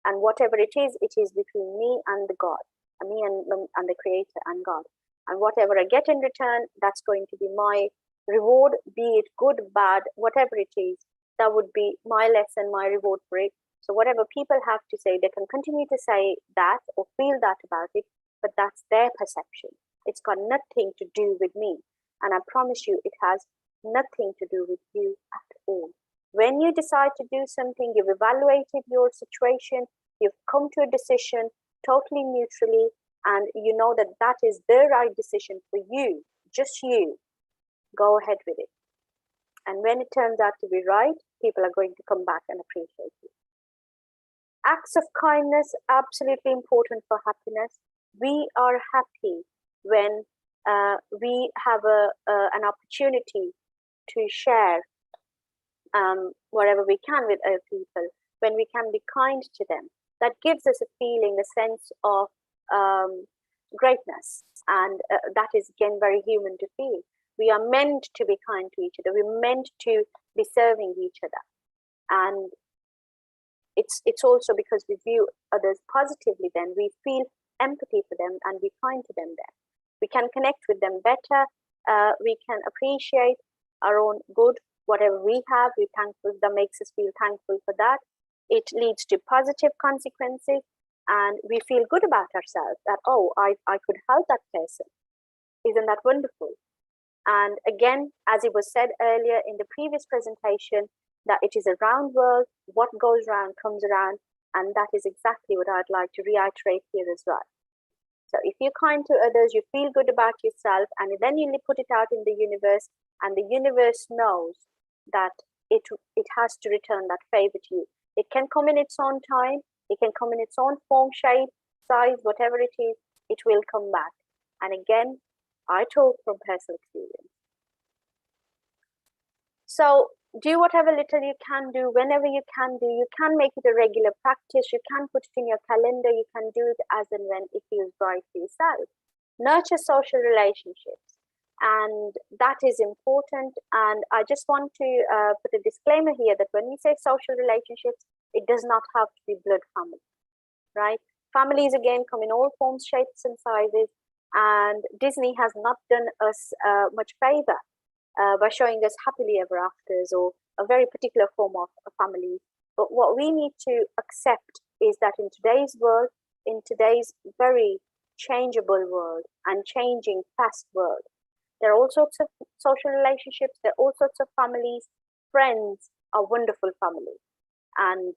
And whatever it is between me and the God, and me and the Creator and God. And whatever I get in return, that's going to be my reward, be it good, bad, whatever it is, that would be my lesson, my reward for it. So whatever people have to say, they can continue to say that or feel that about it, but that's their perception. It's got nothing to do with me. And I promise you, it has nothing to do with you at all. When you decide to do something, you've evaluated your situation, you've come to a decision totally neutrally, and you know that that is the right decision for you, just you. Go ahead with it. And when it turns out to be right, people are going to come back and appreciate you. Acts of kindness, absolutely important for happiness. We are happy when we have an opportunity to share whatever we can with other people, when we can be kind to them. That gives us a feeling, a sense of greatness. And that is, again, very human to feel. We are meant to be kind to each other. We're meant to be serving each other. And it's also because we view others positively, then we feel empathy for them and be kind to them then. We can connect with them better. We can appreciate our own good, whatever we have, we're thankful, that makes us feel thankful for that. It leads to positive consequences, and we feel good about ourselves that, oh, I could help that person. Isn't that wonderful? And again, as it was said earlier in the previous presentation, that it is a round world, what goes around comes around, and that is exactly what I'd like to reiterate here as well. So if you're kind to others, you feel good about yourself, and then you put it out in the universe, and the universe knows that it has to return that favor to you. It can come in its own time, it can come in its own form, shape, size, whatever it is, it will come back. And again, I talk from personal experience. So do whatever little you can do, whenever you can do. You can make it a regular practice. You can put it in your calendar. You can do it as and when it feels right for yourself. Nurture social relationships. And that is important. And I just want to put a disclaimer here that when we say social relationships, it does not have to be blood family, right? Families, again, come in all forms, shapes, and sizes. And Disney has not done us much favor by showing us happily ever afters or a very particular form of a family. But what we need to accept is that in today's world, in today's very changeable world and changing fast world, there are all sorts of social relationships, there are all sorts of families. Friends are wonderful families. And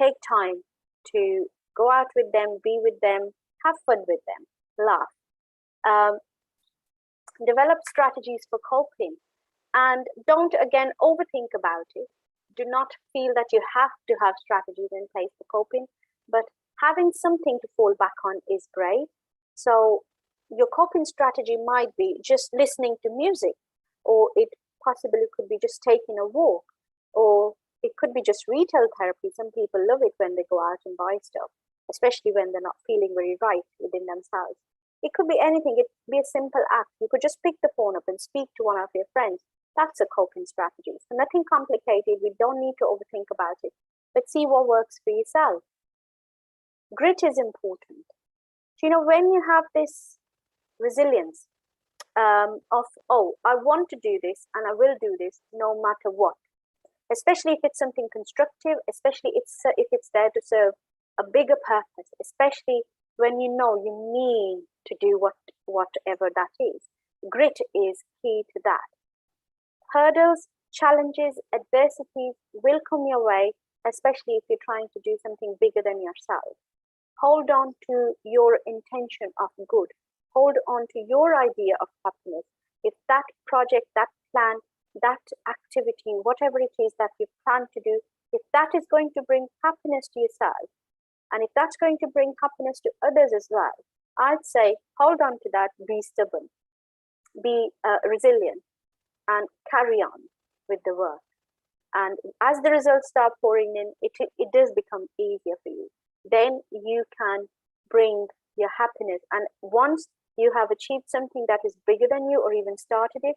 take time to go out with them, be with them, have fun with them, laugh. Develop strategies for coping. And don't, again, overthink about it. Do not feel that you have to have strategies in place for coping, but Having something to fall back on is great. So your coping strategy might be just listening to music, or it possibly could be just taking a walk, or it could be just retail therapy. Some people love it when they go out and buy stuff, especially when they're not feeling very right within themselves. It could be anything. It could be a simple act. You could just pick the phone up and speak to one of your friends. That's a coping strategy. So nothing complicated. We don't need to overthink about it. But see what works for yourself. Grit is important. When you have this resilience of, oh, I want to do this and I will do this no matter what, especially if it's something constructive, especially if it's there to serve a bigger purpose, especially when you know you need to do whatever that is. Grit is key to that. Hurdles, challenges, adversities will come your way, especially if you're trying to do something bigger than yourself. Hold on to your intention of good. Hold on to your idea of happiness. If that project, that plan, that activity, whatever it is that you plan to do, if that is going to bring happiness to yourself, and if that's going to bring happiness to others as well, I'd say hold on to that, be stubborn, be resilient, and carry on with the work. And as the results start pouring in, it does become easier for you. Then you can bring your happiness. And once you have achieved something that is bigger than you or even started it,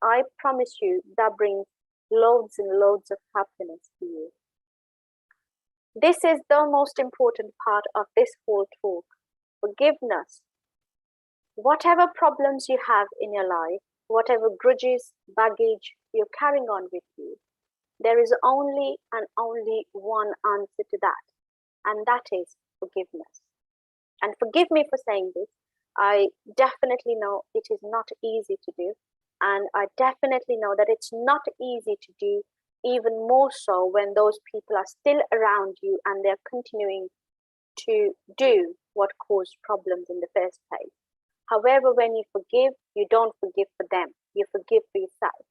I promise you that brings loads and loads of happiness to you. This is the most important part of this whole talk. Forgiveness. Whatever problems you have in your life, whatever grudges, baggage you're carrying on with you, there is only and only one answer to that, and that is forgiveness. And forgive me for saying this. I definitely know it is not easy to do, and I definitely know that it's not easy to do, even more so when those people are still around you and they're continuing to do what caused problems in the first place. However, when you forgive, you don't forgive for them, you forgive for yourself.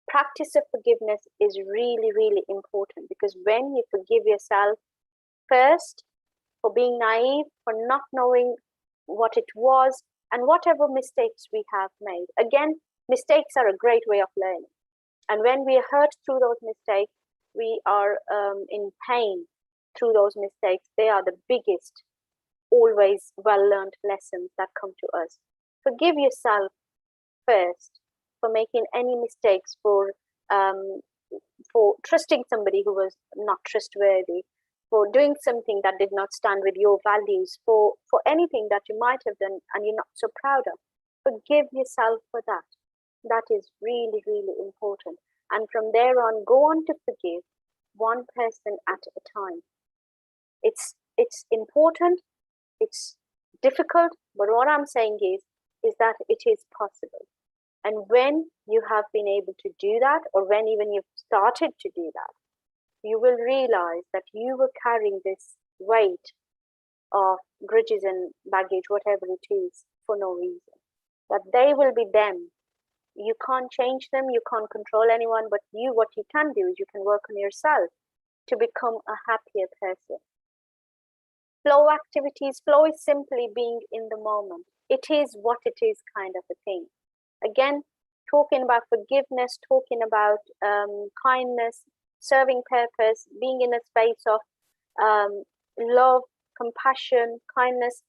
Practice of forgiveness is really, really important, because when you forgive yourself first for being naive, for not knowing what it was, and whatever mistakes we have made. Again, mistakes are a great way of learning. And when we are hurt through those mistakes, we are in pain through those mistakes. They are the biggest, always well-learned lessons that come to us. Forgive yourself first for making any mistakes, for trusting somebody who was not trustworthy, for doing something that did not stand with your values, for anything that you might have done and you're not so proud of. Forgive yourself for that. That is really, really important. And from there on, go on to forgive one person at a time. It's important, it's difficult, but what I'm saying is that it is possible. And when you have been able to do that, or when even you've started to do that, you will realize that you were carrying this weight of grudges and baggage, whatever it is, for no reason. That they will be them. You can't change them, you can't control anyone, but what you can do is you can work on yourself to become a happier person. Flow activities. Flow is simply being in the moment. It is what it is kind of a thing. Again, talking about forgiveness, talking about kindness, serving purpose, being in a space of love, compassion, kindness.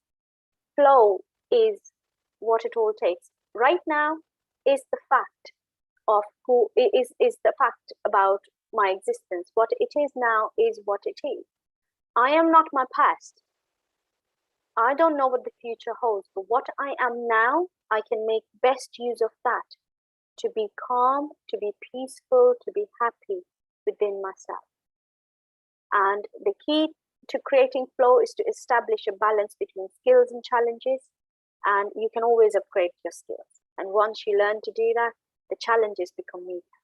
Flow is what it all takes. Right now is the fact of who is the fact about my existence. What it is now is what it is. I am not my past. I don't know what the future holds, but what I am now, I can make best use of that to be calm, to be peaceful, to be happy within myself. And the key to creating flow is to establish a balance between skills and challenges, and you can always upgrade your skills. And once you learn to do that, the challenges become weaker.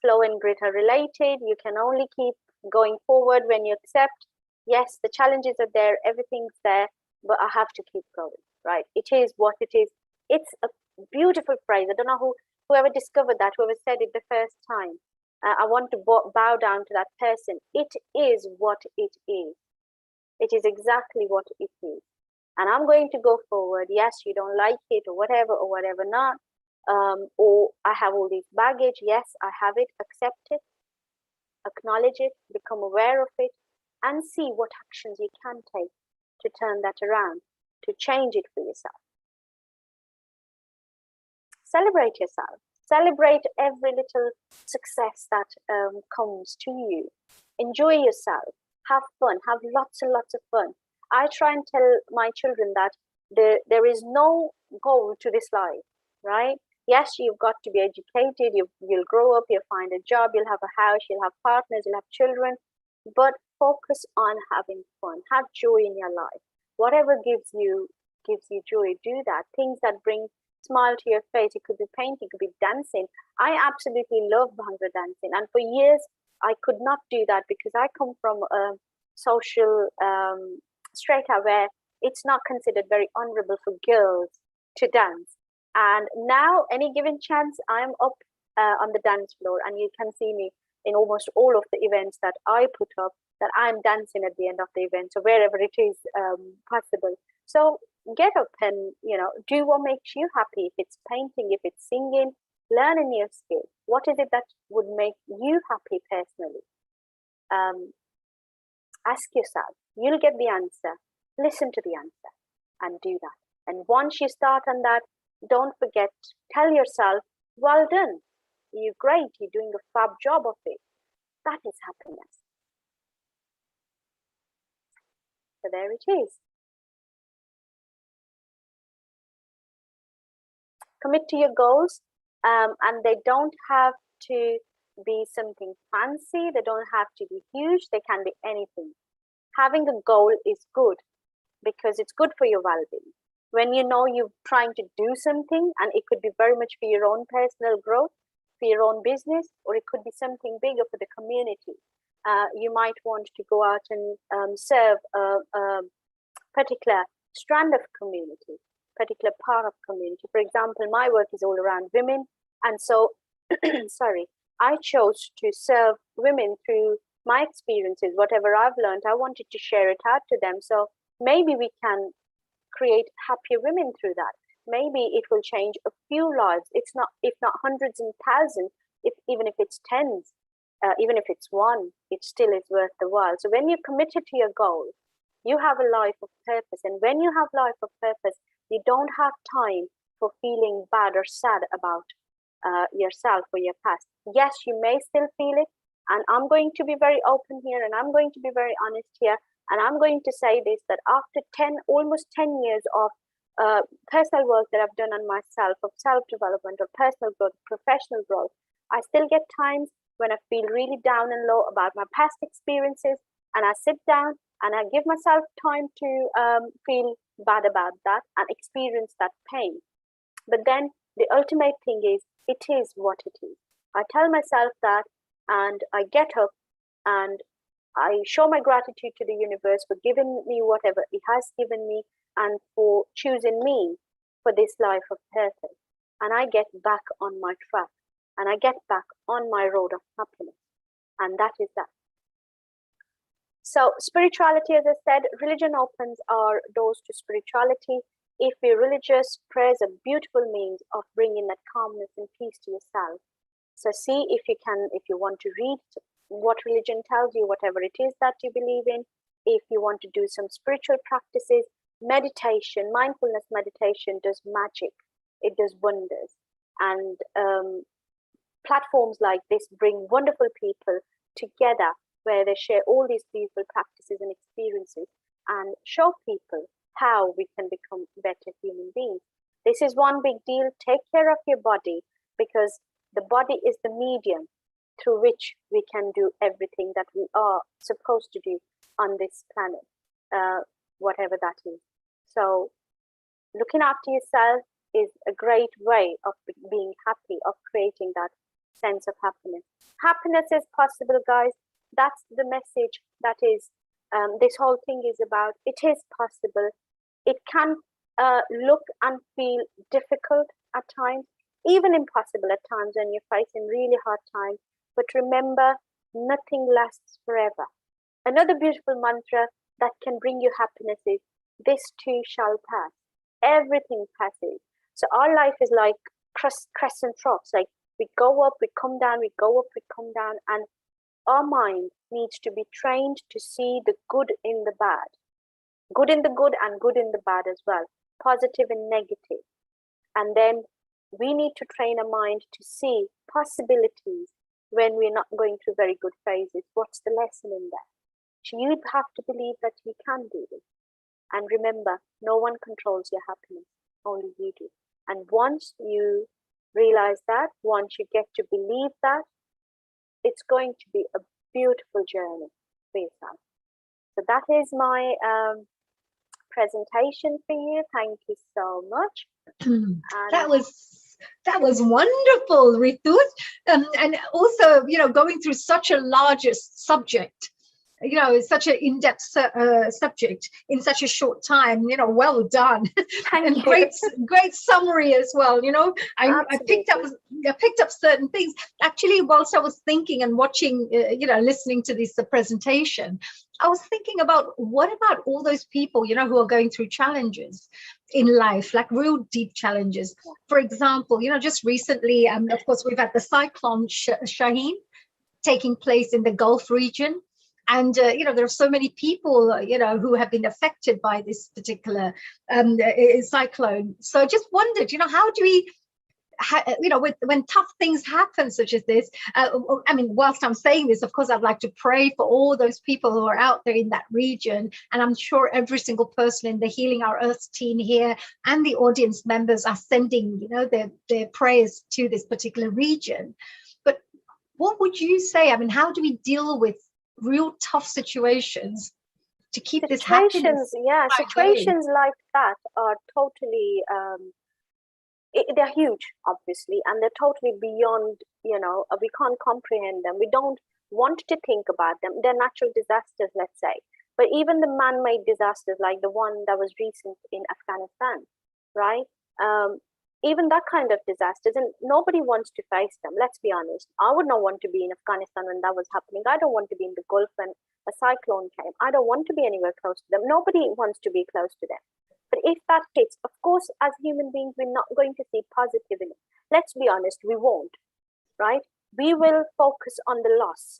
Flow and grit are related. You can only keep going forward when you accept, yes, the challenges are there, everything's there, but I have to keep going, right? It is what it is. It's a beautiful phrase. I don't know whoever discovered that, whoever said it the first time. I want to bow down to that person. It is what it is. It is exactly what it is. And I'm going to go forward. Yes, you don't like it or whatever not. Or I have all this baggage. Yes, I have it. Accept it, acknowledge it, become aware of it, and see what actions you can take to turn that around, to change it for yourself. Celebrate yourself. Celebrate every little success that comes to you. Enjoy yourself. Have fun. Have lots and lots of fun. I try and tell my children that there is no goal to this life, right? Yes, you've got to be educated. You'll grow up. You'll find a job. You'll have a house. You'll have partners. You'll have children. But focus on having fun. Have joy in your life. Whatever gives you joy, do that. Things that bring smile to your face. It could be painting, it could be dancing. I absolutely love Bhangra dancing, and for years I could not do that because I come from a social strata where it's not considered very honorable for girls to dance. And now, any given chance, I'm up on the dance floor, and you can see me in almost all of the events that I put up. That I'm dancing at the end of the event, so wherever it is possible. So get up and do what makes you happy. If it's painting, if it's singing, learn a new skill. What is it that would make you happy personally? Ask yourself. You'll get the answer. Listen to the answer and do that. And once you start on that, don't forget, tell yourself, well done, you're great, you're doing a fab job of it. That is happiness. So there it is. Commit to your goals, and they don't have to be something fancy. They don't have to be huge. They can be anything. Having a goal is good because it's good for your well-being. When you know you're trying to do something, and it could be very much for your own personal growth, for your own business, or it could be something bigger for the community. You might want to go out and serve a particular strand of community, particular part of community. For example, my work is all around women, and so sorry, I chose to serve women through my experiences. Whatever I've learned, I wanted to share it out to them. So maybe we can create happier women through that. Maybe it will change a few lives. It's not, if not hundreds and thousands, even if it's tens, even if it's one, it still is worth the while. So when you're committed to your goal, you have a life of purpose. And when you have life of purpose, you don't have time for feeling bad or sad about yourself or your past. Yes, you may still feel it. And I'm going to be very open here, and I'm going to be very honest here. And I'm going to say this, that after almost 10 years of personal work that I've done on myself, of self-development, or personal growth, professional growth, I still get times when I feel really down and low about my past experiences, and I sit down and I give myself time to feel bad about that and experience that pain. But then the ultimate thing is, it is what it is. I tell myself that, and I get up and I show my gratitude to the universe for giving me whatever it has given me, and for choosing me for this life of purpose. And I get back on my track, and I get back on my road of happiness. And that is that. So spirituality, as I said, religion opens our doors to spirituality. If we're religious, prayer is a beautiful means of bringing that calmness and peace to yourself. So see if you want to read what religion tells you, whatever it is that you believe in. If you want to do some spiritual practices, meditation, mindfulness meditation does magic. It does wonders. And platforms like this bring wonderful people together, where they share all these beautiful practices and experiences and show people how we can become better human beings. This is one big deal. Take care of your body, because the body is the medium through which we can do everything that we are supposed to do on this planet, whatever that is. So looking after yourself is a great way of being happy, of creating that sense of happiness. Happiness is possible, guys. That's the message that is this whole thing is about. It is possible. It can look and feel difficult at times, even impossible at times when you're facing really hard times. But remember, nothing lasts forever. Another beautiful mantra that can bring you happiness is, this too shall pass. Everything passes. So our life is like crescent troughs. Like we go up, we come down, we go up, we come down. And our mind needs to be trained to see the good in the bad. Good in the good and good in the bad as well. Positive and negative. And then we need to train our mind to see possibilities when we're not going through very good phases. What's the lesson in that? So you have to believe that you can do this. And remember, no one controls your happiness, only you do. And once you realize that, once you get to believe that, it's going to be a beautiful journey for yourself. So that is my presentation for you. Thank you so much. That was wonderful, Ritu. And also, going through such a largest subject, such an in-depth subject in such a short time, well done. And you. great summary as well. I picked up certain things. Actually, whilst I was thinking and watching, listening to this presentation, I was thinking about what about all those people, who are going through challenges in life, like real deep challenges. For example, just recently, of course, we've had the cyclone Shaheen taking place in the Gulf region. And, there are so many people, who have been affected by this particular cyclone. So I just wondered, how do we, when tough things happen such as this, whilst I'm saying this, of course, I'd like to pray for all those people who are out there in that region. And I'm sure every single person in the Healing Our Earth team here and the audience members are sending, their prayers to this particular region. But what would you say? How do we deal with real tough situations to keep this happiness? Situations like that are totally they're huge, obviously, and they're totally beyond, we can't comprehend them. We don't want to think about them. They're natural disasters, let's say. But even the man-made disasters, like the one that was recent in Afghanistan, right? Even that kind of disasters, and nobody wants to face them. Let's be honest. I would not want to be in Afghanistan when that was happening. I don't want to be in the Gulf when a cyclone came. I don't want to be anywhere close to them. Nobody wants to be close to them. But if that hits, of course, as human beings, we're not going to see positive in it. Let's be honest, we won't, right? We will focus on the loss.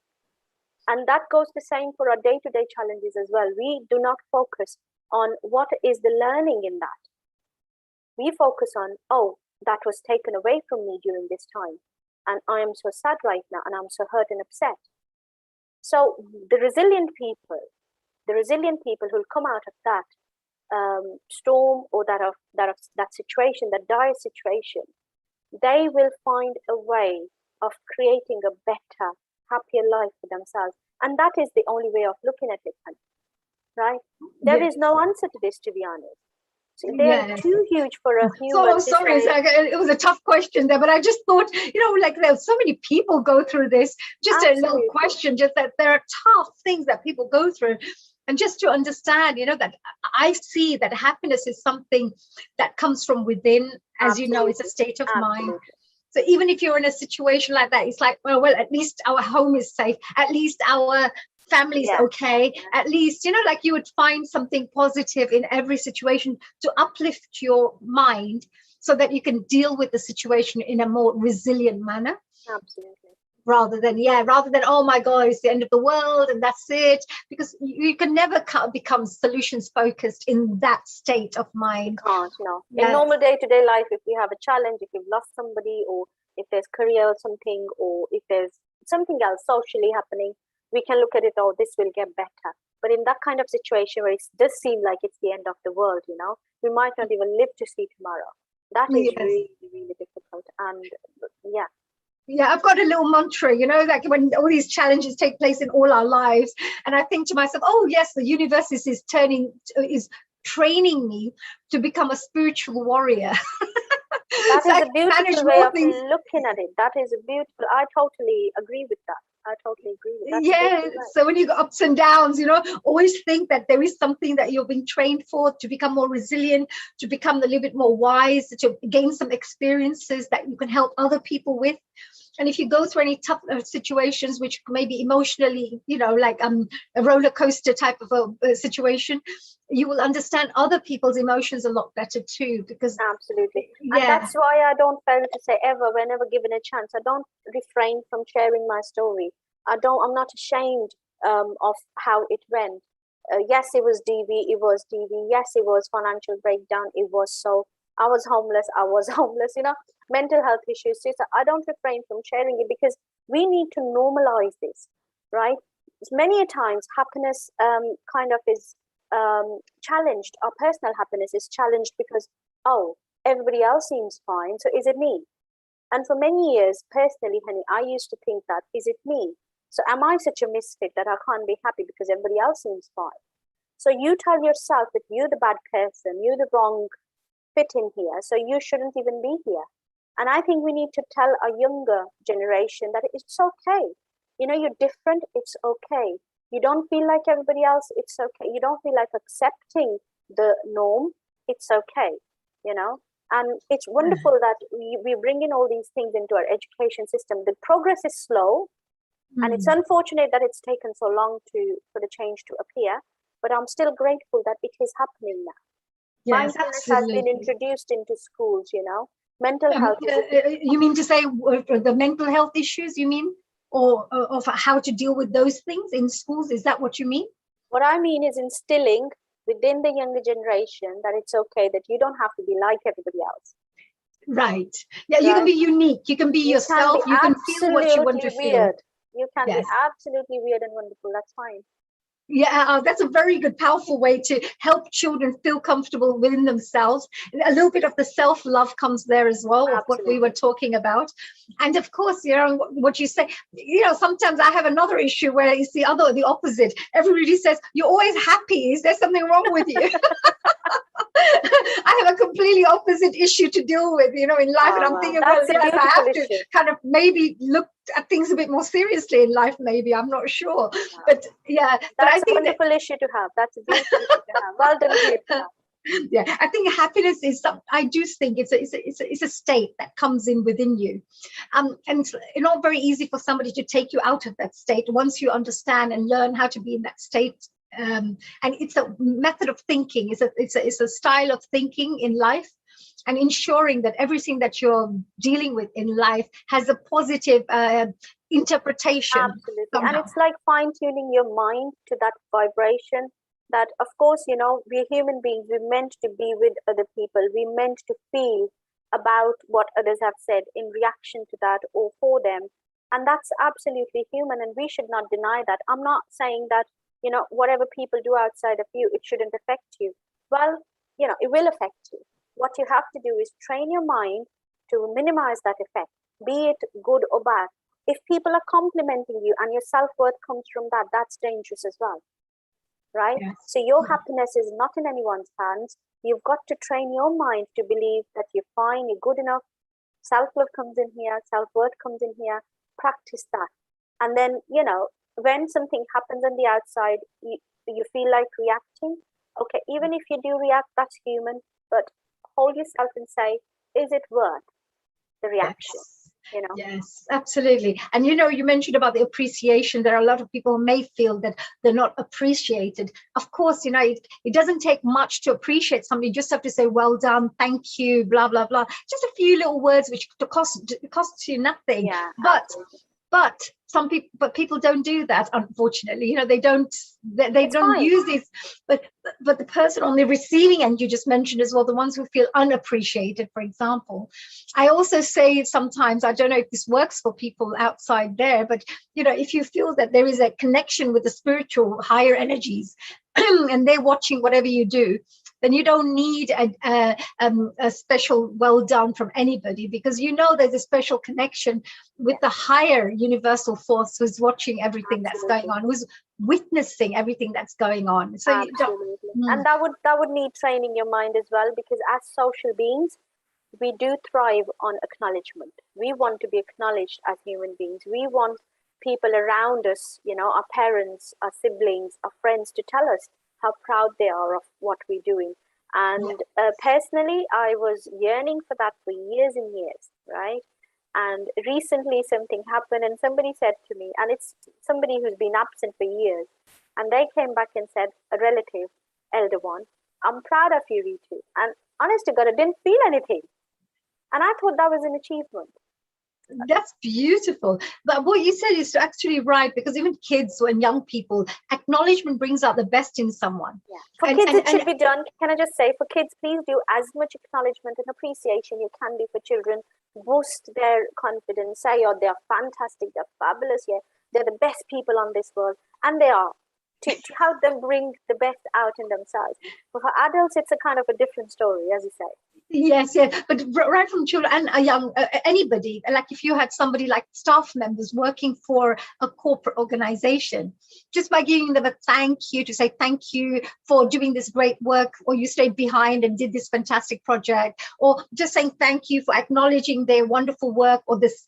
And that goes the same for our day-to-day challenges as well. We do not focus on what is the learning in that. We focus on, that was taken away from me during this time. And I am so sad right now, and I'm so hurt and upset. So the resilient people who'll come out of that storm or that situation, that dire situation, they will find a way of creating a better, happier life for themselves. And that is the only way of looking at it, right? There is no answer to this, to be honest. So they're too huge for a human. So sorry, it was a tough question there, but I just thought, there's so many people go through this. Just a little question, just that there are tough things that people go through. And just to understand, that I see that happiness is something that comes from within, as you know, it's a state of mind. So even if you're in a situation like that, it's like, well, at least our home is safe. At least our family's okay. At least, like you would find something positive in every situation to uplift your mind so that you can deal with the situation in a more resilient manner. Absolutely. Rather than, oh my God, it's the end of the world and that's it. Because you can never become solutions focused in that state of mind. You can't, no. In normal day-to-day life, if we have a challenge, if you've lost somebody, or if there's career or something, or if there's something else socially happening, we can look at it, this will get better. But in that kind of situation where it does seem like it's the end of the world, we might not even live to see tomorrow. That is really, really difficult. And I've got a little mantra, like when all these challenges take place in all our lives, and I think to myself, yes, the universe is training me to become a spiritual warrior. That is a beautiful way of looking at it. That is a beautiful, I totally agree with that. So when you go ups and downs, always think that there is something that you're being trained for, to become more resilient, to become a little bit more wise, to gain some experiences that you can help other people with. And if you go through any tough situations, which may be emotionally, like a roller coaster type of a situation, you will understand other people's emotions a lot better too. Because absolutely, yeah, and that's why I don't fail to say ever, whenever given a chance, I don't refrain from sharing my story. I'm not ashamed of how it went. Yes, it was DV. It was DV. Yes, it was financial breakdown. It was so. I was homeless. I was homeless. Mental health issues. So I don't refrain from sharing it because we need to normalize this, right? Many a times, happiness kind of is challenged. Our personal happiness is challenged because, oh, everybody else seems fine. So is it me? And for many years, personally, honey, I used to think that, is it me? So am I such a misfit that I can't be happy because everybody else seems fine? So you tell yourself that you're the bad person, you're the wrong fit in here, so you shouldn't even be here. And I think we need to tell our younger generation that it's okay. You're different, it's okay. You don't feel like everybody else, it's okay. You don't feel like accepting the norm, it's okay. And it's wonderful that we bring in all these things into our education system. The progress is slow, and it's unfortunate that it's taken so long for the change to appear, but I'm still grateful that it is happening now. Yes, Mindfulness has been introduced into schools, mental health you mean to say the mental health issues, you mean? Or of how to deal with those things in schools? Is that what you mean? What I mean is instilling within the younger generation that it's okay, that you don't have to be like everybody else. Right. Yeah, you can be unique. You can be yourself. You can feel what you want to feel. You can be absolutely weird and wonderful. That's fine. Yeah, that's a very good, powerful way to help children feel comfortable within themselves. A little bit of the self-love comes there as well, of what we were talking about. And of course, what you say, sometimes I have another issue where it's the opposite. Everybody says, you're always happy. Is there something wrong with you? I have a completely opposite issue to deal with, in life. And I'm thinking, well, yes, I have to kind of maybe look at things a bit more seriously in life, maybe. I'm not sure. But yeah. That's a wonderful issue to have. That's a beautiful issue to have. Well done to you. Yeah, I think happiness is I do think it's a state that comes in within you, and it's not very easy for somebody to take you out of that state once you understand and learn how to be in that state. And it's a method of thinking. It's a style of thinking in life, and ensuring that everything that you're dealing with in life has a positive interpretation. Absolutely, somehow. And it's like fine-tuning your mind to that vibration. That, of course, we're human beings. We're meant to be with other people. We're meant to feel about what others have said in reaction to that or for them. And that's absolutely human, and we should not deny that. I'm not saying that, whatever people do outside of you, it shouldn't affect you. Well, it will affect you. What you have to do is train your mind to minimize that effect, be it good or bad. If people are complimenting you and your self-worth comes from that, that's dangerous as well. Right? Yes. So your happiness is not in anyone's hands. You've got to train your mind to believe that you're fine, you're good enough. Self-love comes in here, self-worth comes in here. Practice that. And then, when something happens on the outside, you feel like reacting. Okay, even if you do react, that's human. But hold yourself and say, is it worth the reaction? Yes. Yes, absolutely. And you mentioned about the appreciation. There are a lot of people who may feel that they're not appreciated. Of course, it doesn't take much to appreciate somebody. You just have to say, well done, thank you, blah, blah, blah. Just a few little words which costs you nothing. Yeah, but people don't do that, unfortunately. They don't use this. But the person on the receiving end, you just mentioned as well, the ones who feel unappreciated, for example. I also say sometimes, I don't know if this works for people outside there, but if you feel that there is a connection with the spiritual higher energies and they're watching whatever you do, then you don't need a special well done from anybody, because there's a special connection with the higher universal force who's watching everything that's going on, who's witnessing everything that's going on. So absolutely. And that would need training your mind as well, because as social beings, we do thrive on acknowledgement. We want to be acknowledged as human beings. We want people around us, our parents, our siblings, our friends, to tell us how proud they are of what we're doing. And personally, I was yearning for that for years and years, right? And recently something happened and somebody said to me, and it's somebody who's been absent for years, and they came back and said, a relative, elder one, I'm proud of you, Ritu. And honest to God, I didn't feel anything. And I thought that was an achievement. That's beautiful. But what you said is actually right, because even kids and young people, acknowledgement brings out the best in someone. Yeah. For kids, it should be done. Can I just say, for kids, please do as much acknowledgement and appreciation you can do for children. Boost their confidence. Say, oh, they're fantastic, they're fabulous, yeah, they're the best people on this world. And they are. To help them bring the best out in themselves. But for adults, it's a kind of a different story, as you say. Yes, yes, but right from children and a young anybody, like if you had somebody like staff members working for a corporate organization, just by giving them a thank you, to say thank you for doing this great work, or you stayed behind and did this fantastic project, or just saying thank you for acknowledging their wonderful work or this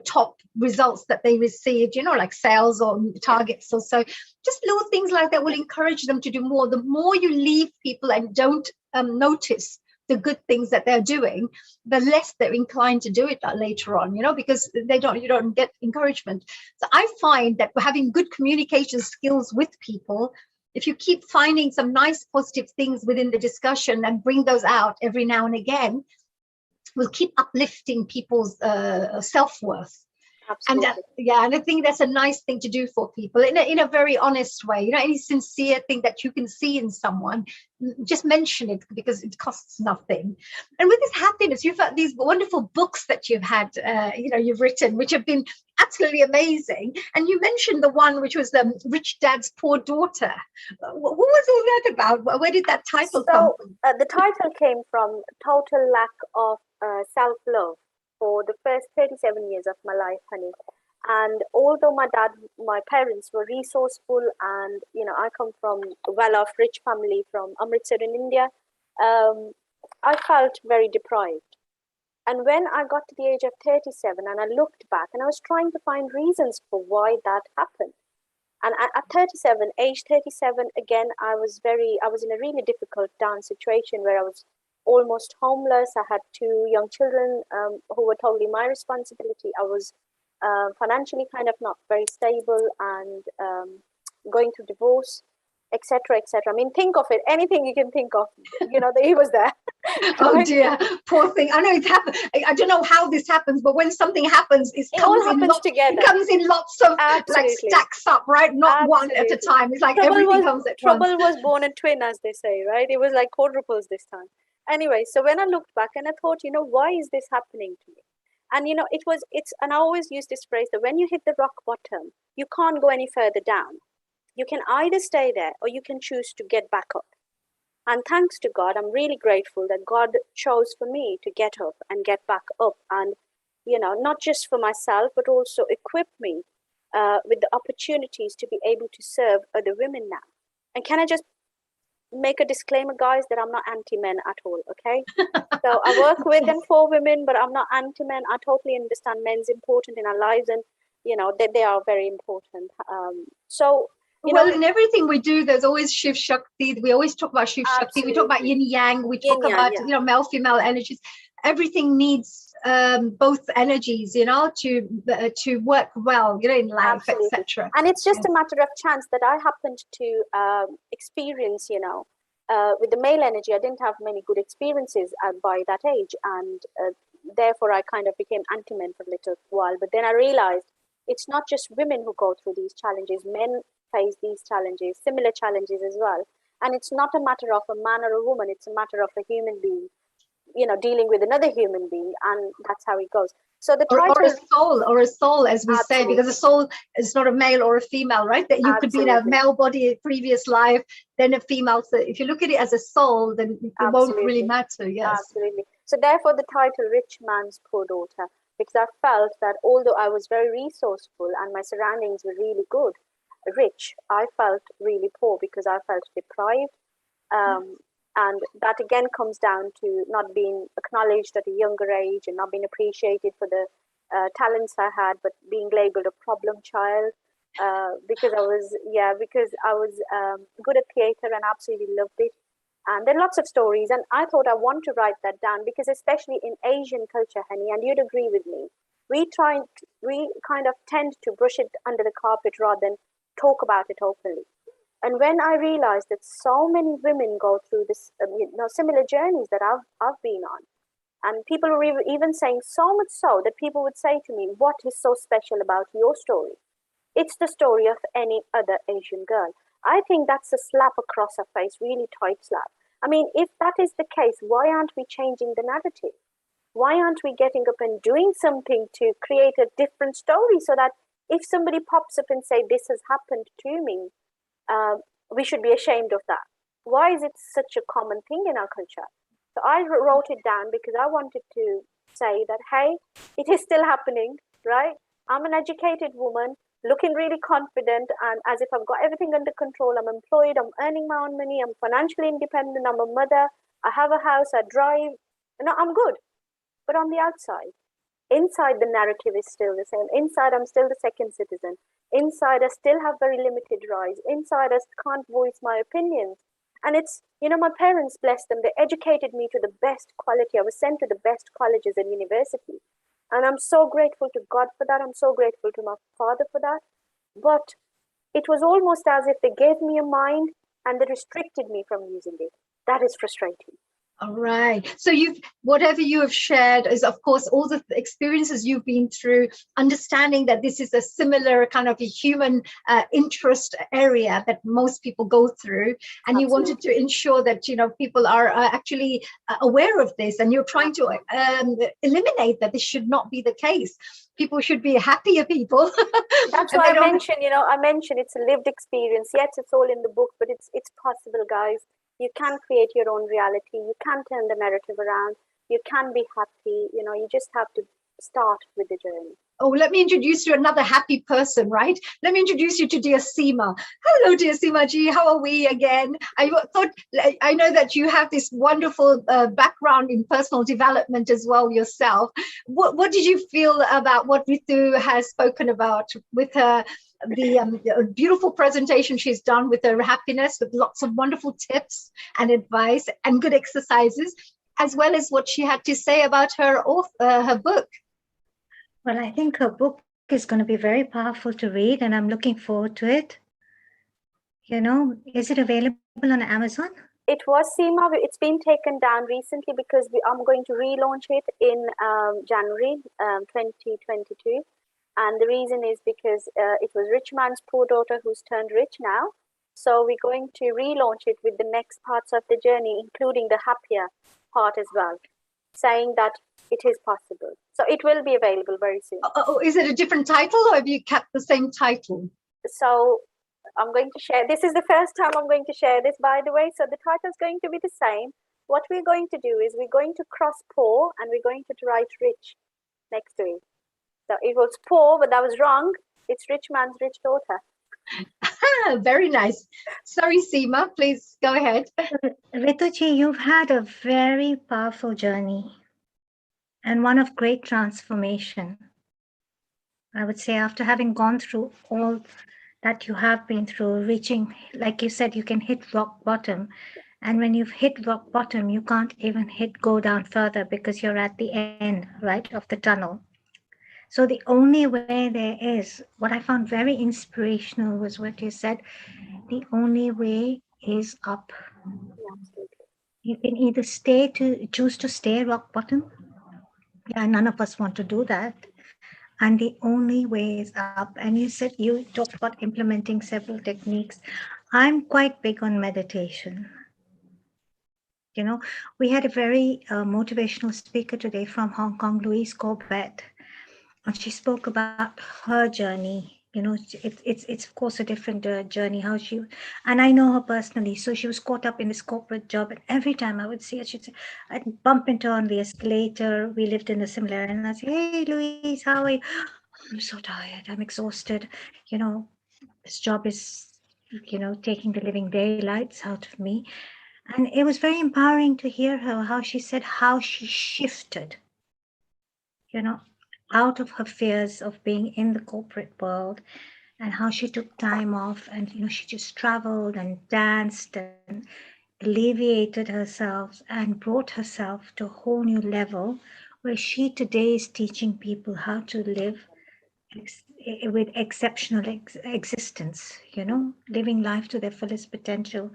top results that they received, you know, like sales or targets or so. Just little things like that will encourage them to do more. The more you leave people and don't notice the good things that they're doing, the less they're inclined to do it later on, you know, because you don't get encouragement. So I find that having good communication skills with people, if you keep finding some nice positive things within the discussion and bring those out every now and again, will keep uplifting people's self-worth. Absolutely. And I think that's a nice thing to do for people in a very honest way. You know, any sincere thing that you can see in someone, just mention it, because it costs nothing. And with this happiness, you've had these wonderful books that you've had, you've written, which have been absolutely amazing. And you mentioned the one which was the Rich Dad's Poor Daughter. What was all that about? Where did that title come from? The title came from total lack of self-love for the first 37 years of my life, honey. And although my parents were resourceful, and I come from a well-off, rich family from Amritsar in India, I felt very deprived. And when I got to the age of 37 and I looked back and I was trying to find reasons for why that happened. And at 37, age 37, again, I was in a really difficult down situation where I was almost homeless. I had two young children who were totally my responsibility. I was financially kind of not very stable, and going through divorce, etc., etc. I mean, think of it, anything you can think of, he was there. Oh dear, poor thing. I know it's happened. I don't know how this happens, but when something happens, it all happens together. It comes in lots of like stacks up, right? Not one at a time. It's like everything comes at once. Trouble was born a twin, as they say, right? It was like quadruples this time. Anyway, so when I looked back and I thought, why is this happening to me? And and I always use this phrase that when you hit the rock bottom, you can't go any further down. You can either stay there or you can choose to get back up. And thanks to God, I'm really grateful that God chose for me to get up and get back up, and not just for myself, but also equip me with the opportunities to be able to serve other women now. And can I just make a disclaimer, guys, that I'm not anti-men at all, okay? So I work with and for women, but I'm not anti-men. I totally understand men's important in our lives, and they are very important. In everything we do, there's always Shiv Shakti. We always talk about Shiv Shakti. We talk about yin yang. We talk about male female energies. Everything needs both energies, to work well, in life, etc. And it's just a matter of chance that I happened to experience, with the male energy. I didn't have many good experiences by that age, and therefore I kind of became anti-men for a little while. But then I realized it's not just women who go through these challenges. Men face these challenges, similar challenges as well. And it's not a matter of a man or a woman. It's a matter of a human being, dealing with another human being, and that's how it goes. So the title, or a soul, as we say, because a soul is not a male or a female, right? That you could be in a male body previous life, then a female. So if you look at it as a soul, then it won't really matter. Yes, absolutely. So therefore, the title "Rich Man's Poor Daughter," because I felt that although I was very resourceful and my surroundings were really good, rich, I felt really poor because I felt deprived. And that again comes down to not being acknowledged at a younger age and not being appreciated for the talents I had, but being labeled a problem child because I was good at theatre and absolutely loved it. And there are lots of stories, and I thought I want to write that down because especially in Asian culture, honey, and you'd agree with me, we kind of tend to brush it under the carpet rather than talk about it openly. And when I realized that so many women go through this, similar journeys that I've been on, and people were even saying, so much so that people would say to me, "What is so special about your story?" It's the story of any other Asian girl. I think that's a slap across her face, really tight slap. I mean, if that is the case, why aren't we changing the narrative? Why aren't we getting up and doing something to create a different story so that if somebody pops up and say, "This has happened to me," we should be ashamed of that? Why is it such a common thing in our culture? So I wrote it down because I wanted to say that, hey, it is still happening, right? I'm an educated woman looking really confident and as if I've got everything under control. I'm employed, I'm earning my own money, I'm financially independent, I'm a mother, I have a house, I drive, I'm good. But on the outside, inside the narrative is still the same. Inside, I'm still the second citizen. Inside, I still have very limited rights. Inside, I can't voice my opinions. And it's, my parents, bless them, they educated me to the best quality. I was sent to the best colleges and universities. And I'm so grateful to God for that. I'm so grateful to my father for that. But it was almost as if they gave me a mind and they restricted me from using it. That is frustrating. All right. So whatever you have shared is, of course, all the experiences you've been through, understanding that this is a similar kind of a human interest area that most people go through. And Absolutely. You wanted to ensure that, people are actually aware of this, and you're trying to eliminate that this should not be the case. People should be happier people. That's why I mentioned it's a lived experience. Yes, it's all in the book, but it's possible, guys. You can create your own reality. You can turn the narrative around. You can be happy. You just have to start with the journey. Oh, let me introduce you to another happy person, right? Let me introduce you to dear Seema. Hello, dear Seema ji. How are we again? I know that you have this wonderful background in personal development as well yourself. What did you feel about what Ritu has spoken about with her? The beautiful presentation she's done with her happiness, with lots of wonderful tips and advice and good exercises, as well as what she had to say about her book. Well, I think her book is going to be very powerful to read, and I'm looking forward to it. Is it available on Amazon? It was, Seema. It's been taken down recently because I'm going to relaunch it in January 2022. And the reason is because it was Rich Man's Poor Daughter who's turned rich now. So we're going to relaunch it with the next parts of the journey, including the happier part as well, saying that it is possible. So it will be available very soon. Is it a different title, or have you kept the same title? So I'm going to share. This is the first time I'm going to share this, by the way. So the title is going to be the same. What we're going to do is we're going to cross poor and we're going to write rich next to it. So it was poor, but that was wrong. It's Rich Man's Rich Daughter. Very nice. Sorry, Seema, please go ahead. Rituji, you've had a very powerful journey and one of great transformation. I would say after having gone through all that you have been through, reaching, like you said, you can hit rock bottom. And when you've hit rock bottom, you can't even go down further because you're at the end, right, of the tunnel. So the only way there is, what I found very inspirational was what you said, the only way is up. You can either choose to stay rock bottom. Yeah, none of us want to do that. And the only way is up. And you talked about implementing several techniques. I'm quite big on meditation. We had a very motivational speaker today from Hong Kong, Louise Corbett. And she spoke about her journey. It's of course a different journey. And I know her personally, so she was caught up in this corporate job. And every time I would see her, I'd bump into her on the escalator. We lived in a similar, and I'd say, "Hey, Louise, how are you?" "I'm so tired. I'm exhausted. This job is, taking the living daylights out of me." And it was very empowering to hear her, how she said how she shifted, out of her fears of being in the corporate world, and how she took time off and, she just traveled and danced and alleviated herself and brought herself to a whole new level Well, she today is teaching people how to live with exceptional existence, living life to their fullest potential.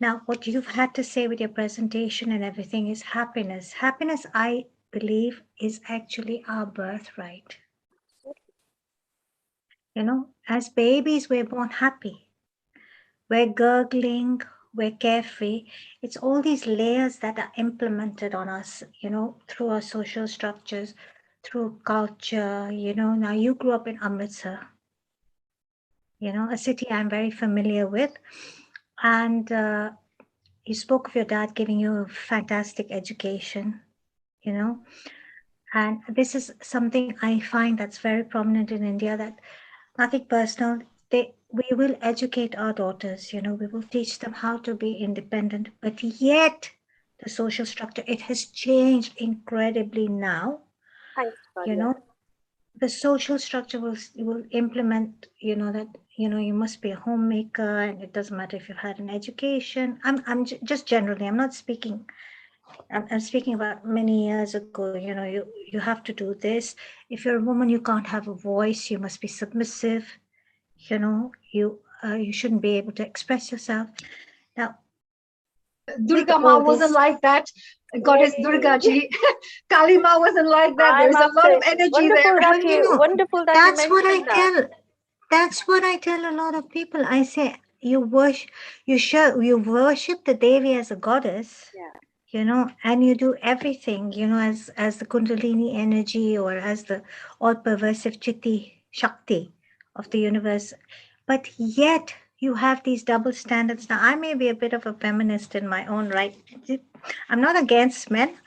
Now, what you've had to say with your presentation and everything is happiness. Happiness, I believe, is actually our birthright. As babies, we're born happy. We're gurgling, we're carefree. It's all these layers that are implemented on us, through our social structures, through culture. Now you grew up in Amritsar, a city I'm very familiar with. And you spoke of your dad giving you a fantastic education, and this is something I find that's very prominent in India, that nothing personal. We will educate our daughters, we will teach them how to be independent, but yet the social structure, it has changed incredibly now. Thanks, The social structure will implement, that, you must be a homemaker, and it doesn't matter if you've had an education. I'm just generally, I'm not speaking, I'm speaking about many years ago, you have to do this. If you're a woman, you can't have a voice, you must be submissive, you shouldn't be able to express yourself. Now, Durga Ma wasn't like that. Goddess Durga ji. Kali Ma wasn't like that. There's a lot of energy there. Wonderful that that's you what I mentioned that. tell. That's what I tell a lot of people. I say you worship the Devi as a goddess. And you do everything, as the Kundalini energy, or as the all-pervasive Chitti Shakti of the universe. But yet you have these double standards. Now, I may be a bit of a feminist in my own right. I'm not against men.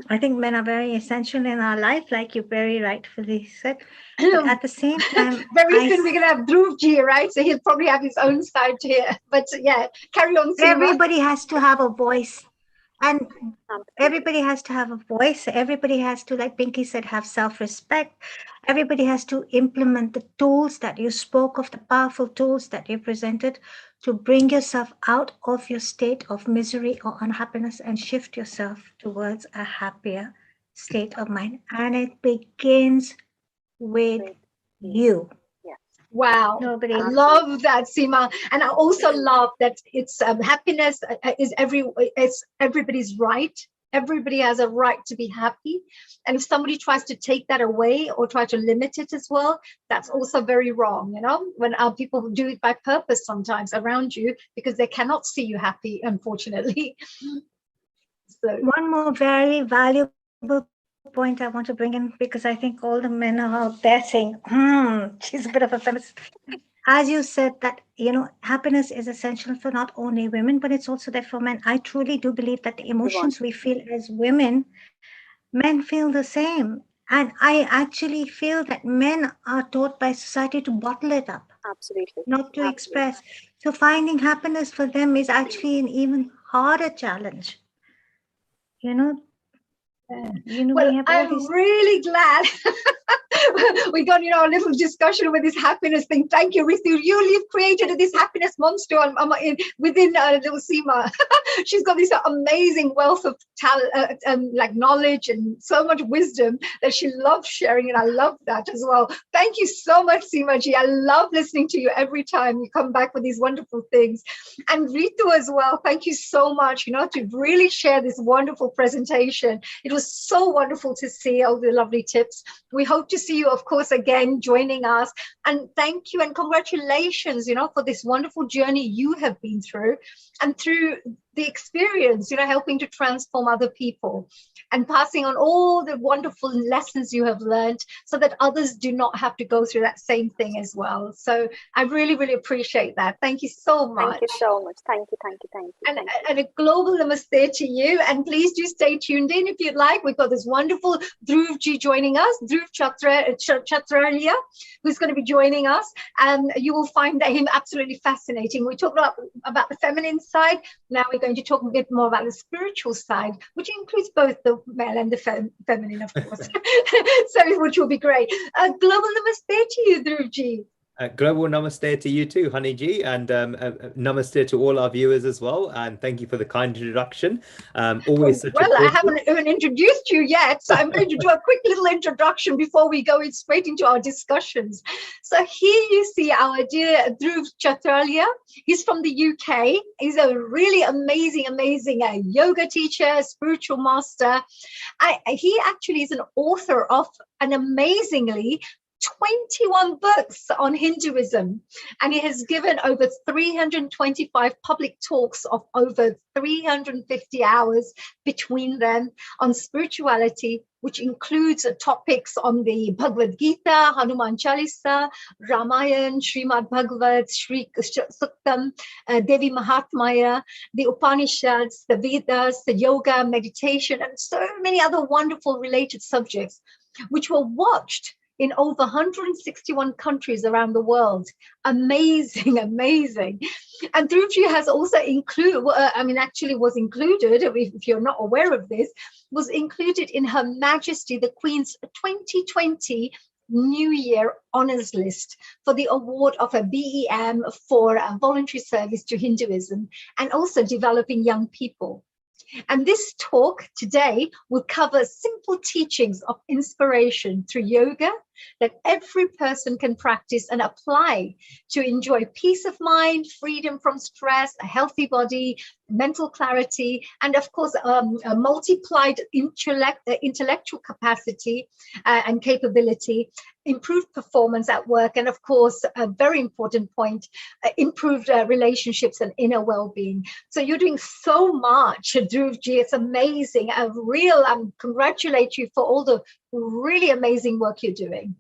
I think men are very essential in our life, like you very rightfully said. But at the same time, very soon we're going to have Dhruv ji, right? So he'll probably have his own side here. But yeah, carry on, Seema. Everybody has to have a voice. And everybody has to have a voice. Everybody has to, like Pinky said, have self-respect. Everybody has to implement the tools that you spoke of, the powerful tools that you presented, to bring yourself out of your state of misery or unhappiness and shift yourself towards a happier state of mind. And it begins with you. Wow. I love that, Seema. And I also love that it's happiness is everybody's right. Everybody has a right to be happy. And if somebody tries to take that away or try to limit it as well, that's also very wrong, when people do it by purpose sometimes around you because they cannot see you happy, unfortunately. So one more very valuable point I want to bring in, because I think all the men are out there saying, she's a bit of a feminist. As you said that, happiness is essential for not only women, but it's also there for men. I truly do believe that the emotions we feel as women, men feel the same. And I actually feel that men are taught by society to bottle it up. Absolutely. Not to express. So finding happiness for them is actually an even harder challenge. Well, I'm really glad we got, a little discussion with this happiness thing. Thank you, Ritu. You've created this happiness monster within little Seema. She's got this amazing wealth of talent, like knowledge and so much wisdom that she loves sharing, and I love that as well. Thank you so much, Seema ji. I love listening to you every time you come back with these wonderful things. And Ritu as well, thank you so much, to really share this wonderful presentation. It was so wonderful to see all the lovely tips. We hope to see you, of course, again, joining us. And thank you and congratulations, for this wonderful journey you have been through, and through the experience, helping to transform other people and passing on all the wonderful lessons you have learned so that others do not have to go through that same thing as well. So I really, really appreciate that. Thank you so much. Thank you so much. Thank you. And a global namaste to you. And please do stay tuned in if you'd like. We've got this wonderful Dhruv ji joining us, Dhruv Chatralia, who's going to be joining us. And you will find him absolutely fascinating. We talked about the feminine side. Now we're going to talk a bit more about the spiritual side, which includes both the male and the feminine, of course. So, which will be great. Global namaste to you, Dhruv ji. Global namaste to you too, Honey G, and namaste to all our viewers as well. And thank you for the kind introduction. Always such well, a I haven't even introduced you yet, so I'm going to do a quick little introduction before we go straight into our discussions. So here you see our dear Dhruv Chatralia. He's from the UK. He's a really amazing yoga teacher, spiritual master. He actually is an author of an amazingly 21 books on Hinduism, and he has given over 325 public talks of over 350 hours between them on spirituality, which includes topics on the Bhagavad Gita, Hanuman Chalisa, Ramayana, Srimad Bhagavad, Sri Suktam, Devi Mahatmya, the Upanishads, the Vedas, the yoga, meditation, and so many other wonderful related subjects, which were watched in over 161 countries around the world. Amazing. And Dhruvji has also was included, if you're not aware of this, was included in Her Majesty the Queen's 2020 New Year Honours List for the award of a BEM for voluntary service to Hinduism and also developing young people. And this talk today will cover simple teachings of inspiration through yoga that every person can practice and apply to enjoy peace of mind, freedom from stress, a healthy body, mental clarity, and of course, a multiplied intellectual capacity and capability, improved performance at work, and of course, a very important point, improved relationships and inner well-being. So you're doing so much, Dhruvji. It's amazing. I congratulate you for all the really amazing work you're doing.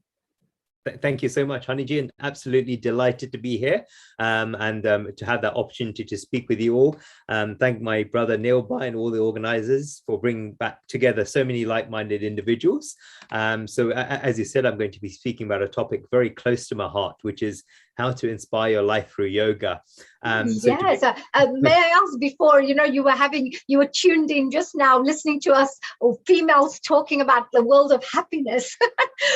Thank you so much, Honey G, and absolutely delighted to be here and to have that opportunity to speak with you all. Thank my brother Neil Bai and all the organizers for bringing back together so many like-minded individuals. So as you said, I'm going to be speaking about a topic very close to my heart, which is how to inspire your life through yoga. May I ask, before, you were tuned in just now listening to us, or females talking about the world of happiness.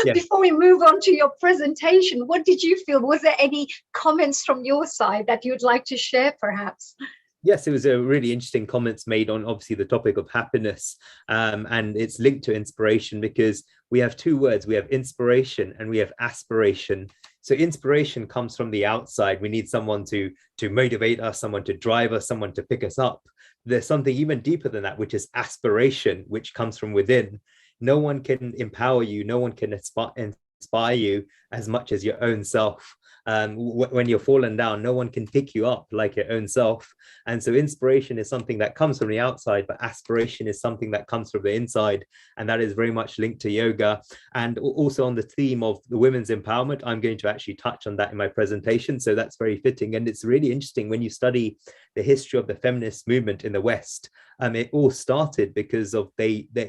Yes. Before we move on to your presentation, what did you feel? Was there any comments from your side that you'd like to share, perhaps? Yes, it was a really interesting comments made on obviously the topic of happiness, and it's linked to inspiration because we have two words. We have inspiration and we have aspiration. So inspiration comes from the outside. We need someone to motivate us, someone to drive us, someone to pick us up. There's something even deeper than that, which is aspiration, which comes from within. No one can empower you. No one can inspire you as much as your own self. When you're fallen down, no one can pick you up like your own self. And so inspiration is something that comes from the outside, but aspiration is something that comes from the inside. And that is very much linked to yoga. And also on the theme of the women's empowerment, I'm going to actually touch on that in my presentation. So that's very fitting. And it's really interesting when you study the history of the feminist movement in the West. It all started because of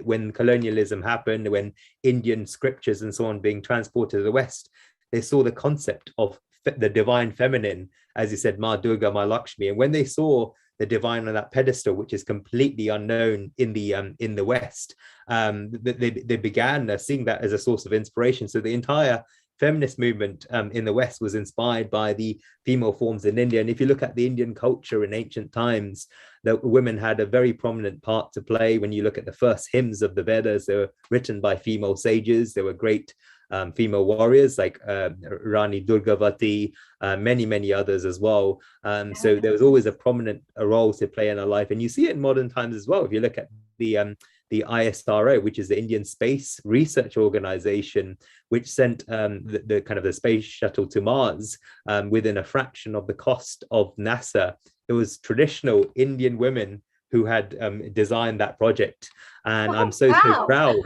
when colonialism happened, when Indian scriptures and so on being transported to the West, they saw the concept of the divine feminine, as you said, Ma Durga, Ma Lakshmi. And when they saw the divine on that pedestal, which is completely unknown in the West, they began seeing that as a source of inspiration. So the entire feminist movement in the West was inspired by the female forms in India. And if you look at the Indian culture in ancient times, the women had a very prominent part to play. When you look at the first hymns of the Vedas, they were written by female sages. There were great female warriors like Rani Durgavati, many others as well. So there was always a prominent role to play in our life. And you see it in modern times as well. If you look at the ISRO, which is the Indian Space Research Organization, which sent the kind of the space shuttle to Mars within a fraction of the cost of NASA. It was traditional Indian women who had designed that project. And I'm so proud,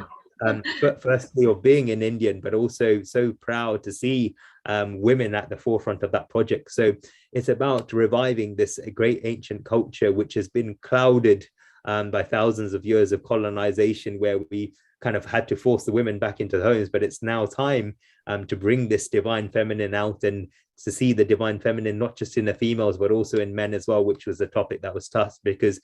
firstly, of being an Indian, but also so proud to see women at the forefront of that project. So it's about reviving this great ancient culture, which has been clouded by thousands of years of colonization, where we kind of had to force the women back into the homes. But it's now time to bring this divine feminine out and to see the divine feminine, not just in the females, but also in men as well, which was the topic that was touched, because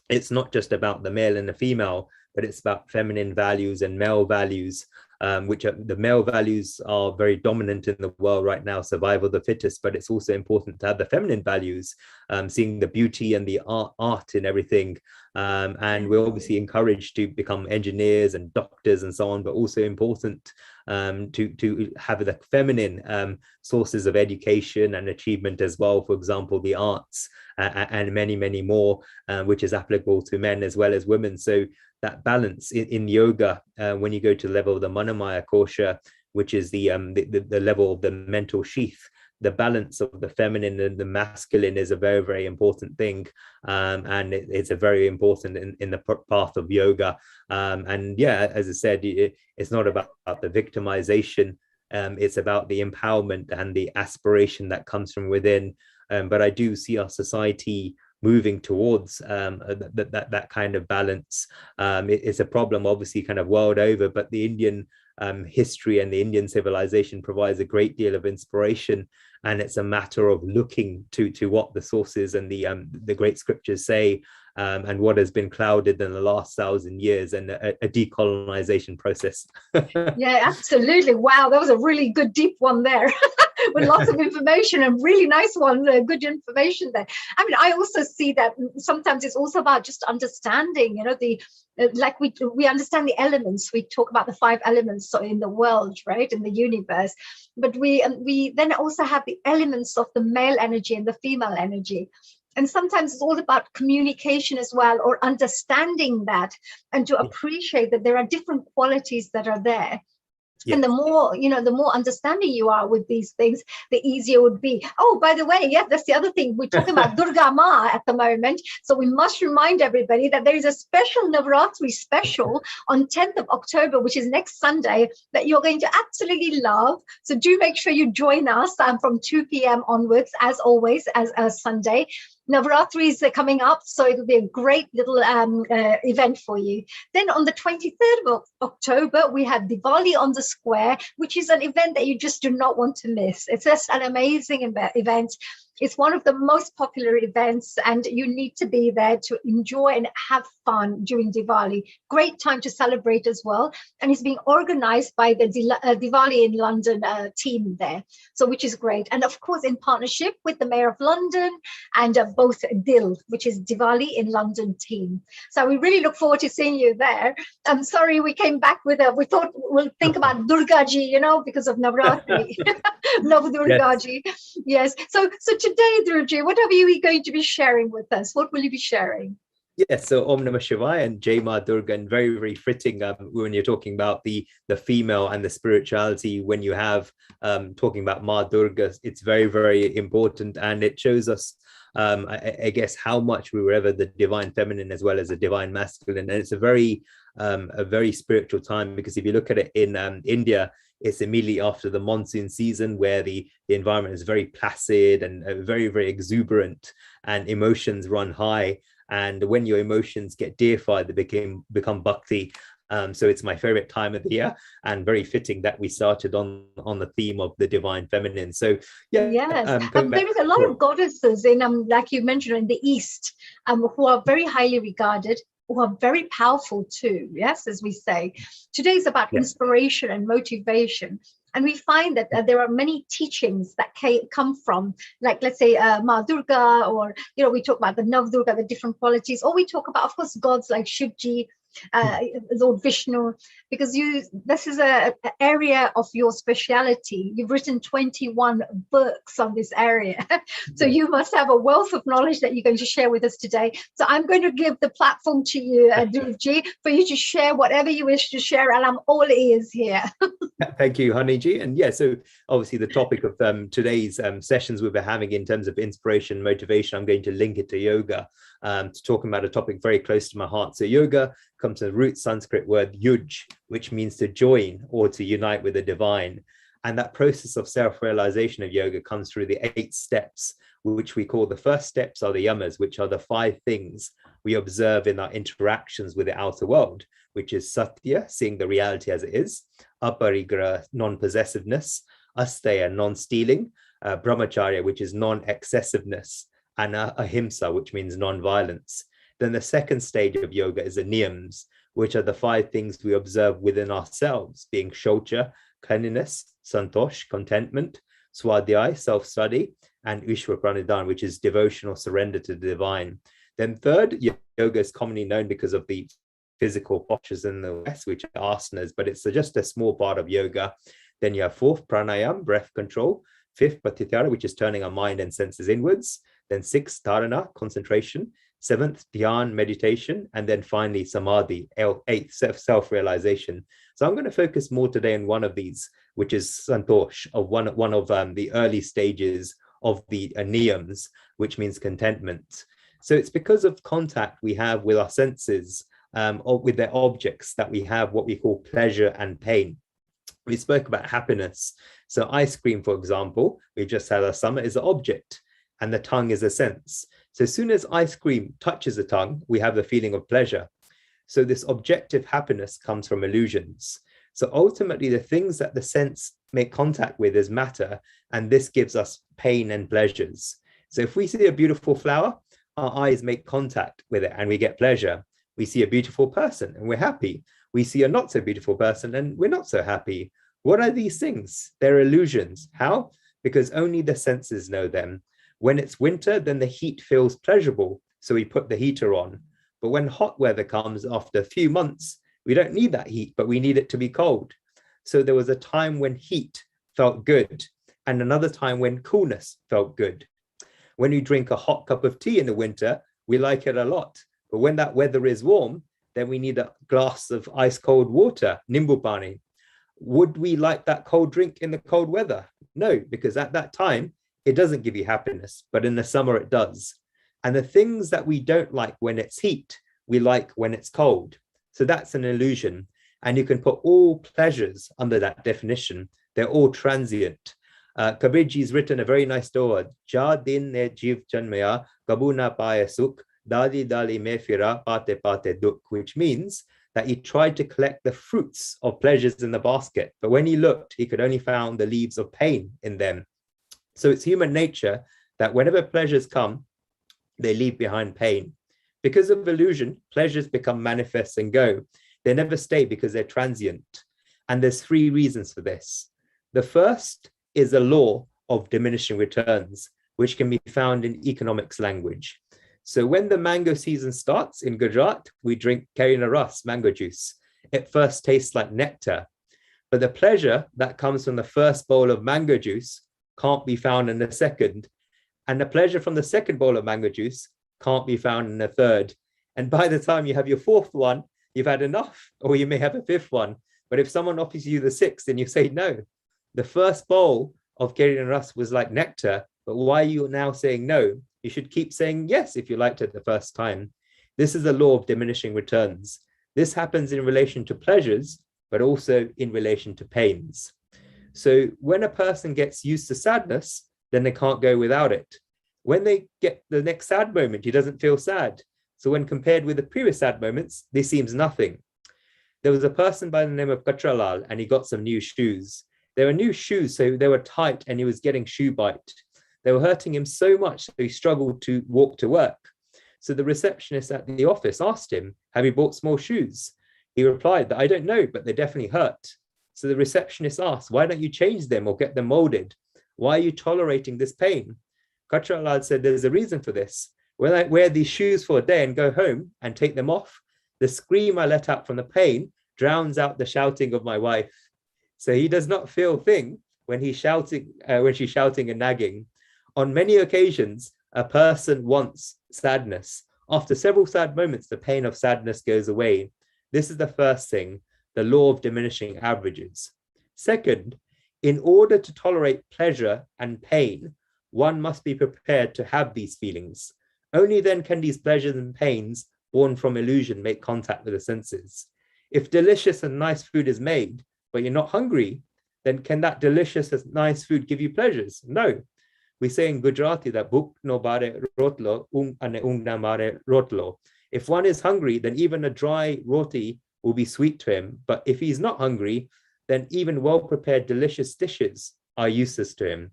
it's not just about the male and the female, but it's about feminine values and male values. which are, the male values are very dominant in the world right now, survival of the fittest, but it's also important to have the feminine values, seeing the beauty and the art in everything. And we're obviously encouraged to become engineers and doctors and so on, but also important to have the feminine sources of education and achievement as well. For example, the arts and many more, which is applicable to men as well as women. So that balance in yoga, when you go to the level of the Manamaya kosha, which is the level of the mental sheath, the balance of the feminine and the masculine is a very important thing, and it's a very important in the path of yoga. And yeah, as I said, it's not about the victimization, it's about the empowerment and the aspiration that comes from within. But I do see our society moving towards that kind of balance. It's a problem obviously kind of world over, but the Indian history and the Indian civilization provides a great deal of inspiration, and it's a matter of looking to what the sources and the great scriptures say, and what has been clouded in the last 1,000 years, and a decolonization process. Yeah, absolutely. Wow, that was a really good deep one there. With lots of information, and really nice one, good information there. I mean, I also see that sometimes it's also about just understanding, you know, like we understand the elements. We talk about the 5 elements in the world, right, in the universe, but we then also have the elements of the male energy and the female energy. And sometimes it's all about communication as well, or understanding that, and to appreciate that there are different qualities that are there. Yes. And the more understanding you are with these things, the easier it would be. Oh, by the way, yeah, that's the other thing. We're talking about Durga Ma at the moment. So we must remind everybody that there is a special Navratri special on 10th of October, which is next Sunday, that you're going to absolutely love. So do make sure you join us from 2 p.m. onwards, as always, as Sunday. Navaratri is coming up, so it'll be a great little event for you. Then on the 23rd of October, we have Diwali on the Square, which is an event that you just do not want to miss. It's just an amazing event. It's one of the most popular events, and you need to be there to enjoy and have fun during Diwali. Great time to celebrate as well. And it's being organized by the Diwali in London team there, so which is great. And of course, in partnership with the Mayor of London and both DIL, which is Diwali in London team. So we really look forward to seeing you there. I'm sorry we came back with we thought we'll think about Durga Ji, you know, because of Navratri. Nav Durga Ji. Yes. So today, Dhruv, what are you going to be sharing with us? What will you be sharing? Yes, so Om Namah Shivaya and Jai Ma Durga, and very fitting when you're talking about the female and the spirituality. When you have talking about Ma Durga, it's very important, and it shows us I guess how much we rever the divine feminine as well as the divine masculine. And it's a very spiritual time, because if you look at it in India, it's immediately after the monsoon season, where the environment is very placid and very exuberant, and emotions run high. And when your emotions get deified, they become bhakti. So it's my favorite time of the year, and very fitting that we started on the theme of the divine feminine. So yeah, yes, there is a lot of goddesses in like you mentioned, in the East, who are very highly regarded, who are very powerful too. Yes, as we say, today is about inspiration and motivation. And we find that there are many teachings that come from, like, let's say, Ma Durga, or, you know, we talk about the Nav Durga, the different qualities, or we talk about, of course, gods like Shivji, Lord Vishnu, because this is an area of your speciality. You've written 21 books on this area. So you must have a wealth of knowledge that you're going to share with us today. So I'm going to give the platform to you, Dhruv, for you to share whatever you wish to share, and I'm all ears here. Thank you, Haniji. And yeah, so obviously the topic of today's sessions we'll be having in terms of inspiration, motivation, I'm going to link it to yoga, to talking about a topic very close to my heart. So yoga comes from the root Sanskrit word yuj, which means to join or to unite with the divine. And that process of self-realization of yoga comes through the 8 steps, which we call the first steps are the yamas, which are the 5 things we observe in our interactions with the outer world, which is satya, seeing the reality as it is, aparigraha, non-possessiveness, asteya, non-stealing, brahmacharya, which is non-excessiveness, and ahimsa, which means non-violence. Then the second stage of yoga is the niyams, which are the 5 things we observe within ourselves, being shocha, cleanliness, santosh, contentment, swadhyay, self-study, and Ishwar Pranidhan, which is devotional surrender to the divine. Then third, yoga is commonly known because of the physical postures in the West, which are asanas, but it's just a small part of yoga. Then you have fourth, pranayam, breath control. Fifth, pratyahara, which is turning our mind and senses inwards. Then sixth, dharana, concentration. Seventh, dhyan, meditation. And then finally, samadhi, eighth, self-realization. So I'm going to focus more today on one of these, which is santosh, of one of the early stages of the niyams, which means contentment. So it's because of contact we have with our senses, or with their objects, that we have what we call pleasure and pain. We spoke about happiness. So ice cream, for example, we just had a summer, is an object, and the tongue is a sense. So as soon as ice cream touches the tongue, we have the feeling of pleasure. So this objective happiness comes from illusions. So ultimately, the things that the sense make contact with is matter, and this gives us pain and pleasures. So if we see a beautiful flower, our eyes make contact with it and we get pleasure. We see a beautiful person and we're happy. We see a not so beautiful person and we're not so happy. What are these things? They're illusions. How? Because only the senses know them. When it's winter, then the heat feels pleasurable, so we put the heater on. But when hot weather comes after a few months, we don't need that heat, but we need it to be cold. So there was a time when heat felt good and another time when coolness felt good. When you drink a hot cup of tea in the winter, we like it a lot. But when that weather is warm, then we need a glass of ice cold water, nimbu pani. Would we like that cold drink in the cold weather? No, because at that time, it doesn't give you happiness, but in the summer it does. And the things that we don't like when it's heat, we like when it's cold. So that's an illusion. And you can put all pleasures under that definition. They're all transient. Kabirji's written a very nice story. Ja din ne jiv janmaya kabuna paya sukh dali dali me fira pate pate duk, which means that he tried to collect the fruits of pleasures in the basket, but when he looked, he could only find the leaves of pain in them. So it's human nature that whenever pleasures come, they leave behind pain. Because of illusion, pleasures become manifest and go. They never stay because they're transient. And there's 3 reasons for this. The first is the law of diminishing returns, which can be found in economics language. So when the mango season starts in Gujarat, we drink Kerina Ras, mango juice. It first tastes like nectar, but the pleasure that comes from the first bowl of mango juice can't be found in the second. And the pleasure from the second bowl of mango juice can't be found in the third. And by the time you have your 4th one, you've had enough, or you may have a 5th one. But if someone offers you the 6th, then you say no. The first bowl of Kerina Ras was like nectar, but why are you now saying no? You should keep saying yes if you liked it the first time. This is the law of diminishing returns. This happens in relation to pleasures, but also in relation to pains. So when a person gets used to sadness, then they can't go without it. When they get the next sad moment, he doesn't feel sad. So when compared with the previous sad moments, this seems nothing. There was a person by the name of Katralal, and he got some new shoes. They were new shoes, so they were tight and he was getting shoe bite. They were hurting him so much that he struggled to walk to work. So the receptionist at the office asked him, have you bought small shoes? He replied that I don't know, but they definitely hurt. So the receptionist asked, why don't you change them or get them molded? Why are you tolerating this pain? Katralal said, there's a reason for this. When I wear these shoes for a day and go home and take them off, the scream I let out from the pain drowns out the shouting of my wife. So he does not feel a thing when he's shouting, when she's shouting and nagging. On many occasions, a person wants sadness. After several sad moments, the pain of sadness goes away. This is the first thing, the law of diminishing averages. Second, in order to tolerate pleasure and pain, one must be prepared to have these feelings. Only then can these pleasures and pains born from illusion make contact with the senses. If delicious and nice food is made, but you're not hungry, then can that delicious and nice food give you pleasures? No. We say in Gujarati that bhuk no bare rotlo, ane na mare rotlo. If one is hungry, then even a dry roti will be sweet to him. But if he's not hungry, then even well-prepared delicious dishes are useless to him.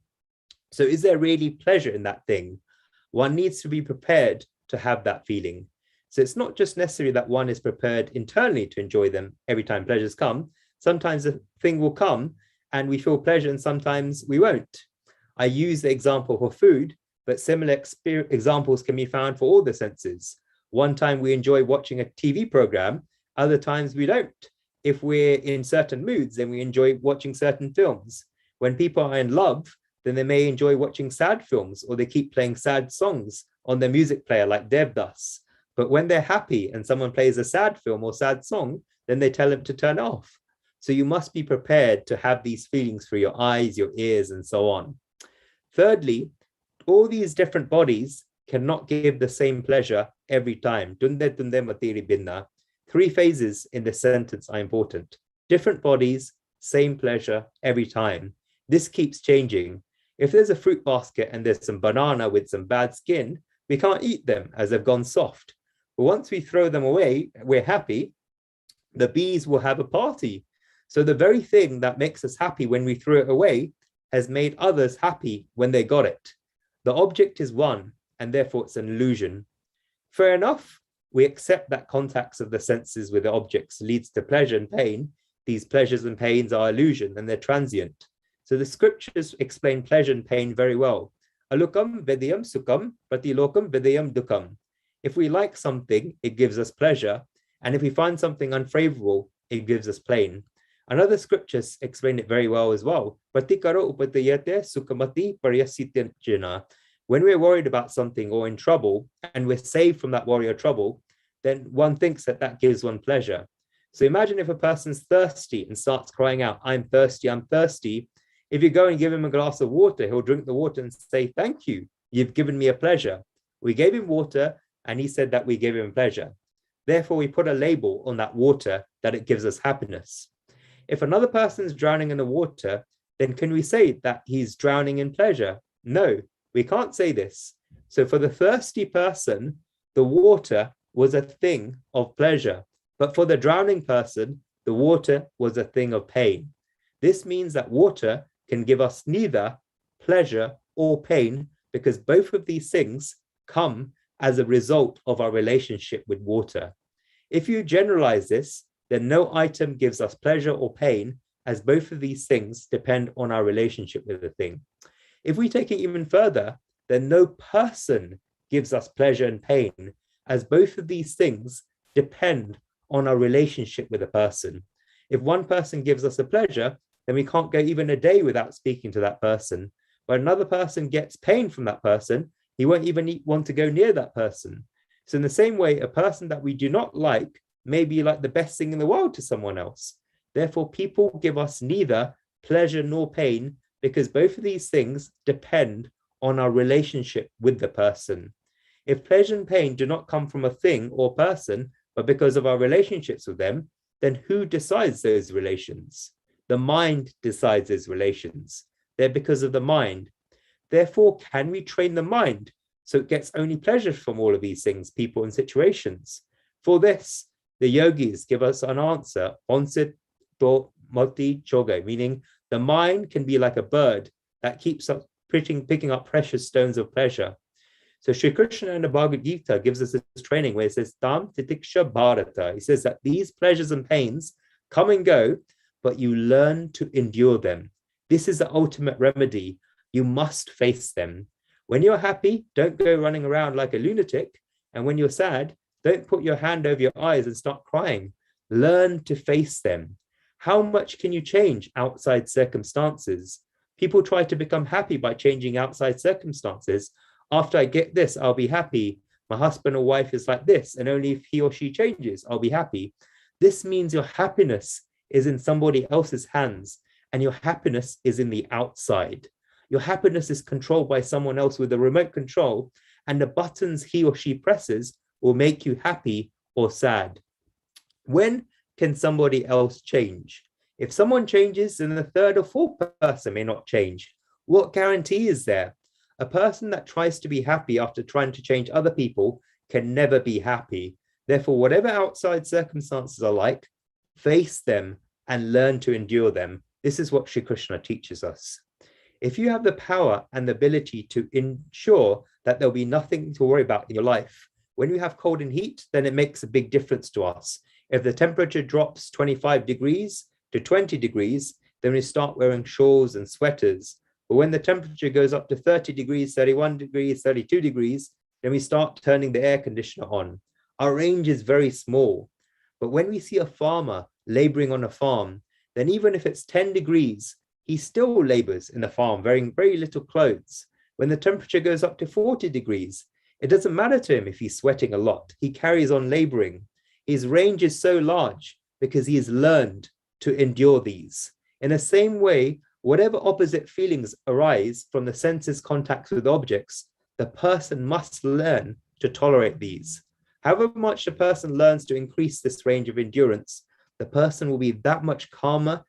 So is there really pleasure in that thing? One needs to be prepared to have that feeling. So it's not just necessary that one is prepared internally to enjoy them every time pleasures come. Sometimes a thing will come and we feel pleasure and sometimes we won't. I use the example for food, but similar examples can be found for all the senses. One time we enjoy watching a TV program, other times we don't. If we're in certain moods, then we enjoy watching certain films. When people are in love, then they may enjoy watching sad films, or they keep playing sad songs on their music player like Devdas. But when they're happy and someone plays a sad film or sad song, then they tell them to turn off. So you must be prepared to have these feelings through your eyes, your ears, and so on. Thirdly, all these different bodies cannot give the same pleasure every time. Dunde dunde matiri binna. 3 phases in this sentence are important. Different bodies, same pleasure every time. This keeps changing. If there's a fruit basket and there's some banana with some bad skin, we can't eat them as they've gone soft. But once we throw them away, we're happy. The bees will have a party. So the very thing that makes us happy when we threw it away has made others happy when they got it. The object is one, and therefore it's an illusion. Fair enough, we accept that contacts of the senses with the objects leads to pleasure and pain. These pleasures and pains are illusion and they're transient. So the scriptures explain pleasure and pain very well. Alukam vidyam sukam pratilokam vidyam dukam. If we like something, it gives us pleasure. And if we find something unfavorable, it gives us pain. Another scriptures explain it very well as well. Pratikaro upatayate sukamati paryasityajana. When we're worried about something or in trouble, and we're saved from that worry or trouble, then one thinks that that gives one pleasure. So imagine if a person's thirsty and starts crying out, I'm thirsty, I'm thirsty. If you go and give him a glass of water, he'll drink the water and say, thank you, you've given me a pleasure. We gave him water and he said that we gave him pleasure. Therefore, we put a label on that water that it gives us happiness. If another person's drowning in the water, then can we say that he's drowning in pleasure? No, we can't say this. So for the thirsty person, the water was a thing of pleasure. But for the drowning person, the water was a thing of pain. This means that water can give us neither pleasure or pain because both of these things come as a result of our relationship with water. If you generalize this, then no item gives us pleasure or pain, as both of these things depend on our relationship with the thing. If we take it even further, then no person gives us pleasure and pain, as both of these things depend on our relationship with a person. If one person gives us a pleasure, then we can't go even a day without speaking to that person. When another person gets pain from that person, he won't even want to go near that person. So in the same way, a person that we do not like may be like the best thing in the world to someone else. Therefore, people give us neither pleasure nor pain because both of these things depend on our relationship with the person. If pleasure and pain do not come from a thing or person, but because of our relationships with them, then who decides those relations? The mind decides those relations. They're because of the mind. Therefore, can we train the mind so it gets only pleasure from all of these things, people, and situations? For this, the yogis give us an answer, onsit to moti choga, meaning the mind can be like a bird that keeps up picking up precious stones of pleasure. So Sri Krishna in the Bhagavad Gita gives us this training where it says, Tam titiksha bharata. He says that these pleasures and pains come and go, but you learn to endure them. This is the ultimate remedy. You must face them. When you're happy, don't go running around like a lunatic. And when you're sad, don't put your hand over your eyes and start crying. Learn to face them. How much can you change outside circumstances? People try to become happy by changing outside circumstances. After I get this, I'll be happy. My husband or wife is like this, and only if he or she changes, I'll be happy. This means your happiness is in somebody else's hands, and your happiness is in the outside. Your happiness is controlled by someone else with a remote control, and the buttons he or she presses will make you happy or sad. When can somebody else change? If someone changes, then the third or fourth person may not change. What guarantee is there? A person that tries to be happy after trying to change other people can never be happy. Therefore, whatever outside circumstances are like, face them and learn to endure them. This is what Sri Krishna teaches us. If you have the power and the ability to ensure that there'll be nothing to worry about in your life, When we have cold and heat, then it makes a big difference to us. If the temperature drops 25 degrees to 20 degrees, then we start wearing shawls and sweaters. But when the temperature goes up to 30 degrees, 31 degrees, 32 degrees, then we start turning the air conditioner on. Our range is very small. But when we see a farmer laboring on a farm, then even if it's 10 degrees, he still labors in the farm wearing very little clothes. When the temperature goes up to 40 degrees, it doesn't matter to him if he's sweating a lot. He carries on laboring. His range is so large because he has learned to endure these. In the same way, whatever opposite feelings arise from the senses' contacts with objects, the person must learn to tolerate these. However much the person learns to increase this range of endurance, the person will be that much calmer,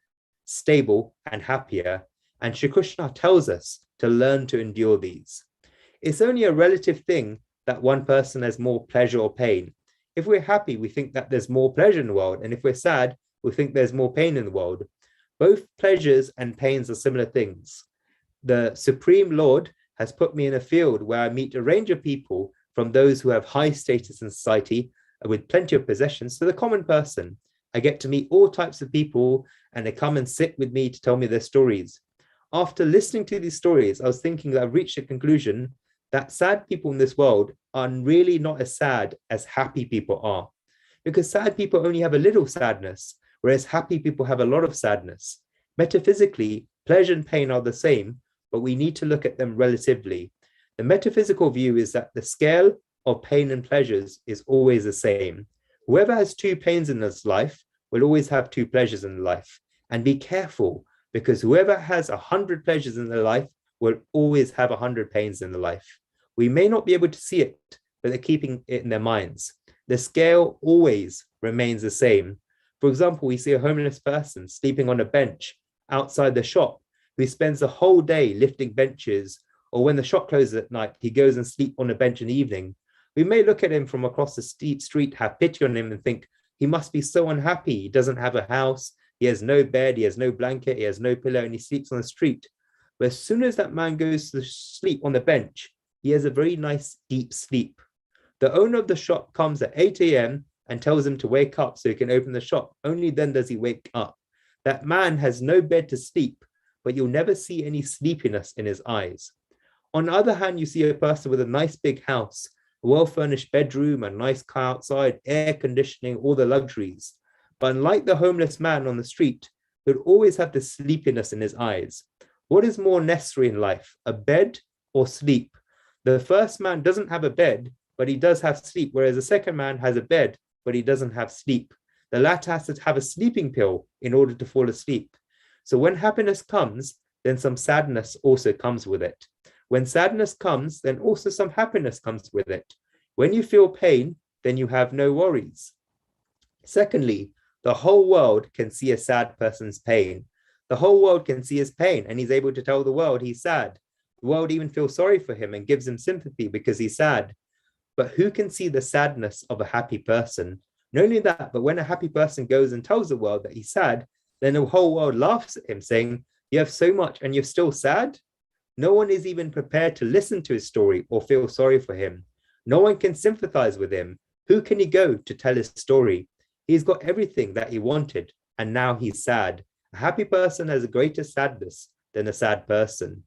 stable, and happier. And Shri Krishna tells us to learn to endure these. It's only a relative thing that one person has more pleasure or pain. If we're happy, we think that there's more pleasure in the world. And if we're sad, we think there's more pain in the world. Both pleasures and pains are similar things. The Supreme Lord has put me in a field where I meet a range of people, from those who have high status in society with plenty of possessions to the common person. I get to meet all types of people, and they come and sit with me to tell me their stories. After listening to these stories, I was thinking that I've reached a conclusion that sad people in this world are really not as sad as happy people are. Because sad people only have a little sadness, whereas happy people have a lot of sadness. Metaphysically, pleasure and pain are the same, but we need to look at them relatively. The metaphysical view is that the scale of pain and pleasures is always the same. Whoever has two pains in his life will always have two pleasures in life. And be careful, because whoever has 100 pleasures in their life will always have 100 pains in their life. We may not be able to see it, but they're keeping it in their minds. The scale always remains the same. For example, we see a homeless person sleeping on a bench outside the shop who spends the whole day lifting benches, or when the shop closes at night, he goes and sleeps on a bench in the evening. We may look at him from across the street, have pity on him and think, he must be so unhappy. He doesn't have a house. He has no bed. He has no blanket. He has no pillow, and he sleeps on the street. But as soon as that man goes to sleep on the bench, he has a very nice deep sleep. The owner of the shop comes at 8 a.m. and tells him to wake up so he can open the shop. Only then does he wake up. That man has no bed to sleep, but you'll never see any sleepiness in his eyes. On the other hand, you see a person with a nice big house, a well-furnished bedroom, a nice car outside, air conditioning, all the luxuries. But unlike the homeless man on the street, he'll always have the sleepiness in his eyes. What is more necessary in life, a bed or sleep? The first man doesn't have a bed, but he does have sleep, whereas the second man has a bed, but he doesn't have sleep. The latter has to have a sleeping pill in order to fall asleep. So when happiness comes, then some sadness also comes with it. When sadness comes, then also some happiness comes with it. When you feel pain, then you have no worries. Secondly, the whole world can see a sad person's pain. The whole world can see his pain, and he's able to tell the world he's sad. The world even feels sorry for him and gives him sympathy because he's sad. But who can see the sadness of a happy person? Not only that, but when a happy person goes and tells the world that he's sad, then the whole world laughs at him, saying, you have so much and you're still sad? No one is even prepared to listen to his story or feel sorry for him. No one can sympathize with him. Who can he go to tell his story? He's got everything that he wanted, and now he's sad. A happy person has a greater sadness than a sad person.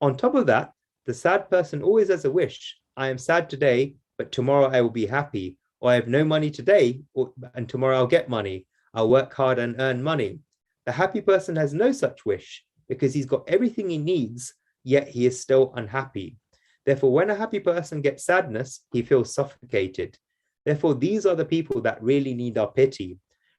On top of that, the sad person always has a wish. I am sad today, but tomorrow I will be happy. Or I have no money today, and tomorrow I'll get money. I'll work hard and earn money. The happy person has no such wish because he's got everything he needs, yet he is still unhappy. Therefore, when a happy person gets sadness, he feels suffocated. Therefore, these are the people that really need our pity.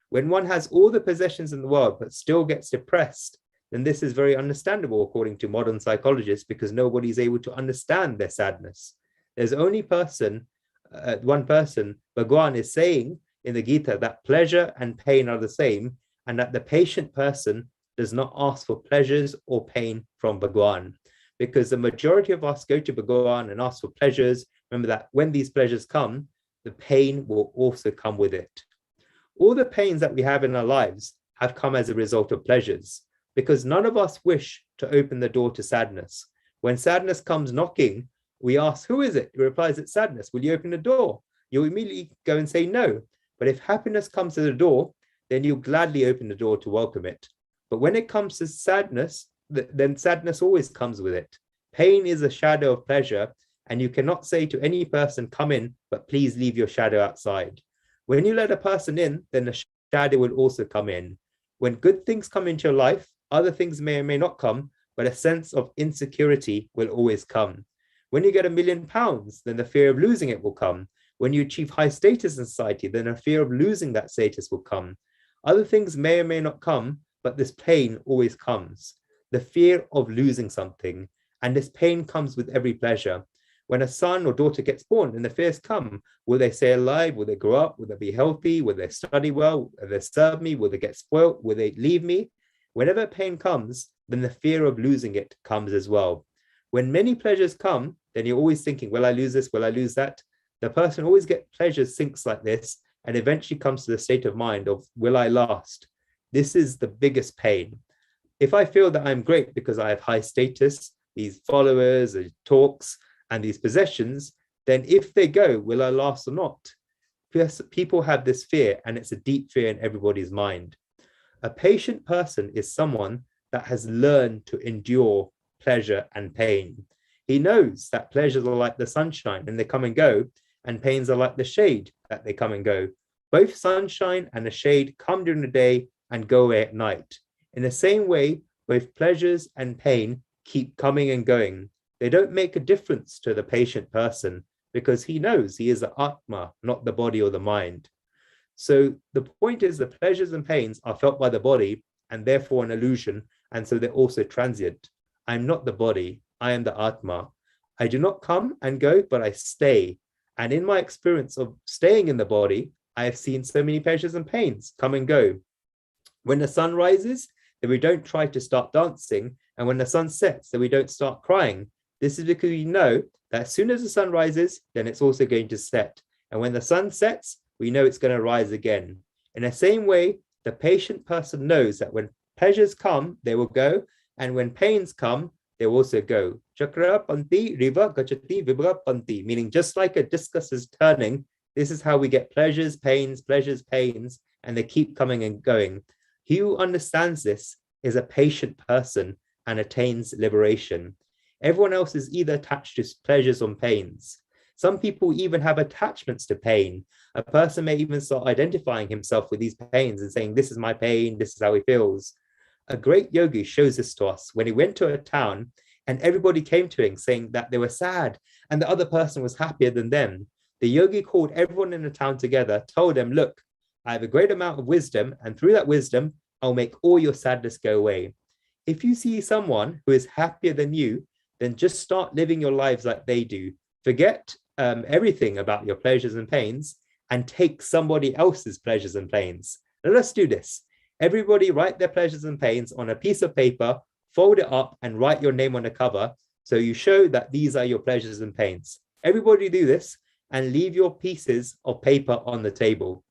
When one has all the possessions in the world but still gets depressed, then this is very understandable according to modern psychologists, because nobody is able to understand their sadness. There's only one person, Bhagwan is saying in the Gita that pleasure and pain are the same, and that the patient person does not ask for pleasures or pain from Bhagwan. Because the majority of us go to Bhagwan and ask for pleasures. Remember that when these pleasures come, the pain will also come with it. All the pains that we have in our lives have come as a result of pleasures, because none of us wish to open the door to sadness. When sadness comes knocking, we ask, who is it? He replies, it's sadness. Will you open the door? you'll immediately go and say no. But if happiness comes to the door, then you'll gladly open the door to welcome it. But when it comes to sadness, then sadness always comes with it. Pain is a shadow of pleasure, and you cannot say to any person, come in, but please leave your shadow outside. When you let a person in, then the shadow will also come in. When good things come into your life, other things may or may not come, but a sense of insecurity will always come. When you get £1 million, then the fear of losing it will come. When you achieve high status in society, then a fear of losing that status will come. Other things may or may not come, but this pain always comes. The fear of losing something. And this pain comes with every pleasure. When a son or daughter gets born and the fears come, will they stay alive? Will they grow up? Will they be healthy? Will they study well? Will they serve me? Will they get spoiled? Will they leave me? Whenever pain comes, then the fear of losing it comes as well. When many pleasures come, then you're always thinking, will I lose this? Will I lose that? The person always gets pleasure sinks like this and eventually comes to the state of mind of, will I last? This is the biggest pain. If I feel that I'm great because I have high status, these followers, talks, and these possessions, then if they go, will I last or not? Yes, people have this fear, and it's a deep fear in everybody's mind. A patient person is someone that has learned to endure pleasure and pain. He knows that pleasures are like the sunshine and they come and go, and pains are like the shade that they come and go. Both sunshine and the shade come during the day and go away at night. In the same way, both pleasures and pain keep coming and going. They don't make a difference to the patient person because he knows he is the Atma, not the body or the mind. So the point is the pleasures and pains are felt by the body and therefore an illusion, and so they're also transient. I'm not the body, I am the Atma. I do not come and go, but I stay. And in my experience of staying in the body, I have seen so many pleasures and pains come and go. When the sun rises, then we don't try to start dancing. And when the sun sets, then we don't start crying. This is because we know that as soon as the sun rises, then it's also going to set. And when the sun sets, we know it's going to rise again. In the same way, the patient person knows that when pleasures come, they will go. And when pains come, they will also go. Chakra panti, riva gachati vibra panti, meaning just like a discus is turning, this is how we get pleasures, pains, and they keep coming and going. He who understands this is a patient person and attains liberation. Everyone else is either attached to pleasures or pains. Some people even have attachments to pain. A person may even start identifying himself with these pains and saying, this is my pain, this is how he feels. A great yogi shows this to us when he went to a town and everybody came to him saying that they were sad and the other person was happier than them. The yogi called everyone in the town together, told them, look, I have a great amount of wisdom, and through that wisdom, I'll make all your sadness go away. If you see someone who is happier than you, then just start living your lives like they do. Forget everything about your pleasures and pains and take somebody else's pleasures and pains. Let us do this. Everybody write their pleasures and pains on a piece of paper, fold it up and write your name on the cover. So you show that these are your pleasures and pains. Everybody do this and leave your pieces of paper on the table.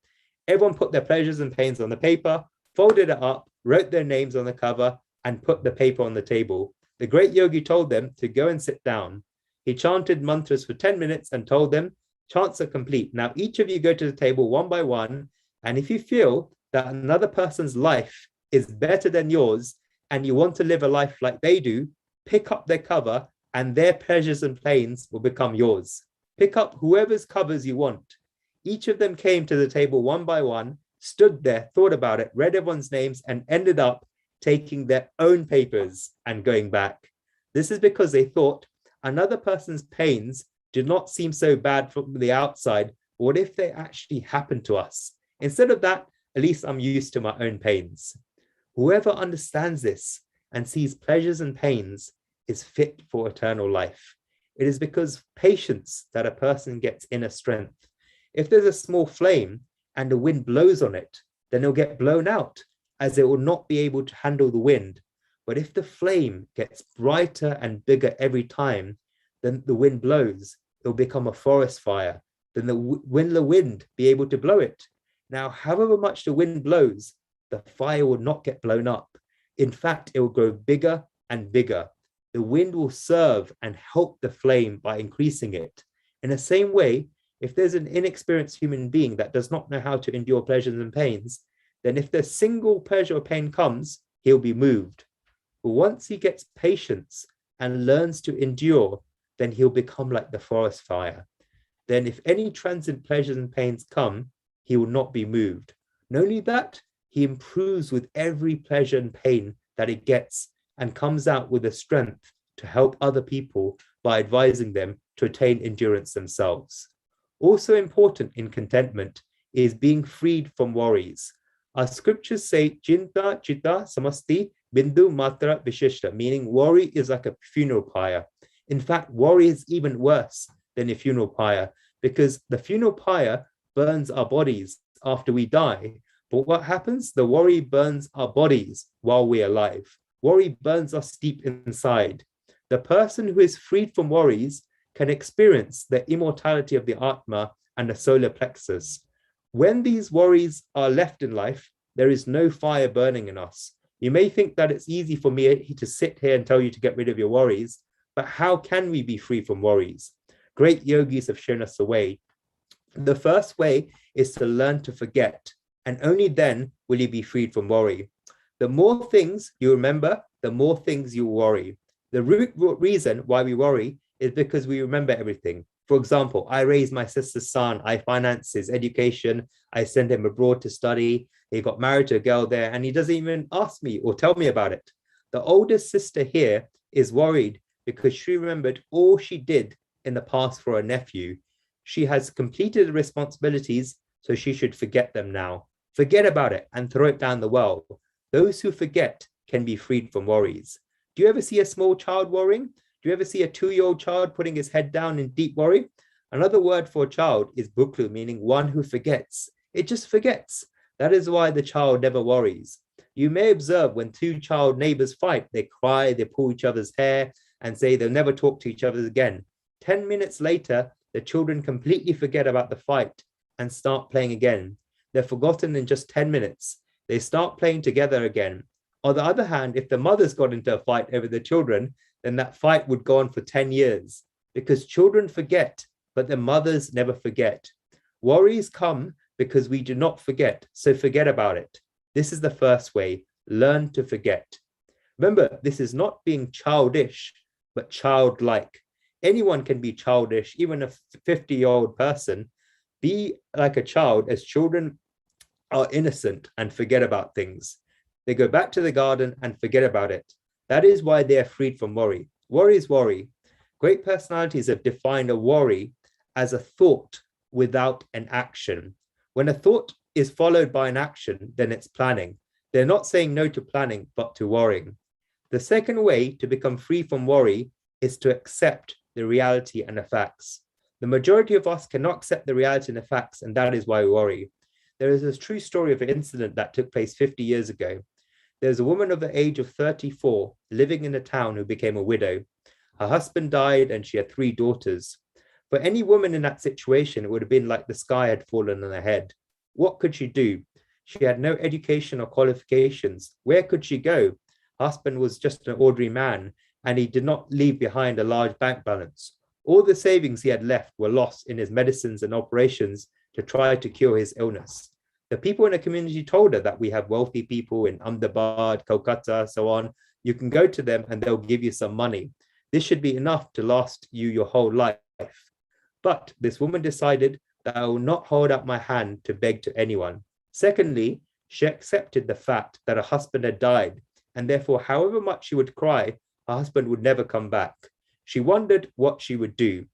Everyone put their pleasures and pains on the paper, folded it up, wrote their names on the cover and put the paper on the table. The great yogi told them to go and sit down. He chanted mantras for 10 minutes and told them, chants are complete. Now each of you go to the table one by one. And if you feel that another person's life is better than yours and you want to live a life like they do, pick up their cover and their pleasures and pains will become yours. Pick up whoever's covers you want. Each of them came to the table one by one, stood there, thought about it, read everyone's names and ended up taking their own papers and going back. This is because they thought another person's pains did not seem so bad from the outside. What if they actually happened to us? Instead of that, at least I'm used to my own pains. Whoever understands this and sees pleasures and pains is fit for eternal life. It is because patience that a person gets inner strength. If there's a small flame and the wind blows on it, then it'll get blown out as it will not be able to handle the wind. But if the flame gets brighter and bigger every time, then the wind blows, it'll become a forest fire. Then will the wind be able to blow it? Now, however much the wind blows, the fire will not get blown up. In fact, it will grow bigger and bigger. The wind will serve and help the flame by increasing it. In the same way, If there's an inexperienced human being that does not know how to endure pleasures and pains, then if the single pleasure or pain comes, he'll be moved. But once he gets patience and learns to endure, then he'll become like the forest fire. Then if any transient pleasures and pains come, he will not be moved. Not only that, he improves with every pleasure and pain that he gets and comes out with the strength to help other people by advising them to attain endurance themselves. Also important in contentment is being freed from worries. Our scriptures say, Chinta, Chitta, Samasti, Bindu, Matra, Vishishta, meaning worry is like a funeral pyre. In fact, worry is even worse than a funeral pyre because the funeral pyre burns our bodies after we die. But what happens? The worry burns our bodies while we're alive. Worry burns us deep inside. The person who is freed from worries can experience the immortality of the Atma and the solar plexus. When these worries are left in life, there is no fire burning in us. You may think that it's easy for me to sit here and tell you to get rid of your worries, but how can we be free from worries? Great yogis have shown us the way. The first way is to learn to forget, and only then will you be freed from worry. The more things you remember, the more things you worry. The root reason why we worry is because we remember everything. For example, I raised my sister's son, I financed his education, I sent him abroad to study, he got married to a girl there, and he doesn't even ask me or tell me about it. The oldest sister here is worried because she remembered all she did in the past for her nephew. She has completed the responsibilities, so she should forget them now. Forget about it and throw it down the well. Those who forget can be freed from worries. Do you ever see a small child worrying? Do you ever see a 2-year-old child putting his head down in deep worry? Another word for a child is buklu, meaning one who forgets. It just forgets. That is why the child never worries. You may observe when two child neighbors fight, they cry, they pull each other's hair and say they'll never talk to each other again. 10 minutes later, the children completely forget about the fight and start playing again. They're forgotten in just 10 minutes. They start playing together again. On the other hand, if the mothers got into a fight over the children, then that fight would go on for 10 years because children forget, but their mothers never forget. Worries come because we do not forget, so forget about it. This is the first way, learn to forget. Remember, this is not being childish, but childlike. Anyone can be childish, even a 50-year-old person. Be like a child, as children are innocent and forget about things. They go back to the garden and forget about it. That is why they are freed from worry. Worry is worry. Great personalities have defined a worry as a thought without an action. When a thought is followed by an action, then it's planning. They're not saying no to planning, but to worrying. The second way to become free from worry is to accept the reality and the facts. The majority of us cannot accept the reality and the facts, and that is why we worry. There is a true story of an incident that took place 50 years ago. There's a woman of the age of 34 living in a town who became a widow. Her husband died and she had 3 daughters. For any woman in that situation, it would have been like the sky had fallen on her head. What could she do? She had no education or qualifications. Where could she go? Her husband was just an ordinary man, and he did not leave behind a large bank balance. All the savings he had left were lost in his medicines and operations to try to cure his illness. The people in the community told her that we have wealthy people in Ahmedabad, Kolkata, so on. You can go to them and they'll give you some money. This should be enough to last you your whole life. But this woman decided that I will not hold out my hand to beg to anyone. Secondly, she accepted the fact that her husband had died, and therefore, however much she would cry, her husband would never come back. She wondered what she would do.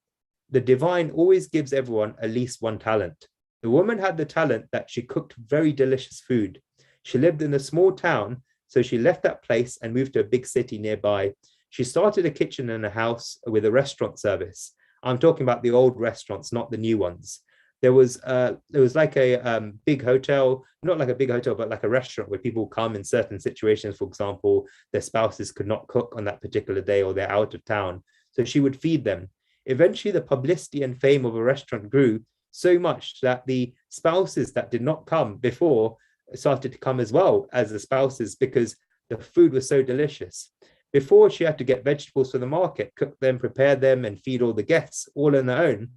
The divine always gives everyone at least one talent. The woman had the talent that she cooked very delicious food. She lived in a small town, so she left that place and moved to a big city nearby. She started a kitchen in a house with a restaurant service. I'm talking about the old restaurants, not the new ones. There was like a big hotel, not like a big hotel, but like a restaurant where people come in certain situations. For example, their spouses could not cook on that particular day or they're out of town. So she would feed them. Eventually, the publicity and fame of a restaurant grew so much that the spouses that did not come before started to come as well as the spouses because the food was so delicious. Before, she had to get vegetables for the market, cook them, prepare them, and feed all the guests all on her own.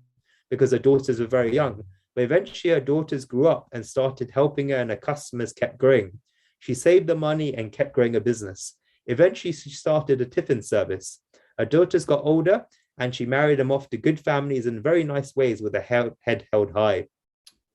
because her daughters were very young. But eventually her daughters grew up and started helping her, and her customers kept growing. She saved the money and kept growing her business. Eventually she started a tiffin service. Her daughters got older and she married them off to good families in very nice ways with a head held high.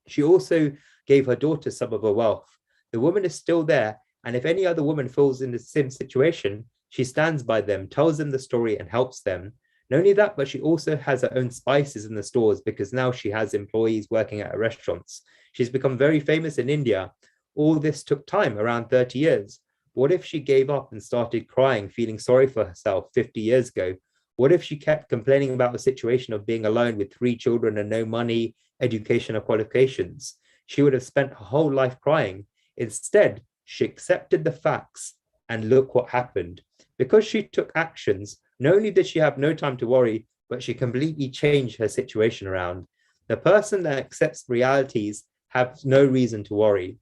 She also gave her daughters some of her wealth. The woman is still there, and if any other woman falls in the same situation, she stands by them, tells them the story, and helps them. Not only that, but she also has her own spices in the stores because now she has employees working at her restaurants. She's become very famous in India. All this took time, around 30 years. What if she gave up and started crying, feeling sorry for herself 50 years ago? What if she kept complaining about the situation of being alone with 3 children and no money, education, or qualifications? She would have spent her whole life crying. Instead, she accepted the facts, and look what happened. Because she took actions, not only did she have no time to worry, but she completely changed her situation around. The person that accepts realities has no reason to worry.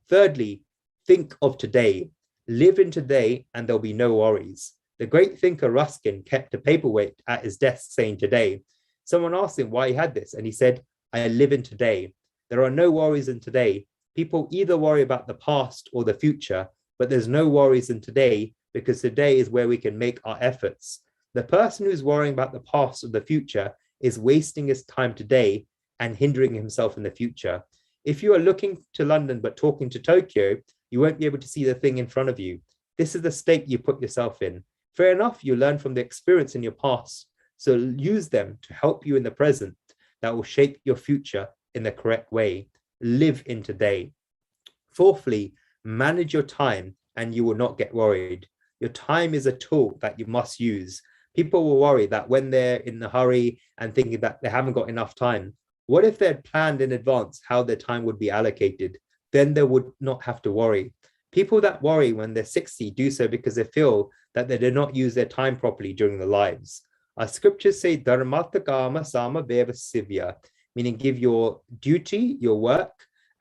Thirdly, think of today. Live in today, and there'll be no worries. The great thinker Ruskin kept a paperweight at his desk saying today. Someone asked him why he had this, and he said, I live in today. There are no worries in today. People either worry about the past or the future, but there's no worries in today because today is where we can make our efforts. The person who's worrying about the past or the future is wasting his time today and hindering himself in the future. If you are looking to London but talking to Tokyo, you won't be able to see the thing in front of you. This is the state you put yourself in. Fair enough, you learn from the experience in your past, so use them to help you in the present that will shape your future in the correct way. Live in today. Fourthly, manage your time and you will not get worried. Your time is a tool that you must use. People will worry that when they're in a hurry and thinking that they haven't got enough time, what if they had planned in advance how their time would be allocated? Then they would not have to worry. People that worry when they're 60 do so because they feel that they did not use their time properly during their lives. Our scriptures say, Dharmata kama sama beva sivya, meaning give your duty, your work,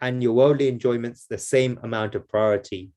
and your worldly enjoyments the same amount of priority.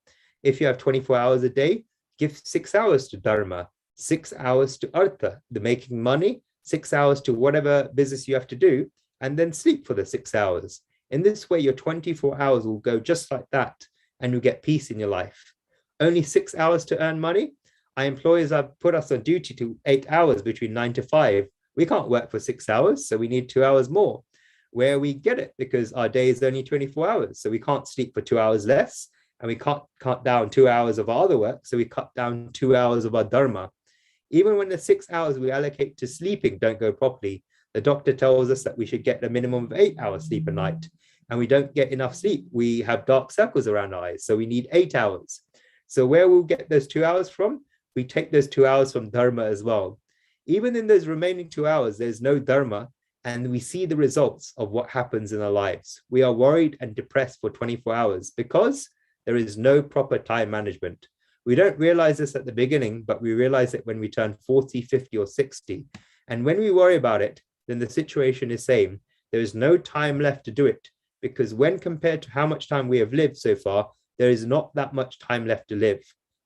If you have 24 hours a day, give 6 hours to Dharma, 6 hours to Artha, the making money, 6 hours to whatever business you have to do, and then sleep for the 6 hours. In this way, your 24 hours will go just like that, and you get peace in your life. Only 6 hours to earn money? Our employers have put us on duty to 8 hours between 9 to 5. We can't work for 6 hours, so we need 2 hours more. Where we get it, because our day is only 24 hours, so we can't sleep for 2 hours less, and we can't cut down 2 hours of our other work, so we cut down 2 hours of our dharma. Even when the 6 hours we allocate to sleeping don't go properly, the doctor tells us that we should get a minimum of 8 hours sleep a night, and we don't get enough sleep. We have dark circles around our eyes, so we need 8 hours. So where we'll get those 2 hours from? We take those 2 hours from dharma as well. Even in those remaining 2 hours, there's no dharma, and we see the results of what happens in our lives. We are worried and depressed for 24 hours because there is no proper time management. We don't realize this at the beginning, but we realize it when we turn 40, 50, or 60. And when we worry about it, then the situation is same. There is no time left to do it, because when compared to how much time we have lived so far, there is not that much time left to live.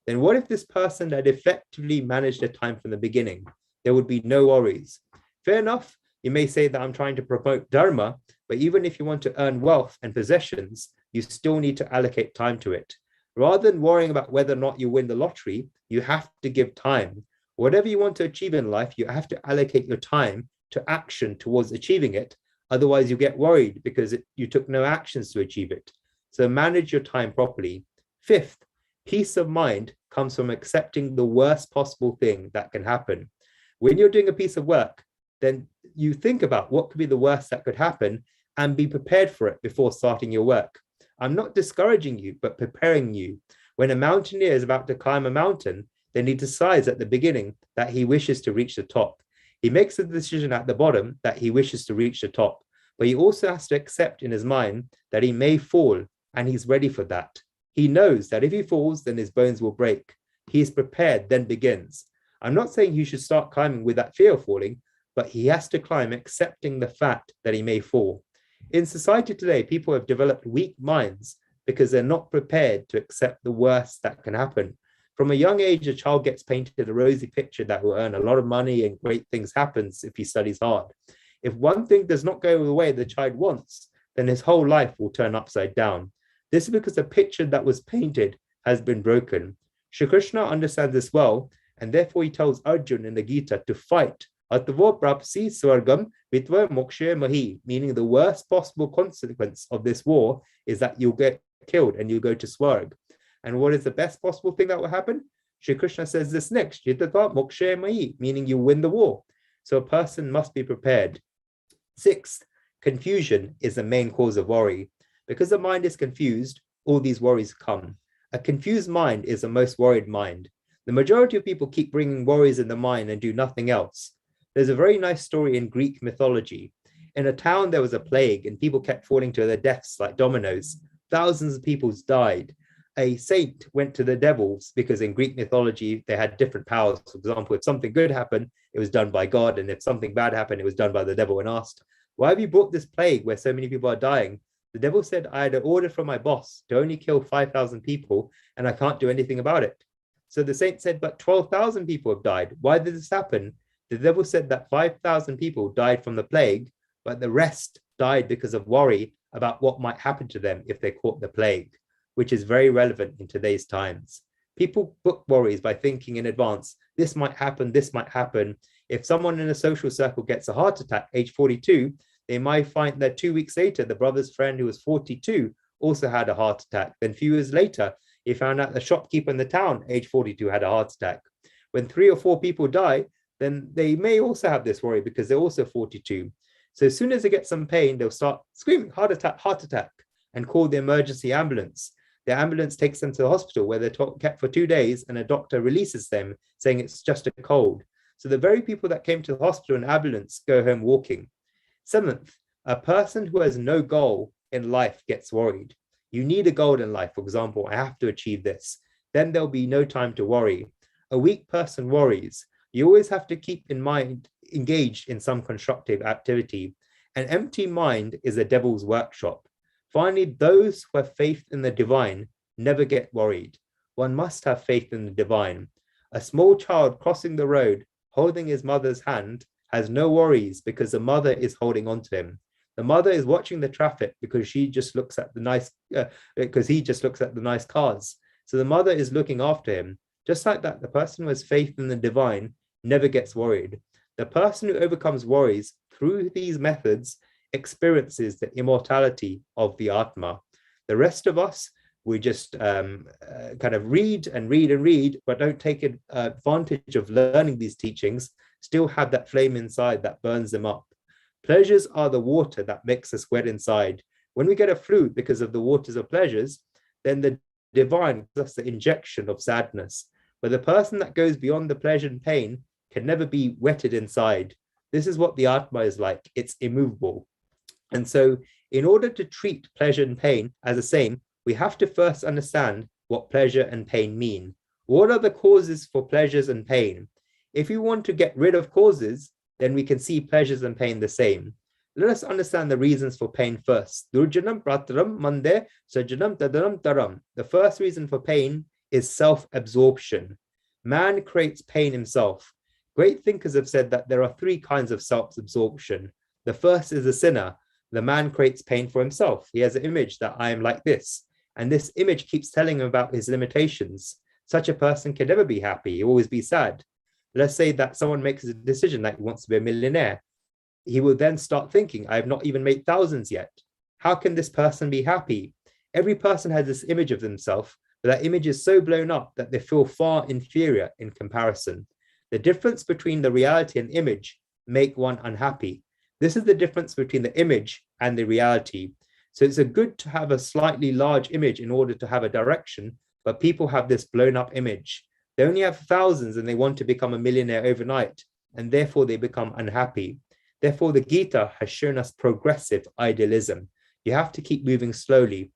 Then what if this person had effectively managed their time from the beginning? There would be no worries. Fair enough, you may say that I'm trying to promote dharma, but even if you want to earn wealth and possessions, you still need to allocate time to it. Rather than worrying about whether or not you win the lottery, you have to give time. Whatever you want to achieve in life, you have to allocate your time to action towards achieving it. Otherwise, you get worried because you took no actions to achieve it. So manage your time properly. Fifth, peace of mind comes from accepting the worst possible thing that can happen. When you're doing a piece of work, then you think about what could be the worst that could happen and be prepared for it before starting your work. I'm not discouraging you, but preparing you. When a mountaineer is about to climb a mountain, then he decides at the beginning that he wishes to reach the top. He makes a decision at the bottom that he wishes to reach the top, but he also has to accept in his mind that he may fall, and he's ready for that. He knows that if he falls, then his bones will break. He is prepared, then begins. I'm not saying he should start climbing with that fear of falling, but he has to climb accepting the fact that he may fall. In society today, people have developed weak minds because they're not prepared to accept the worst that can happen. From a young age, a child gets painted a rosy picture that will earn a lot of money and great things happens if he studies hard. If one thing does not go the way the child wants, then his whole life will turn upside down. This is because the picture that was painted has been broken. Shri Krishna understands this well, and therefore he tells Arjun in the Gita to fight. Atvo prapsi swargam vitva mokshe mahi, meaning the worst possible consequence of this war is that you'll get killed and you go to Swarg. And what is the best possible thing that will happen? Shri Krishna says this next, Jitata mokshe mahi, meaning you win the war. So a person must be prepared. Sixth, confusion is the main cause of worry. Because the mind is confused, all these worries come. A confused mind is the most worried mind. The majority of people keep bringing worries in the mind and do nothing else. There's a very nice story in Greek mythology. In a town, there was a plague and people kept falling to their deaths like dominoes. Thousands of people died. A saint went to the devils because in Greek mythology, they had different powers. For example, if something good happened, it was done by God. And if something bad happened, it was done by the devil, and asked, why have you brought this plague where so many people are dying? The devil said, I had an order from my boss to only kill 5,000 people and I can't do anything about it. So the saint said, but 12,000 people have died. Why did this happen? The devil said that 5,000 people died from the plague, but the rest died because of worry about what might happen to them if they caught the plague, which is very relevant in today's times. People book worries by thinking in advance, this might happen, this might happen. If someone in a social circle gets a heart attack, age 42, they might find that 2 weeks later, the brother's friend who was 42 also had a heart attack. Then a few years later, he found out the shopkeeper in the town, age 42, had a heart attack. When 3 or 4 people die, then they may also have this worry because they're also 42. So as soon as they get some pain, they'll start screaming, heart attack, and call the emergency ambulance. The ambulance takes them to the hospital where they're kept for 2 days and a doctor releases them saying it's just a cold. So the very people that came to the hospital in ambulance go home walking. Seventh, a person who has no goal in life gets worried. You need a goal in life. For example, I have to achieve this. Then there'll be no time to worry. A weak person worries. You always have to keep in mind engaged in some constructive activity. An empty mind is a devil's workshop. Finally, those who have faith in the divine never get worried. One must have faith in the divine. A small child crossing the road, holding his mother's hand, has no worries because the mother is holding on to him. The mother is watching the traffic because she just looks at the nice, because he just looks at the nice cars. So the mother is looking after him. Just like that, the person who has faith in the divine never gets worried. The person who overcomes worries through these methods experiences the immortality of the Atma. The rest of us, we just kind of read, but don't take advantage of learning these teachings, still have that flame inside that burns them up. Pleasures are the water that makes us wet inside. When we get a flu because of the waters of pleasures, then the divine gives us the injection of sadness. But the person that goes beyond the pleasure and pain can never be wetted inside. This is what the Atma is like. It's immovable. And so in order to treat pleasure and pain as the same, we have to first understand what pleasure and pain mean. What are the causes for pleasures and pain? If we want to get rid of causes, then we can see pleasures and pain the same. Let us understand the reasons for pain first. Durjanam prataram mande sajanam tadanam taram. The first reason for pain is self-absorption. Man creates pain himself. Great thinkers have said that there are 3 kinds of self-absorption. The first is the sinner. The man creates pain for himself. He has an image that I am like this. And this image keeps telling him about his limitations. Such a person can never be happy. He'll always be sad. Let's say that someone makes a decision that he wants to be a millionaire. He will then start thinking, I have not even made thousands yet. How can this person be happy? Every person has this image of themselves, but that image is so blown up that they feel far inferior in comparison. The difference between the reality and image make one unhappy. This is the difference between the image and the reality. So it's good to have a slightly large image in order to have a direction, but people have this blown up image. They only have thousands and they want to become a millionaire overnight, and therefore they become unhappy. Therefore, the Gita has shown us progressive idealism. You have to keep moving slowly.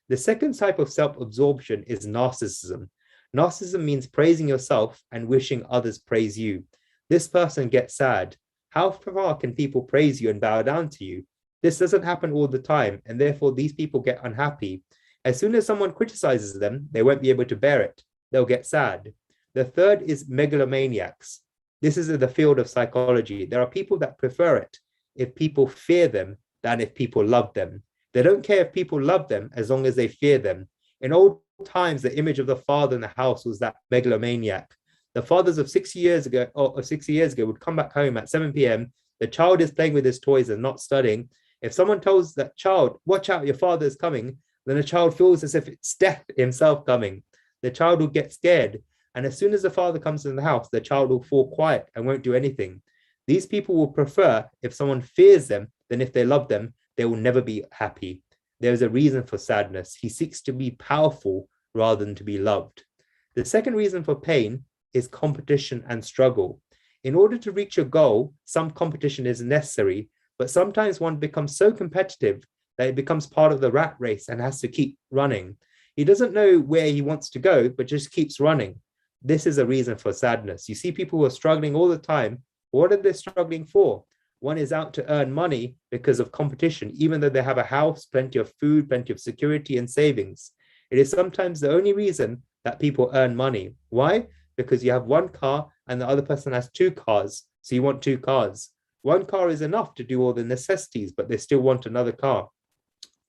The second type of self-absorption is narcissism. Narcissism means praising yourself and wishing others praise you. This person gets sad. How far can people praise you and bow down to you? This doesn't happen all the time, and therefore these people get unhappy. As soon as someone criticizes them, they won't be able to bear it. They'll get sad. The third is megalomaniacs. This is in the field of psychology. There are people that prefer it. if people fear them than if people love them. They don't care if people love them as long as they fear them. In old times, the image of the father in the house was that megalomaniac. The fathers of 60 years ago would come back home at 7 p.m. The child is playing with his toys and not studying. If someone tells that child, watch out, your father is coming, then the child feels as if it's death himself coming. The child will get scared. And as soon as the father comes in the house, the child will fall quiet and won't do anything. These people will prefer if someone fears them than if they love them. They will never be happy. There is a reason for sadness. He seeks to be powerful rather than to be loved. The second reason for pain is competition and struggle. In order to reach a goal, some competition is necessary, but sometimes one becomes so competitive that it becomes part of the rat race and has to keep running. He doesn't know where he wants to go, but just keeps running. This is a reason for sadness. You see people who are struggling all the time. What are they struggling for? One is out to earn money because of competition, even though they have a house, plenty of food, plenty of security and savings. It is sometimes the only reason that people earn money. Why? Because you have one car and the other person has two cars. So you want two cars. One car is enough to do all the necessities, but they still want another car.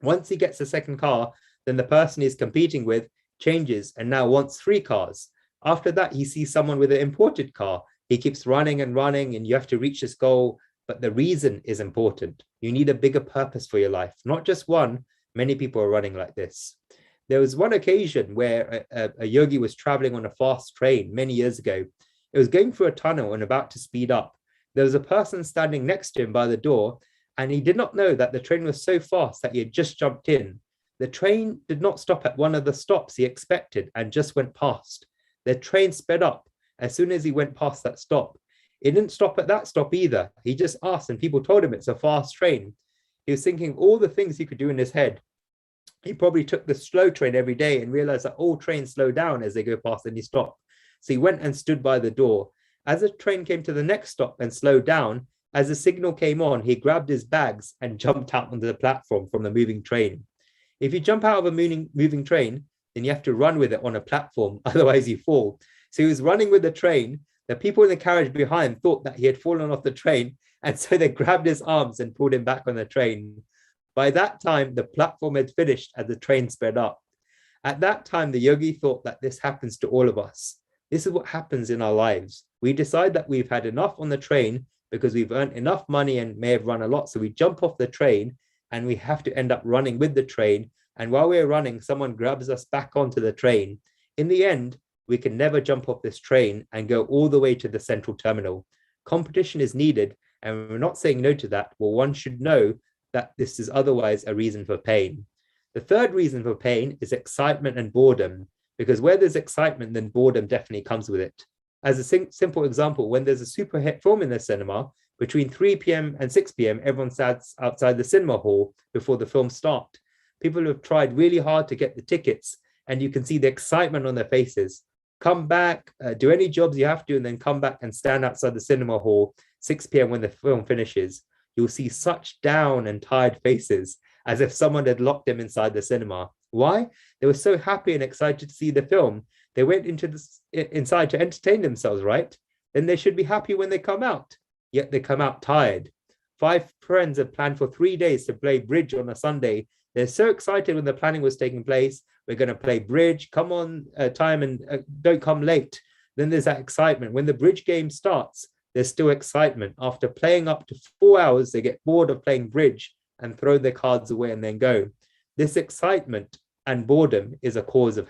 Once he gets a second car, then the person he's competing with changes and now wants three cars. After that, he sees someone with an imported car. He keeps running and running, and you have to reach this goal. But the reason is important. You need a bigger purpose for your life, not just one. Many people are running like this. There was one occasion where a yogi was traveling on a fast train many years ago. It was going through a tunnel and about to speed up. There was a person standing next to him by the door, and he did not know that the train was so fast that he had just jumped in. The train did not stop at one of the stops he expected and just went past. The train sped up as soon as he went past that stop. It didn't stop at that stop either. He just asked and people told him it's a fast train. He was thinking all the things he could do in his head. He probably took the slow train every day and realized that all trains slow down as they go past and he stopped. So he went and stood by the door. As the train came to the next stop and slowed down, as the signal came on, he grabbed his bags and jumped out onto the platform from the moving train. If you jump out of a moving train, then you have to run with it on a platform, otherwise you fall. So he was running with the train. The people in the carriage behind thought that he had fallen off the train, and so they grabbed his arms and pulled him back on the train. By that time, the platform had finished as the train sped up. At that time, the yogi thought that this happens to all of us. This is what happens in our lives. We decide that we've had enough on the train because we've earned enough money and may have run a lot. So we jump off the train and we have to end up running with the train. And while we're running, someone grabs us back onto the train. In the end, we can never jump off this train and go all the way to the central terminal. Competition is needed, and we're not saying no to that. Well, one should know that this is otherwise a reason for pain. The third reason for pain is excitement and boredom, because where there's excitement, then boredom definitely comes with it. As a simple example, when there's a super hit film in the cinema, between 3 p.m. and 6 p.m., everyone sits outside the cinema hall before the film starts. People have tried really hard to get the tickets, and you can see the excitement on their faces. Come back, do any jobs you have to, and then come back and stand outside the cinema hall 6 p.m. when the film finishes. You'll see such down and tired faces, as if someone had locked them inside the cinema. Why? They were so happy and excited to see the film. They went inside to entertain themselves, right? Then they should be happy when they come out. Yet they come out tired. 5 friends had planned for 3 days to play bridge on a Sunday. They're so excited when the planning was taking place. We're going to play bridge. Come on time and don't come late. Then there's that excitement. When the bridge game starts, there's still excitement. After playing up to 4 hours, they get bored of playing bridge and throw their cards away and then go. This excitement and boredom is a cause of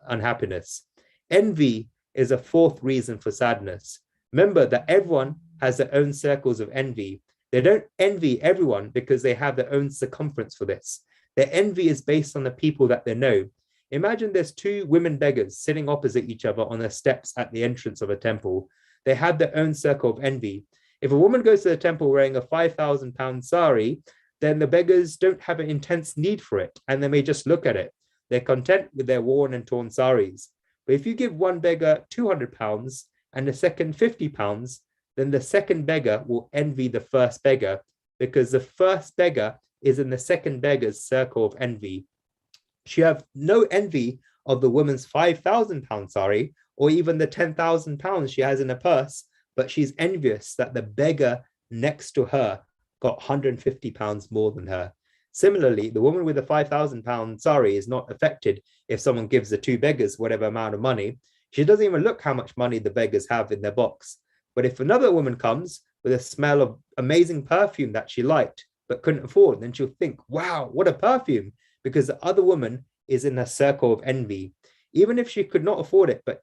unhappiness. Envy is a fourth reason for sadness. Remember that everyone has their own circles of envy. They don't envy everyone because they have their own circumference for this. Their envy is based on the people that they know. Imagine there's 2 women beggars sitting opposite each other on the steps at the entrance of a temple. They have their own circle of envy. If a woman goes to the temple wearing a 5,000 pound sari, then the beggars don't have an intense need for it, and they may just look at it. They're content with their worn and torn saris. But if you give one beggar 200 pounds and the second 50 pounds, then the second beggar will envy the first beggar, because the first beggar is in the second beggar's circle of envy. She have no envy of the woman's 5,000 pound sari or even the 10,000 pounds she has in her purse, but she's envious that the beggar next to her got £150 more than her. Similarly, the woman with a £5,000 sari is not affected if someone gives the two beggars whatever amount of money. She doesn't even look how much money the beggars have in their box. But if another woman comes with a smell of amazing perfume that she liked but couldn't afford, then she'll think, wow, what a perfume, because the other woman is in a circle of envy. Even if she could not afford it but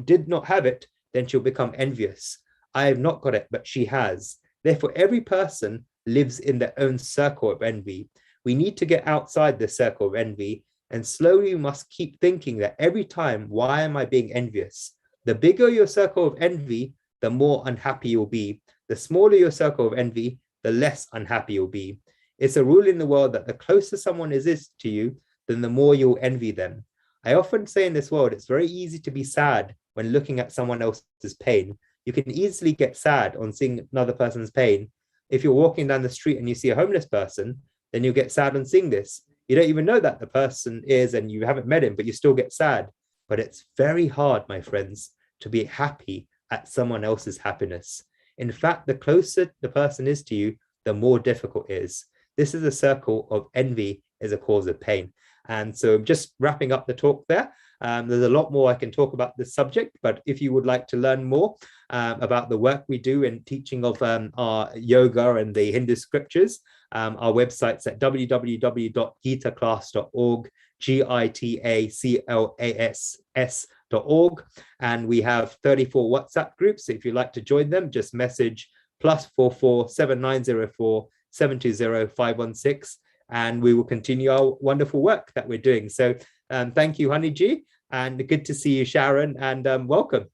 did not have it, then she'll become envious. I have not got it, but she has. Therefore, every person lives in their own circle of envy. We need to get outside the circle of envy, and slowly we must keep thinking that every time, why am I being envious? The bigger your circle of envy, the more unhappy you'll be. The smaller your circle of envy, the less unhappy you'll be. It's a rule in the world that the closer someone is to you, then the more you'll envy them. I often say in this world, it's very easy to be sad when looking at someone else's pain. You can easily get sad on seeing another person's pain. If you're walking down the street and you see a homeless person, then you'll get sad on seeing this. You don't even know that the person is, and you haven't met him, but you still get sad. But it's very hard, my friends, to be happy at someone else's happiness. In fact, the closer the person is to you, the more difficult it is. This is a circle of envy is a cause of pain. And so just wrapping up the talk there. There's a lot more I can talk about this subject, but if you would like to learn more about the work we do in teaching of our yoga and the Hindu scriptures, our website's at www.gitaclass.org, GITACLASS.org. And we have 34 WhatsApp groups. So if you'd like to join them, just message +44 7904 720 516. And we will continue our wonderful work that we're doing. So thank you, Honey G, and good to see you, Sharon, and welcome.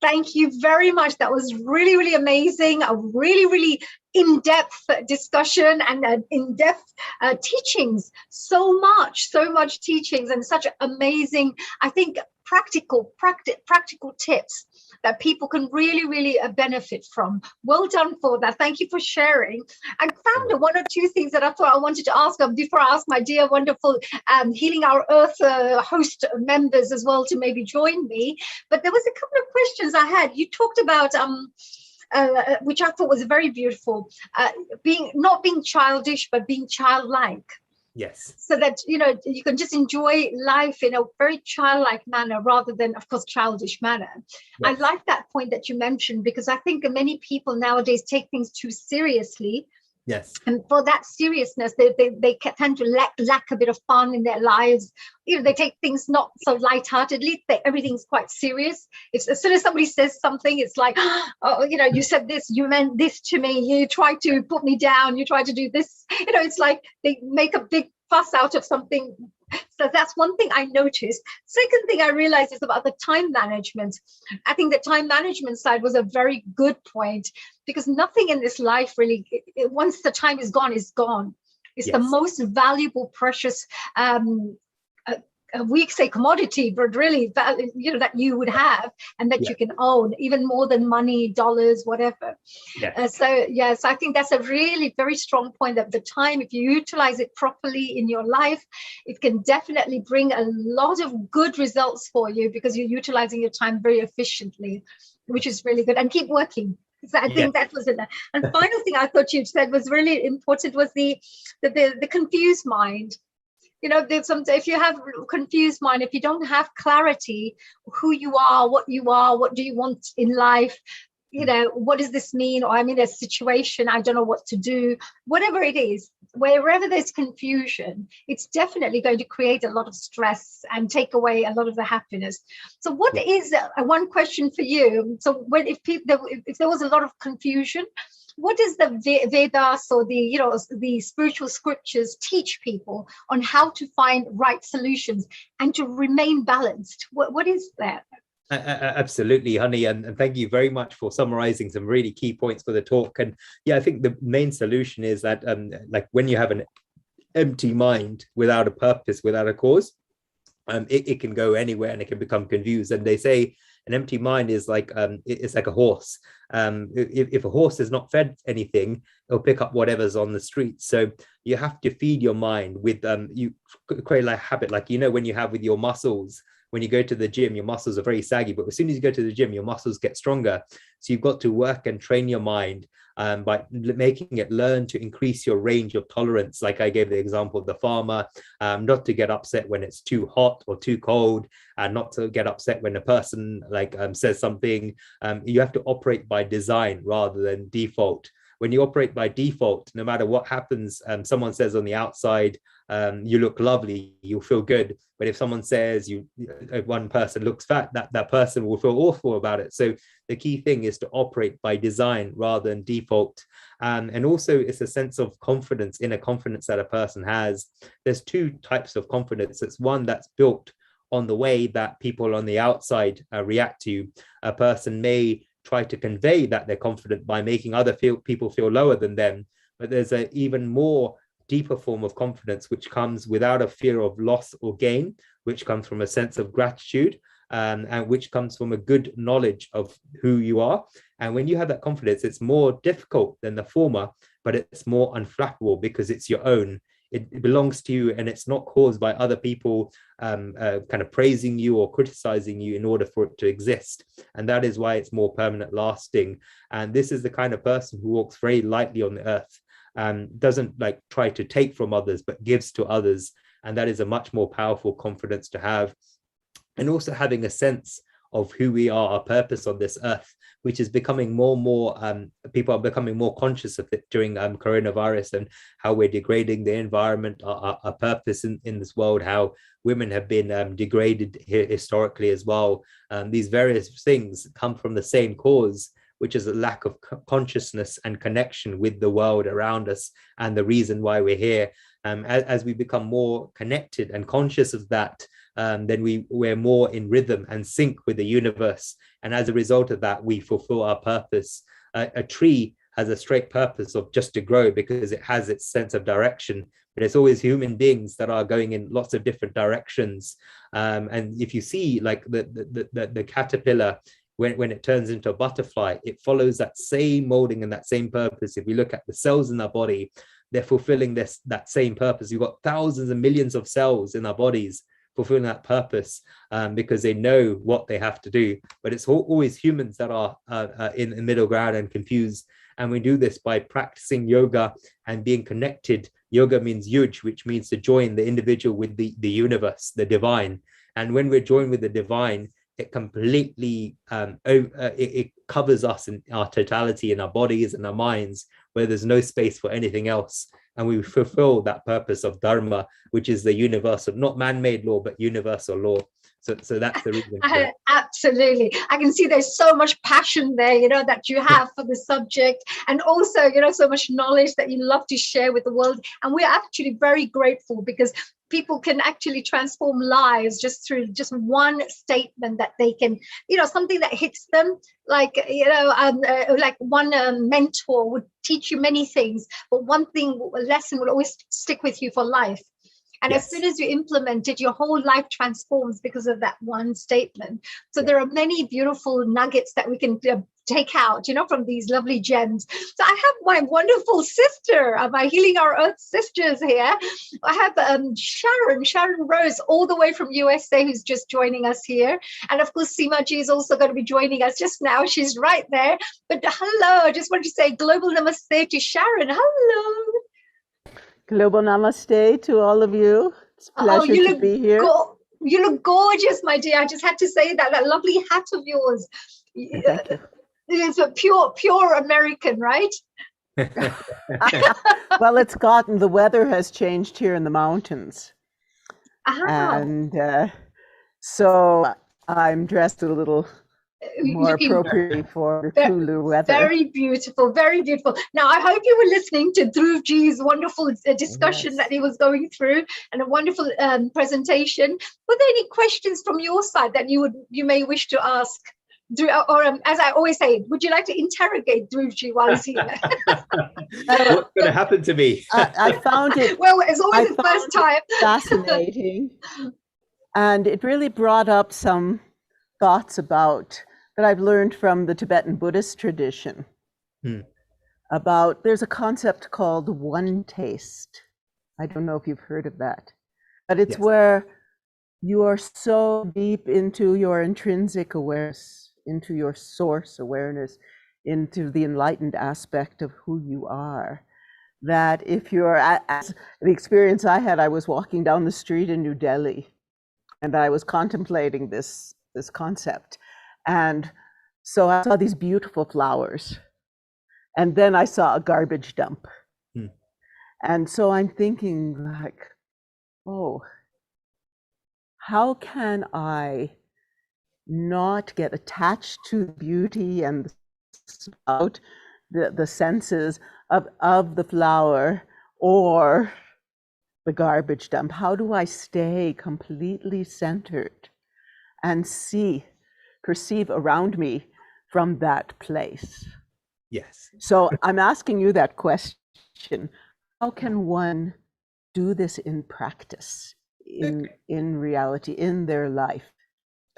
Thank you very much. That was really, really amazing. A really, really in-depth discussion and in-depth teachings. So much teachings and such amazing, I think, practical tips that people can really, really benefit from. Well done for that. Thank you for sharing. I found one or two things that I thought I wanted to ask before I ask my dear, wonderful Healing Our Earth host members as well to maybe join me. But there was a couple of questions I had. You talked about which I thought was very beautiful, not being childish, but being childlike. Yes. So that, you know, you can just enjoy life in a very childlike manner rather than, of course, childish manner. Yes. I like that point that you mentioned, because I think many people nowadays take things too seriously. Yes. And for that seriousness, they tend to lack a bit of fun in their lives. You know, they take things not so lightheartedly. Everything's quite serious. As soon as somebody says something, it's like, oh, you know, you said this, you meant this to me. You tried to put me down. You tried to do this. You know, it's like they make a big fuss out of something. So that's one thing I noticed. Second thing I realized is about the time management. I think the time management side was a very good point, because nothing in this life really, once the time is gone, is gone. It's the most valuable, precious, we say commodity, but really, you know, that you would have and that you can own, even more than money, dollars, whatever. So yes, I think that's a really very strong point, that the time, if you utilize it properly in your life, it can definitely bring a lot of good results for you, because you're utilizing your time very efficiently, which is really good. And keep working. So I think that was it. And final thing I thought you said was really important was the confused mind. You know, if you have confused mind, if you don't have clarity, who you are, what do you want in life, you know, what does this mean? Or I'm in a situation, I don't know what to do, whatever it is, wherever there's confusion, it's definitely going to create a lot of stress and take away a lot of the happiness. So what is one question for you? So if there was a lot of confusion, what does the Vedas or the spiritual scriptures teach people on how to find right solutions and to remain balanced? What is that? Absolutely, Honey, and thank you very much for summarizing some really key points for the talk. And I think the main solution is that like when you have an empty mind without a purpose, without a cause, it can go anywhere and it can become confused. And they say an empty mind is like it's like a horse. If a horse is not fed anything, it'll pick up whatever's on the street. So you have to feed your mind with you create like habit, like, you know, when you have with your muscles, when you go to the gym, your muscles are very saggy, but as soon as you go to the gym, your muscles get stronger. So you've got to work and train your mind by making it learn to increase your range of tolerance. Like I gave the example of the farmer, not to get upset when it's too hot or too cold, and not to get upset when a person says something. You have to operate by design rather than default. When you operate by default, no matter what happens, someone says on the outside, you look lovely, you'll feel good. But if someone says if one person looks fat, that person will feel awful about it. So the key thing is to operate by design rather than default. And also it's a sense of confidence, inner confidence that a person has. There's two types of confidence. It's one that's built on the way that people on the outside react to you. A person may try to convey that they're confident by making other people feel lower than them. But there's an even more deeper form of confidence, which comes without a fear of loss or gain, which comes from a sense of gratitude, and which comes from a good knowledge of who you are. And when you have that confidence, it's more difficult than the former, but it's more unflappable because it's your own. It belongs to you, and it's not caused by other people kind of praising you or criticizing you in order for it to exist. And that is why it's more permanent, lasting. And this is the kind of person who walks very lightly on the earth, doesn't try to take from others, but gives to others. And that is a much more powerful confidence to have. And also having a sense of who we are, our purpose on this earth, which is becoming more and more, people are becoming more conscious of it during coronavirus, and how we're degrading the environment, our purpose in this world, how women have been degraded historically as well. These various things come from the same cause, which is a lack of consciousness and connection with the world around us, and the reason why we're here. As we become more connected and conscious of that, then we're more in rhythm and sync with the universe. And as a result of that, we fulfill our purpose. A tree has a straight purpose of just to grow because it has its sense of direction, but it's always human beings that are going in lots of different directions. And if you see the caterpillar, when it turns into a butterfly, it follows that same molding and that same purpose. If you look at the cells in our body, they're fulfilling that same purpose. You've got thousands and millions of cells in our bodies fulfilling that purpose, because they know what they have to do. But it's always humans that are in the middle ground and confused. And we do this by practicing yoga and being connected. Yoga means yuj, which means to join the individual with the universe, the divine. And when we're joined with the divine, it completely it covers us in our totality, in our bodies and our minds, where there's no space for anything else. And we fulfill that purpose of dharma, which is the universal, not man-made law, but universal law. So that's the reason. Absolutely. I can see there's so much passion there, that you have for the subject, and also, so much knowledge that you love to share with the world. And we're actually very grateful, because people can actually transform lives just through just one statement that they can, something that hits them, like one mentor would teach you many things, but a lesson will always stick with you for life. And yes, as soon as you implement it, your whole life transforms because of that one statement. So there are many beautiful nuggets that we can take out, from these lovely gems. So I have my wonderful sister, my Healing Our Earth sisters here. I have Sharon Rose, all the way from USA, who's just joining us here. And of course, Seema Ji is also going to be joining us just now. She's right there. But hello, I just want to say global namaste to Sharon. Hello. Global namaste to all of you. It's a pleasure to be here. You look gorgeous, my dear. I just had to say that lovely hat of yours. Thank you. It's a pure American, right? Well, the weather has changed here in the mountains. And so I'm dressed a little more appropriately for the cooler weather. Very beautiful, very beautiful. Now, I hope you were listening to Dhruv Ji's wonderful discussion that he was going through, and a wonderful presentation. Were there any questions from your side that you may wish to ask? Or as I always say, would you like to interrogate Dhruv Ji while he's here? What's going to happen to me? I found it. Well, it's always the first time. Fascinating, and it really brought up some thoughts that I've learned from the Tibetan Buddhist tradition. There's a concept called one taste. I don't know if you've heard of that, but it's where you are so deep into your intrinsic awareness, into your source awareness, into the enlightened aspect of who you are, that if you're, as the experience I had, I was walking down the street in New Delhi and I was contemplating this concept. And so I saw these beautiful flowers. And then I saw a garbage dump. And so I'm thinking like, oh, how can I not get attached to beauty and the senses of the flower or the garbage dump? How do I stay completely centered and perceive around me from that place? Yes. So I'm asking you that question. How can one do this in practice, in reality, in their life?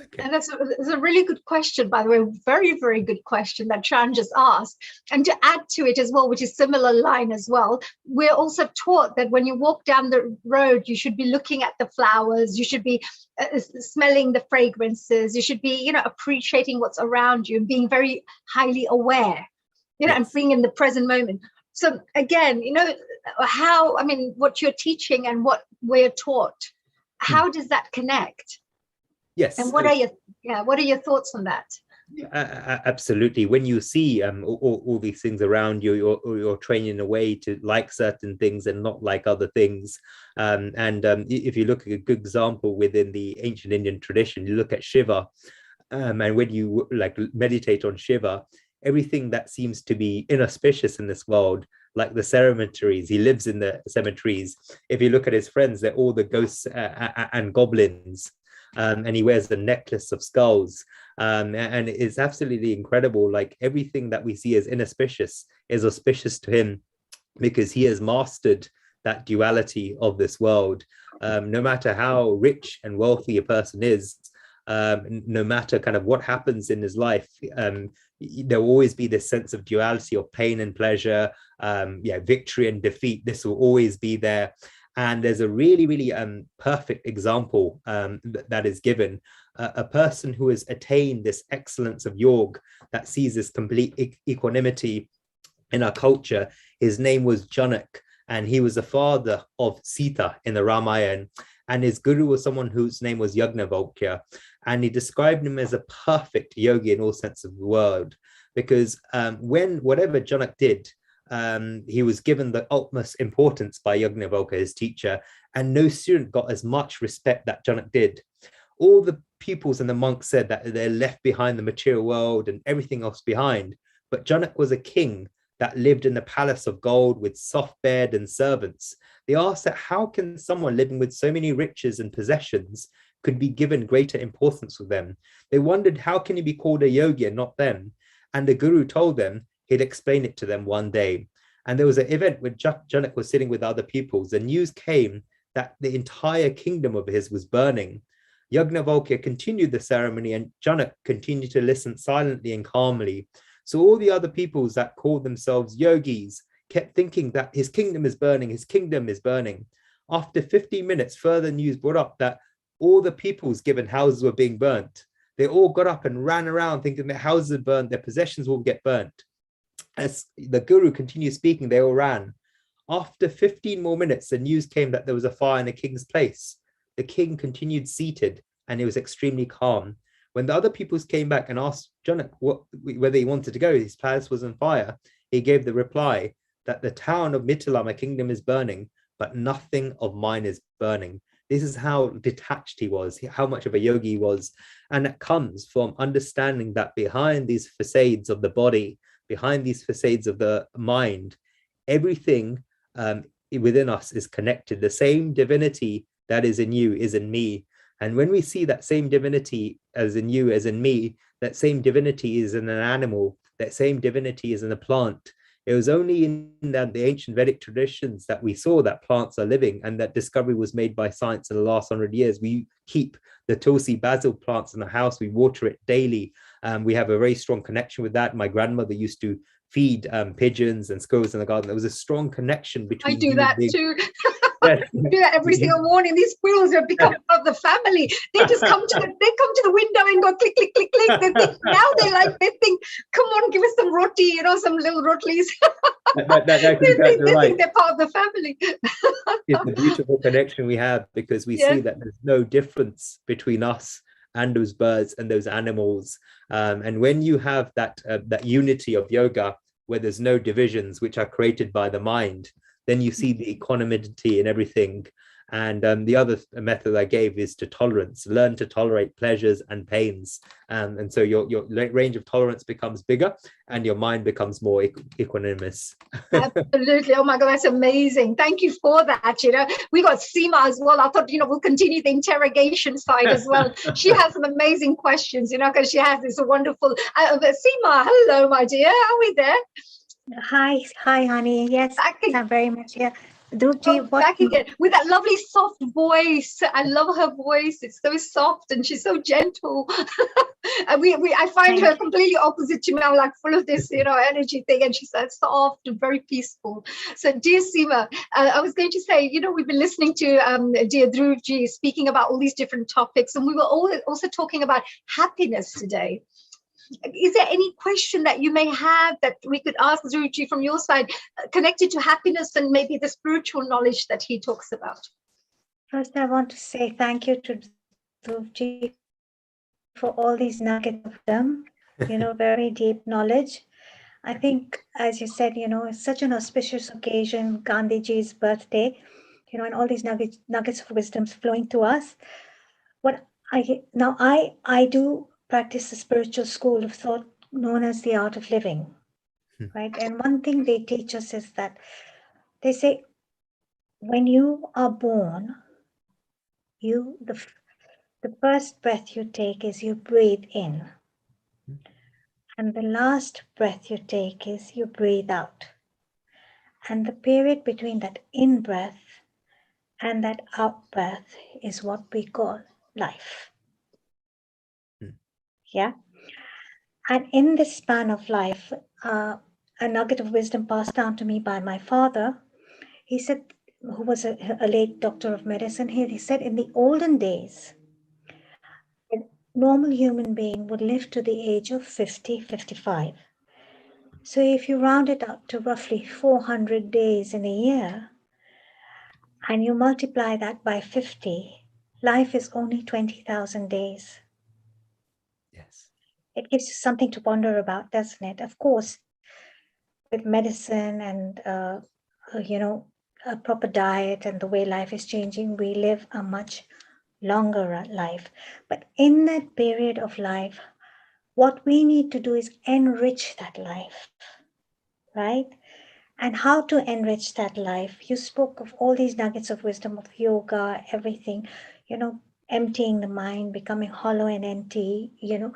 Okay. And it's a really good question, by the way, very, very good question that Chan just asked. And to add to it as well, which is similar line as well, we're also taught that when you walk down the road, you should be looking at the flowers, you should be smelling the fragrances, you should be, appreciating what's around you and being very highly aware, and being in the present moment. So again, what you're teaching and what we're taught, how does that connect? Yes. And what are your thoughts on that? Absolutely. When you see all these things around you, you're training in a way to like certain things and not like other things. If you look at a good example within the ancient Indian tradition, you look at Shiva, and when you meditate on Shiva, everything that seems to be inauspicious in this world, like the cemeteries, he lives in the cemeteries. If you look at his friends, they're all the ghosts and goblins. And he wears the necklace of skulls. And it's absolutely incredible. Like everything that we see as inauspicious is auspicious to him because he has mastered that duality of this world. No matter how rich and wealthy a person is, no matter kind of what happens in his life, there will always be this sense of duality of pain and pleasure, victory and defeat. This will always be there. And there's a really, really perfect example that is given. A person who has attained this excellence of yoga that sees this complete equanimity in our culture, his name was Janak, and he was the father of Sita in the Ramayana. And his guru was someone whose name was Yagnavalkya. And he described him as a perfect yogi in all sense of the word, because whatever Janak did, he was given the utmost importance by Yagnavalkya, his teacher, and no student got as much respect that Janak did. All the pupils and the monks said that they're left behind the material world and everything else behind, but Janak was a king that lived in the palace of gold with soft bed and servants. They asked that how can someone living with so many riches and possessions could be given greater importance with them? They wondered how can he be called a yogi and not them? And the guru told them he'd explain it to them one day. And there was an event where Janak was sitting with other pupils. The news came that the entire kingdom of his was burning. Yagnavalkya continued the ceremony and Janak continued to listen silently and calmly. So all the other peoples that called themselves yogis kept thinking that his kingdom is burning, his kingdom is burning. After 15 minutes, further news brought up that all the peoples given houses were being burnt. They all got up and ran around thinking their houses are burnt, their possessions will get burnt. As the guru continued speaking, they all ran. After 15 more minutes, the news came that there was a fire in the king's place. The king continued seated and he was extremely calm. When the other peoples came back and asked Janak whether he wanted to go, his palace was on fire, he gave the reply that the town of Mithila, my kingdom, is burning, but nothing of mine is burning. This is how detached he was, how much of a yogi he was. And it comes from understanding that behind these facades of the body, behind these facades of the mind, everything within us is connected. The same divinity that is in you is in me. And when we see that same divinity as in you, as in me, that same divinity is in an animal, that same divinity is in a plant. It was only in the ancient Vedic traditions that we saw that plants are living, and that discovery was made by science in the last 100 years. We keep the Tulsi basil plants in the house. We water it daily. We have a very strong connection with that. My grandmother used to feed pigeons and squirrels in the garden. There was a strong connection between. I do that too. Yes. Do that every single morning. These squirrels have become part of the family. They just come to the window and go click, click, click, click. They think, come on, give us some roti, you know, some little rotis. They think they're part of the family. It's a beautiful connection we have, because we see that there's no difference between us and those birds and those animals. And when you have that unity of yoga, where there's no divisions which are created by the mind, then you see the equanimity in everything. And the other method I gave is to tolerance. Learn to tolerate pleasures and pains. And so your range of tolerance becomes bigger and your mind becomes more equanimous. Absolutely. Oh my God, that's amazing. Thank you for that. You know, we got Seema as well. I thought, you know, we'll continue the interrogation side as well. She has some amazing questions, you know, because she has this wonderful, Seema, hello, my dear. Are we there? Hi, honey. Yes, I'm very much here. Back again with that lovely soft voice. I love her voice. It's so soft and she's so gentle. And I find her completely opposite to me. I'm like full of this, you know, energy thing, and she's so soft and very peaceful. So, dear Seema, I was going to say, you know, we've been listening to dear Dhruvji speaking about all these different topics, and we were also talking about happiness today. Is there any question that you may have that we could ask Dhruvji from your side, connected to happiness and maybe the spiritual knowledge that he talks about? First, I want to say thank you to Dhruvji for all these nuggets of them, you know, very deep knowledge. I think, as you said, you know, it's such an auspicious occasion, Gandhiji's birthday, you know, and all these nuggets of wisdoms flowing to us. I do practice a spiritual school of thought known as the art of living, right? And one thing they teach us is that they say, when you are born, the first breath you take is you breathe in. And the last breath you take is you breathe out. And the period between that in-breath and that out-breath is what we call life. Yeah? And in this span of life, a nugget of wisdom passed down to me by my father, he said, who was a late doctor of medicine, he said in the olden days, a normal human being would live to the age of 50, 55. So if you round it up to roughly 400 days in a year, and you multiply that by 50, life is only 20,000 days. Yes. It gives you something to ponder about, doesn't it? Of course, with medicine and, you know, a proper diet and the way life is changing, we live a much longer life. But in that period of life, what we need to do is enrich that life, right? And how to enrich that life. You spoke of all these nuggets of wisdom, of yoga, everything, you know, emptying the mind, becoming hollow and empty, you know.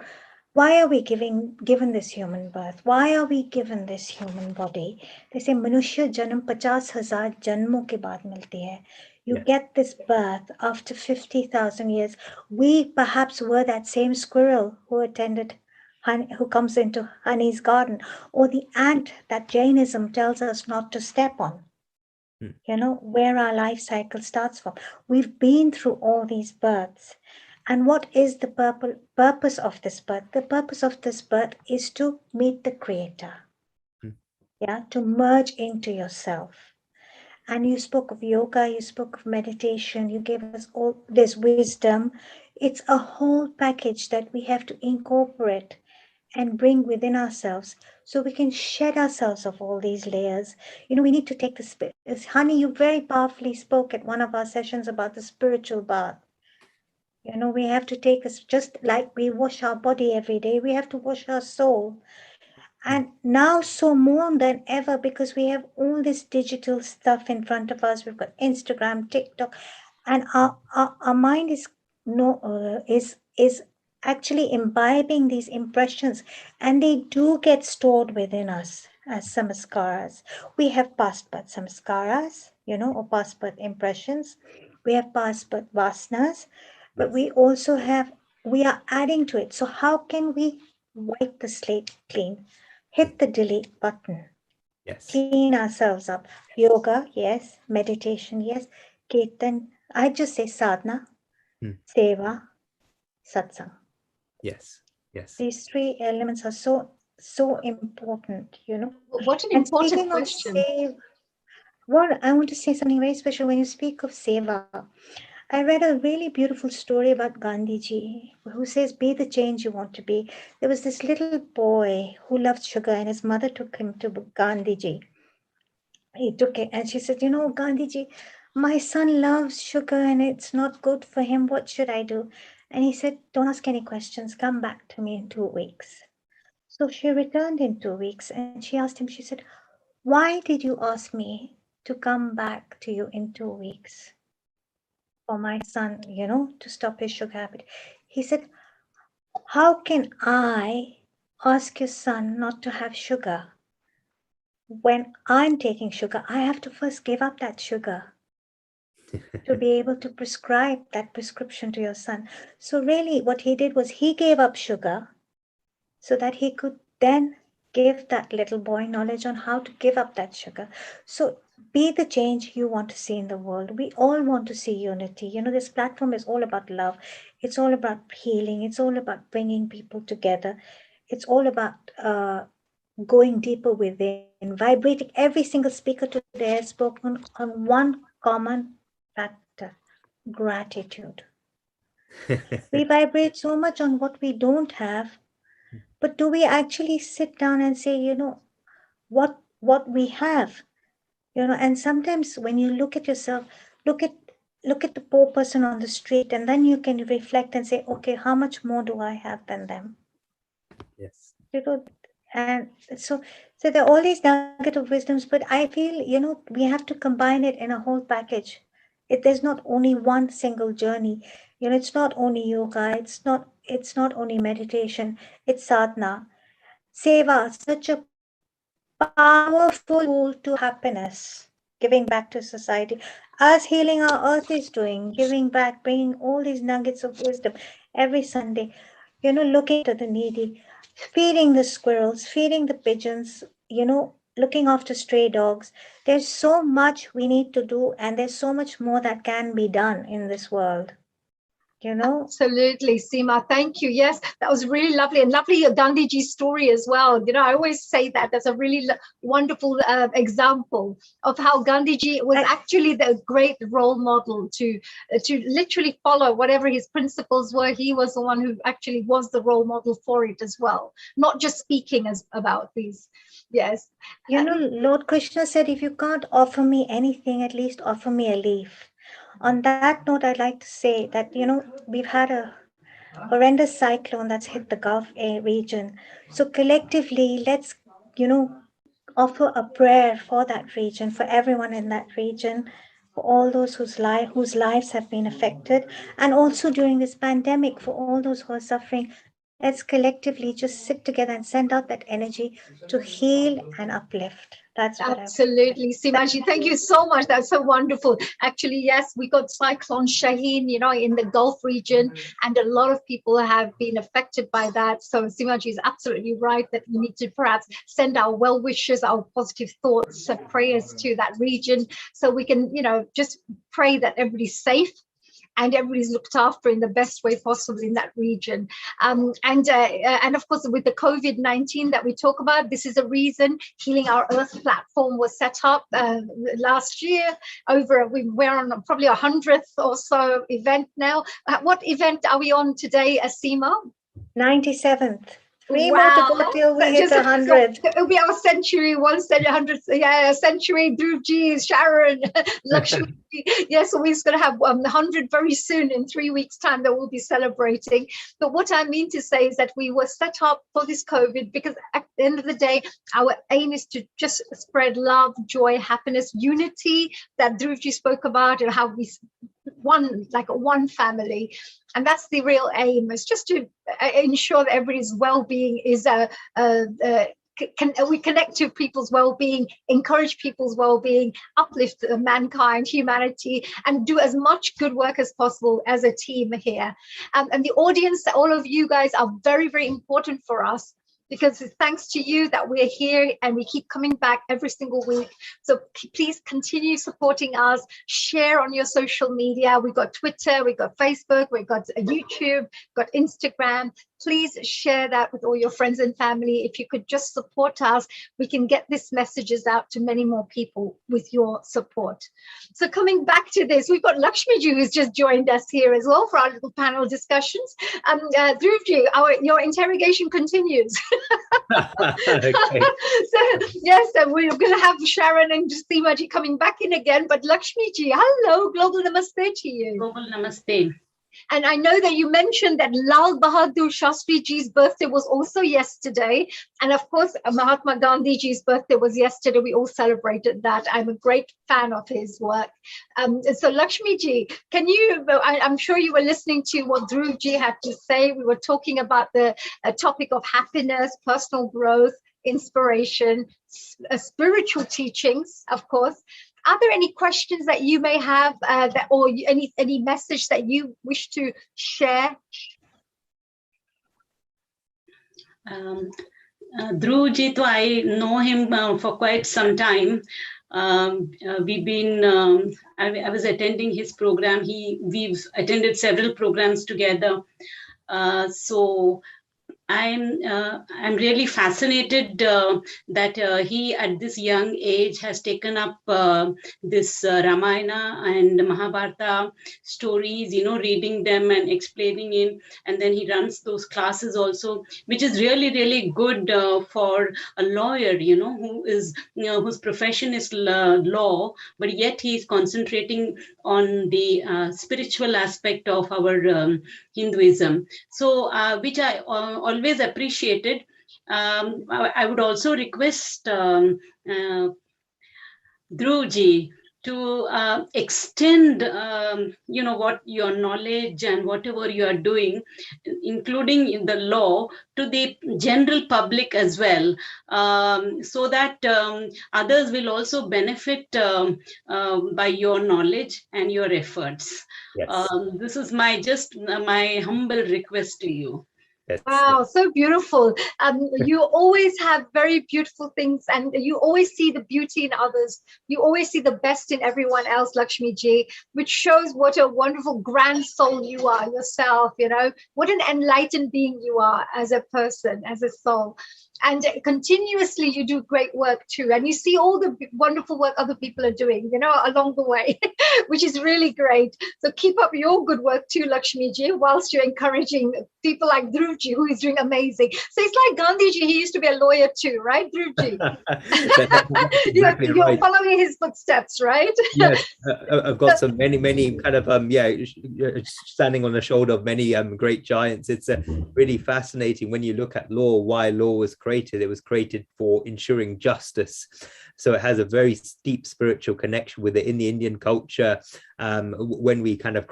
Why are we given this human birth? Why are we given this human body? They say, Manushya janam 50,000 janmo ke baad milte hai. You get this birth after 50,000 years. We perhaps were that same squirrel who comes into honey's garden, or the ant that Jainism tells us not to step on. You know, where our life cycle starts from. We've been through all these births. And what is the purpose of this birth? The purpose of this birth is to meet the Creator. Yeah, to merge into yourself. And you spoke of yoga, you spoke of meditation, you gave us all this wisdom. It's a whole package that we have to incorporate and bring within ourselves so we can shed ourselves of all these layers. You know, we need to take honey, you very powerfully spoke at one of our sessions about the spiritual bath. You know, we have to take us, just like we wash our body every day, we have to wash our soul. And now so more than ever, because we have all this digital stuff in front of us. We've got Instagram, TikTok, and our mind is actually imbibing these impressions, and they do get stored within us as samskaras. We have past birth samskaras, you know, or past birth impressions. We have past birth vasanas, but we are adding to it. So how can we wipe the slate clean? Hit the delete button. Yes. Clean ourselves up. Yoga, yes. Meditation, yes. Kirtan, I just say sadhana, seva, satsang. Yes. Yes. These three elements are so important, you know. What an And important speaking of question. well, I want to say something very special when you speak of seva. I read a really beautiful story about Gandhiji, who says, be the change you want to be. There was this little boy who loved sugar, and his mother took him to Gandhiji. He took it, and she said, you know, Gandhiji, my son loves sugar and it's not good for him. What should I do? And he said, don't ask any questions. Come back to me in 2 weeks. So she returned in 2 weeks and she asked him, she said, why did you ask me to come back to you in 2 weeks for my son, you know, to stop his sugar habit? He said, how can I ask your son not to have sugar? When I'm taking sugar, I have to first give up that sugar to be able to prescribe that prescription to your son. So really what he did was he gave up sugar so that he could then give that little boy knowledge on how to give up that sugar. So be the change you want to see in the world. We all want to see unity. You know, this platform is all about love. It's all about healing. It's all about bringing people together. It's all about going deeper within, vibrating. Every single speaker today has spoken on one common factor: gratitude. We vibrate so much on what we don't have, but do we actually sit down and say, you know, what we have? You know, and sometimes when you look at yourself, look at the poor person on the street, and then you can reflect and say, okay, how much more do I have than them? Yes. You know, and so there are all these nugget of wisdoms, but I feel, you know, we have to combine it in a whole package. There's not only one single journey. You know, it's not only yoga, it's not only meditation, it's sadhana, seva, such a powerful tool to happiness, giving back to society, as healing our earth is doing, giving back, bringing all these nuggets of wisdom every Sunday, you know, looking after the needy, feeding the squirrels, feeding the pigeons, you know, looking after stray dogs. There's so much we need to do, and there's so much more that can be done in this world, you know. Absolutely, Seema. Thank you. Yes, that was really lovely, and lovely Gandhiji story as well. You know, I always say that that's a really wonderful example of how Gandhiji was actually the great role model to literally follow whatever his principles were. He was the one who actually was the role model for it as well, not just speaking about these. Yes. You know, Lord Krishna said, if you can't offer me anything, at least offer me a leaf. On that note, I'd like to say that, you know, we've had a horrendous cyclone that's hit the Gulf region. So collectively, let's, you know, offer a prayer for that region, for everyone in that region, for all those whose lives have been affected, and also during this pandemic, for all those who are suffering. Let's collectively just sit together and send out that energy to heal and uplift. That's what I would say. Absolutely, Simaji. Thank you so much. That's so wonderful. Actually, yes, we got Cyclone Shaheen, you know, in the Gulf region, and a lot of people have been affected by that. So Simaji is absolutely right that we need to perhaps send our well wishes, our positive thoughts, prayers to that region, so we can, you know, just pray that everybody's safe and everybody's looked after in the best way possible in that region. And of course, with the COVID-19 that we talk about, this is a reason Healing Our Earth platform was set up last year. We're on probably 100th or so event now. What event are we on today, Seema? 97th. Three Wow. more to go till we hit 100. It'll be our century, 100th, yeah, century. Dhruv, Sharon, Lakshmi. Yes, we're going to have 100 very soon. In 3 weeks' time that we'll be celebrating. But what I mean to say is that we were set up for this COVID because at the end of the day, our aim is to just spread love, joy, happiness, unity that Dhruv spoke about, and how we one family. And that's the real aim, is just to ensure that everybody's well-being is we connect to people's well-being, encourage people's well-being, uplift mankind, humanity, and do as much good work as possible as a team here. And the audience, all of you guys are very, very important for us. because it's thanks to you that we're here and we keep coming back every single week. So please continue supporting us. Share on your social media. We've got Twitter, we've got Facebook, we've got YouTube, got Instagram. Please share that with all your friends and family. If you could just support us, we can get these messages out to many more people with your support. So coming back to this, we've got Lakshmiji who's just joined us here as well for our little panel discussions. Dhruvji, your interrogation continues. Okay. So yes, and we're going to have Sharon and Seemaji coming back in again. But Lakshmiji, hello, global namaste to you. Global namaste. And I know that you mentioned that Lal Bahadur Shastri Ji's birthday was also yesterday. And of course, Mahatma Gandhi Ji's birthday was yesterday. We all celebrated that. I'm a great fan of his work. So Lakshmi Ji, can you, I'm sure you were listening to what Dhruv Ji had to say. We were talking about the topic of happiness, personal growth, inspiration, spiritual teachings, of course. Are there any questions that you may have or any message that you wish to share? Dhruv ji, I know him for quite some time. We've been, I was attending his program. We've attended several programs together. So I'm really fascinated that he at this young age has taken up this Ramayana and Mahabharata stories, reading them and explaining it. And then he runs those classes also, which is really, really good for a lawyer, who is, whose profession is law, but yet he is concentrating on the spiritual aspect of our Hinduism. So, which I always appreciated. I would also request Dhruv ji to extend, what your knowledge and whatever you are doing, including in the law, to the general public as well, so that others will also benefit by your knowledge and your efforts. Yes. This is my humble request to you. Yes. Wow, so beautiful. You always have very beautiful things and you always see the beauty in others. You always see the best in everyone else, Lakshmi Ji, which shows what a wonderful grand soul you are yourself, what an enlightened being you are as a person, as a soul. And continuously you do great work too. And you see all the wonderful work other people are doing, along the way, which is really great. So keep up your good work too, Lakshmi Ji, whilst you're encouraging people like Dhruv Ji, who is doing amazing. So it's like Gandhi Ji, he used to be a lawyer too, right, Dhruv Ji? Exactly you're right. following his footsteps, right? Yes, I've got some many kind of standing on the shoulder of many great giants. It's really fascinating when you look at law, why law was created. It was created for ensuring justice. So it has a very deep spiritual connection with it in the Indian culture. When we kind of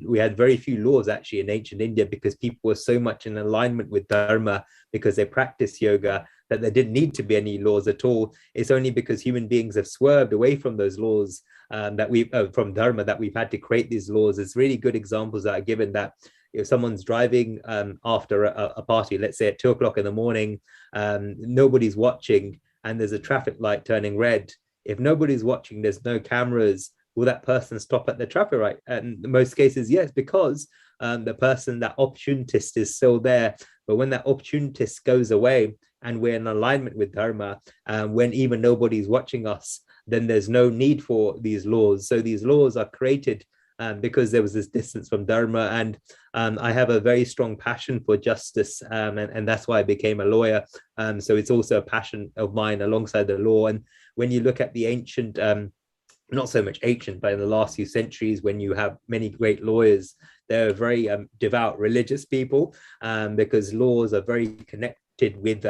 we had very few laws actually in ancient India because people were so much in alignment with dharma because they practiced yoga that there didn't need to be any laws at all. It's only because human beings have swerved away from those laws from dharma that we've had to create these laws. It's really good examples that are given that if someone's driving after a party, let's say at 2 o'clock in the morning, nobody's watching and there's a traffic light turning red. If nobody's watching, there's no cameras, will that person stop at the traffic light? And in most cases, yes, because that opportunist is still there. But when that opportunist goes away and we're in alignment with dharma, when even nobody's watching us, then there's no need for these laws. So these laws are created because there was this distance from dharma, and I have a very strong passion for justice, and that's why I became a lawyer. So it's also a passion of mine alongside the law. And when you look at the ancient, not so much ancient, but in the last few centuries, when you have many great lawyers, they're very devout religious people, because laws are very connected with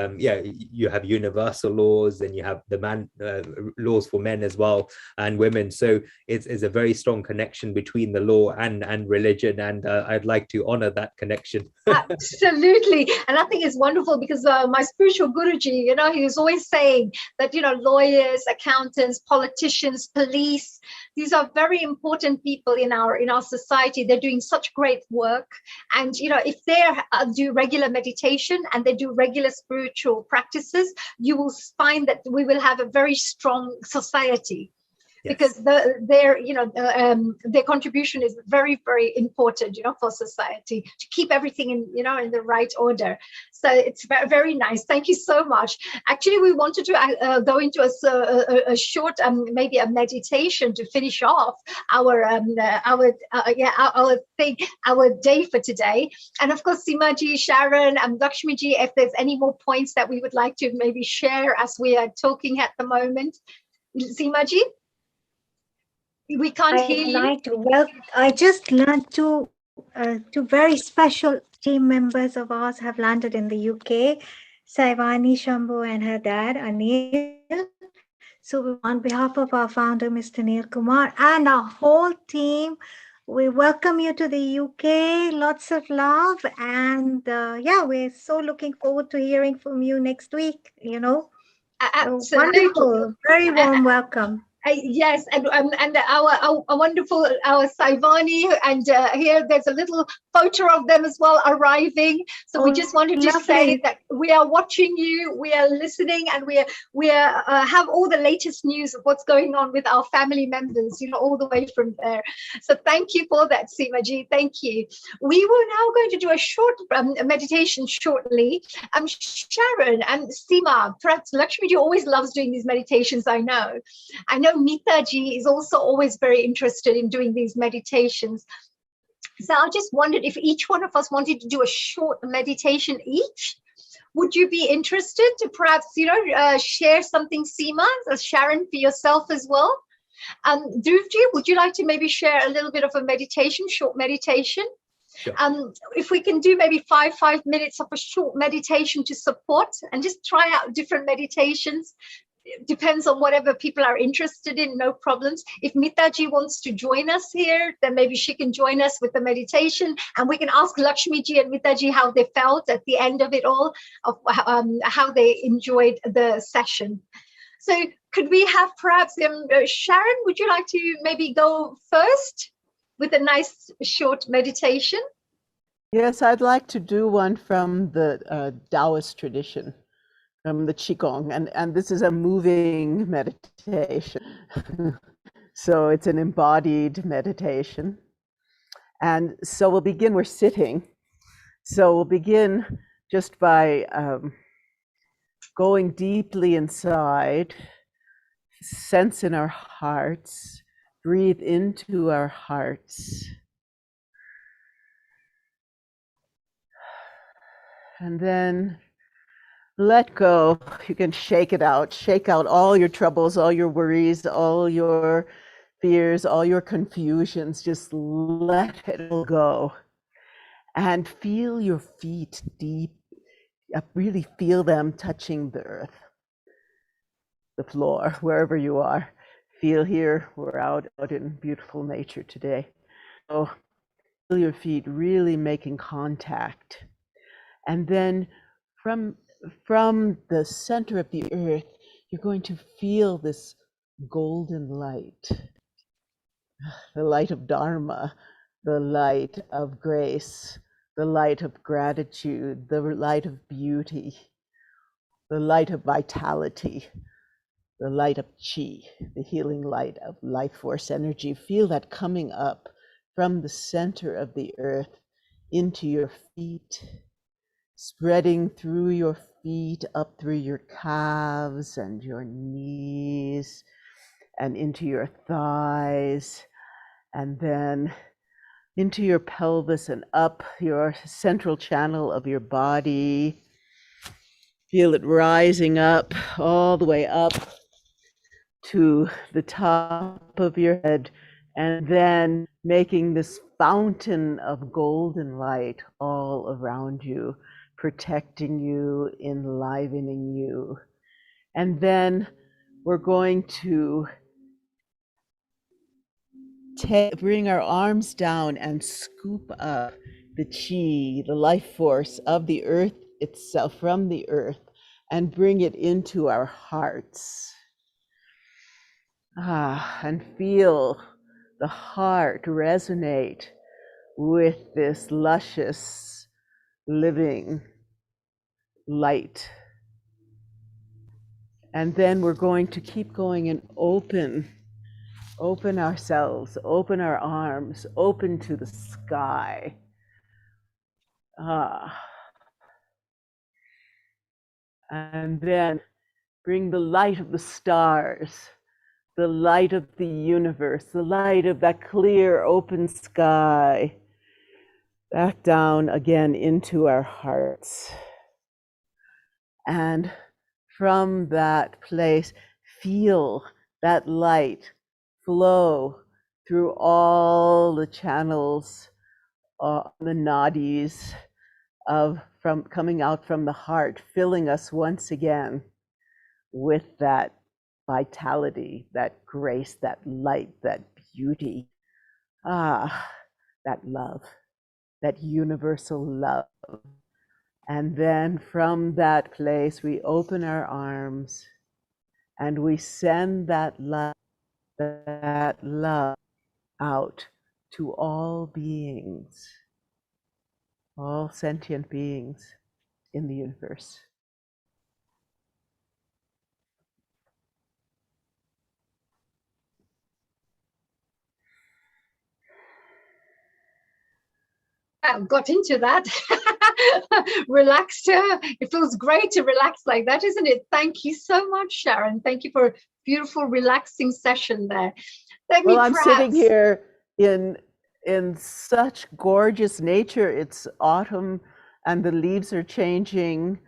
you have universal laws, and you have the laws for men as well and women. So it's a very strong connection between the law and religion, and I'd like to honor that connection. Absolutely. And I think it's wonderful because my spiritual Guruji, he was always saying that lawyers, accountants, politicians, police, these are very important people in our society. They're doing such great work, and if they do regular meditation and they do regular regular spiritual practices, you will find that we will have a very strong society. Yes. Because their contribution is very, very important, for society, to keep everything in the right order. So it's very, very nice. Thank you so much. Actually, we wanted to go into a short, maybe a meditation to finish off our day for today. And of course, Seema-ji, Sharon, and Lakshmi-ji, if there's any more points that we would like to maybe share as we are talking at the moment. Seema-ji? We can't hear you. I just learned two very special team members of ours have landed in the UK, Saivani Shambhu and her dad, Anil. So on behalf of our founder, Mr. Neil Kumar, and our whole team, we welcome you to the UK. Lots of love. And we're so looking forward to hearing from you next week, Absolutely. Wonderful. Very warm welcome. Yes, and our wonderful Saivani, and here there's a little photo of them as well arriving. So we just wanted to say that we are watching you, we are listening, and we have all the latest news of what's going on with our family members, all the way from there. So thank you for that, Seema-ji. Thank you. We were now going to do a short meditation shortly. Sharon and Seema, perhaps Lakshmi-ji always loves doing these meditations. I know Mita-ji is also always very interested in doing these meditations. So I just wondered if each one of us wanted to do a short meditation each. Would you be interested to perhaps, share something, Seema, as Sharon, for yourself as well? Dhruvji, would you like to maybe share a little bit of a meditation, short meditation? Sure. If we can do maybe five minutes of a short meditation to support and just try out different meditations. Depends on whatever people are interested in, no problems. If Mita-ji wants to join us here, then maybe she can join us with the meditation, and we can ask Lakshmi-ji and Mita-ji how they felt at the end of it all, of how they enjoyed the session. So could we have perhaps, Sharon, would you like to maybe go first with a nice short meditation? Yes, I'd like to do one from the Taoist tradition. From the Qigong, and this is a moving meditation. So it's an embodied meditation. And so we'll begin, we're sitting. So we'll begin just by going deeply inside, sense in our hearts, breathe into our hearts. And then let go. You can shake it out. Shake out all your troubles, all your worries, all your fears, all your confusions. Just let it all go. And feel your feet deep. Really feel them touching the earth, the floor, wherever you are. Feel here, we're out in beautiful nature today. So feel your feet really making contact. And then from the center of the earth, you're going to feel this golden light, the light of Dharma, the light of grace, the light of gratitude, the light of beauty, the light of vitality, the light of Qi, the healing light of life force energy. Feel that coming up from the center of the earth into your feet, spreading through your feet, up through your calves and your knees, and into your thighs, and then into your pelvis and up your central channel of your body. Feel it rising up, all the way up to the top of your head, and then making this fountain of golden light all around you, protecting you, enlivening you. And then we're going to bring our arms down and scoop up the Qi, the life force of the earth itself, from the earth, and bring it into our hearts. And feel the heart resonate with this luscious living light. And then we're going to keep going and open ourselves, open our arms, open to the sky. And then bring the light of the stars, the light of the universe, the light of that clear, open sky, back down again into our hearts. And from that place, feel that light flow through all the channels, the nadis from coming out from the heart, filling us once again with that vitality, that grace, that light, that beauty, that love, that universal love. And then from that place, we open our arms and we send that love out to all beings, all sentient beings in the universe. Got into that. Relaxed. It feels great to relax like that, isn't it? Thank you so much, Sharon. Thank you for a beautiful, relaxing session there. I'm sitting here in such gorgeous nature. It's autumn and the leaves are changing.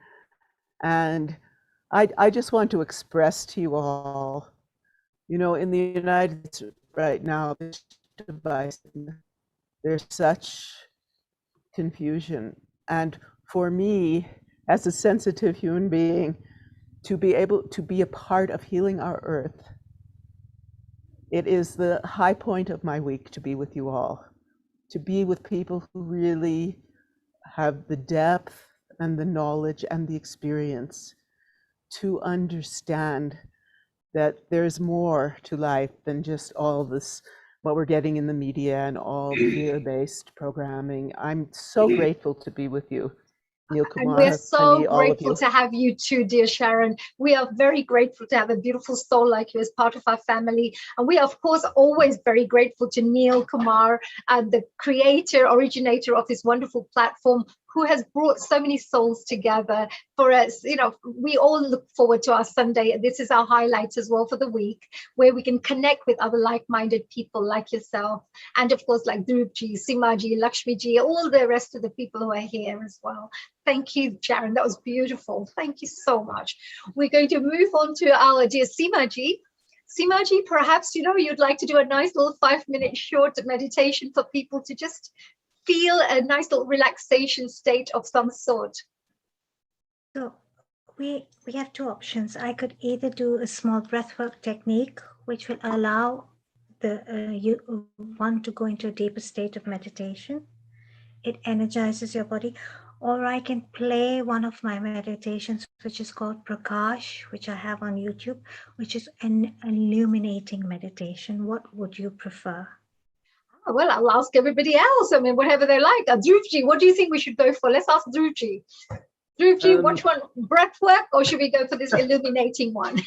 And I just want to express to you all, you know, in the United States right now, there's such confusion. And for me, as a sensitive human being, to be able to be a part of healing our earth, it is the high point of my week to be with you all, to be with people who really have the depth and the knowledge and the experience to understand that there's more to life than just all this, what we're getting in the media and all fear-based programming. I'm so grateful to be with you, Neil Kumar. And we're so grateful to have you too, dear Sharon. We are very grateful to have a beautiful soul like you as part of our family. And we are, of course, always very grateful to Neil Kumar, the creator, originator of this wonderful platform, who has brought so many souls together for us. You know, we all look forward to our Sunday. This is our highlight as well for the week, where we can connect with other like-minded people like yourself. And of course, like Dhrupji, Simaji, Lakshmiji, all the rest of the people who are here as well. Thank you, Sharon. That was beautiful. Thank you so much. We're going to move on to our dear Simaji. Simaji, perhaps, you know, you'd like to do a nice little 5-minute short meditation for people to just feel a nice little relaxation state of some sort. So we have two options. I could either do a small breathwork technique, which will allow the one to go into a deeper state of meditation. It energizes your body. Or I can play one of my meditations, which is called Prakash, which I have on YouTube, which is an illuminating meditation. What would you prefer? Well, I'll ask everybody else. I mean, whatever they like. Dhrupji, what do you think we should go for? Let's ask Dhrupji. Dhrupji, which one? Breath work, or should we go for this illuminating one?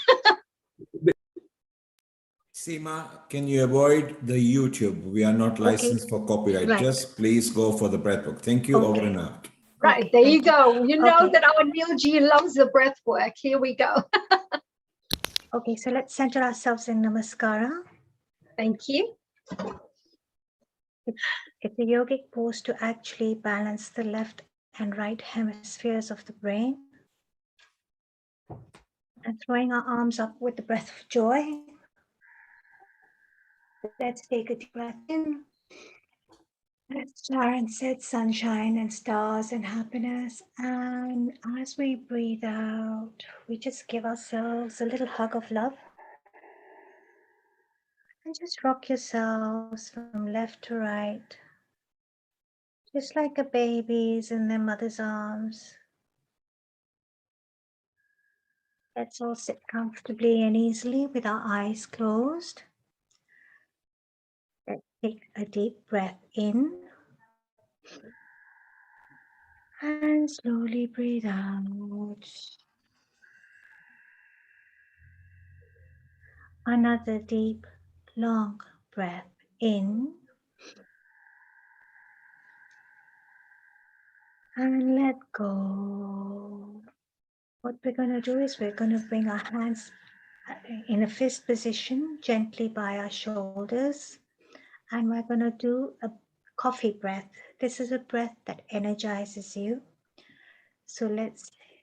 Seema, can you avoid the YouTube? We are not licensed for copyright. Right. Just please go for the breathwork. Thank you. Over and out. Right, there you go. You know that our Neil G loves the breath work. Here we go. Okay, so let's center ourselves in Namaskara. Thank you. It's a yogic pose to actually balance the left and right hemispheres of the brain. And throwing our arms up with the breath of joy. Let's take a deep breath in. As Sharon said, sunshine and stars and happiness. And as we breathe out, we just give ourselves a little hug of love. And just rock yourselves from left to right. Just like a baby's in their mother's arms. Let's all sit comfortably and easily with our eyes closed. Let's take a deep breath in. And slowly breathe out. Another deep, long breath in. And let go. What we're going to do is we're going to bring our hands in a fist position gently by our shoulders. And we're going to do a coffee breath. This is a breath that energizes you. So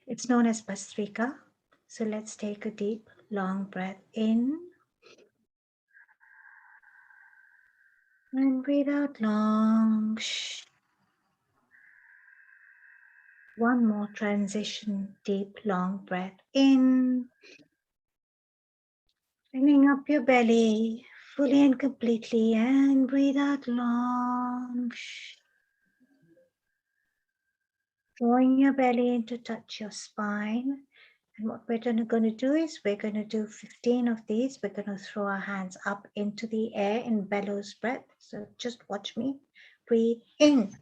it's known as Bhastrika. So let's take a deep, long breath in. And breathe out long. One more transition, deep, long breath in. Filling up your belly fully and completely, and breathe out long. Drawing your belly in to touch your spine. And what we're going to do is we're going to do 15 of these. We're going to throw our hands up into the air in bellows breath. So just watch me. Breathe in.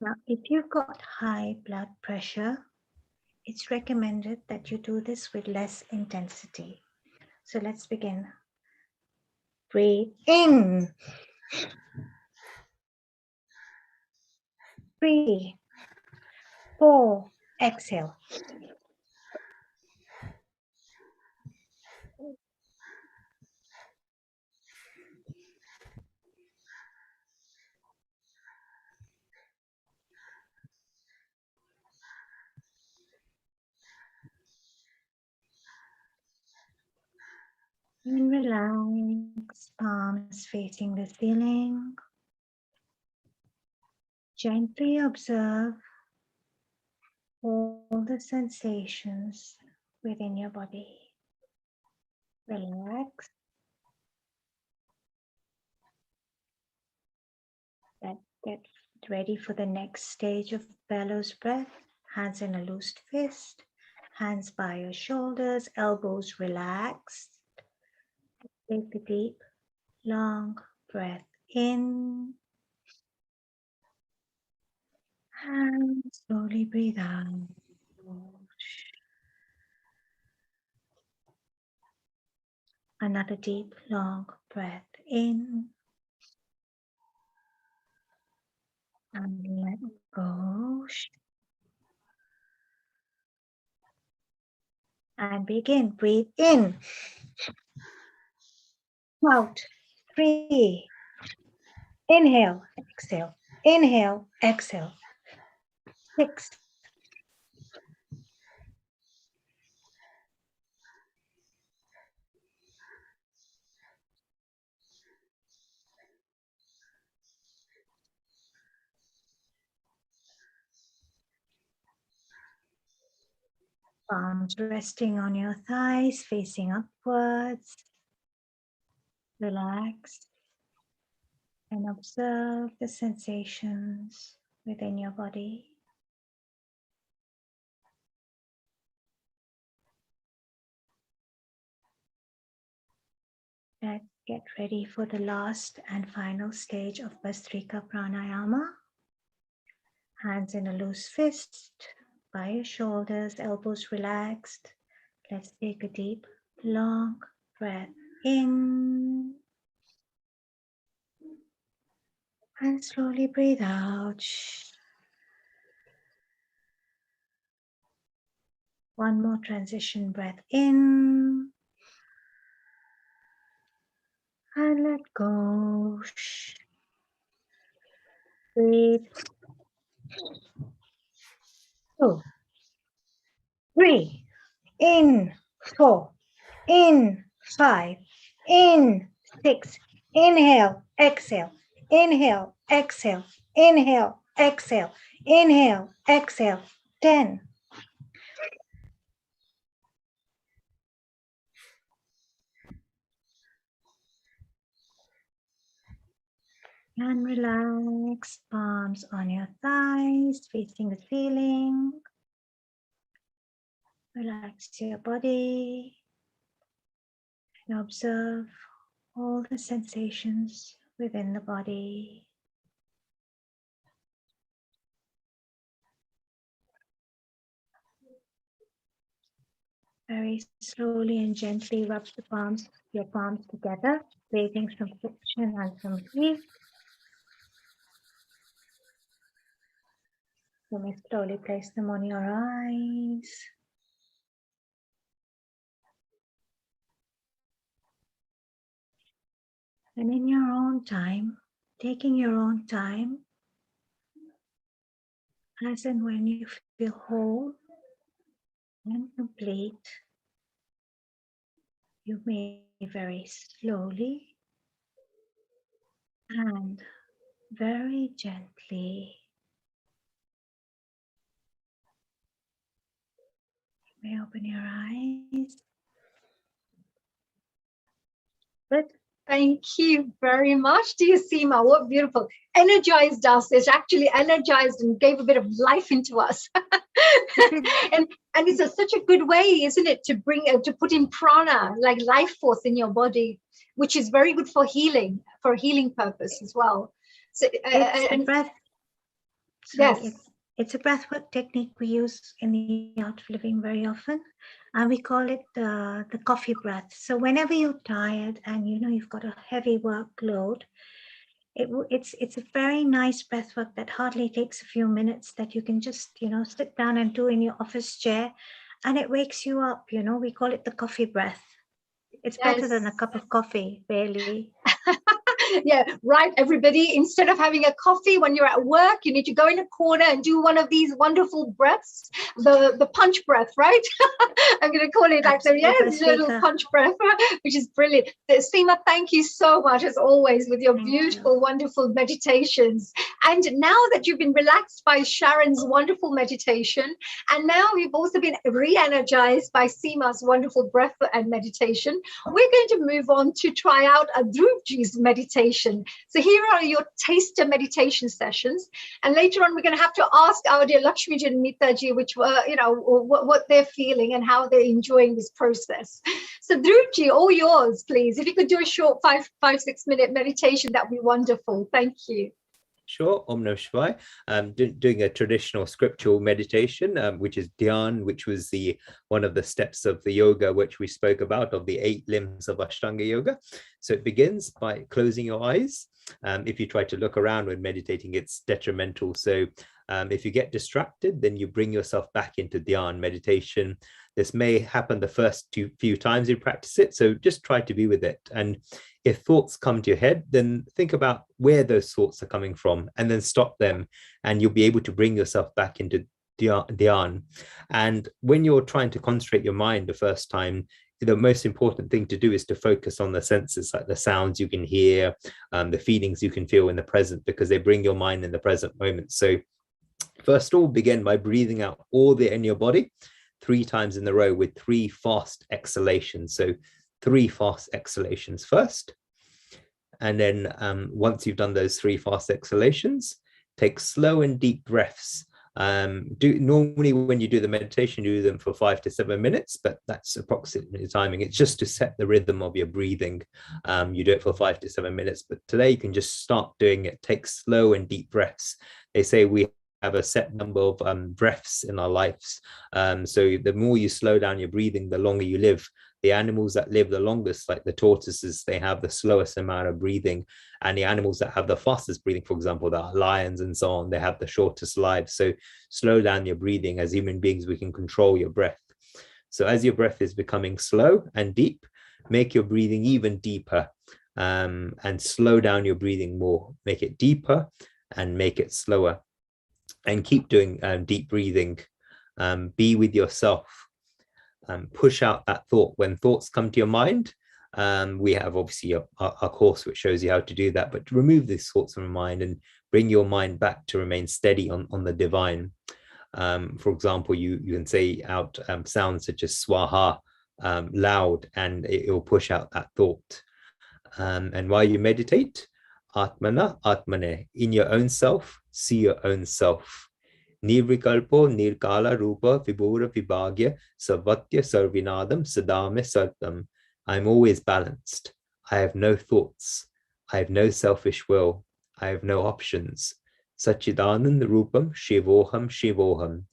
Now, if you've got high blood pressure, it's recommended that you do this with less intensity. So let's begin. Breathe in. 3, 4, exhale. And relax, palms facing the ceiling. Gently observe all the sensations within your body. Relax. Get ready for the next stage of bellows breath. Hands in a loosed fist. Hands by your shoulders, elbows relaxed. Take a deep, long breath in. And slowly breathe out. Another deep, long breath in. And let go. And begin. Breathe in. Out. 3. Inhale, exhale. Inhale, exhale. 6. Palms resting on your thighs, facing upwards. Relax and observe the sensations within your body. Let's get ready for the last and final stage of Bhastrika Pranayama. Hands in a loose fist, by your shoulders, elbows relaxed. Let's take a deep, long breath in. And slowly breathe out. One more transition breath in. And let go. Breathe. 2, 3. In. 4. In. 5. In. 6. Inhale. Exhale. Inhale. Exhale. Inhale. Exhale. Inhale. Exhale. 10. And relax, palms on your thighs, facing the ceiling. Relax your body and observe all the sensations within the body. Very slowly and gently rub your palms together, creating some friction and some heat. You may slowly place them on your eyes. And in your own time, taking your own time, as and when you feel whole and complete, you may very slowly and very gently, you may open your eyes. Good. Thank you very much, dear Seema. What beautiful. Energized us. It's actually energized and gave a bit of life into us. and it's such a good way, isn't it, to bring to put in prana, like life force in your body, which is very good for healing purpose as well. So it's and a breath. Yes. It's a breathwork technique we use in the art of living very often, and we call it the coffee breath. So whenever you're tired and you know you've got a heavy workload, it's a very nice breathwork that hardly takes a few minutes, that you can just sit down and do in your office chair, and it wakes you up. We call it the coffee breath. It's better than a cup of coffee, really. Yeah, right, everybody. Instead of having a coffee when you're at work, you need to go in a corner and do one of these wonderful breaths, the punch breath, right? I'm going to call it like the little punch breath, which is brilliant. Seema, thank you so much, as always, with your beautiful, wonderful meditations. And now that you've been relaxed by Sharon's wonderful meditation, and now you've also been re-energized by Seema's wonderful breath and meditation, we're going to move on to try out Dhruvji's meditation. So here are your taster meditation sessions, and later on we're going to have to ask our dear Lakshmiji and Mitaji what they're feeling and how they're enjoying this process. So Dhruvji, all yours, please. If you could do a short 5-6 minute meditation, that'd be wonderful. Thank you. Sure, Om Namah Shivaya. Doing a traditional scriptural meditation, which is Dhyan, which was one of the steps of the yoga which we spoke about, of the 8 limbs of Ashtanga Yoga. So it begins by closing your eyes. If you try to look around when meditating, it's detrimental. So if you get distracted, then you bring yourself back into Dhyan meditation. This may happen the first few times you practice it, so just try to be with it. And if thoughts come to your head, then think about where those thoughts are coming from and then stop them, and you'll be able to bring yourself back into Dhyan. And when you're trying to concentrate your mind the first time, the most important thing to do is to focus on the senses, like the sounds you can hear, the feelings you can feel in the present, because they bring your mind in the present moment. So first of all, begin by breathing out all the air in your body 3 times in a row with 3 fast exhalations. So 3 fast exhalations first. And then once you've done those 3 fast exhalations, take slow and deep breaths. Normally when you do the meditation, you do them for 5 to 7 minutes, but that's approximately timing. It's just to set the rhythm of your breathing. You do it for 5 to 7 minutes, but today you can just start doing it. Take slow and deep breaths. They say we have a set number of breaths in our lives. So the more you slow down your breathing, the longer you live. The animals that live the longest, like the tortoises, they have the slowest amount of breathing. And the animals that have the fastest breathing, for example, the lions and so on, they have the shortest lives. So slow down your breathing. As human beings, we can control your breath. So as your breath is becoming slow and deep, make your breathing even deeper, and slow down your breathing more. Make it deeper and make it slower. And keep doing deep breathing. Be with yourself. Push out that thought. When thoughts come to your mind, we have obviously a course which shows you how to do that, but to remove these thoughts from your mind and bring your mind back to remain steady on the divine. For example, you can say out sounds such as swaha loud, and it will push out that thought. And while you meditate, Atmana Atmane, in your own self, see your own self. Nirvikalpo Nirkala Rupa Vibhura Vibhagya Savatya Sarvinadam Sadame Sartam. I'm always balanced. I have no thoughts. I have no selfish will. I have no options. Sachidanand Rupam Shivoham Shivoham.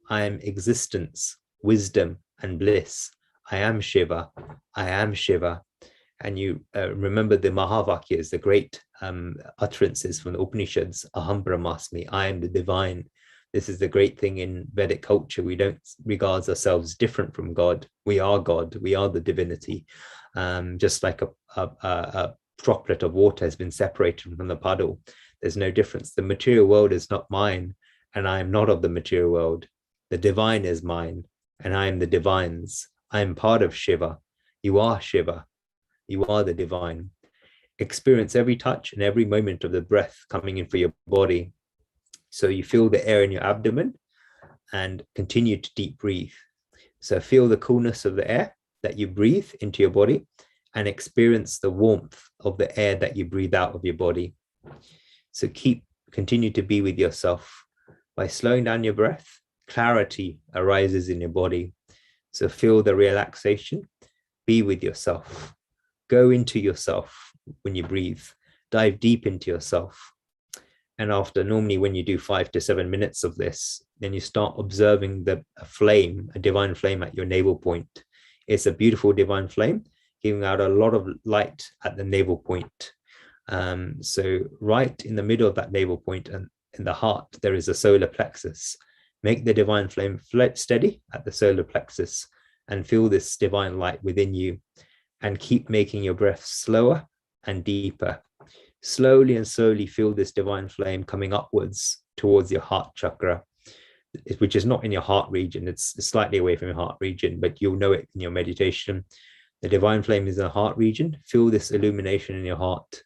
I am existence, wisdom, and bliss. I am Shiva, I am Shiva. And you remember the Mahavakyas, the great utterances from the Upanishads, Aham Brahmasmi, I am the divine. This is the great thing in Vedic culture. We don't regard ourselves different from God. We are God. We are the divinity. Just like a droplet of water has been separated from the puddle. There's no difference. The material world is not mine, and I am not of the material world. The divine is mine, and I am the divine's. I am part of Shiva. You are Shiva. You are the divine. Experience every touch and every moment of the breath coming in for your body. So you feel the air in your abdomen and continue to deep breathe. So feel the coolness of the air that you breathe into your body and experience the warmth of the air that you breathe out of your body. So continue to be with yourself. By slowing down your breath, clarity arises in your body. So feel the relaxation. Be with yourself. Go into yourself when you breathe. Dive deep into yourself. And after, normally when you do 5 to 7 minutes of this, then you start observing a flame, a divine flame at your navel point. It's a beautiful divine flame, giving out a lot of light at the navel point. So right in the middle of that navel point and in the heart, there is a solar plexus. Make the divine flame steady at the solar plexus and feel this divine light within you, and keep making your breath slower and deeper. Slowly and slowly feel this divine flame coming upwards towards your heart chakra, which is not in your heart region. It's slightly away from your heart region, but you'll know it in your meditation. The divine flame is in the heart region. Feel this illumination in your heart.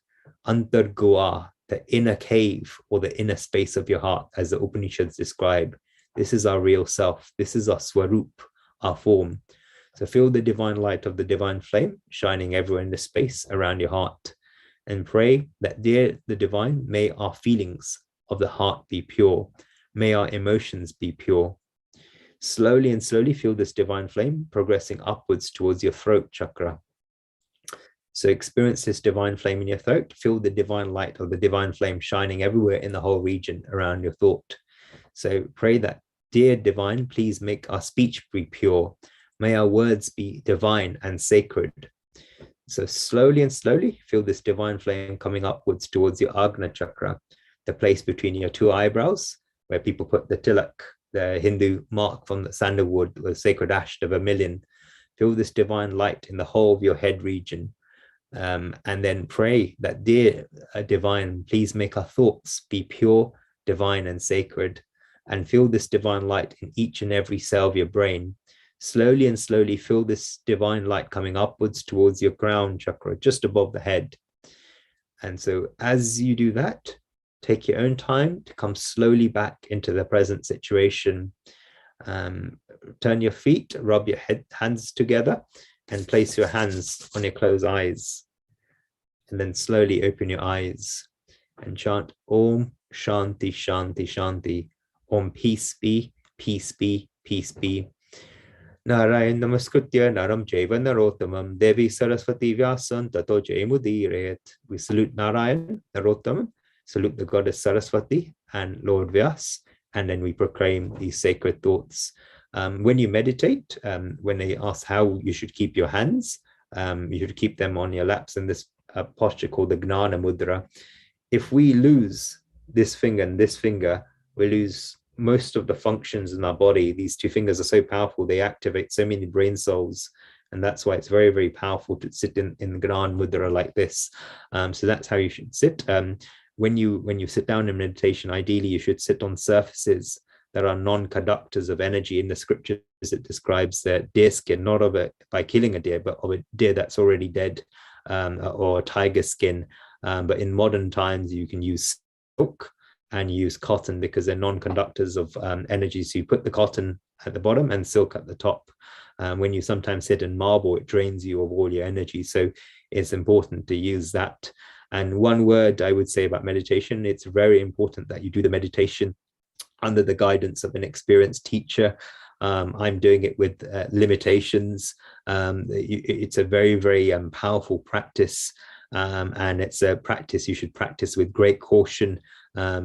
Antargoa, the inner cave or the inner space of your heart, as the Upanishads describe. This is our real self. This is our swarup, our form. So feel the divine light of the divine flame shining everywhere in the space around your heart, and pray that, dear the divine, may our feelings of the heart be pure. May our emotions be pure. Slowly and slowly feel this divine flame progressing upwards towards your throat chakra. So experience this divine flame in your throat. Feel the divine light of the divine flame shining everywhere in the whole region around your thought. So pray that, dear divine, please make our speech be pure. May our words be divine and sacred. So slowly and slowly feel this divine flame coming upwards towards your Agna chakra, the place between your two eyebrows, where people put the tilak, the Hindu mark from the sandalwood, the sacred ash, the vermilion. Feel this divine light in the whole of your head region. And then pray that, dear divine, please make our thoughts be pure, divine and sacred. And feel this divine light in each and every cell of your brain. Slowly and slowly feel this divine light coming upwards towards your crown chakra, just above the head. And so as you do that, take your own time to come slowly back into the present situation. Turn your feet, rub your hands together, and place your hands on your closed eyes. And then slowly open your eyes and chant Om Shanti Shanti Shanti. Om peace be, peace be, peace be. Narayan Namaskritya Naram Jaiva Narottamam Devi Saraswati Vyasan Tato Jaimudirayat. We salute Narayan, Narottamam, salute the goddess Saraswati and Lord Vyas, and then we proclaim these sacred thoughts. When you meditate, when they ask how you should keep your hands, you should keep them on your laps in this posture called the Gnana Mudra. If we lose this finger and this finger, we lose most of the functions in our body. These two fingers are so powerful, they activate so many brain cells, and that's why it's very, very powerful to sit in Gnana Mudra like this. So that's how you should sit. When you sit down in meditation, ideally you should sit on surfaces that are non-conductors of energy. In the scriptures, it describes the deer skin, not of it by killing a deer, but of a deer that's already dead, or a tiger skin. But in modern times, you can use silk and use cotton because they're non-conductors of energy. So you put the cotton at the bottom and silk at the top. When you sometimes sit in marble, it drains you of all your energy. So it's important to use that. And one word I would say about meditation, it's very important that you do the meditation under the guidance of an experienced teacher. I'm doing it with limitations. It's a very, very powerful practice. And it's a practice you should practice with great caution,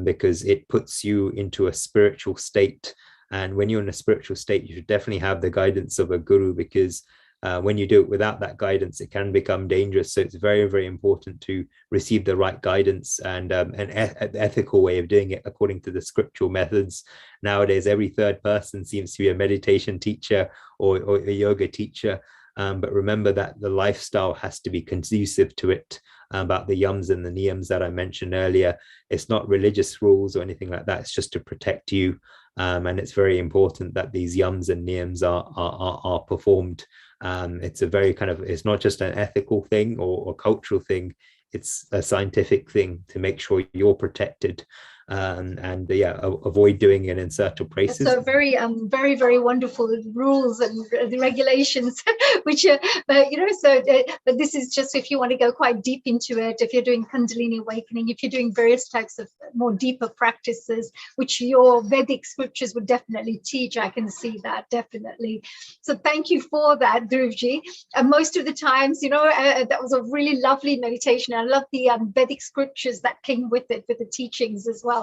because it puts you into a spiritual state. And when you're in a spiritual state, you should definitely have the guidance of a guru, because When you do it without that guidance, it can become dangerous. So it's very, very important to receive the right guidance and an ethical way of doing it according to the scriptural methods. Nowadays, every third person seems to be a meditation teacher or a yoga teacher. But remember that the lifestyle has to be conducive to it. About the yums and the niyams that I mentioned earlier, it's not religious rules or anything like that. It's just to protect you. And it's very important that these yums and niyams are performed. It's a very kind of, it's not just an ethical thing or cultural thing. It's a scientific thing to make sure you're protected. Avoid doing it in certain places. So very, very wonderful rules and the regulations, which, but this is just if you want to go quite deep into it, if you're doing Kundalini awakening, if you're doing various types of more deeper practices, which your Vedic scriptures would definitely teach. I can see that definitely. So thank you for that, Dhruvji. Most of the times, that was a really lovely meditation. I love the Vedic scriptures that came with it, with the teachings as well.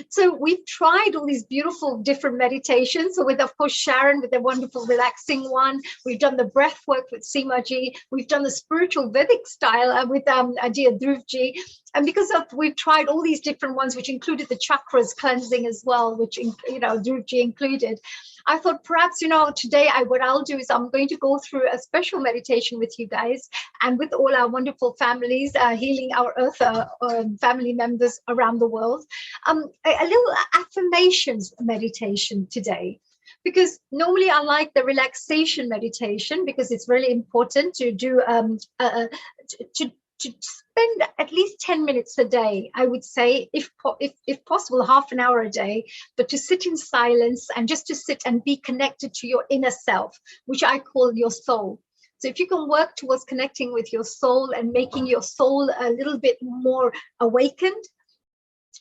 So we've tried all these beautiful different meditations. So with, of course, Sharon with the wonderful relaxing one. We've done the breath work with Seemaji. We've done the spiritual Vedic style with dear Dhruvji. And because we've tried all these different ones, which included the chakras cleansing as well, which, Dhruvji included. I thought perhaps, today what I'll do is I'm going to go through a special meditation with you guys and with all our wonderful families, healing our earth family members around the world. A little affirmations meditation today. Because normally I like the relaxation meditation because it's really important to do to spend at least 10 minutes a day, I would say, if possible, half an hour a day, but to sit in silence and just to sit and be connected to your inner self, which I call your soul. So if you can work towards connecting with your soul and making your soul a little bit more awakened,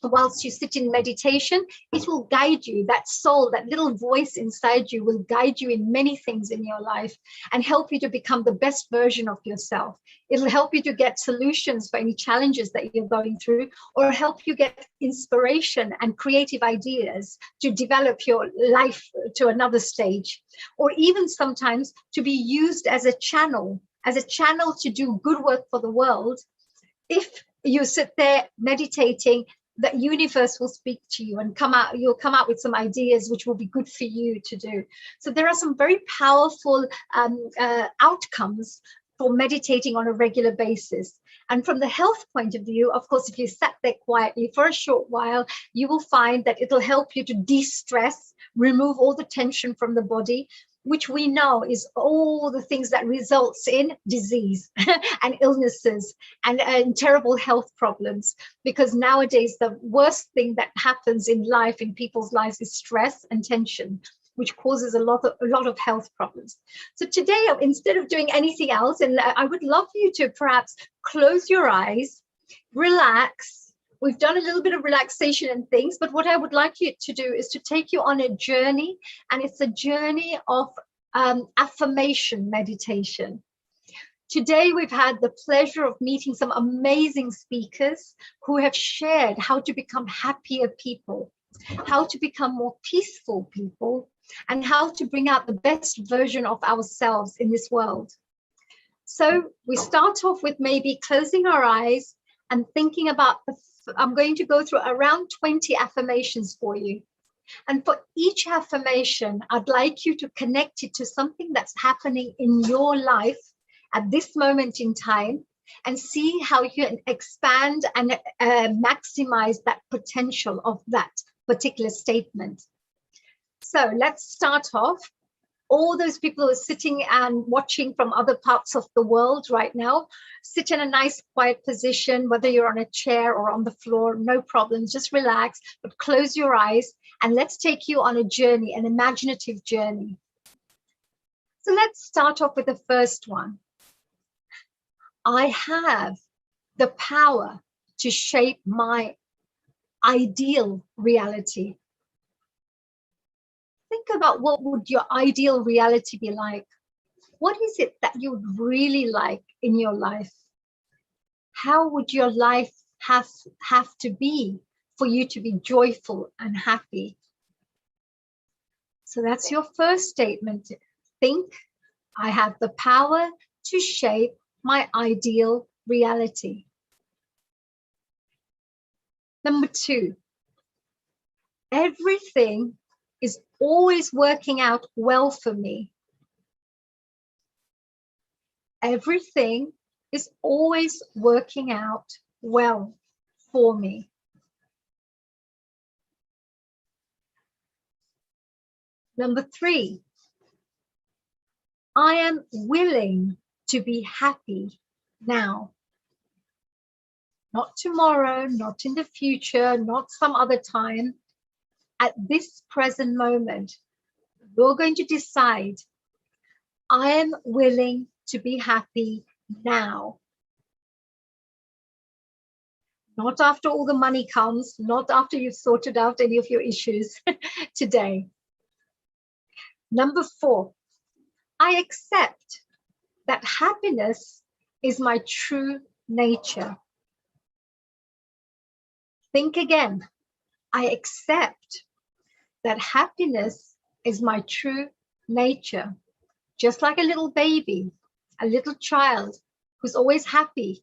whilst you sit in meditation, it will guide you. That soul, that little voice inside you will guide you in many things in your life and help you to become the best version of yourself. It'll help you to get solutions for any challenges that you're going through, or help you get inspiration and creative ideas to develop your life to another stage, or even sometimes to be used as a channel to do good work for the world. If you sit there meditating, the universe will speak to you and you'll come out with some ideas which will be good for you to do. So there are some very powerful outcomes for meditating on a regular basis. And from the health point of view, of course, if you sat there quietly for a short while, you will find that it'll help you to de-stress, remove all the tension from the body, which we know is all the things that results in disease and illnesses and terrible health problems. Because nowadays, the worst thing that happens in life, in people's lives, is stress and tension, which causes a lot of health problems. So today, instead of doing anything else, and I would love you to perhaps close your eyes, relax. We've done a little bit of relaxation and things, but what I would like you to do is to take you on a journey, and it's a journey of affirmation meditation. Today, we've had the pleasure of meeting some amazing speakers who have shared how to become happier people, how to become more peaceful people, and how to bring out the best version of ourselves in this world. So we start off with maybe closing our eyes and thinking about I'm going to go through around 20 affirmations for you. And for each affirmation, I'd like you to connect it to something that's happening in your life at this moment in time and see how you can expand and maximize that potential of that particular statement. So let's start off. All those people who are sitting and watching from other parts of the world right now, sit in a nice quiet position, whether you're on a chair or on the floor, no problem, just relax, but close your eyes and let's take you on a journey, an imaginative journey. So let's start off with the first one. I have the power to shape my ideal reality. Think about what would your ideal reality be like? What is it that you would really like in your life? How would your life have to be for you to be joyful and happy? So that's your first statement. Think, I have the power to shape my ideal reality. Number 2, everything is always working out well for me. Everything is always working out well for me. Number 3, I am willing to be happy now. Not tomorrow, not in the future, not some other time. At this present moment, you're going to decide, I am willing to be happy now. Not after all the money comes, not after you've sorted out any of your issues today. Number 4, I accept that happiness is my true nature. Think again. I accept that happiness is my true nature. Just like a little baby, a little child who's always happy.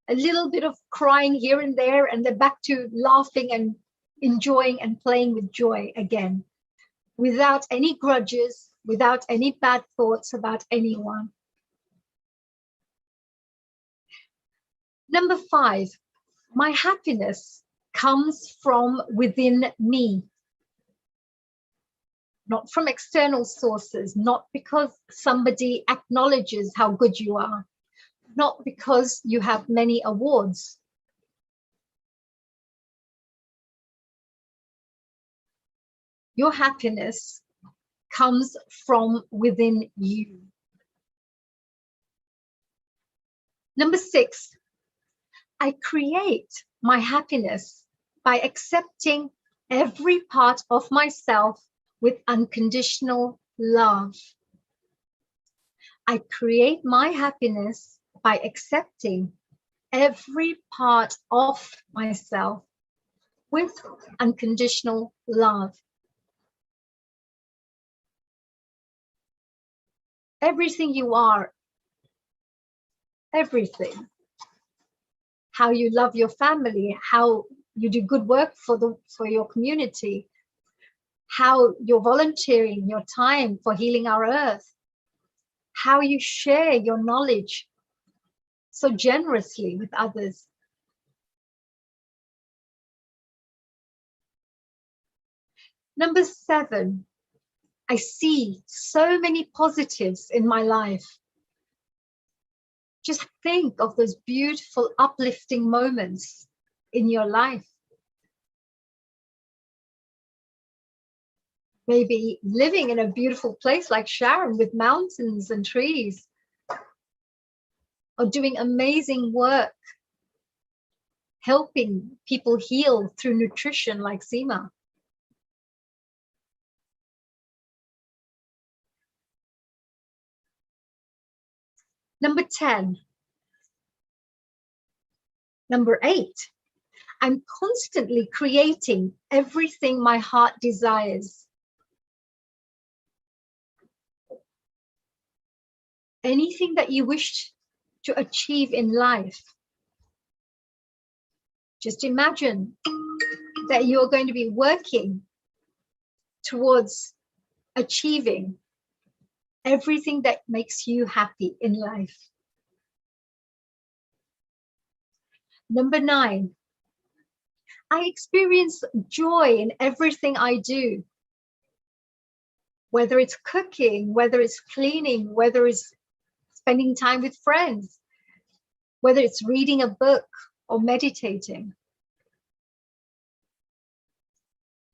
A little bit of crying here and there, and they're back to laughing and enjoying and playing with joy again, without any grudges, without any bad thoughts about anyone. Number 5, my happiness comes from within me, not from external sources, not because somebody acknowledges how good you are, not because you have many awards. Your happiness comes from within you. Number 6, I create my happiness by accepting every part of myself with unconditional love. I create my happiness by accepting every part of myself with unconditional love. Everything you are, everything. How you love your family, how you do good work for your community, how you're volunteering your time for healing our earth, how you share your knowledge so generously with others. Number 7, I see so many positives in my life. Just think of those beautiful, uplifting moments in your life. Maybe living in a beautiful place like Sharon with mountains and trees, or doing amazing work, helping people heal through nutrition like Seema. Number 10. Number 8, I'm constantly creating everything my heart desires. Anything that you wish to achieve in life, just imagine that you're going to be working towards achieving everything that makes you happy in life. Number 9, I experience joy in everything I do. Whether it's cooking, whether it's cleaning, whether it's spending time with friends, whether it's reading a book or meditating.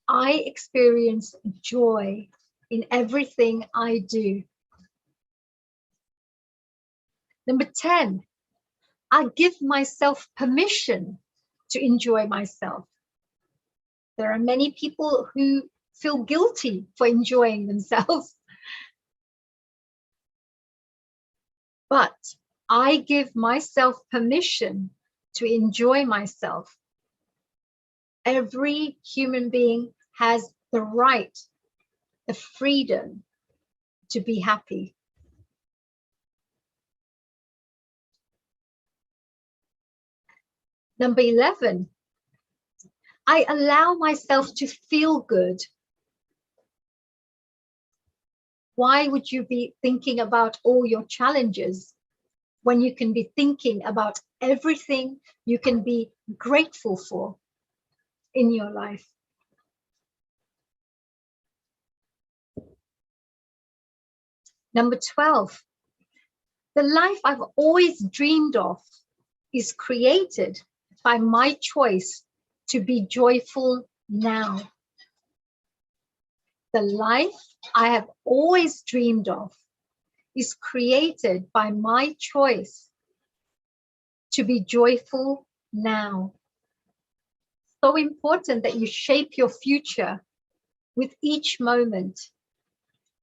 I experience joy in everything I do. Number 10, I give myself permission to enjoy myself. There are many people who feel guilty for enjoying themselves. But I give myself permission to enjoy myself. Every human being has the right, the freedom to be happy. Number 11, I allow myself to feel good. Why would you be thinking about all your challenges when you can be thinking about everything you can be grateful for in your life? Number 12, the life I've always dreamed of is created by my choice to be joyful now. The life I have always dreamed of is created by my choice to be joyful now. So important that you shape your future with each moment.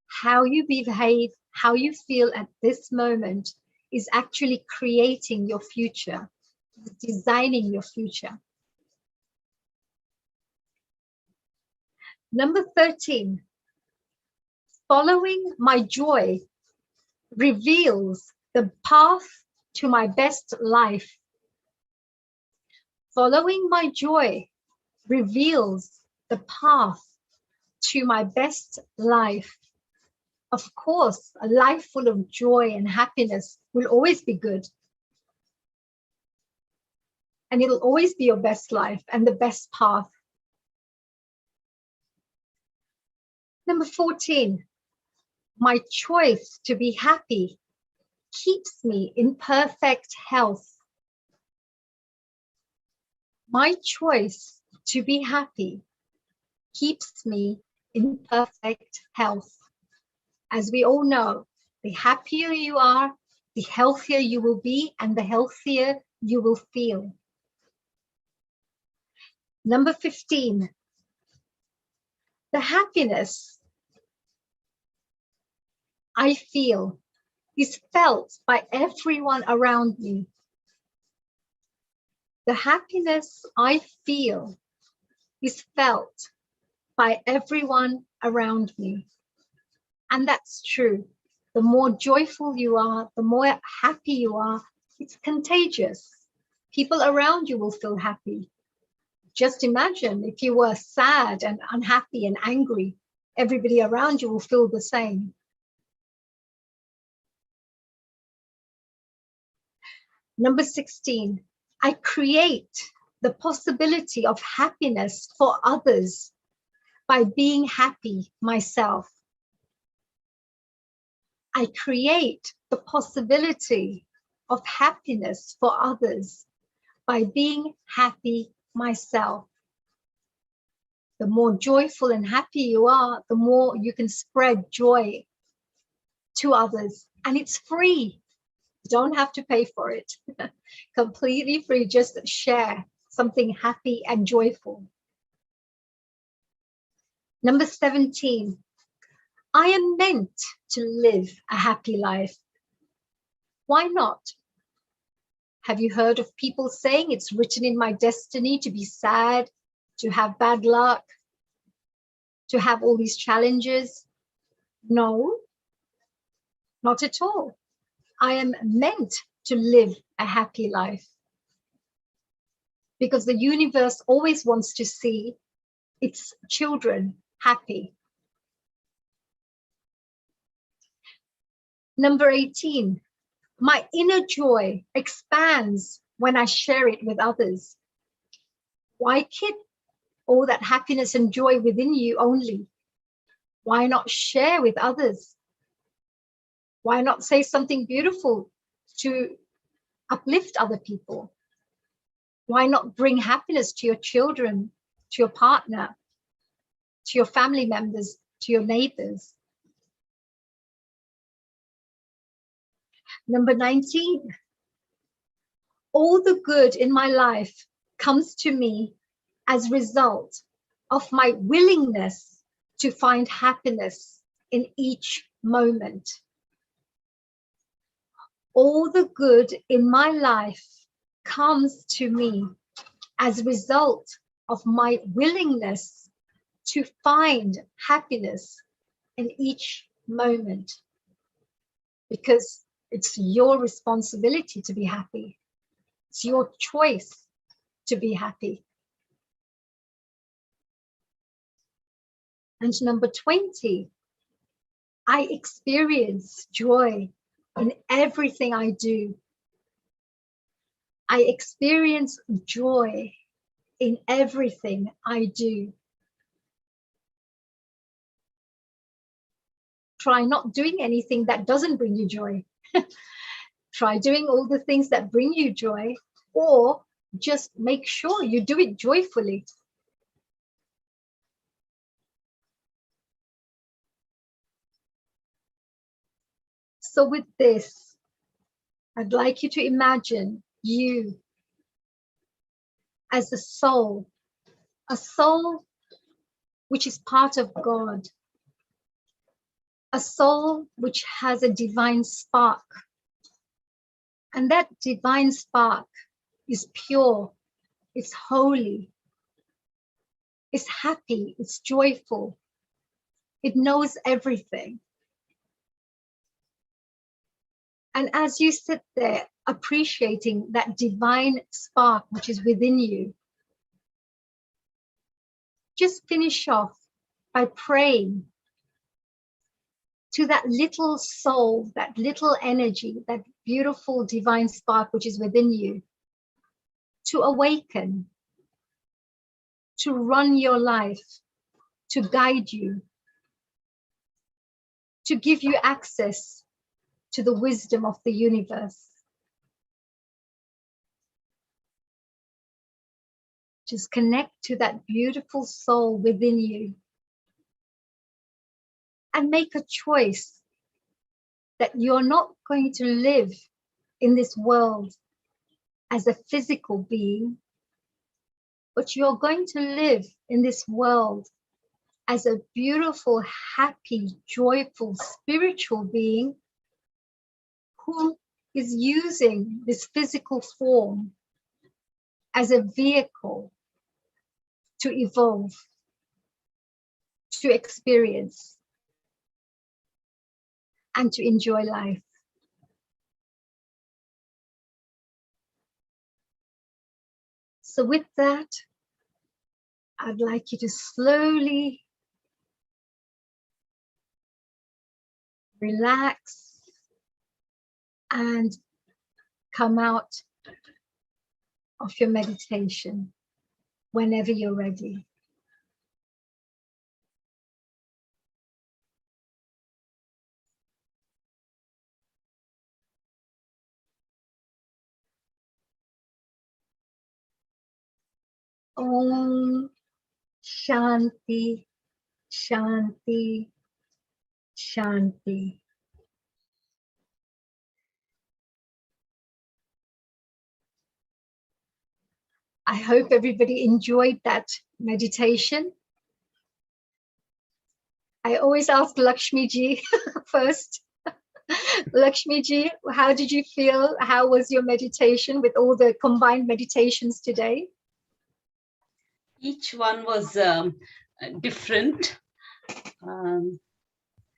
How you behave, how you feel at this moment is actually creating your future, designing your future. Number 13, following my joy reveals the path to my best life. Following my joy reveals the path to my best life. Of course, a life full of joy and happiness will always be good. And it'll always be your best life and the best path. Number 14, my choice to be happy keeps me in perfect health. My choice to be happy keeps me in perfect health. As we all know, the happier you are, the healthier you will be, and the healthier you will feel. Number 15, the happiness I feel is felt by everyone around me. The happiness I feel is felt by everyone around me. And that's true. The more joyful you are, the more happy you are, it's contagious. People around you will feel happy. Just imagine if you were sad and unhappy and angry, everybody around you will feel the same. Number 16, I create the possibility of happiness for others by being happy myself. I create the possibility of happiness for others by being happy myself. The more joyful and happy you are, the more you can spread joy to others. And it's free. You don't have to pay for it. Completely free. Just share something happy and joyful. Number 17, I am meant to live a happy life. Why not? Have you heard of people saying it's written in my destiny to be sad, to have bad luck, to have all these challenges? No, not at all. I am meant to live a happy life because the universe always wants to see its children happy. Number 18, my inner joy expands when I share it with others. Why keep all that happiness and joy within you only? Why not share with others? Why not say something beautiful to uplift other people? Why not bring happiness to your children, to your partner, to your family members, to your neighbors? Number 19, all the good in my life comes to me as a result of my willingness to find happiness in each moment. All the good in my life comes to me as a result of my willingness to find happiness in each moment. Because it's your responsibility to be happy. It's your choice to be happy. And number 20, I experience joy in everything I do. I experience joy in everything I do. Try not doing anything that doesn't bring you joy. Try doing all the things that bring you joy, or just make sure you do it joyfully. So with this, I'd like you to imagine you as a soul which is part of God, a soul which has a divine spark. And that divine spark is pure, it's holy, it's happy, it's joyful, it knows everything. And as you sit there appreciating that divine spark which is within you, just finish off by praying to that little soul, that little energy, that beautiful divine spark which is within you, to awaken, to run your life, to guide you, to give you access to the wisdom of the universe. Just connect to that beautiful soul within you and make a choice that you're not going to live in this world as a physical being, but you're going to live in this world as a beautiful, happy, joyful, spiritual being who is using this physical form as a vehicle to evolve, to experience, and to enjoy life. So with that, I'd like you to slowly relax and come out of your meditation whenever you're ready. Om Shanti, Shanti, Shanti. I hope everybody enjoyed that meditation. I always ask Lakshmi ji first. Lakshmi ji, how did you feel? How was your meditation with all the combined meditations today? Each one was different.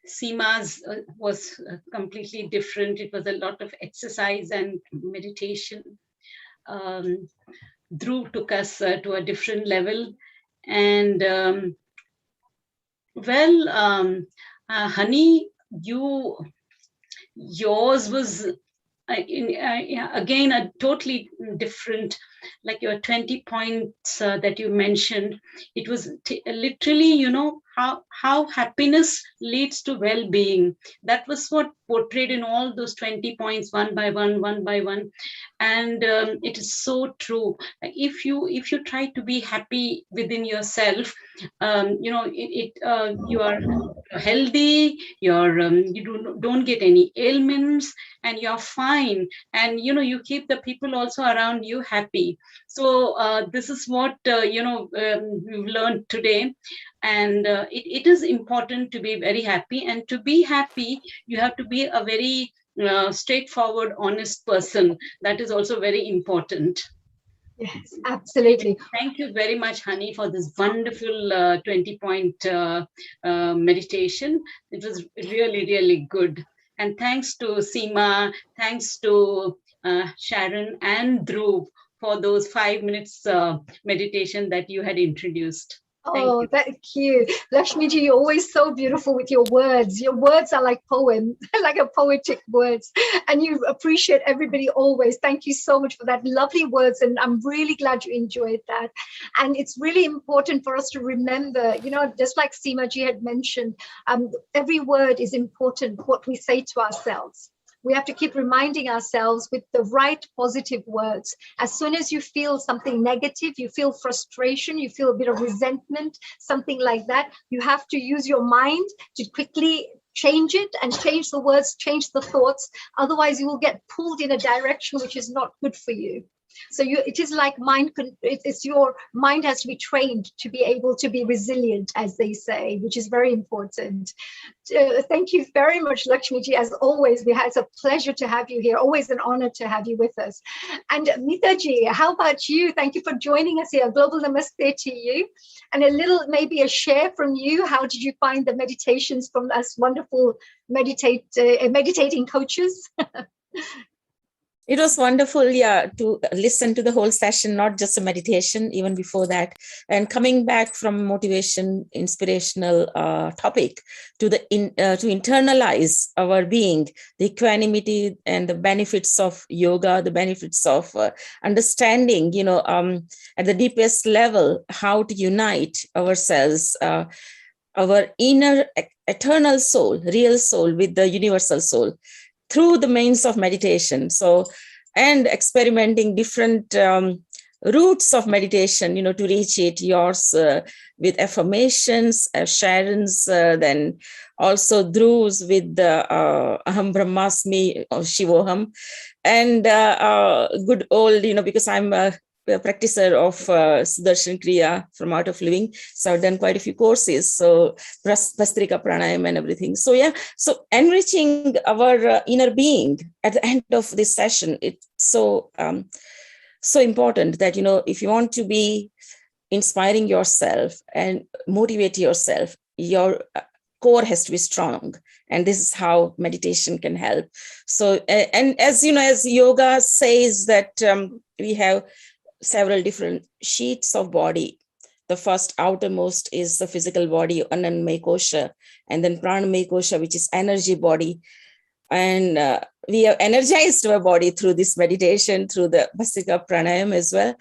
Seema's was completely different. It was a lot of exercise and meditation. Dhruv took us to a different level. And Honey, yours was again a totally different, like your 20 points that you mentioned. It was literally, you know, how happiness leads to well-being. That was what portrayed in all those 20 points, one by one. And it is so true. If you try to be happy within yourself, you know, you are healthy, you don't get any ailments, and you're fine, and you know, you keep the people also around you happy. So this is what we've learned today. And it is important to be very happy, and to be happy you have to be a very straightforward, honest person. That is also very important. Yes, absolutely. Thank you very much, Honey, for this wonderful 20-point meditation. It was really, really good. And thanks to Seema, thanks to Sharon and Dhruv for those 5 minutes meditation that you had introduced. Oh, thank you. Lakshmiji, you're always so beautiful with your words. Your words are like poem, like a poetic words. And you appreciate everybody always. Thank you so much for that lovely words. And I'm really glad you enjoyed that. And it's really important for us to remember, you know, just like Seema ji had mentioned, every word is important, what we say to ourselves. We have to keep reminding ourselves with the right positive words. As soon as you feel something negative, you feel frustration, you feel a bit of resentment, something like that, you have to use your mind to quickly change it and change the words, change the thoughts. Otherwise, you will get pulled in a direction which is not good for you. So it is like it's your mind has to be trained to be able to be resilient, as they say, which is very important. Thank you very much, Lakshmiji. As always, it's a pleasure to have you here. Always an honor to have you with us. And Mitaji, how about you? Thank you for joining us here. Global Namaste to you. And maybe a share from you. How did you find the meditations from us wonderful meditating coaches? It was wonderful, yeah, to listen to the whole session, not just a meditation, even before that. And coming back from motivation, inspirational topic to to internalize our being, the equanimity and the benefits of yoga, the benefits of understanding, you know, at the deepest level, how to unite ourselves, our inner eternal soul, real soul with the universal soul, through the means of meditation. So, and experimenting different routes of meditation, you know, to reach it, yours with affirmations, Sharon's, then also Dhruv's with the Aham Brahmasmi or Shivoham, and good old, you know, because I'm a practicer of Sudarshan Kriya from Art of Living. So I've done quite a few courses. So Vastrika Pranayam and everything. So yeah, so enriching our inner being at the end of this session, it's so important that, you know, if you want to be inspiring yourself and motivate yourself, your core has to be strong. And this is how meditation can help. So, and as you know, as yoga says that we have several different sheets of body. The first outermost is the physical body, Annamaya Kosha, and then Pranamaya Kosha, which is energy body. And we have energized our body through this meditation, through the Vastrika Pranayam as well.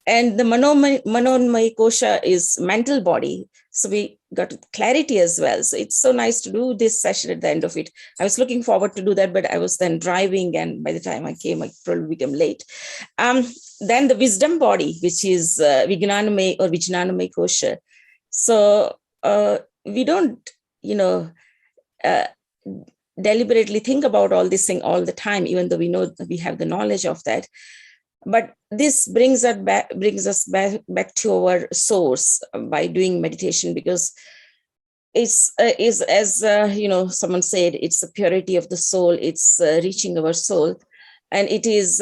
And the Manomaya Kosha is mental body. So we got clarity as well. So it's so nice to do this session at the end of it. I was looking forward to do that, but I was then driving, and by the time I came, I probably became late. Then the wisdom body, which is Vijnanamaya or Vijnanamaya Kosha. So we don't, you know, deliberately think about all this thing all the time, even though we know that we have the knowledge of that. But this brings us back to our source by doing meditation, because it's as you know, someone said, it's the purity of the soul. It's reaching our soul, and it is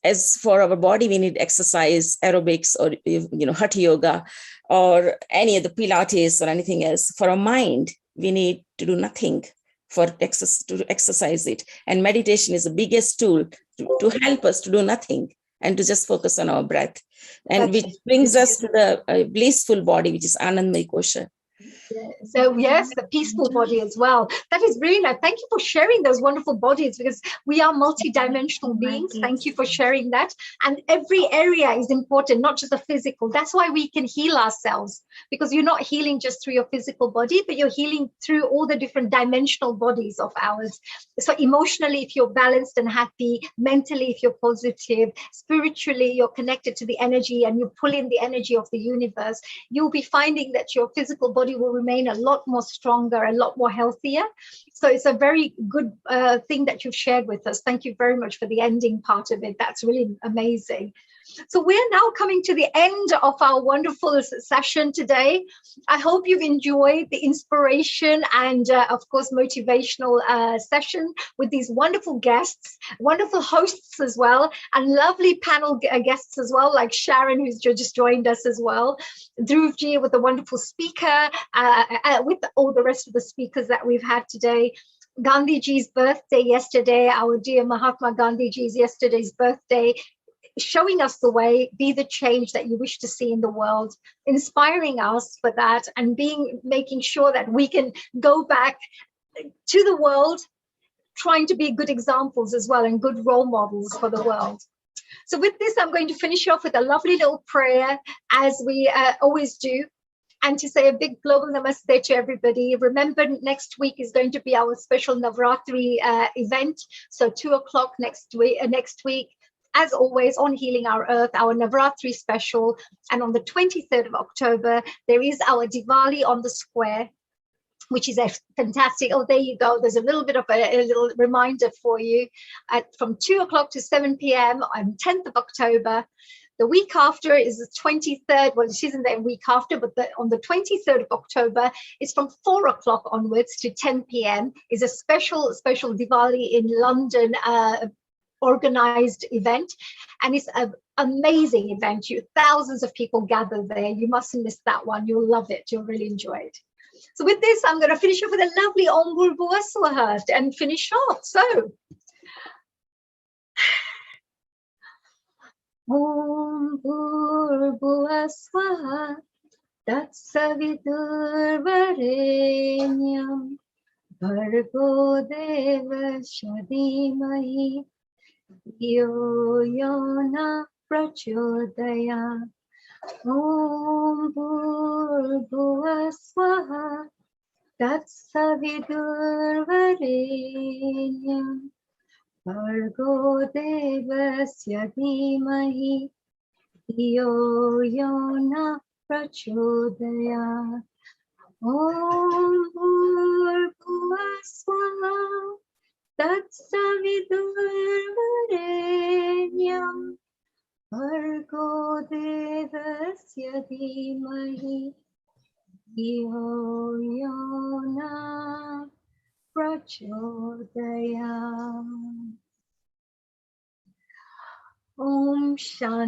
as for our body, we need exercise, aerobics, or you know, hatha yoga, or any of the Pilates or anything else. For our mind, we need to do nothing to exercise it. And meditation is the biggest tool to help us to do nothing and to just focus on our breath. And which brings us to the blissful body, which is Anandamaya Kosha. So yes, the peaceful body as well. That is really nice. Thank you for sharing those wonderful bodies, because we are multi-dimensional beings. Thank you for sharing that. And every area is important, not just the physical. That's why we can heal ourselves, because you're not healing just through your physical body, but you're healing through all the different dimensional bodies of ours. So emotionally, if you're balanced and happy, mentally, if you're positive, spiritually, you're connected to the energy and you pull in the energy of the universe, you'll be finding that your physical body will remain a lot more stronger, a lot more healthier. So it's a very good thing that you've shared with us. Thank you very much for the ending part of it. That's really amazing. So we're now coming to the end of our wonderful session today. I hope you've enjoyed the inspiration and, of course, motivational session with these wonderful guests, wonderful hosts as well, and lovely panel guests as well, like Sharon, who's just joined us as well, Dhruvji with a wonderful speaker, with all the rest of the speakers that we've had today. Gandhiji's birthday yesterday, our dear Mahatma Gandhiji's yesterday's birthday. showing us the way, be the change that you wish to see in the world, inspiring us for that, and making sure that we can go back to the world, trying to be good examples as well and good role models for the world. So with this, I'm going to finish off with a lovely little prayer, as we always do, and to say a big global namaste to everybody. Remember, next week is going to be our special Navratri event. So 2:00 next week, as always, on Healing Our Earth, our Navratri special. And on the 23rd of October, there is our Diwali on the Square, which is a fantastic. Oh, there you go. There's a little bit of a little reminder for you. From 2:00 to 7 p.m. on 10th of October. The week after is the 23rd. Well, it isn't the week after, but on the 23rd of October, it's from 4:00 onwards to 10 p.m. is a special Diwali in London organized event, and it's an amazing event. Thousands of people gather there. You mustn't miss that one. You'll love it. You'll really enjoy it. So with this, I'm going to finish off with a lovely Om Bhurrbhuva Swaha and finish off. So, Om Bhurrbhuva Swaha Tatsavidurvarenyam Bhargo Devasya Dhimahi Yo Yona Prachodaya. Om Bhurrbhuva Swaha Tatsavidurvarenyam Bhargo Devasya Dhimahi Yo Yona Prachodaya. Om Bhurrbhuva Swaha Tatsavidurvarenyam Bhargo Devasya Dhimahi Yo Yona Prachodaya. Om Shanti.